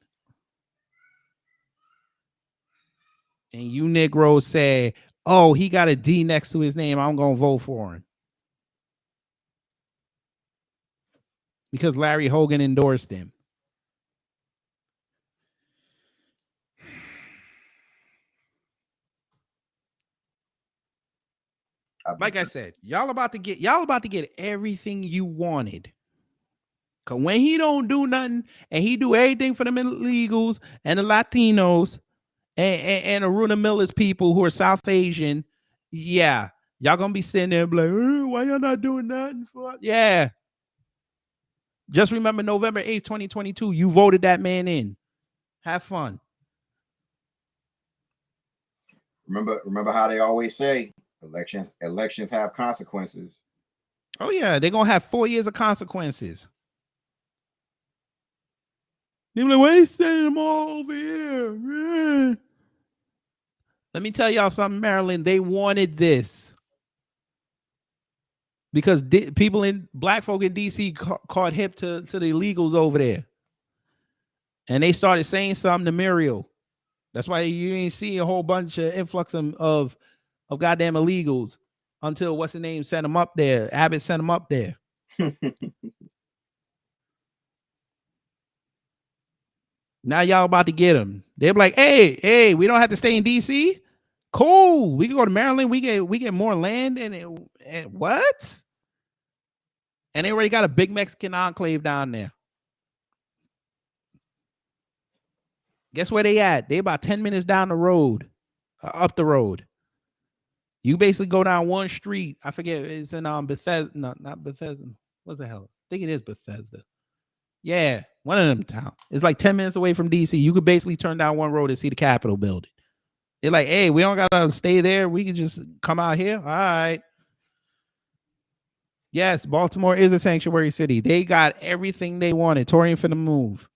And you Negroes said, oh, he got a D next to his name. I'm going to vote for him. because Larry Hogan endorsed him. Like I said, y'all about to get everything you wanted. Cause when he don't do nothing and he do everything for the illegals and the Latinos and Aruna Miller's people who are South Asian, yeah, y'all gonna be sitting there and be like, why y'all not doing nothing for? Yeah. Just remember November 8th, 2022, you voted that man in. Have fun. Remember how they always say elections have consequences. Oh yeah, they're gonna have 4 years of consequences. They're like, why are you sending them all over here? Let me tell y'all something, Maryland. They wanted this because black folk in DC caught hip to the illegals over there, and they started saying something to Muriel. That's why you ain't see a whole bunch of influx of goddamn illegals until what's the name sent them up there. Abbott sent them up there. Now y'all about to get them. They're like, hey, we don't have to stay in DC. Cool. We can go to Maryland. We get more land and what? And they already got a big Mexican enclave down there. Guess where they at? They about 10 minutes down the road, up the road. You basically go down one street. I forget. It's in Bethesda. No, not Bethesda. What the hell? I think it is Bethesda. Yeah, one of them towns. It's like 10 minutes away from DC. You could basically turn down one road and see the Capitol building. They're like, hey, we don't gotta stay there. We can just come out here. All right. Yes, Baltimore is a sanctuary city. They got everything they wanted. Torian finna move.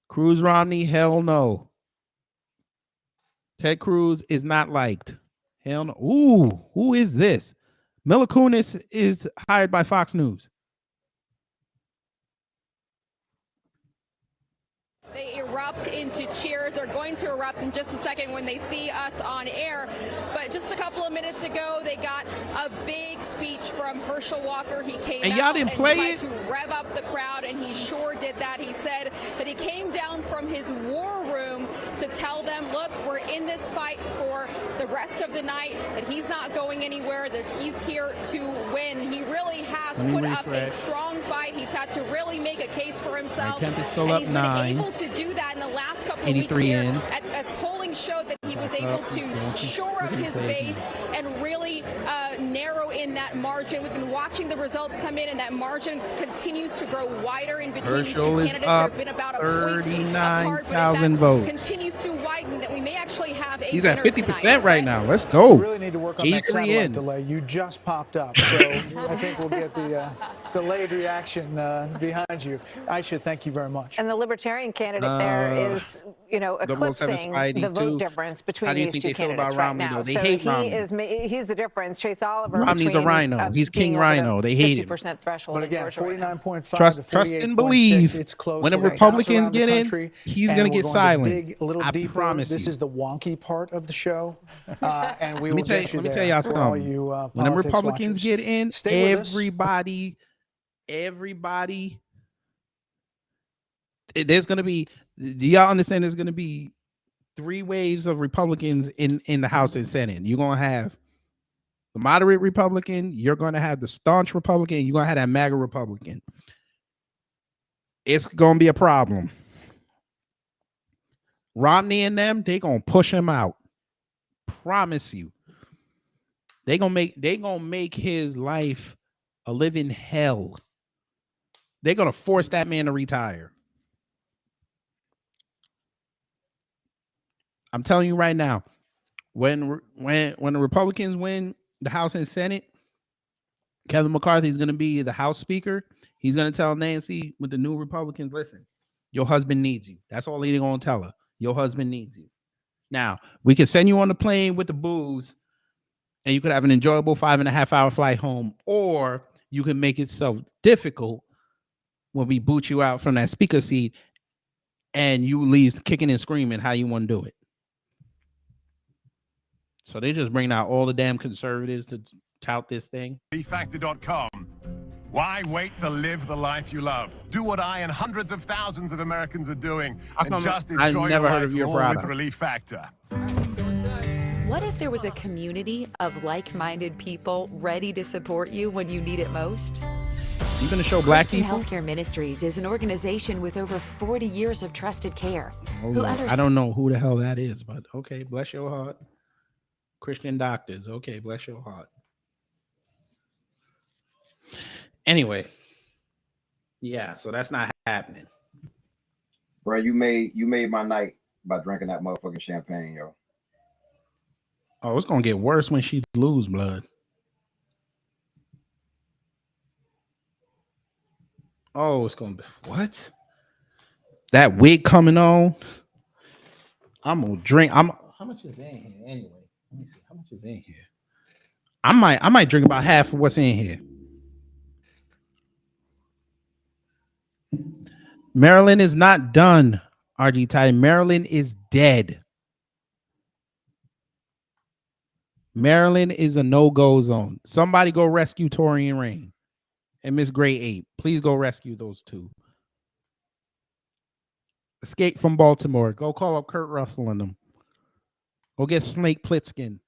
Cruz Romney, hell no. Ted Cruz is not liked. Hell no. Ooh, who is this? Mila Kunis is hired by Fox News. They erupt into cheers. They're going to erupt in just a second when they see us on air. But just a couple of minutes ago, they got a big speech from Herschel Walker. He came and out y'all didn't play tried it? to rev up the crowd, and he sure did that. He said that he came down from his war room to tell them, look, we're in this fight for the rest of the night, that he's not going anywhere, that he's here to win. He really has put up a strong fight. He's had to really make a case for himself. Temp is still and up he's 9. been able to do that in the last couple of weeks here, as polling showed that he was able to shore up his base and really narrow in that margin. We've been watching the results come in, and that margin continues to grow wider in between these two candidates. There have been about a point apart, but if that votes. continues to widen, that we may actually have a He's at winner 50% tonight. right now. Let's go. We really need to work on that satellite delay. You just popped up, so I think we'll get the delayed reaction behind you. Aisha, thank you very much. And the Libertarian candidate there is, eclipsing the vote difference between these two candidates right now. They hate Romney. He's the difference. Chase Oliver. Romney's a rhino. He's King Rhino. They hate him. 50% threshold. But again, 49.5 to trust and believe. It's close. When the Republicans get in, he's going to get silent. Dig a little deeper. Promise this you. is the wonky part of the show, and we will let me tell y'all something. When the Republicans get in, everybody. There's going to be. Do y'all understand? There's going to be 3 waves of Republicans in the House and Senate. You're going to have the moderate Republican. You're going to have the staunch Republican. You're going to have that MAGA Republican. It's going to be a problem. Romney and them, they going to push him out. Promise you. They going to make his life a living hell. They're going to force that man to retire. I'm telling you right now, when the Republicans win the House and Senate, Kevin McCarthy is going to be the House Speaker. He's going to tell Nancy with the new Republicans, listen, your husband needs you. That's all he's going to tell her. Your husband needs you. Now, we can send you on the plane with the booze, and you could have an enjoyable 5.5-hour flight home, or you can make it so difficult when we boot you out from that speaker seat and you leave kicking and screaming how you want to do it. So they just bring out all the damn conservatives to tout this thing. Bfactor.com. Why wait to live the life you love? Do what I and hundreds of thousands of Americans are doing and just enjoy your life more with Relief Factor. What if there was a community of like-minded people ready to support you when you need it most? You gonna show black Christian people? Healthcare Ministries is an organization with over 40 years of trusted care. Oh, I don't know who the hell that is, but okay, bless your heart. Christian doctors, okay, bless your heart. Anyway, yeah, so that's not happening. Bro, you made my night by drinking that motherfucking champagne, yo. Oh, it's gonna get worse when she lose blood. Oh, it's gonna be what? That wig coming on. I'm gonna drink. How much is in here anyway? Let me see. How much is in here? I might drink about half of what's in here. Maryland is not done, RG Ty. Maryland is dead. Maryland is a no-go zone. Somebody go rescue Torian Rain and Miss Gray Ape. Please go rescue those two. Escape from Baltimore. Go call up Kurt Russell and them. Go get Snake Plissken.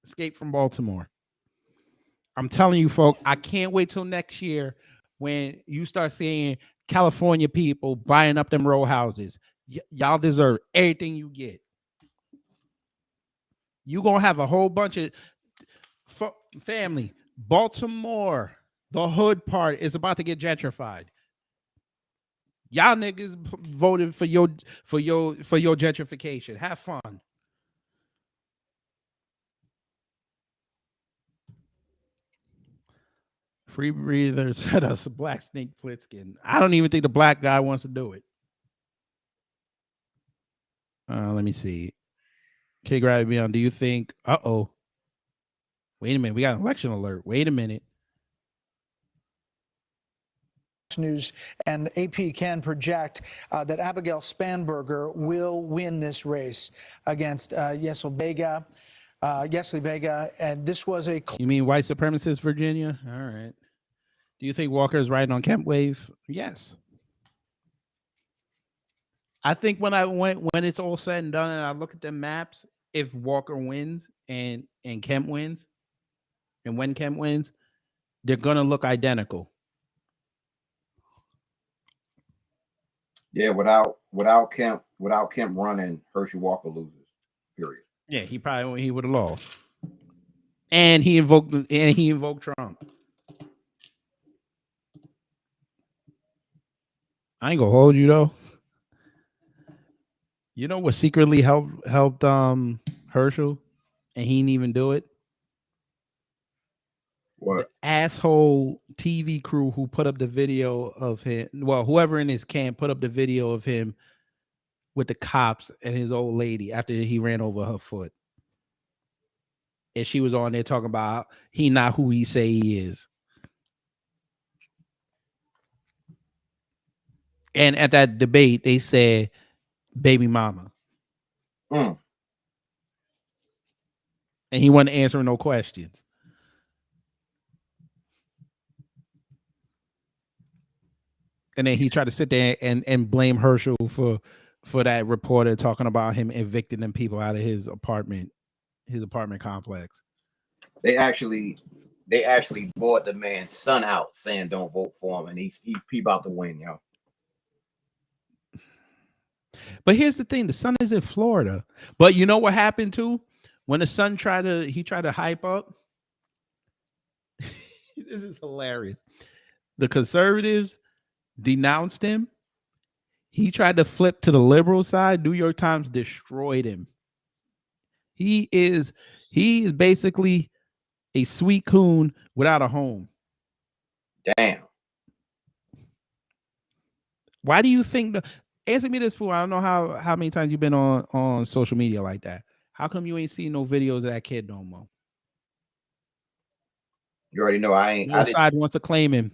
Escape from Baltimore. I'm telling you, folks, I can't wait till next year when you start seeing California people buying up them row houses. Y'all deserve everything you get. You're going to have a whole bunch of family. Baltimore, the hood part, is about to get gentrified. Y'all niggas voted for your gentrification. Have fun. Free breather said us a black Snake Plissken. I don't even think the black guy wants to do it. Let me see. K Gravity Beyond, do you think? Wait a minute. We got an election alert. Wait a minute. News and AP can project that Abigail Spanberger will win this race against Yesli Vega, and this was a. You mean white supremacist Virginia? All right. Do you think Walker is riding on Kemp wave? Yes. I think when it's all said and done, and I look at the maps, if Walker wins and Kemp wins, and when Kemp wins, they're gonna look identical. Yeah, without Kemp running, Herschel Walker loses. Period. Yeah, he would have lost. And he invoked Trump. I ain't gonna hold you though. You know what secretly helped Herschel, and he didn't even do it? What? The asshole TV crew who put up the video of him, well, whoever in his camp put up the video of him with the cops and his old lady after he ran over her foot. And she was on there talking about he not who he say he is. And at that debate, they said baby mama. And he wasn't answering no questions. And then he tried to sit there and blame Herschel for that reporter talking about him evicting them people out of his apartment complex. They actually bought the man's son out saying don't vote for him, and he about to win, yo. But here's the thing, the son is in Florida. But you know what happened too? When the son tried to hype up. This is hilarious. The conservatives denounced him. He tried to flip to the liberal side. New York Times destroyed him. He is basically a sweet coon without a home. Damn. Why do you think answer me this, fool? I don't know how many times you've been on social media like that. How come you ain't seen no videos of that kid no more? You already know I ain't. Your side wants to claim him.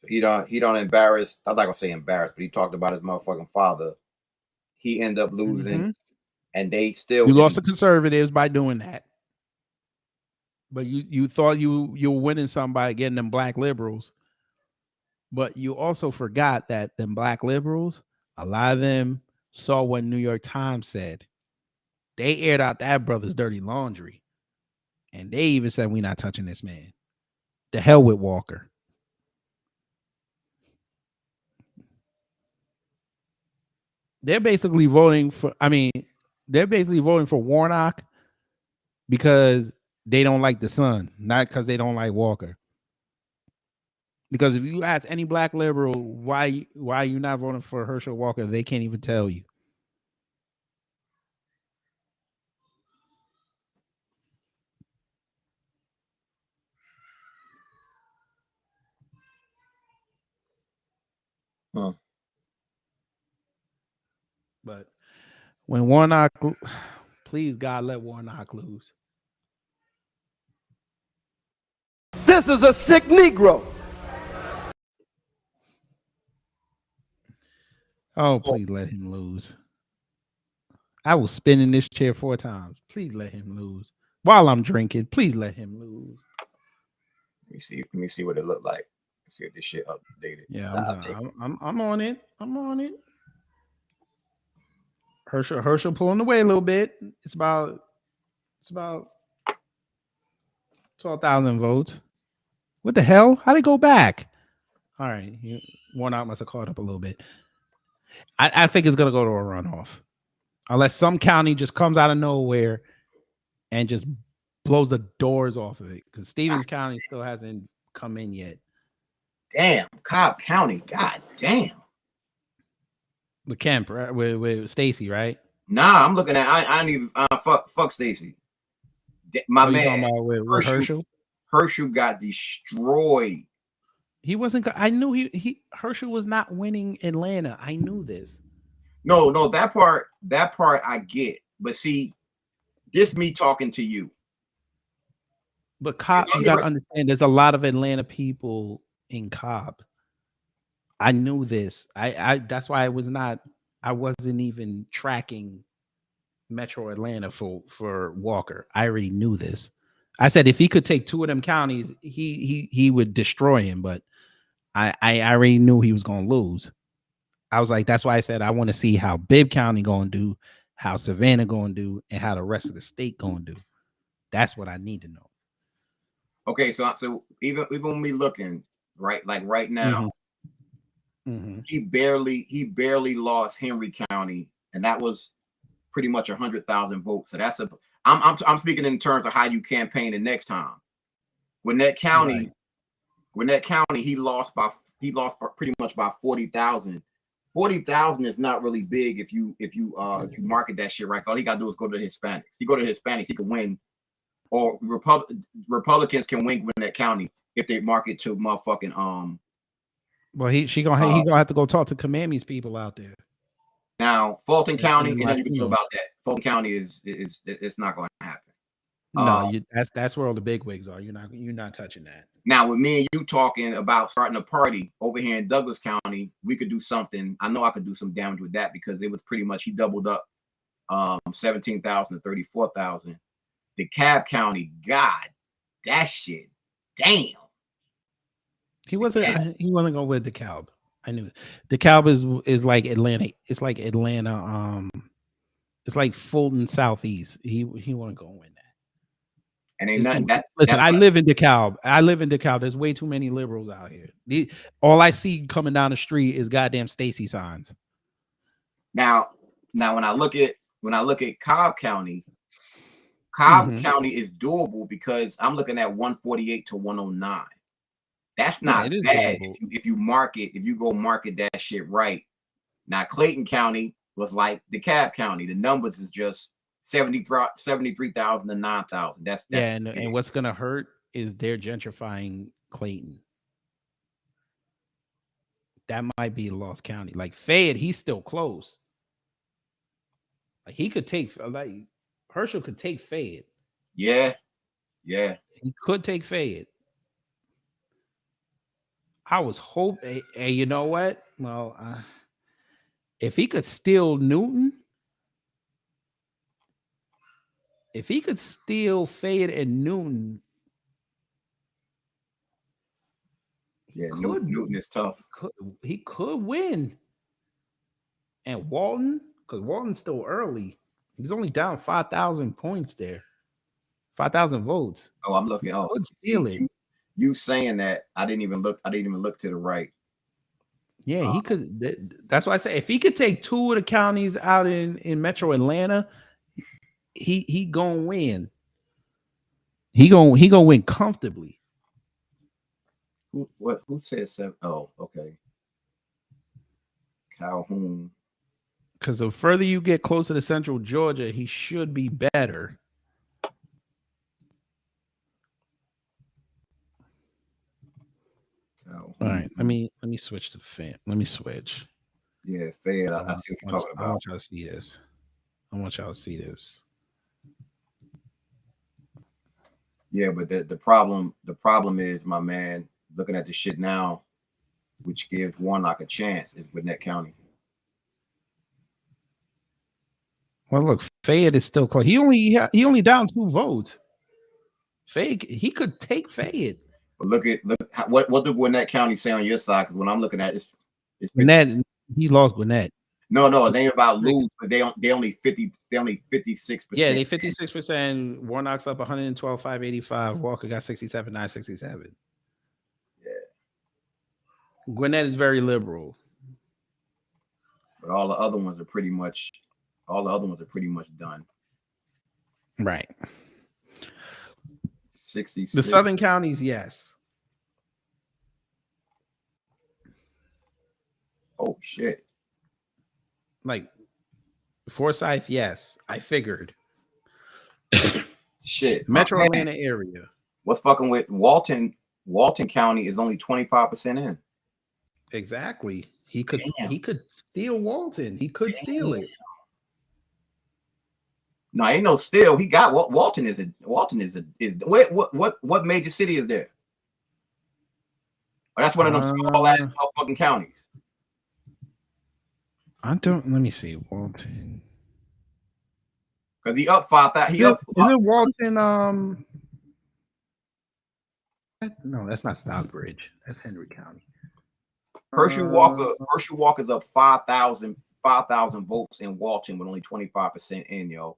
He don't embarrass. I'm not gonna say embarrassed, but he talked about his motherfucking father. He ended up losing, and they still. You lost the conservatives by doing that. But you thought you were winning some by getting them black liberals. But you also forgot that them black liberals, a lot of them saw what New York Times said. They aired out that brother's dirty laundry. And they even said, we're not touching this man. The hell with Walker. They're basically voting for, they're basically voting for Warnock because they don't like the son, not because they don't like Walker. Because if you ask any black liberal why are you not voting for Herschel Walker, they can't even tell you. Huh. But when Warnock, please God, let Warnock lose. This is a sick Negro. Oh, please let him lose. I will spin in this chair 4 times. Please let him lose. While I'm drinking, please let him lose. Let me see what it looked like. See if this shit updated. Yeah, I'm on it. I'm on it. Herschel pulling away a little bit. It's about 12,000 votes. What the hell? How'd it go back? All right. Warnock must have caught up a little bit. I think it's gonna go to a runoff. Unless some county just comes out of nowhere and just blows the doors off of it. Because Stevens County still hasn't come in yet. Damn, Cobb County. God damn. The Kemp, right? With Stacy, right? Nah, I'm looking at I ain't even fuck Stacy. My man talking about with Herschel? Herschel got destroyed. He wasn't. I knew Herschel was not winning Atlanta. I knew this. No, that part I get. But see, this me talking to you. But Cobb, you gotta understand, there's a lot of Atlanta people in Cobb. I knew this. I that's why I wasn't even tracking Metro Atlanta for Walker. I already knew this. I said if he could take 2 of them counties, he would destroy him. But I already knew he was gonna lose. I was like, that's why I said I want to see how Bibb County gonna do, how Savannah gonna do, and how the rest of the state gonna do. That's what I need to know. Okay, so even when we looking right, like right now, he barely lost Henry County, and that was pretty much 100,000 votes. So that's I'm speaking in terms of how you campaign the next time. Gwinnett County, he lost pretty much by 40,000. 40,000 is not really big if you market that shit right. All he gotta do is go to the Hispanics. He go to the Hispanics, he can win. Or Republicans can win Gwinnett County if they market to motherfucking Well, he gonna have to go talk to Kamami's people out there. Now, Fulton County, and then you can do about that. Fulton County is it's not going to happen. No, that's where all the big wigs are. You're not touching that. Now, with me and you talking about starting a party over here in Douglas County, we could do something. I know I could do some damage with that because it was pretty much he doubled up 17,000 to 34,000. DeKalb County, God, that shit, damn. He wasn't gonna win DeKalb. I knew it. DeKalb is like Atlanta. It's like Atlanta. It's like Fulton Southeast. He wasn't gonna win that. And ain't nothing that. Listen, I live in DeKalb. There's way too many liberals out here. All I see coming down the street is goddamn Stacy signs. Now when I look at Cobb County. County is doable because I'm looking at 148 to 109. That's not bad if you go market that shit right. Now Clayton County was like DeKalb County. The numbers is just 73,000 to 9,000. That's and what's gonna hurt is they're gentrifying Clayton. That might be a lost county. Like Fayette, he's still close. Like he could take Herschel could take Fayette. Yeah. He could take Fayette. I was hoping, you know what? Well, if he could steal Newton, if he could steal Fayette and Newton, Yeah, Newton is tough. He could win. And Walton, because Walton's still early. He's only down 5,000 points there. 5,000 votes. Oh, I'm looking. Oh, could steal it. You saying that? I didn't even look to the right. Yeah, he could. That's why I say if he could take 2 of the counties out in Metro Atlanta, he gonna win. He gonna win comfortably. Who said 7? Oh, okay. Calhoun. Because the further you get closer to Central Georgia, he should be better. Calhoun. All right, let me switch to the fan. Let me switch. Yeah, Fed. I see what you're talking about. I want y'all to see this. I want y'all to see this. Yeah, but the problem is, my man, looking at the shit now, which gives Warnock a chance, is Gwinnett County. Well, look, Fayette is still close. He only down 2 votes. Fayette, he could take Fayette. But look what did Gwinnett County say on your side? Because when I'm looking at it, it's Gwinnett. He lost Gwinnett. No, it ain't about lose, but they only 56%. Yeah, they 56%. Warnock's up 112,585. Walker got 67,967. Yeah. Gwinnett is very liberal. But all the other ones are pretty much done. Right. 66. The southern counties, yes. Oh shit. Like Forsyth, yes. I figured. Shit. Metro Atlanta area. What's fucking with Walton? Walton County is only 25% in. Exactly. He could steal Walton. He could steal it. No, ain't no steal. He got Walton is what major city is there? Oh, that's one of them small ass fucking counties. Let me see. Walton. Because he up 5,000. Is it Walton? No, that's not Stockbridge. That's Henry County. Herschel Walker's up 5,000 votes in Walton with only 25% in, yo.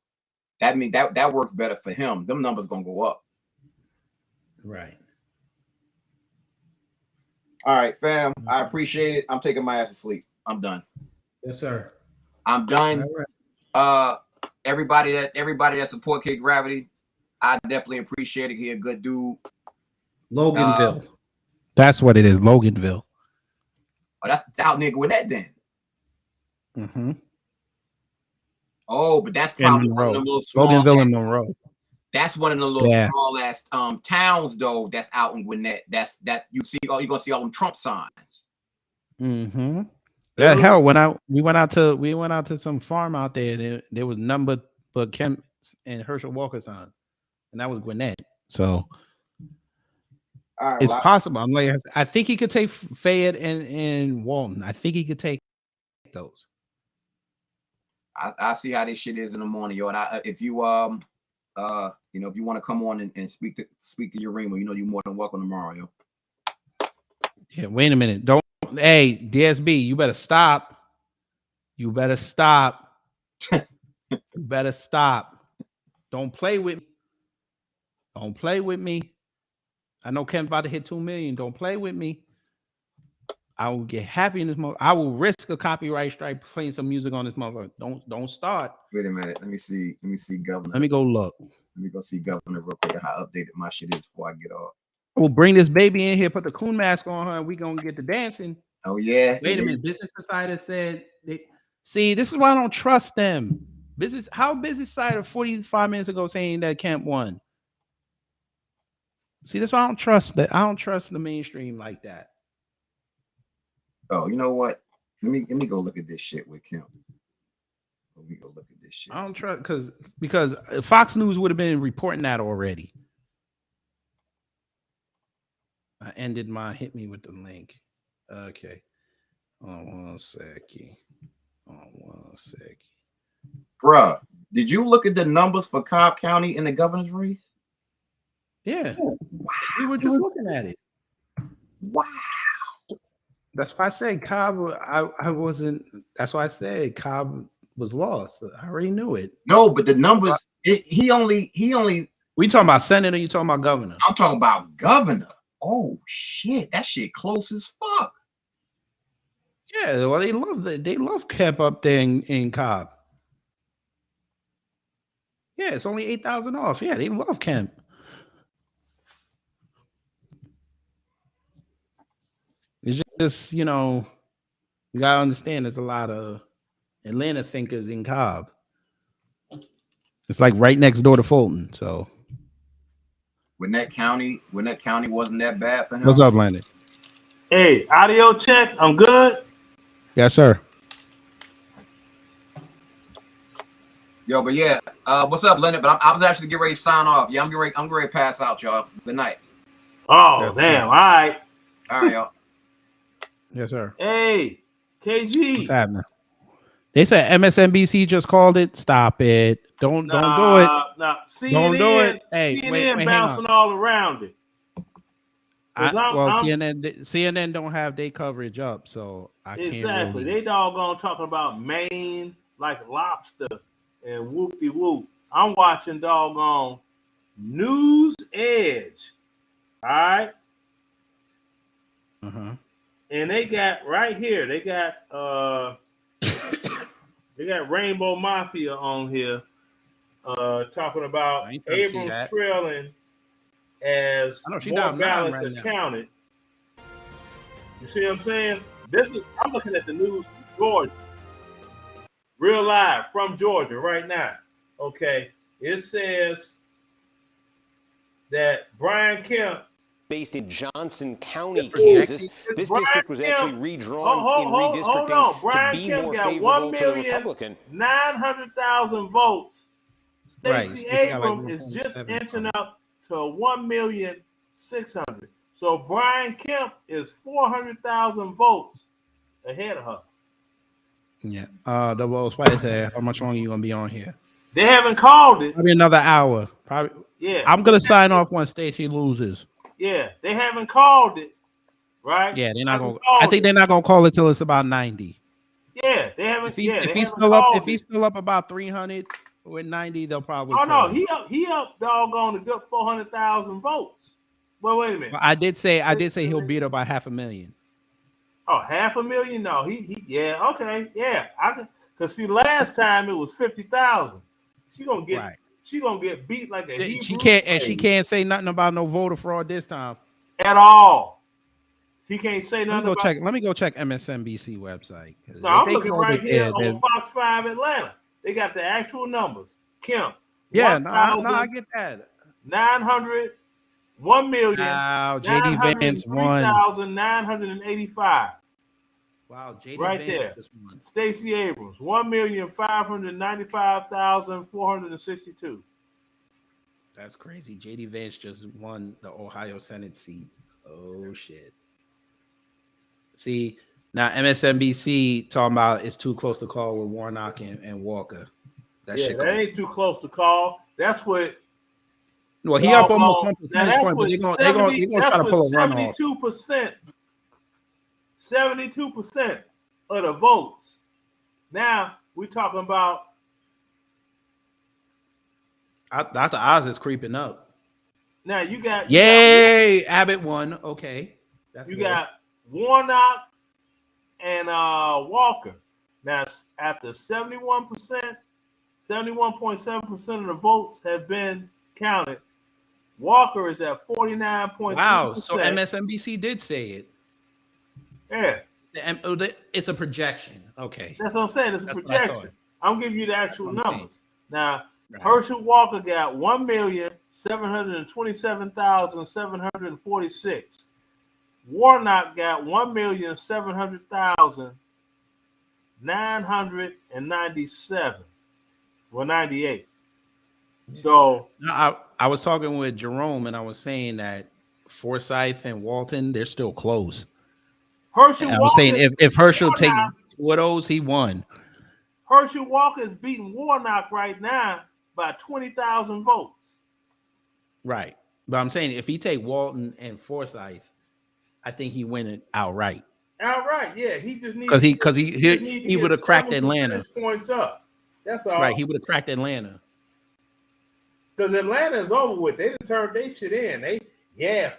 That means that works better for him. Them numbers gonna go up. Right. All right, fam. I appreciate it. I'm taking my ass to sleep. I'm done. Yes, sir. I'm done. Right. Everybody that support Kid Gravity, I definitely appreciate it. He a good dude. Loganville. That's what it is. Loganville. Oh, that's out near Gwinnett then. Mm-hmm. Oh, but that's probably one of them little small Loganville and Monroe. That's one of the little small ass towns though. That's out in Gwinnett. That you see. Oh, you're gonna see all them Trump signs. Mm-hmm. Yeah, hell, we went out to some farm out there. There was none but Kemp and Herschel Walker sign, and that was Gwinnett. So it's possible. I'm like, I think he could take Fayette and Walton. I think he could take those. I see how this shit is in the morning, yo. And if you if you want to come on and speak to your ring, you're more than welcome tomorrow, yo. Yeah, wait a minute. Hey, DSB, you better stop. You better stop. You better stop. Don't play with me. Don't play with me. I know Ken's about to hit 2 million. Don't play with me. I will get happy in this moment. I will risk a copyright strike playing some music on this motherfucker. Don't start. Wait a minute. Let me see Governor. Let me go look. Let me go see Governor real quick. How updated my shit is before I get off. We'll bring this baby in here, put the coon mask on her, and we gonna get the dancing. Oh yeah. Wait a minute. Business Society said see, this is why I don't trust them. Business Society 45 minutes ago saying that Kemp won. See, that's why I don't trust that. I don't trust the mainstream like that. Oh, you know what? Let me go look at this shit with Kemp. Let me go look at this shit. I don't trust because Fox News would have been reporting that already. I ended my hit me with the link. Okay. On one second. Bruh, did you look at the numbers for Cobb County in the governor's race? Yeah. Wow. We were just looking at it. Wow. That's why I said Cobb. I wasn't. That's why I said Cobb was lost. I already knew it. No, but the numbers. He only. We talking about senator? You talking about governor? I'm talking about governor. Oh shit, that shit close as fuck. Yeah, well, they love Kemp up there in Cobb. Yeah, it's only 8,000 off. Yeah, they love Kemp. It's just, you know, you gotta understand there's a lot of Atlanta thinkers in Cobb. It's like right next door to Fulton. So when that county wasn't that bad for him. What's up, Landon? Hey, audio check. I'm good. Yes, sir. Yo, but yeah, what's up, Leonard? But I was actually getting ready to sign off. Yeah, I'm getting ready to pass out, y'all. Good night. Oh, damn. All right. All right, y'all. Yes, sir. Hey, KG. What's happening? They said MSNBC just called it. Stop it. Don't do it. Nah, CNN, don't do it. Hey, CNN wait, bouncing all around it. CNN don't have their coverage up, so I can't. Exactly. They doggone talking about Maine like lobster and whoop-de-whoop. I'm watching doggone News Edge. All right. And they got right here, they got Rainbow Mafia on here talking about Abrams trailing as more ballots are counted. You see what I'm saying? I'm looking at the news from Georgia. Real live from Georgia right now. Okay. It says that Brian Kemp, based in Johnson County, Kansas. This district was actually redrawn in redistricting to be more favorable to the Republican. 900,000 votes. Stacey Abrams is just inching up to 1,600,000. So Brian Kemp is 400,000 votes ahead of her. Yeah. The votes right there. How much longer you gonna be on here? They haven't called it. Probably another hour. Probably. Yeah. I'm gonna sign off when Stacey loses. Yeah, they haven't called it, right? Yeah, they're not gonna. I think they're not gonna call it till it's about 90. Yeah, they haven't. If he's still up about 300 with 90, they'll probably. Oh no, he up doggone a good 400,000 votes. Well, wait a minute. Well, I did say he'll beat her by 500,000. Oh, 500,000? No, yeah, okay, yeah. Cause see, last time it was 50,000. She gonna get. Right. She gonna get beat like a Hebrew. She can't say nothing about no voter fraud this time at all. She can't say nothing. Let me go check MSNBC website. No, I'm looking right here on Fox 5 Atlanta. They got the actual numbers. Kemp. Yeah, no, I get that. 900, 1,000,000. Wow, JD Vance won. 3,985. Wow, JD right Vance there. just won. Stacey Abrams, 1,595,462. That's crazy. JD Vance just won the Ohio Senate seat. Oh shit. See, now MSNBC talking about it's too close to call with Warnock and Walker. That ain't too close to call. That's what. Well, he up almost 1 percentage point, but they're gonna try to pull a runoff. 72% of the votes. Now we're talking about. Dr. Oz is creeping up. Now you got. Abbott won. Okay. You got Warnock and Walker. Now after 71%, 71.7% of the votes have been counted. Walker is at 49.2%. Wow. So MSNBC did say it. Yeah. It's a projection. Okay. That's what I'm saying. It's a projection. I'm giving you the actual numbers. Now, Herschel Walker got 1,727,746. Warnock got 1,700,997. Well, 98. So I was talking with Jerome and I was saying that Forsyth and Walton, they're still close. I was saying if Herschel take two of those, he won. Herschel Walker is beating Warnock right now by 20,000 votes. Right. But I'm saying if he take Walton and Forsyth, I think he win it outright. Outright, yeah. He just needs because he would have cracked Atlanta points up. That's all. Right, he would have cracked Atlanta. Because Atlanta is over with. They done turned their shit in.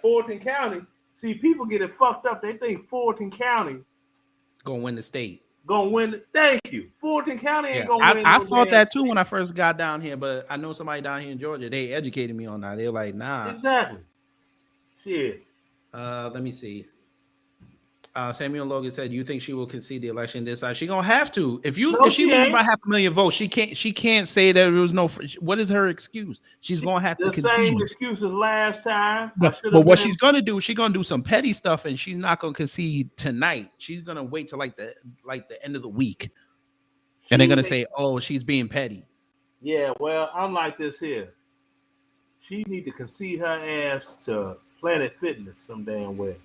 Fulton County. See, people get it fucked up. They think Fulton County gonna win the state. Gonna win. Thank you. Fulton County ain't gonna win. I thought that too when I first got down here, but I know somebody down here in Georgia. They educated me on that. They were like, nah. Exactly. Shit. Let me see. Samuel Logan said, "You think she will concede the election this time? She gonna have to. If she loses by 500,000 votes, she can't say that there was no. What is her excuse? She's gonna have to concede. The same excuse as last time. But what she's gonna do, she's gonna do some petty stuff, and she's not gonna concede tonight. She's gonna wait till like the end of the week, and they're gonna say, "Oh, she's being petty." Yeah, well, I'm like this here. She need to concede her ass to Planet Fitness some damn way.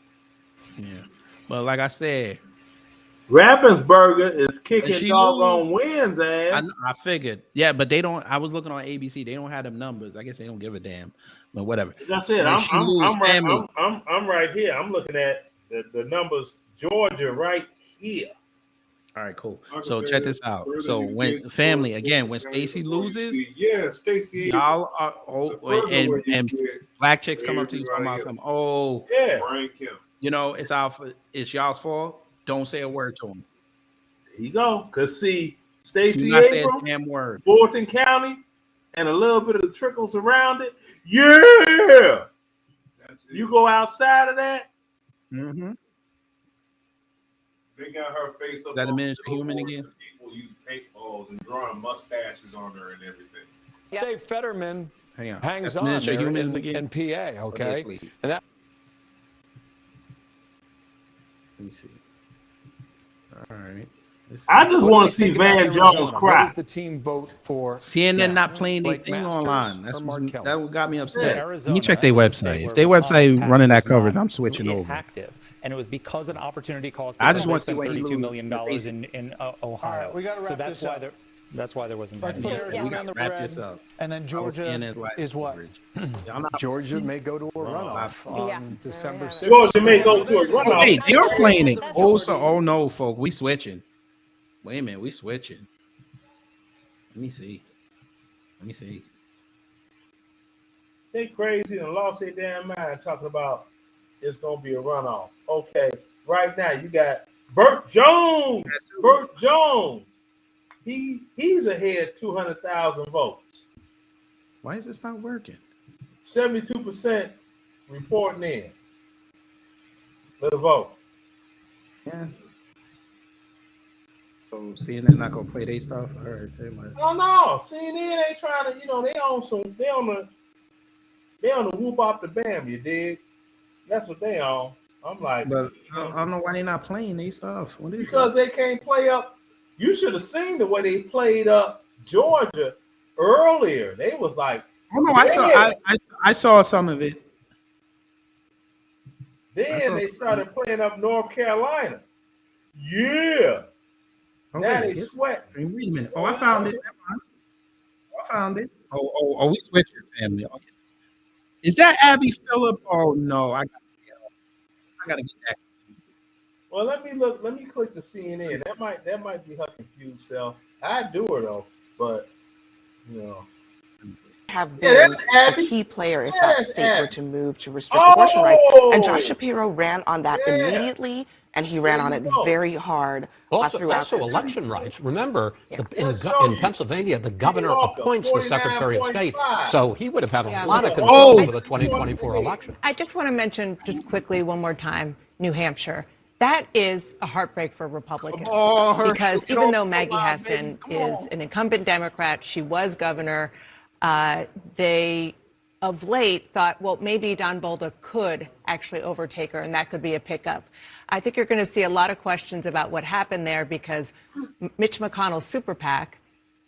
Yeah. But like I said, Raffensperger is kicking doggone wins ass. I figured. Yeah, but they don't. I was looking on ABC. They don't have them numbers. I guess they don't give a damn. But whatever. Like I said, I'm right here. I'm looking at the numbers. Georgia right here. All right, cool. So check this out. So when Stacey loses, Stacey, y'all are and black chicks come up to you talking about something. Oh, yeah. You know, it's y'all's fault. Don't say a word to them. There you go. Cause see, Stacey Abrams, damn word. Fulton County, and a little bit of the trickles around it. Yeah. You go outside of that. Mm-hmm. They got her face up. That a miniature human again? People use paintballs and drawing mustaches on her and everything. Say Fetterman hangs That's on miniature there humans again? in PA, okay? And that. Let me see. All right. I just want to see Van Jones cry. What does the team vote for? CNN not playing anything online. That's what got me upset. Let me check their website. If their website running that coverage, I'm switching over. Active. And it was because an opportunity cost. I just want to see $32 million in Ohio. Right, we got to wrap this up. That's why there wasn't. Let's put Arizona on the red, and then Georgia is what? Georgia may go to a runoff on December 6th. Georgia may go to a runoff. Hey, they are playing it. Oh no, folks, we switching. Wait a minute, we switching. Let me see. They crazy and lost their damn mind talking about it's gonna be a runoff. Okay, right now you got Burt Jones. Burt Jones. He's ahead 200,000 votes. Why is this not working? 72% reporting in. Let it vote. Yeah. So CNN not gonna play their stuff. All right, say much. Oh no, CNN ain't trying to. They on the whoop off the bam. You dig? That's what they on. I'm like, but I don't know why they not playing their stuff. Because they can't play up. You should have seen the way they played up Georgia earlier. They was like, oh no, I saw some of it. Then they started playing up North Carolina. Yeah. Okay. Now they sweat. Wait a minute. Oh, I found it. Oh, we switching, family. Oh, yeah. Is that Abby Phillip? Oh no, I gotta get that. Well, let me look. Let me click the CNN. That might be her confused self. I'd do her though, but have been a key player if that state were to move to restrict abortion rights. And Josh Shapiro ran on that immediately, and he ran on it very hard throughout also election rights. Remember, in Pennsylvania, the governor appoints the Secretary of State, so he would have had a lot of control over the 2024 election. I just want to mention just quickly one more time, New Hampshire. That is a heartbreak for Republicans because even though Maggie Hassan is an incumbent Democrat, she was governor, they of late thought, well, maybe Don Bolda could actually overtake her and that could be a pickup. I think you're going to see a lot of questions about what happened there because Mitch McConnell's super PAC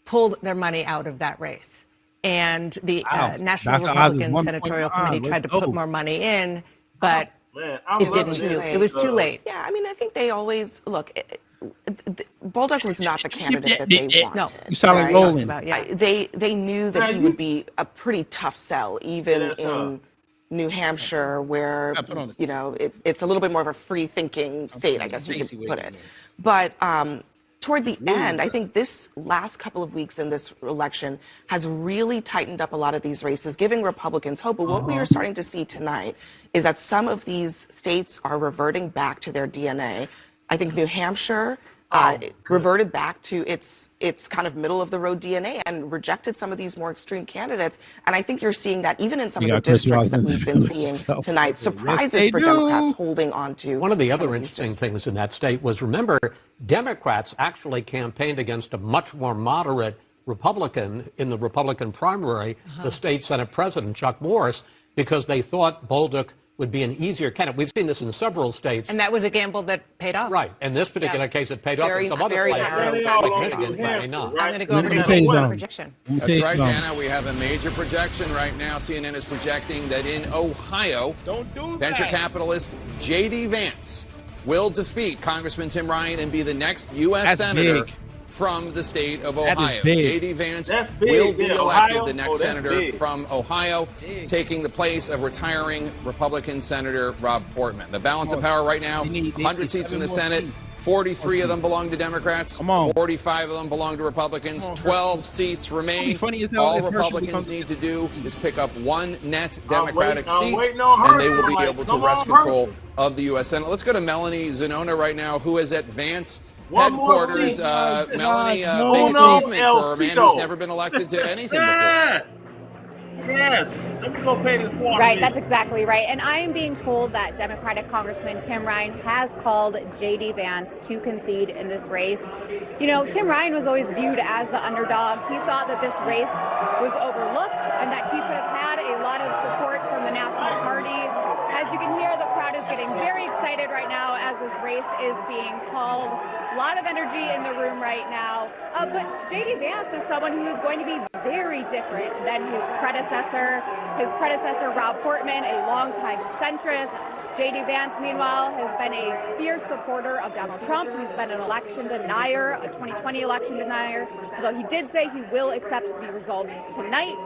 pulled their money out of that race. And the National Republican Senatorial Committee tried to put more money in, but it was too late. Yeah, I mean, I think they always look. Bolduc was not the candidate that they wanted. No, you sound like Roland. They knew that he would be a pretty tough sell, even in New Hampshire, where, you know, it's a little bit more of a free-thinking state, I guess you could put it. But toward the end, I think this last couple of weeks in this election has really tightened up a lot of these races, giving Republicans hope. But what we are starting to see tonight is that some of these states are reverting back to their DNA. I think New Hampshire reverted back to its kind of middle of the road DNA and rejected some of these more extreme candidates. And I think you're seeing that even in some of the districts that we've been seeing tonight. Surprises for Democrats holding on to. One of the other interesting things in that state was, remember, Democrats actually campaigned against a much more moderate Republican in the Republican primary, the state Senate President, Chuck Morris, because they thought Bolduc would be an easier candidate. We've seen this in several states. And that was a gamble that paid off. Right. In this particular case, it paid off. In some other places, like Michigan, may not. I'm going to go over to projection. That's right, Anna. We have a major projection right now. CNN is projecting that in Ohio, venture capitalist J.D. Vance will defeat Congressman Tim Ryan and be the next U.S. Senator from the state of Ohio. J.D. Vance will be elected the next senator from Ohio, taking the place of retiring Republican Senator Rob Portman. The balance of power right now, 100 seats in the Senate, 43 of them belong to Democrats, 45 of them belong to Republicans, 12 seats remain. All Republicans need to do is pick up one net Democratic seat, and they will be able to wrest control of the U.S. Senate. Let's go to Melanie Zanona right now, who is at Vance headquarters. Melanie, big achievement for a man who's never been elected to anything before. Yes, let me go pay this water. Right, that's exactly right. And I am being told that Democratic Congressman Tim Ryan has called J.D. Vance to concede in this race. You know, Tim Ryan was always viewed as the underdog. He thought that this race was overlooked and that he could have had a lot of support from the National Party. As you can hear, the crowd is getting very excited right now as this race is being called. A lot of energy in the room right now. But J.D. Vance is someone who is going to be very different than his predecessor. His predecessor, Rob Portman, a longtime centrist. J.D. Vance, meanwhile, has been a fierce supporter of Donald Trump. He's been an election denier, a 2020 election denier, although he did say he will accept the results tonight.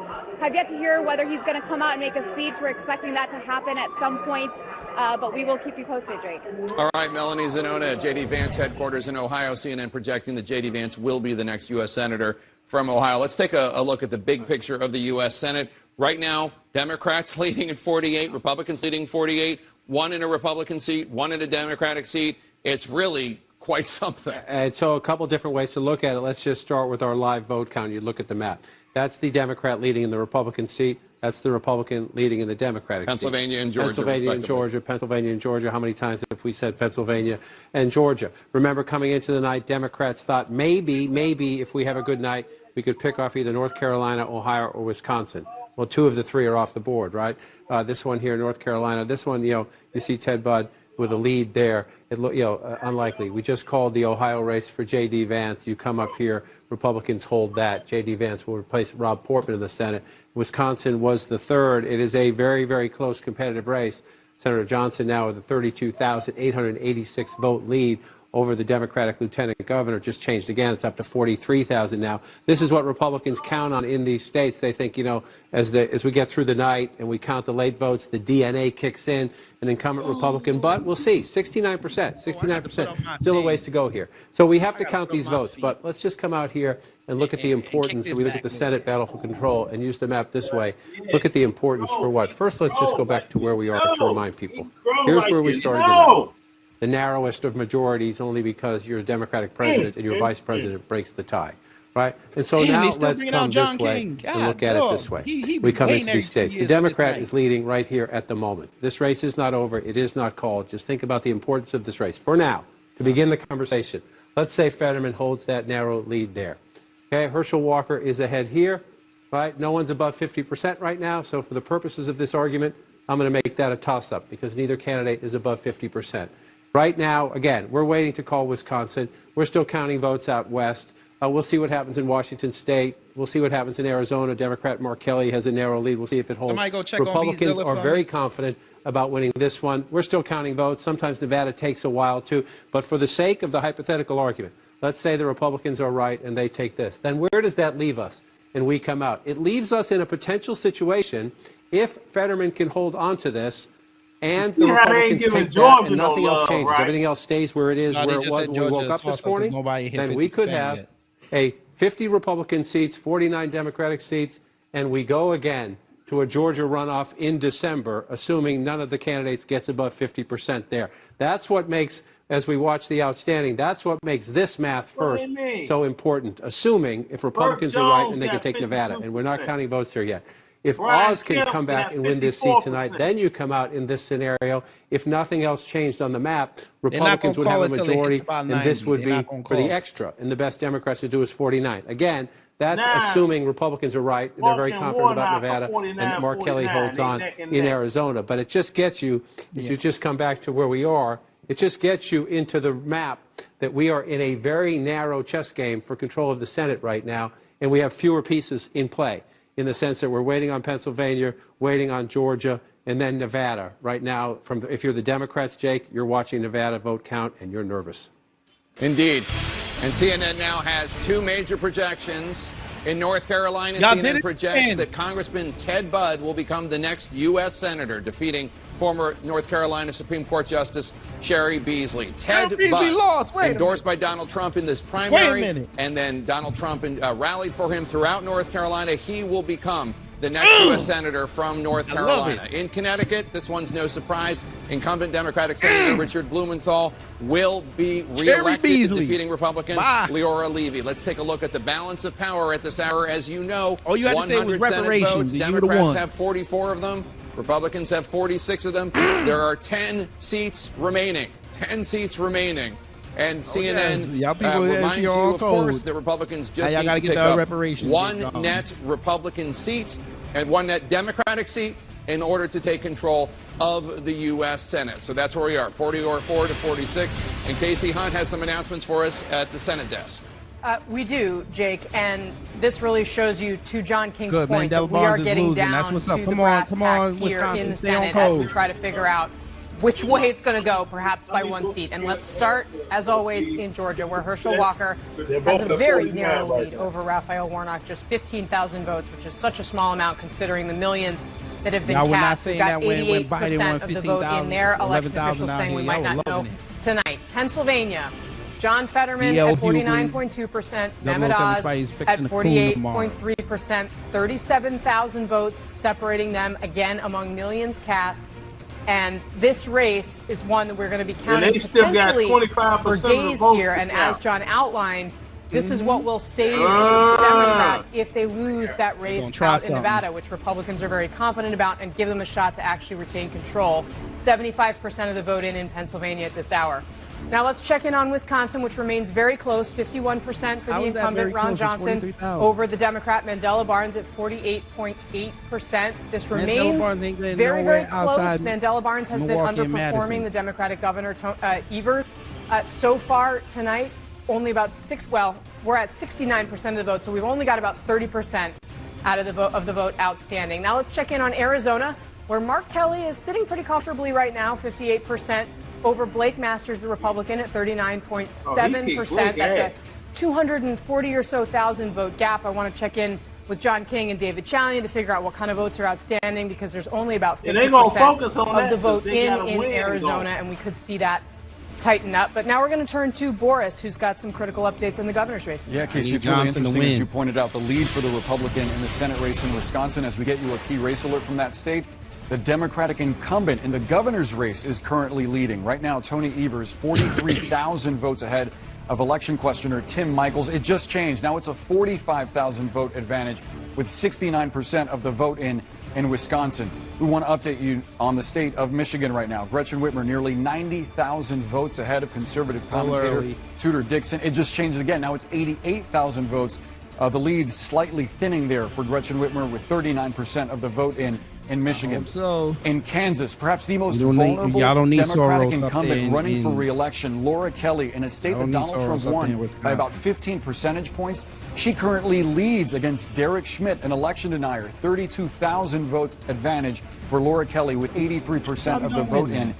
Have yet to hear whether he's going to come out and make a speech. We're expecting that to happen at some point, but we will keep you posted, Jake. All right, Melanie Zanona, J.D. Vance headquarters in Ohio. CNN projecting that J.D. Vance will be the next U.S. Senator from Ohio. Let's take a look at the big picture of the U.S. Senate. Right now, Democrats leading at 48, Republicans leading 48, one in a Republican seat, one in a Democratic seat. It's really quite something. And so a couple different ways to look at it. Let's just start with our live vote count. You look at the map. That's the Democrat leading in the Republican seat. That's the Republican leading in the Democratic Pennsylvania seat. And Georgia. Pennsylvania and Georgia. Pennsylvania and Georgia. How many times have we said Pennsylvania and Georgia? Remember, coming into the night, Democrats thought maybe if we have a good night, we could pick off either North Carolina, Ohio, or Wisconsin. Well, two of the three are off the board, right? This one here, North Carolina. This one, you see Ted Budd with a lead there. Unlikely. We just called the Ohio race for J.D. Vance. You come up here, Republicans hold that. J.D. Vance will replace Rob Portman in the Senate. Wisconsin was the third. It is a very, very close competitive race. Senator Johnson now with a 32,886 vote lead over the Democratic lieutenant governor. Just changed again. It's up to 43,000 now. This is what Republicans count on in these states. They think, as we get through the night and we count the late votes, the DNA kicks in, an incumbent Republican. But we'll see, 69%, still a ways to go here. So we have to count these votes. But let's just come out here and look at the importance. We look at the Senate battle for control and use the map this way. Look at the importance for what? First, let's just go back to where we are to remind people. Here's where we started tonight. The narrowest of majorities, only because you're a Democratic president and your vice president breaks the tie, right? And so now let's come this way and look at it this way. We come into these states. The Democrat is leading right here at the moment. This race is not over. It is not called. Just think about the importance of this race. For now, to begin the conversation, let's say Fetterman holds that narrow lead there. Okay, Herschel Walker is ahead here, right? No one's above 50% right now. So for the purposes of this argument, I'm going to make that a toss-up because neither candidate is above 50%. Right now, again, we're waiting to call Wisconsin. We're still counting votes out west. We'll see what happens in Washington State. We'll see what happens in Arizona. Democrat Mark Kelly has a narrow lead. We'll see if it holds. Republicans are very confident about winning this one. We're still counting votes. Sometimes Nevada takes a while too. But for the sake of the hypothetical argument, let's say the Republicans are right and they take this. Then where does that leave us? And we come out. It leaves us in a potential situation If Fetterman can hold on to this, and the See how they ain't Republicans giving take that, Georgia and no nothing else love, changes, right? everything else stays where it is, No, where they it just was said when we woke Georgia up this toss-up 'cause morning, nobody hit then we could 50% have yet. a 50 Republican seats, 49 Democratic seats, and we go again to a Georgia runoff in December, assuming none of the candidates gets above 50% there. That's what makes, as we watch the outstanding, that's what makes this math What do first you mean? so important, assuming if Republicans are right and they can take Nevada, and we're not 52%. counting votes here yet. If Brian Oz can Kemp come back got and win this seat tonight, 54%. then you come out in this scenario. If nothing else changed on the map, They're not Republicans gonna would have call a it till they hit majority, about and this 90. would They're be not gonna for the call it. extra, and the best Democrats to do is 49. Again, that's Nah. assuming Republicans are right. They're very Walking confident about Warnock Nevada, 49, and Mark Kelly 49. holds They on neck and in neck. Arizona. But it just gets you, if you just come back to where we are, it just gets you into the map that we are in a very narrow chess game for control of the Senate right now, and we have fewer pieces in play, in the sense that we're waiting on Pennsylvania, waiting on Georgia, and then Nevada. Right now, if you're the Democrats, Jake, you're watching Nevada vote count, and you're nervous. Indeed. And CNN now has two major projections. In North Carolina, Y'all did CNN it projects again. that Congressman Ted Budd will become the next U.S. Senator, defeating former North Carolina Supreme Court Justice Sherry Beasley. Ted Beasley Budd, lost. Wait a endorsed by Donald Trump in this primary, minute. and then Donald Trump rallied for him throughout North Carolina. He will become the next U.S. Senator from North I love Carolina. it. In Connecticut, this one's no surprise. Incumbent Democratic Senator Richard Blumenthal will be reelected, Beasley. defeating Republican Bye. Leora Levy. Let's take a look at the balance of power at this hour. As you know, All you had to say was 100 Senate reparations, votes. and you would've Democrats won. have 44 of them. Republicans have 46 of them. There are 10 seats remaining. 10 seats remaining. And CNN yes. Y'all people reminds you, your of code. course, that Republicans just Now y'all need gotta to get pick the up reparations. one net Republican seat and one net Democratic seat in order to take control of the U.S. Senate. So that's where we are, 44 to 46. And Casey Hunt has some announcements for us at the Senate desk. We do, Jake, and this really shows you, to John King's Good, point, Mandela that we are Barnes is getting losing. down That's what's to up. the Come on, brass come tacks on, here Wisconsin, in the stay on Senate as we code. try to figure out which way it's going to go, perhaps by one seat. And let's start, as always, in Georgia, where Herschel Walker has a very narrow lead over Raphael Warnock, just 15,000 votes, which is such a small amount considering the millions that have been Y'all were not cast. We've saying got that when Biden won 88% of the vote in there. 15,000, Election 11,000 officials out saying we here. might Y'all not know loving it. tonight. Pennsylvania, John Fetterman BL at Hugh, please. 49.2%, Mehmet 007 Oz Spice fixing at to cool tomorrow. 48.3%, 37,000 votes separating them, again, among millions cast. And this race is one that we're going to be counting they still got potentially 25% for of the days votes here. to And count. as John outlined, this is what will save Ah. Democrats if they lose that race Gonna try out in something. Nevada, which Republicans are very confident about, and give them a shot to actually retain control. 75% of the vote in Pennsylvania at this hour. Now let's check in on Wisconsin, which remains very close, 51% for How the is that incumbent very Ron close? It's Johnson 43,000. over the Democrat Mandela Barnes at 48.8%. This Mandela remains Barnes ain't getting very, nowhere very close. outside Mandela Barnes has Milwaukee been and underperforming Madison. the Democratic governor, Evers. So far tonight, only about we're at 69% of the vote, so we've only got about 30% out of the vote outstanding. Now let's check in on Arizona, where Mark Kelly is sitting pretty comfortably right now, 58%, over Blake Masters, the Republican, at 39.7%. That's a 240 or so thousand vote gap. I want to check in with John King and David Chalian to figure out what kind of votes are outstanding, because there's only about 50% of the vote in Arizona, and we could see that tighten up. But now we're going to turn to Boris, who's got some critical updates in the governor's race. Yeah, Casey, it's really interesting, as you pointed out, the lead for the Republican in the Senate race in Wisconsin. As we get you a key race alert from that state, the Democratic incumbent in the governor's race is currently leading. Right now, Tony Evers, 43,000 votes ahead of election questioner Tim Michaels. It just changed. Now it's a 45,000 vote advantage with 69% of the vote in Wisconsin. We want to update you on the state of Michigan right now. Gretchen Whitmer, nearly 90,000 votes ahead of conservative commentator Tudor Dixon. It just changed again. Now it's 88,000 votes. The lead slightly thinning there for Gretchen Whitmer with 39% of the vote in Michigan. In Kansas, perhaps the most vulnerable Democratic incumbent running for re-election, Laura Kelly, in a state that Donald Trump won by about 15 percentage points. She currently leads against Derek Schmidt, an election denier. 32,000 vote advantage for Laura Kelly with 83% of the vote in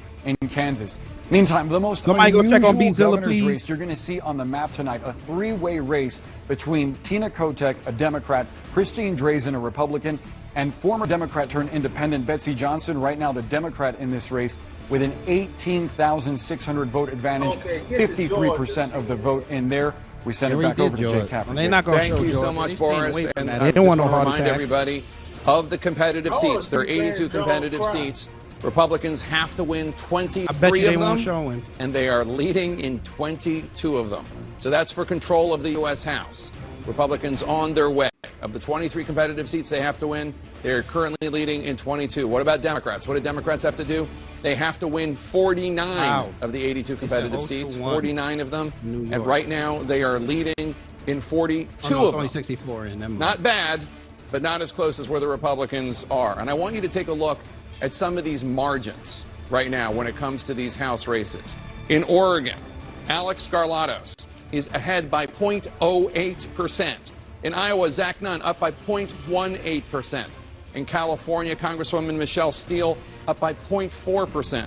Kansas. Meantime, the most unusual governor's race you're going to see on the map tonight, a three-way race between Tina Kotek, a Democrat, Christine Drazan, a Republican, and former Democrat turned independent Betsy Johnson, right now the Democrat in this race, with an 18,600 vote advantage, 53% of the vote in there. We send it back over to Jake Tapper. Thank you so much, Boris. And I just want to remind everybody of the competitive seats. There are 82 competitive seats. Republicans have to win 23 of them, and they are leading in 22 of them. So that's for control of the U.S. House. Republicans on their way. Of the 23 competitive seats they have to win, they're currently leading in 22. What about Democrats? What do Democrats have to do? They have to win 49 of the 82 competitive seats, 49 of them. And right now, they are leading in 42 of them. Only 64 in them. Not bad, but not as close as where the Republicans are. And I want you to take a look at some of these margins right now when it comes to these House races. In Oregon, Alex Skarlatos is ahead by 0.08%. In Iowa, Zach Nunn up by 0.18%. In California, Congresswoman Michelle Steele up by 0.4%.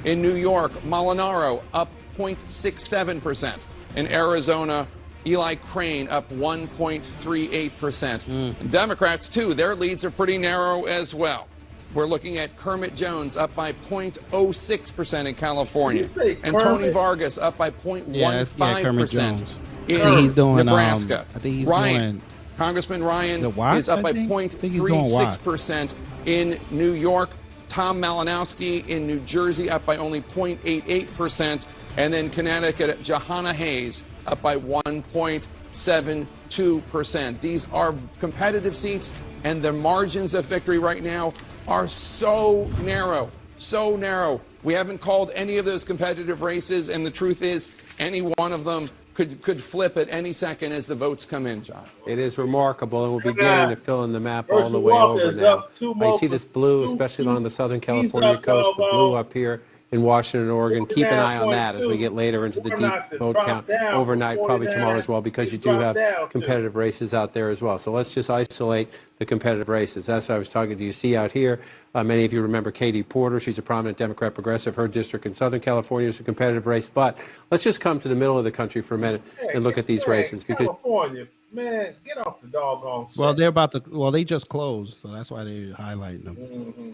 In New York, Molinaro up 0.67%. In Arizona, Eli Crane up 1.38%. Democrats, too, their leads are pretty narrow as well. We're looking at Kermit Jones up by 0.06% in California. And Tony Vargas up by 0.15% in Nebraska. I think he's doing Congressman Ryan is up by 0.36% in New York. Tom Malinowski in New Jersey up by only 0.88%. And then Connecticut, Johanna Hayes up by 1.72%. These are competitive seats, and the margins of victory right now are so narrow, so narrow. We haven't called any of those competitive races, and the truth is any one of them could flip at any second as the votes come in, John. It is remarkable, and we're beginning to fill in the map all the way over now. I see this blue, especially on the Southern California coast, the blue up here in Washington and Oregon. Keep an eye on that as we get later into the deep vote count overnight, probably tomorrow as well, because you do have competitive races out there as well. So let's just isolate the competitive races. That's what I was talking to you. See out here, many of you remember Katie Porter. She's a prominent Democrat progressive. Her district in Southern California is a competitive race. But let's just come to the middle of the country for a minute and look at these races. Because California, man, get off the doggone set. Well, they're about to. Well, they just closed, so that's why they're highlighting them. Mm-hmm.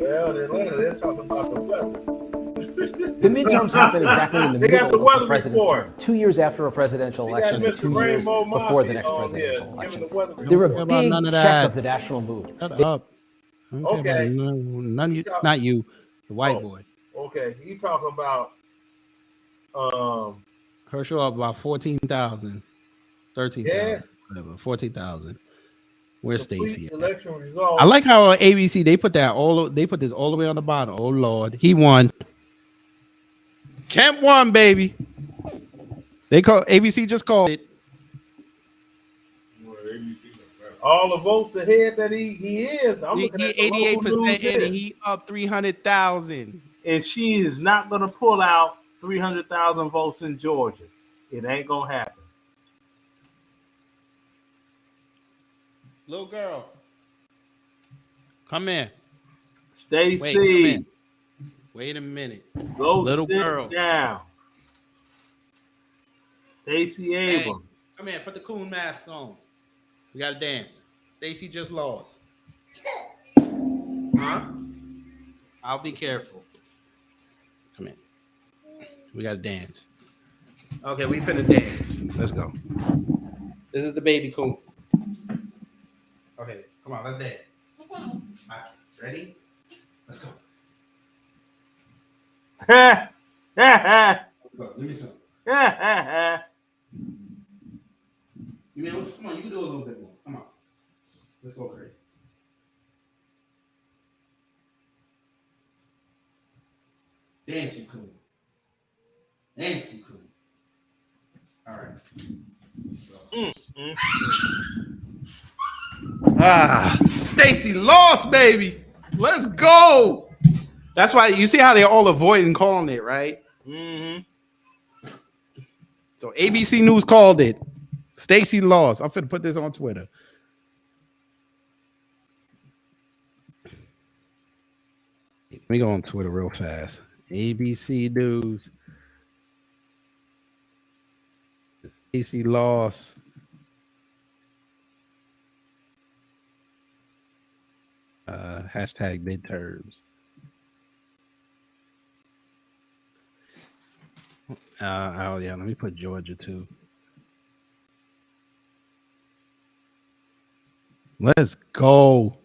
Well, in Atlanta, they're talking about the weather. The midterms happen exactly in the middle of the president's term, 2 years after a presidential election and 2 years before the next presidential election. They're a big check of the national mood. Shut up. Okay. Not you, the white boy. Okay, you talking about Herschel up about 14,000, 13,000, whatever, 14,000. Where's Stacey? I like how on ABC they put this all the way on the bottom. Oh Lord, he won. Kemp won, baby. They call ABC just called it. All the votes ahead that he is. I'm he 88% in, and he up 300,000. And she is not gonna pull out 300,000 votes in Georgia. It ain't gonna happen. Little girl, come in. Stacey. Wait a minute. Go little sit girl down. Stacey Abrams. Hey, come here. Put the coon mask on. We gotta dance. Stacey just lost. Huh? I'll be careful. Come in. We gotta dance. Okay, we finna dance. Let's go. This is the baby coon. Okay, come on, let's dance. Okay. All right, ready? Let's go. Give me some. Come on, you can do a little bit more. Come on. Let's go crazy. Dance, you coon. Dance, you coon. All right. Stacey lost, baby. Let's go. That's why you see how they're all avoiding calling it, right? Mm-hmm. So ABC News called it. Stacey lost. I'm finna put this on Twitter. Let me go on Twitter real fast. ABC News. Stacey lost. Hashtag midterms. Oh yeah, let me put Georgia too. Let's go.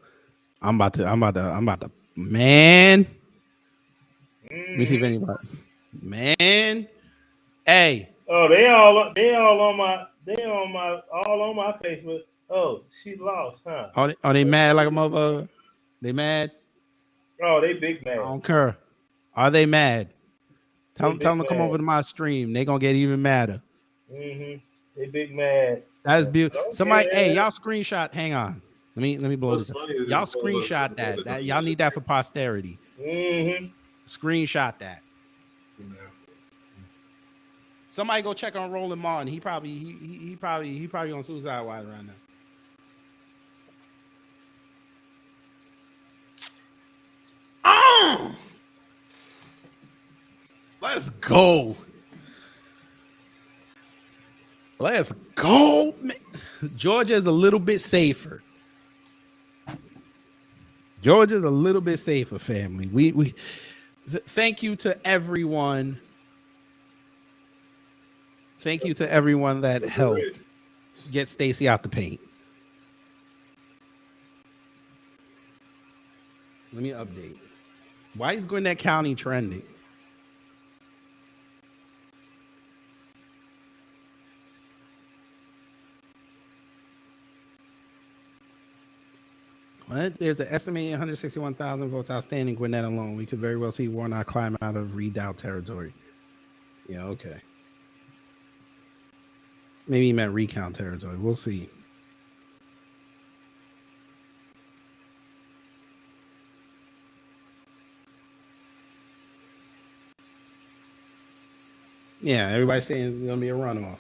I'm about to, man. Let me see if anybody, man. Hey. Oh, they all on my Facebook. Oh, she lost, huh? Are they mad like a motherfucker? They mad? Oh, they big mad. I don't care. Are they mad? Tell them to come mad. over to my stream. They gonna get even madder. They big mad. That's beautiful. Somebody, hey, y'all screenshot. Hang on. Let me blow this up. Y'all screenshot that. Y'all need that for posterity. Screenshot that. Somebody go check on Roland Martin. He probably on suicide watch right now. Let's go. Let's go. Georgia is a little bit safer. Georgia's a little bit safer, family. We thank you to everyone. Thank you to everyone that helped get Stacey out the paint. Let me update. Why is Gwinnett County trending? What? There's an estimated 161,000 votes outstanding Gwinnett alone. We could very well see Warnock climb out of redoubt territory. Yeah, okay. Maybe he meant recount territory. We'll see. Yeah, everybody's saying it's going to be a runoff.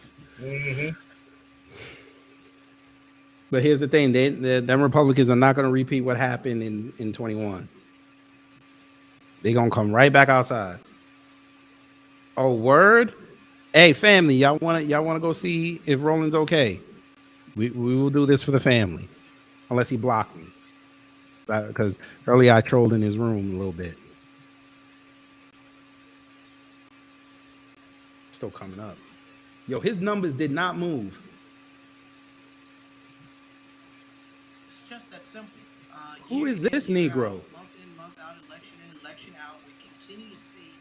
But here's the thing. Them Republicans are not going to repeat what happened in 21. They're going to come right back outside. Oh, word? Hey, family, y'all want to go see if Roland's okay? We will do this for the family. Unless he blocked me. Because earlier I trolled in his room a little bit. Still coming up. Yo, his numbers did not move. It's just that simple. Who is this Negro? Month in, month out, election in, election out, we continue to see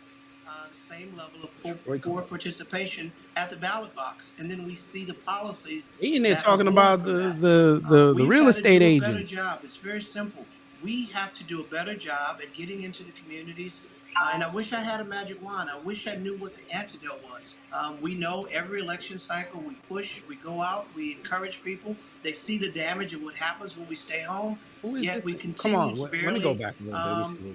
the same level of poor participation at the ballot box, and then we see the policies. He in there talking about the real estate agents. Better job. It's very simple. We have to do a better job at getting into the communities. And I wish I had a magic wand. I wish I knew what the antidote was. We know every election cycle we push, we go out, we encourage people. They see the damage of what happens when we stay home. Yet we continue to barely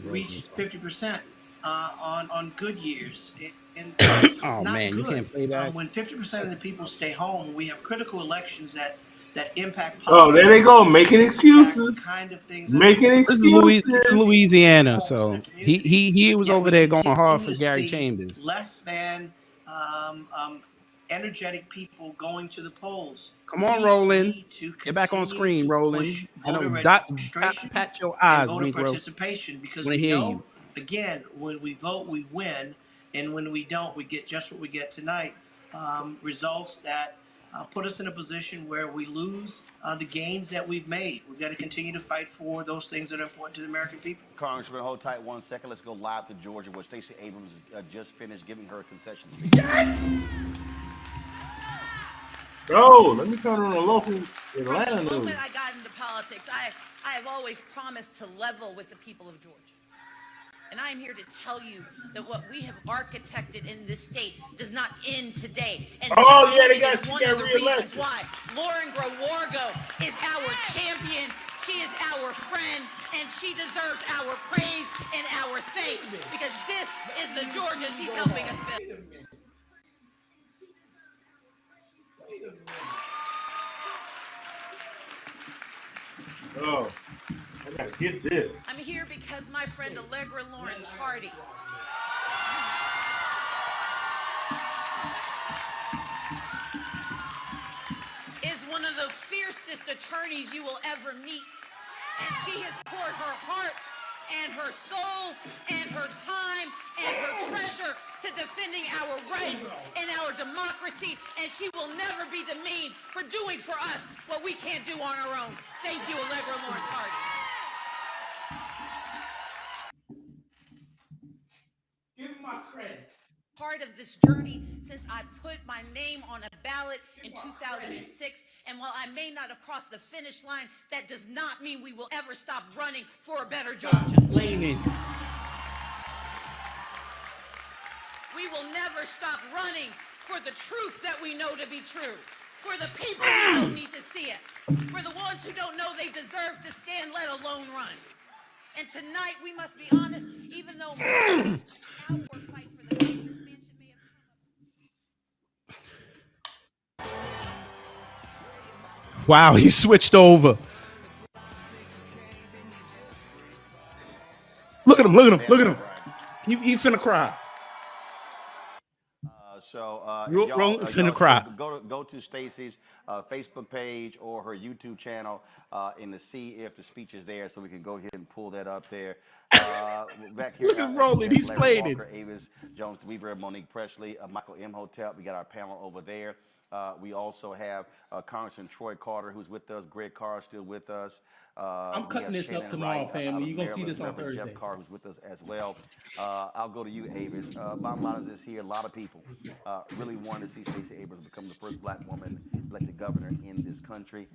reach 50% on good years. And oh man, you can't play that. When 50% of the people stay home, we have critical elections that impact. Oh, there they go, making excuses. Kind of things. Making excuses. This is Louisiana, so he was over there going hard for Gary Chambers. Less than energetic people going to the polls. Come on, Roland. Get back on screen, Roland. Pat your eyes, voter Negro. participation, because we know, again, when we vote, we win, and when we don't, we get just what we get tonight. Results that put us in a position where we lose the gains that we've made. We've got to continue to fight for those things that are important to the American people. Congressman, hold tight 1 second. Let's go live to Georgia, where Stacey Abrams just finished giving her concession speech. Yes! Oh, let me turn on the local Atlanta news. From the moment I got into politics, I have always promised to level with the people of Georgia. And I'm here to tell you that what we have architected in this state does not end today. And they got one of the reasons why Lauren Growargo is our champion. She is our friend, and she deserves our praise and our thanks, because this is the Georgia she's helping us build. Oh, I gotta get this. I'm here because my friend Allegra Lawrence Hardy is one of the fiercest attorneys you will ever meet. And she has poured her heart and her soul and her time and her treasure to defending our rights and our democracy, and she will never be demeaned for doing for us what we can't do on our own. Thank you, Allegra Lawrence Hardy. Give my credit. Part of this journey since I put my name on a ballot in 2006. And while I may not have crossed the finish line, that does not mean we will ever stop running for a better Georgia. Blaming. We will never stop running for the truth that we know to be true, for the people who don't need to see us, for the ones who don't know they deserve to stand, let alone run. And tonight we must be honest, even though our fight for the governor's mansion may have Wow, he switched over. Look at him, look at him, look at him. He finna cry. Y'all finna cry. Go to Stacey's Facebook page or her YouTube channel and to see if the speech is there, so we can go ahead and pull that up there. Back here, look at Roland, he's played it. Avis Jones Weaver, Monique Presley, Michael M. Hotep. We got our panel over there. We also have Congressman Troy Carter, who's with us. Greg Carr is still with us. I'm cutting this up tomorrow, family. You're going to see this on Thursday. Jeff Carr, who's with us as well. I'll go to you, Avis. Bottom line is this here. A lot of people really wanted to see Stacey Abrams become the first black woman elected governor in this country.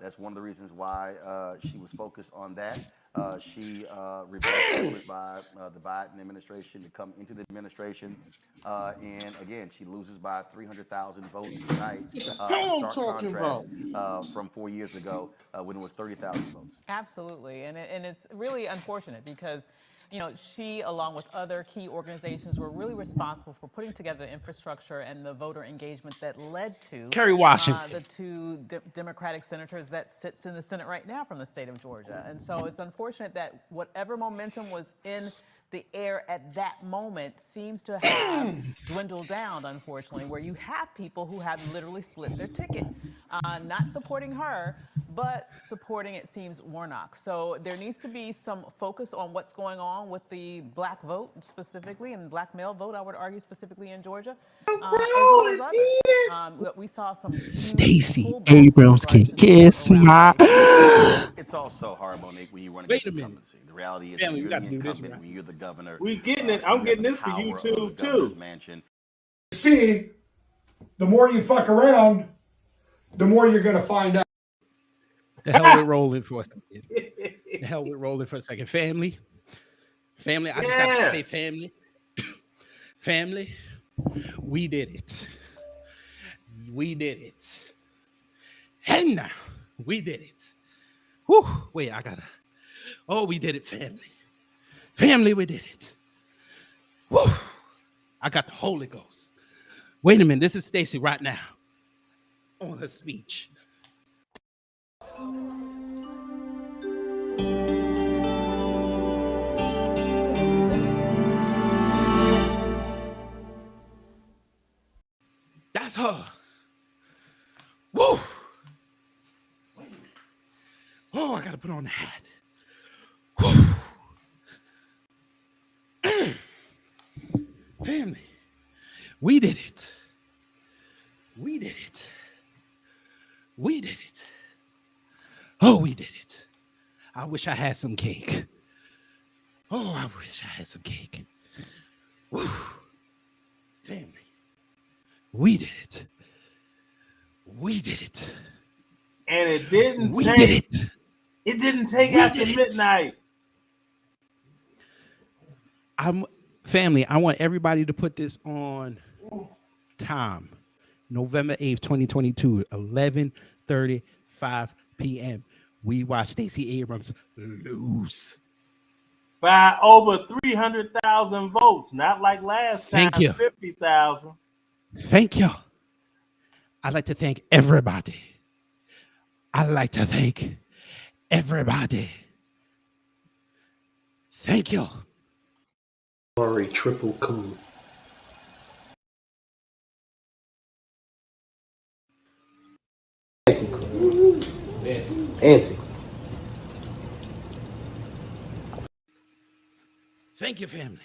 That's one of the reasons why she was focused on that. She reversed by the Biden administration to come into the administration. And again, she loses by 300,000 votes tonight. Stark contrast from 4 years ago when it was 30,000 votes. Absolutely, and it's really unfortunate because, you know, she, along with other key organizations, were really responsible for putting together the infrastructure and the voter engagement that led to Kerry Washington, the two Democratic senators that sits in the Senate right now from the state of Georgia. And so it's unfortunate that whatever momentum was in the air at that moment seems to have dwindled down, unfortunately, where you have people who have literally split their ticket, not supporting her, but supporting, it seems, Warnock. So there needs to be some focus on what's going on with the black vote specifically, and black male vote, I would argue, specifically in Georgia, as well as others. We saw some Stacey Abrams can kiss my. It's also hard, Monique, when you run against incumbency. The reality is when you're the incumbent, when you're the governor. We getting it. I'm getting this for YouTube too. Mansion. See, the more you fuck around, the more you're gonna find out. The hell with Roland for a second. The hell with Roland for a second. Family. I just got to say family. Family. We did it. We did it. And now we did it. Whew. Wait, we did it, family. Family, we did it. Whew. I got the Holy Ghost. Wait a minute. This is Stacey right now on her speech. That's her. Woo! Oh, I gotta put on the hat. Woo! Family, we did it. We did it. We did it. Oh, we did it. I wish I had some cake. Oh, I wish I had some cake. Woo! Family, we did it. We did it. And it didn't we did it. It didn't take after midnight. Family, I want everybody to put this on time. November 8th, 2022, 11:35 p.m. We watched Stacey Abrams lose. By over 300,000 votes, not like last time, Thank you. 50,000. Thank you. I'd like to thank everybody. I'd like to thank everybody. Thank you. Sorry, triple coup. Anti. Thank you, family.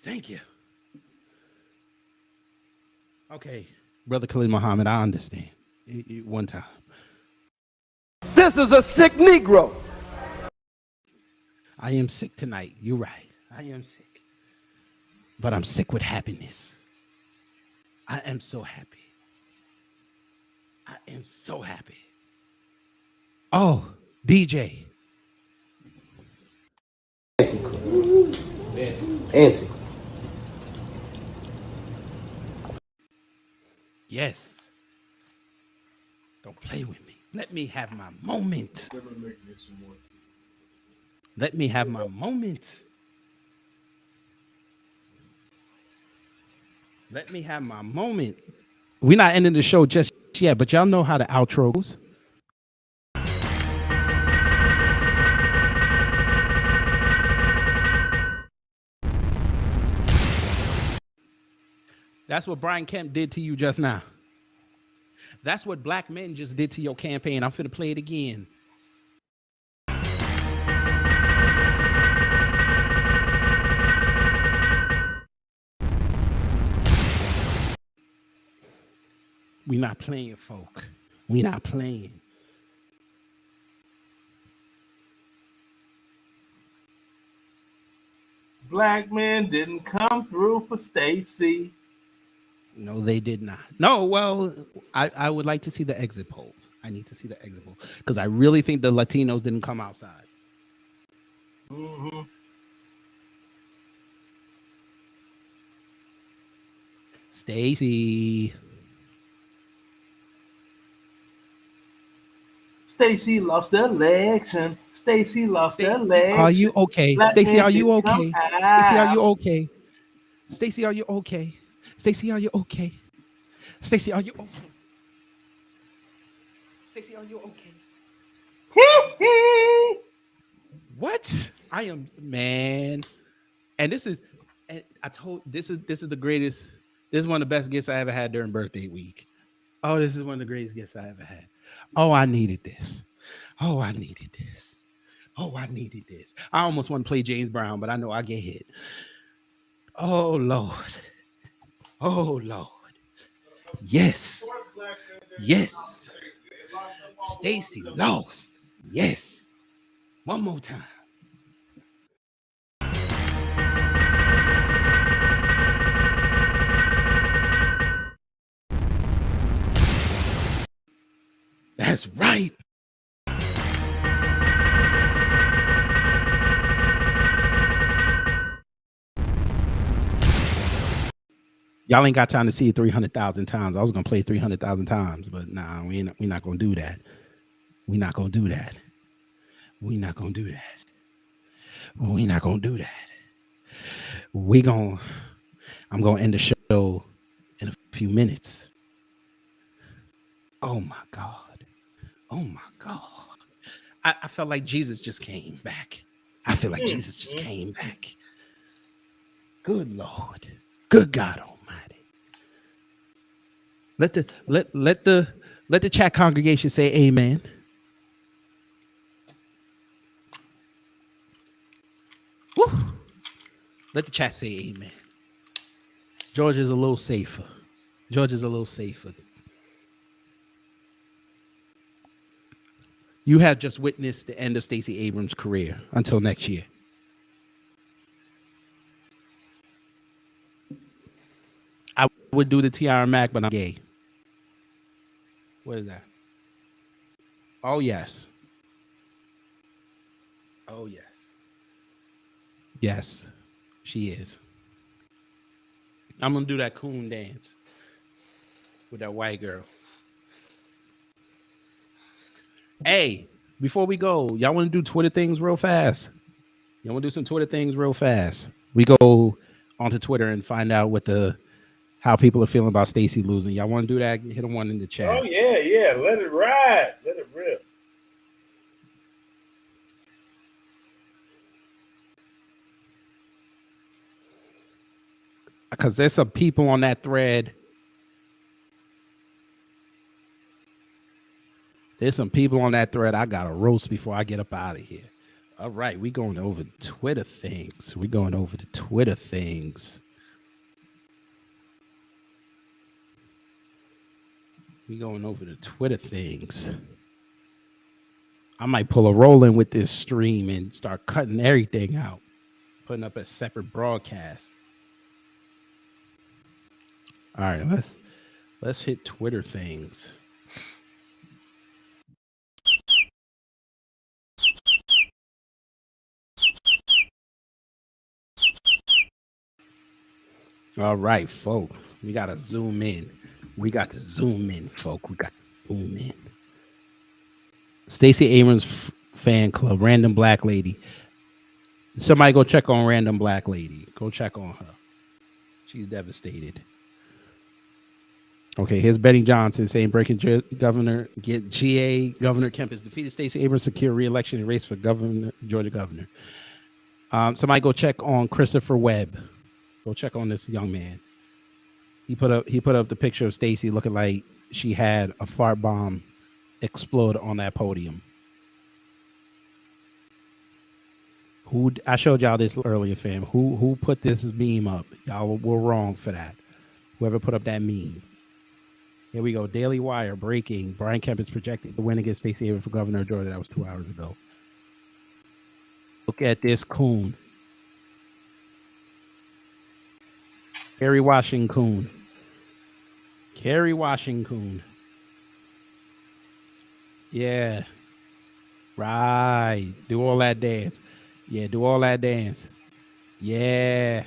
Thank you. Okay, Brother Khalid Muhammad, I understand. One time. This is a sick Negro. I am sick tonight. You're right. I am sick. But I'm sick with happiness. I am so happy. I am so happy. Oh, DJ. Answer. Yes. Don't play with me. Let me have my moment. Let me have my moment. Let me have my moment. We're not ending the show just yet, but y'all know how the outro goes. That's what Brian Kemp did to you just now. That's what black men just did to your campaign. I'm finna play it again. We not playing, folk. We not playing. Black men didn't come through for Stacey. No, they did not. No, well, I would like to see the exit polls. I need to see the exit polls because I really think the Latinos didn't come outside. Mm-hmm. Stacey. Stacey lost the election. Stacey lost the election. Are you okay? Stacey, are you okay? Stacey, are you okay? Stacey, are you okay? Stacey, are you okay? Stacey, are you okay? Stacey, are you okay? What? I am, man. And this is, and I told, this is the greatest. This is one of the best gifts I ever had during birthday week. Oh, this is one of the greatest gifts I ever had. Oh, I needed this. Oh, I needed this. Oh, I needed this. I almost want to play James Brown, but I know I get hit. Oh, Lord. Oh, Lord. Yes. Yes. Stacey lost. Yes. One more time. That's right. Y'all ain't got time to see it 300,000 times. I was gonna play 300,000 times, but nah, we're not gonna do that. We're not gonna do that. We're not gonna do that. We're not gonna do that. I'm gonna end the show in a few minutes. Oh my God. Oh my God. I felt like Jesus just came back. I feel like Jesus just came back. Good Lord. Good God Almighty. Let the chat congregation say amen. Woo. Let the chat say amen. Georgia's a little safer. Georgia's a little safer. You have just witnessed the end of Stacey Abrams' career until next year. I would do the Tiara Mac, but I'm gay. What is that? Oh, yes. Oh, yes. Yes, she is. I'm going to do that coon dance with that white girl. Hey, before we go, y'all want to do Twitter things real fast? Y'all want to do some Twitter things real fast? We go onto Twitter and find out how people are feeling about Stacey losing. Y'all want to do that? Hit a one in the chat. Oh, yeah. Let it ride. Let it rip. Because there's some people on that thread. There's some people on that thread I got to roast before I get up out of here. All right, we going over Twitter things. We going over the Twitter things. We going over the Twitter things. I might pull a roll in with this stream and start cutting everything out, putting up a separate broadcast. All right, let's hit Twitter things. All right, folk. We got to zoom in. We got to zoom in, folk. We got to zoom in. Stacey Abrams fan club, Random Black Lady. Somebody go check on Random Black Lady. Go check on her. She's devastated. Okay, here's Betty Johnson saying Governor Kemp has defeated Stacey Abrams to secure re-election in race for Georgia governor. Somebody go check on Christopher Webb. Go check on this young man. He put up the picture of Stacey looking like she had a fart bomb explode on that podium. I showed y'all this earlier, fam. Who put this meme up? Y'all were wrong for that. Whoever put up that meme. Here we go. Daily Wire breaking. Brian Kemp is projected to win against Stacey Abrams for governor of Georgia. That was 2 hours ago. Look at this coon. Kerry Washington. Kerry Washington. Yeah. Right. Do all that dance. Yeah, do all that dance. Yeah.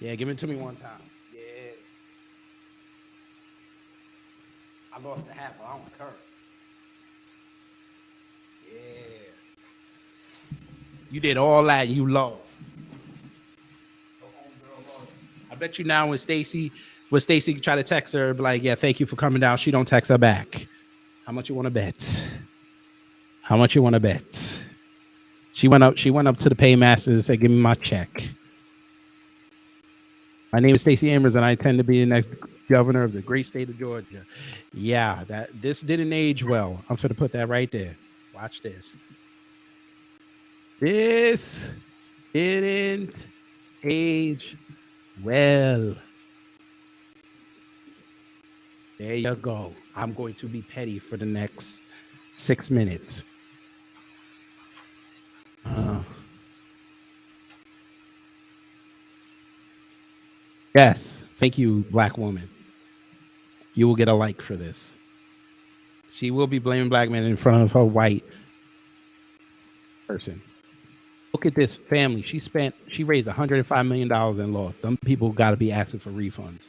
Yeah, give it to me one time. Yeah. I lost the hat, but I don't care. Yeah. You did all that, you lost. I bet you now when Stacey try to text her, be like, yeah, thank you for coming down. She don't text her back. How much you want to bet? How much you want to bet? She went up to the paymaster and said, give me my check. My name is Stacey Abrams, and I intend to be the next governor of the great state of Georgia. Yeah, this didn't age well. I'm going to put that right there. Watch this. This didn't age well. There you go. I'm going to be petty for the next 6 minutes. Yes. Thank you, black woman. You will get a like for this. She will be blaming black men in front of her white person. Look at this family. She raised $105 million and lost. Some people got to be asking for refunds.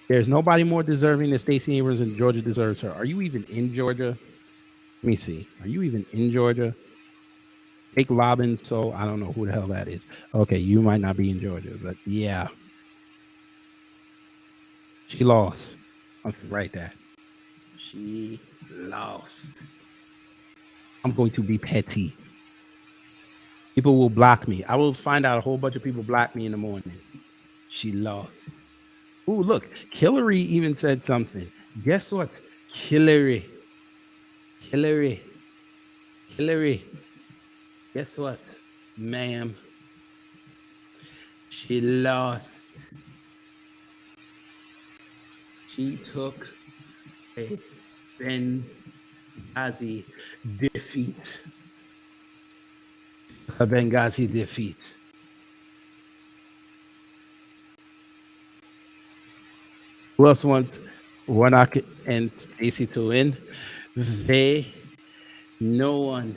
There's nobody more deserving than Stacey Abrams, and Georgia deserves her. Are you even in Georgia? Let me see. Are you even in Georgia? Jake Lobbins, so I don't know who the hell that is. Okay, you might not be in Georgia, but yeah. She lost. I'll write that. She lost. I'm going to be petty. People will block me. I will find out a whole bunch of people block me in the morning. She lost. Ooh, look. Hillary even said something. Guess what? Hillary. Guess what, ma'am? She lost. She took a Benghazi defeat. A Benghazi defeat. Who else wants Warnock and Stacey to win? No one.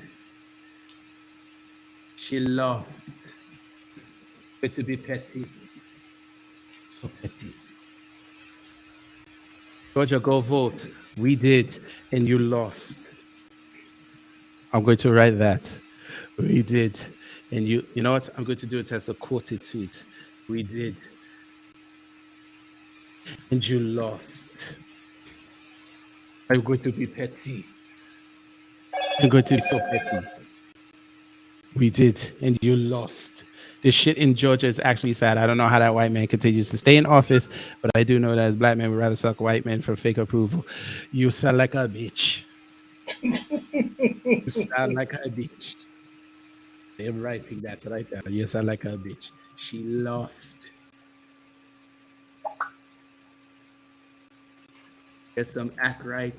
She lost. But to be petty. So petty. Georgia, go vote. We did, and you lost. I'm going to write that. We did. And you know what? I'm going to do it as a quoted tweet. We did. And you lost. I'm going to be petty. I'm going to be so petty. We did, and you lost. This shit in Georgia is actually sad. I don't know how that white man continues to stay in office, but I do know that as black men would rather suck white men for fake approval. You sound like a bitch. You sound like a bitch. They're writing that right there. You sound like a bitch. She lost. Get some act right.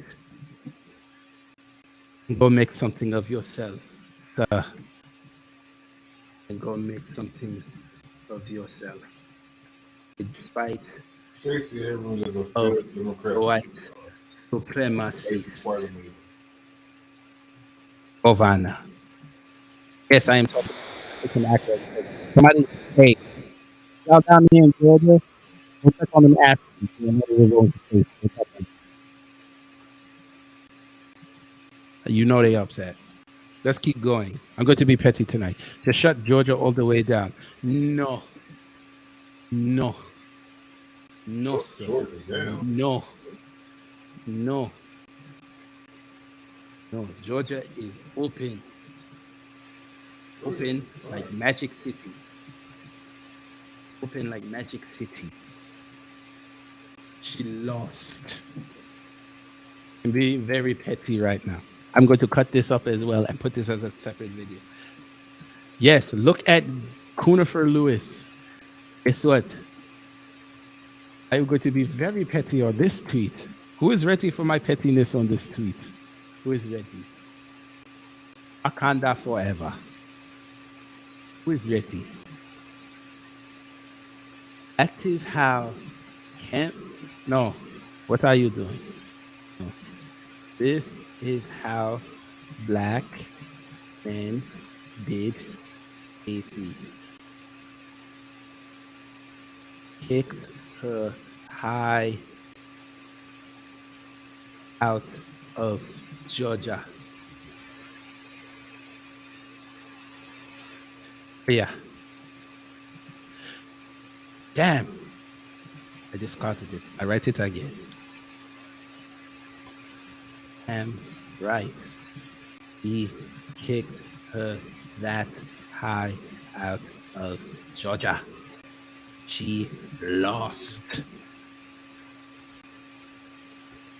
Go make something of yourself, sir. And go make something of yourself. Despite Stacey Abrams is a of failed Democrat. white supremacist governor. Yes, I am talking accurate. Somebody, hey, y'all down here in Georgia, don't check on them Africans. You know they upset. Let's keep going. I'm going to be petty tonight. Just shut Georgia all the way down. No. No. No, sir. No. No. No. Georgia is open. Open like Magic City. Open like Magic City. She lost. I'm being very petty right now. I'm going to cut this up as well and put this as a separate video. Yes, look at Conifer Lewis. Guess what? I'm going to be very petty on this tweet. Who is ready for my pettiness on this tweet? Who is ready? Wakanda forever. Who is ready? That is how no. What are you doing? No. This is how black men did Stacey. Kicked her high out of Georgia. Yeah. Damn. I discarded it. I write it again. Right. He kicked her that high out of Georgia. She lost.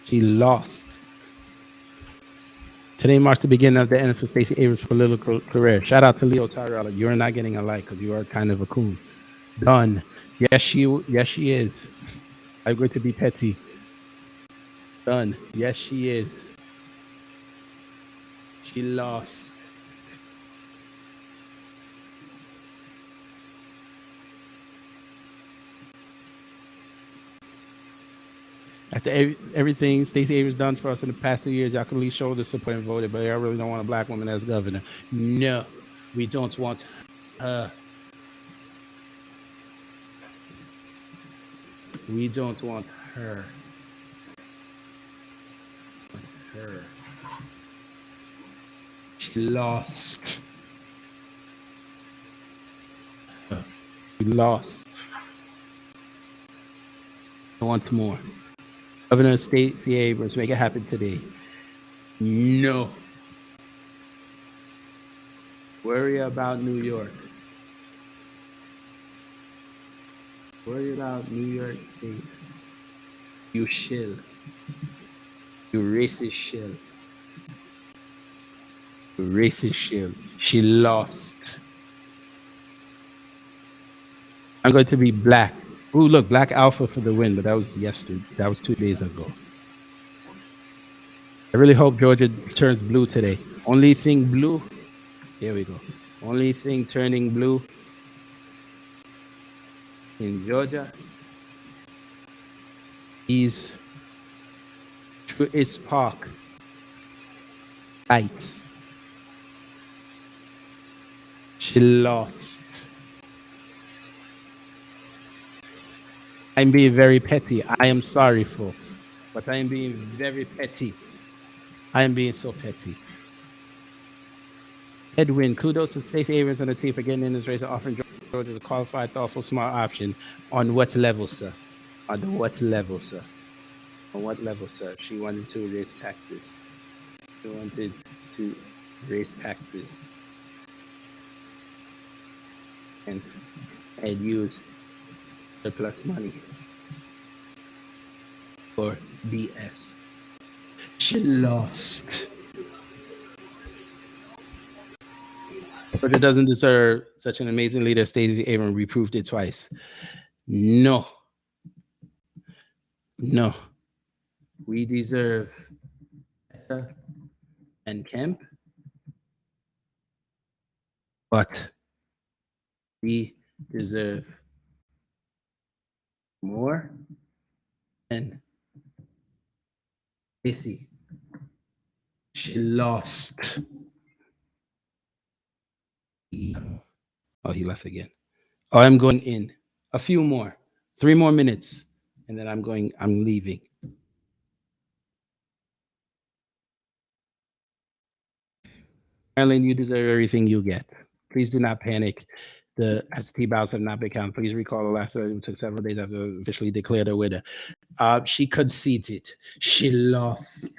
She lost. Today marks the beginning of the end for Stacey Abrams' political career. Shout out to Leo Tyrell. You're not getting a like because you are kind of a coon. Done. Yes, she is. I'm going to be petty. Done. Yes, she is. She lost. After everything Stacey Abrams done for us in the past 2 years, y'all can at least show the support and voted, but y'all really don't want a black woman as governor. No, we don't want her. We don't want her. Her. She lost. She lost. I want more. Governor Stacey Abrams, make it happen today. No. Worry about New York. Worry about New York State. You shill. You racist shill. You racist shill. She lost. I'm going to be black. Ooh, look, Black Alpha for the win, but that was yesterday. That was 2 days ago. I really hope Georgia turns blue today. Only thing blue. Here we go. Only thing turning blue in Georgia is Truist Park lights. She lost. I'm being very petty. I am sorry, folks, but I am being very petty. I am being so petty. Edwin, kudos to Stacey Abrams and the team for getting in this race and offering Georgia the qualified, thoughtful, smart option. On what level, sir? On what level, sir? On what level, sir? She wanted to raise taxes. She wanted to raise taxes and use surplus money for BS. She lost. Georgia doesn't deserve such an amazing leader. Stacey Abrams reproved it twice. No. No. We deserve Etta and Kemp, but we deserve more and Stacey. She lost. Oh, he left again. Oh, I'm going in. A few more. 3 more minutes. And then I'm leaving. Marilyn, you deserve everything you get. Please do not panic. The absentee ballots have not been counted. Please recall the last it took several days after officially declared a winner. She conceded. She lost.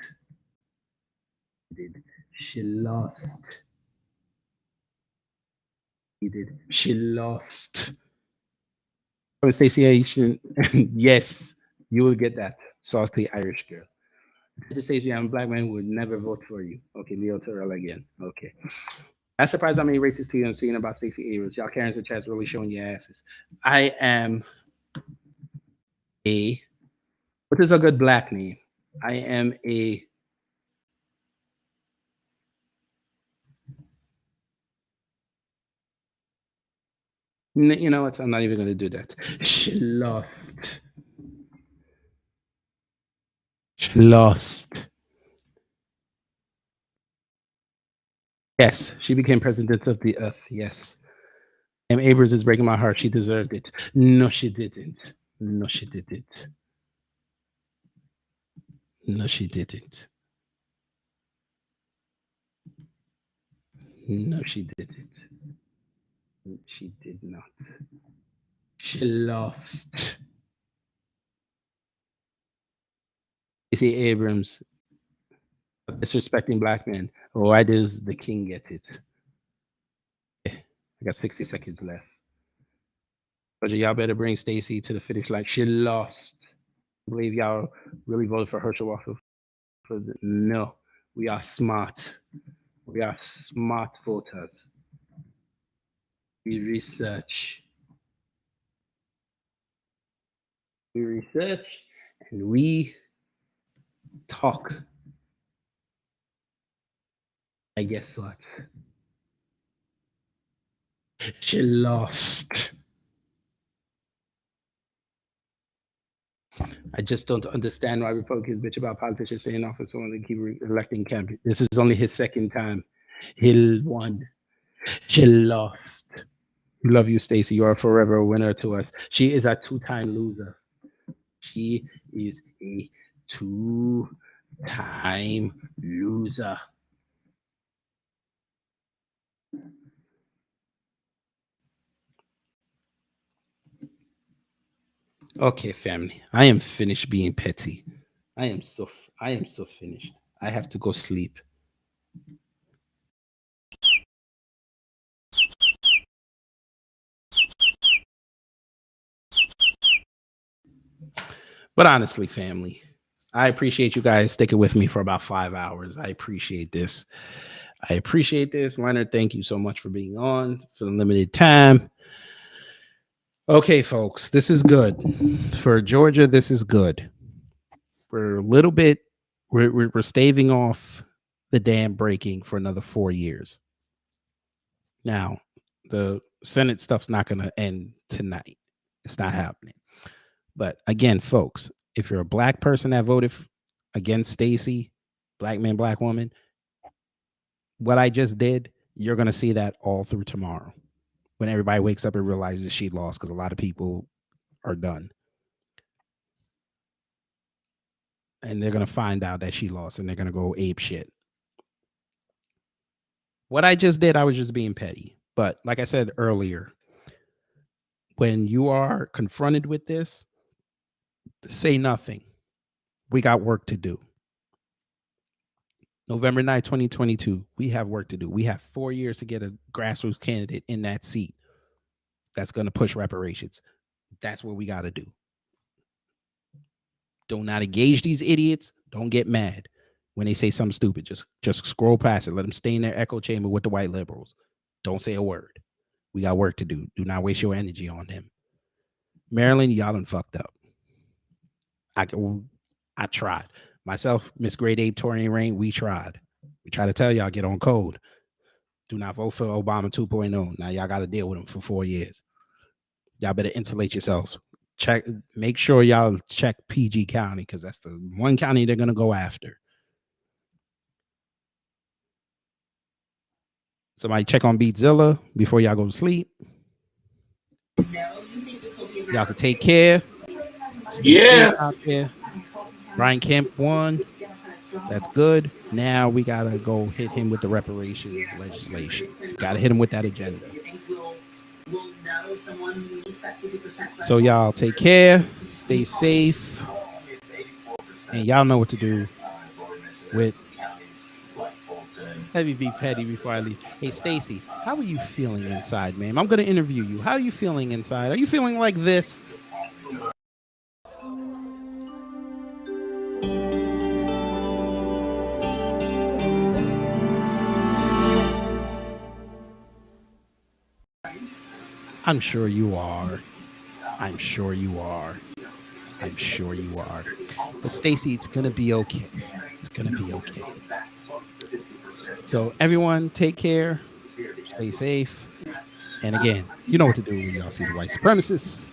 She lost. She lost. Association. Yes, you will get that. Salty Irish girl. Stacey, I'm a black man, would never vote for you. Okay, Leo Terrell again. Okay. I'm surprised how many racist tweets I'm seeing about Stacey Abrams. Y'all Karens in chat's really showing your asses. I am what is a good black name? I am you know what? I'm not even going to do that. She lost. She lost. Yes, she became president of the earth. Yes. And Abrams is breaking my heart. She deserved it. No, she didn't. No, she didn't. No, she didn't. No, she didn't. She did not. She lost. Stacey Abrams disrespecting black men. Why does the king get it? I got 60 seconds left. But y'all better bring Stacey to the finish line. She lost. I believe y'all really voted for Herschel Walker. No, we are smart. We are smart voters. We research. We research and we talk. And guess what? She lost. I just don't understand why Republicans bitch about politicians staying in office so when they keep electing candidates. This is only his second time. He won. She lost. We love you, Stacey. You are forever a winner to us. She is a 2-time loser. She is a 2-time loser. Okay, family. I am finished being petty. I am so finished. I have to go sleep. But honestly, family, I appreciate you guys sticking with me for about 5 hours. I appreciate this. Leonard, thank you so much for being on for the limited time. Okay, folks, this is good. For Georgia, this is good. We're a little bit, we're staving off the dam breaking for another 4 years. Now, the Senate stuff's not going to end tonight. It's not happening. But again, folks, if you're a black person that voted against Stacey, black man, black woman, what I just did, you're going to see that all through tomorrow when everybody wakes up and realizes she lost, because a lot of people are done. And they're going to find out that she lost and they're going to go ape shit. What I just did, I was just being petty. But like I said earlier, when you are confronted with this, say nothing. We got work to do. November 9, 2022, we have work to do. We have 4 years to get a grassroots candidate in that seat that's going to push reparations. That's what we got to do. Do not engage these idiots. Don't get mad when they say something stupid. Just scroll past it. Let them stay in their echo chamber with the white liberals. Don't say a word. We got work to do. Do not waste your energy on them. Maryland, y'all done fucked up. I tried. Myself, Miss Grade 8, Torian Rain, we tried. We try to tell y'all, get on code. Do not vote for Obama 2.0. Now y'all got to deal with him for 4 years. Y'all better insulate yourselves. Make sure y'all check PG County, because that's the one county they're going to go after. Somebody check on Beatzilla before y'all go to sleep. Y'all can take care. Stay safe out there. Brian Kemp won. That's good. Now we got to go hit him with the reparations legislation. Got to hit him with that agenda. So y'all take care. Stay safe. And y'all know what to do with Heavy Be Petty before I leave. Hey, Stacy, how are you feeling inside, ma'am? I'm going to interview you. How are you feeling inside? Are you feeling like this? I'm sure you are. I'm sure you are. I'm sure you are. But Stacy, it's going to be okay. It's going to be okay. So everyone, take care. Stay safe. And again, you know what to do when y'all see the white supremacists.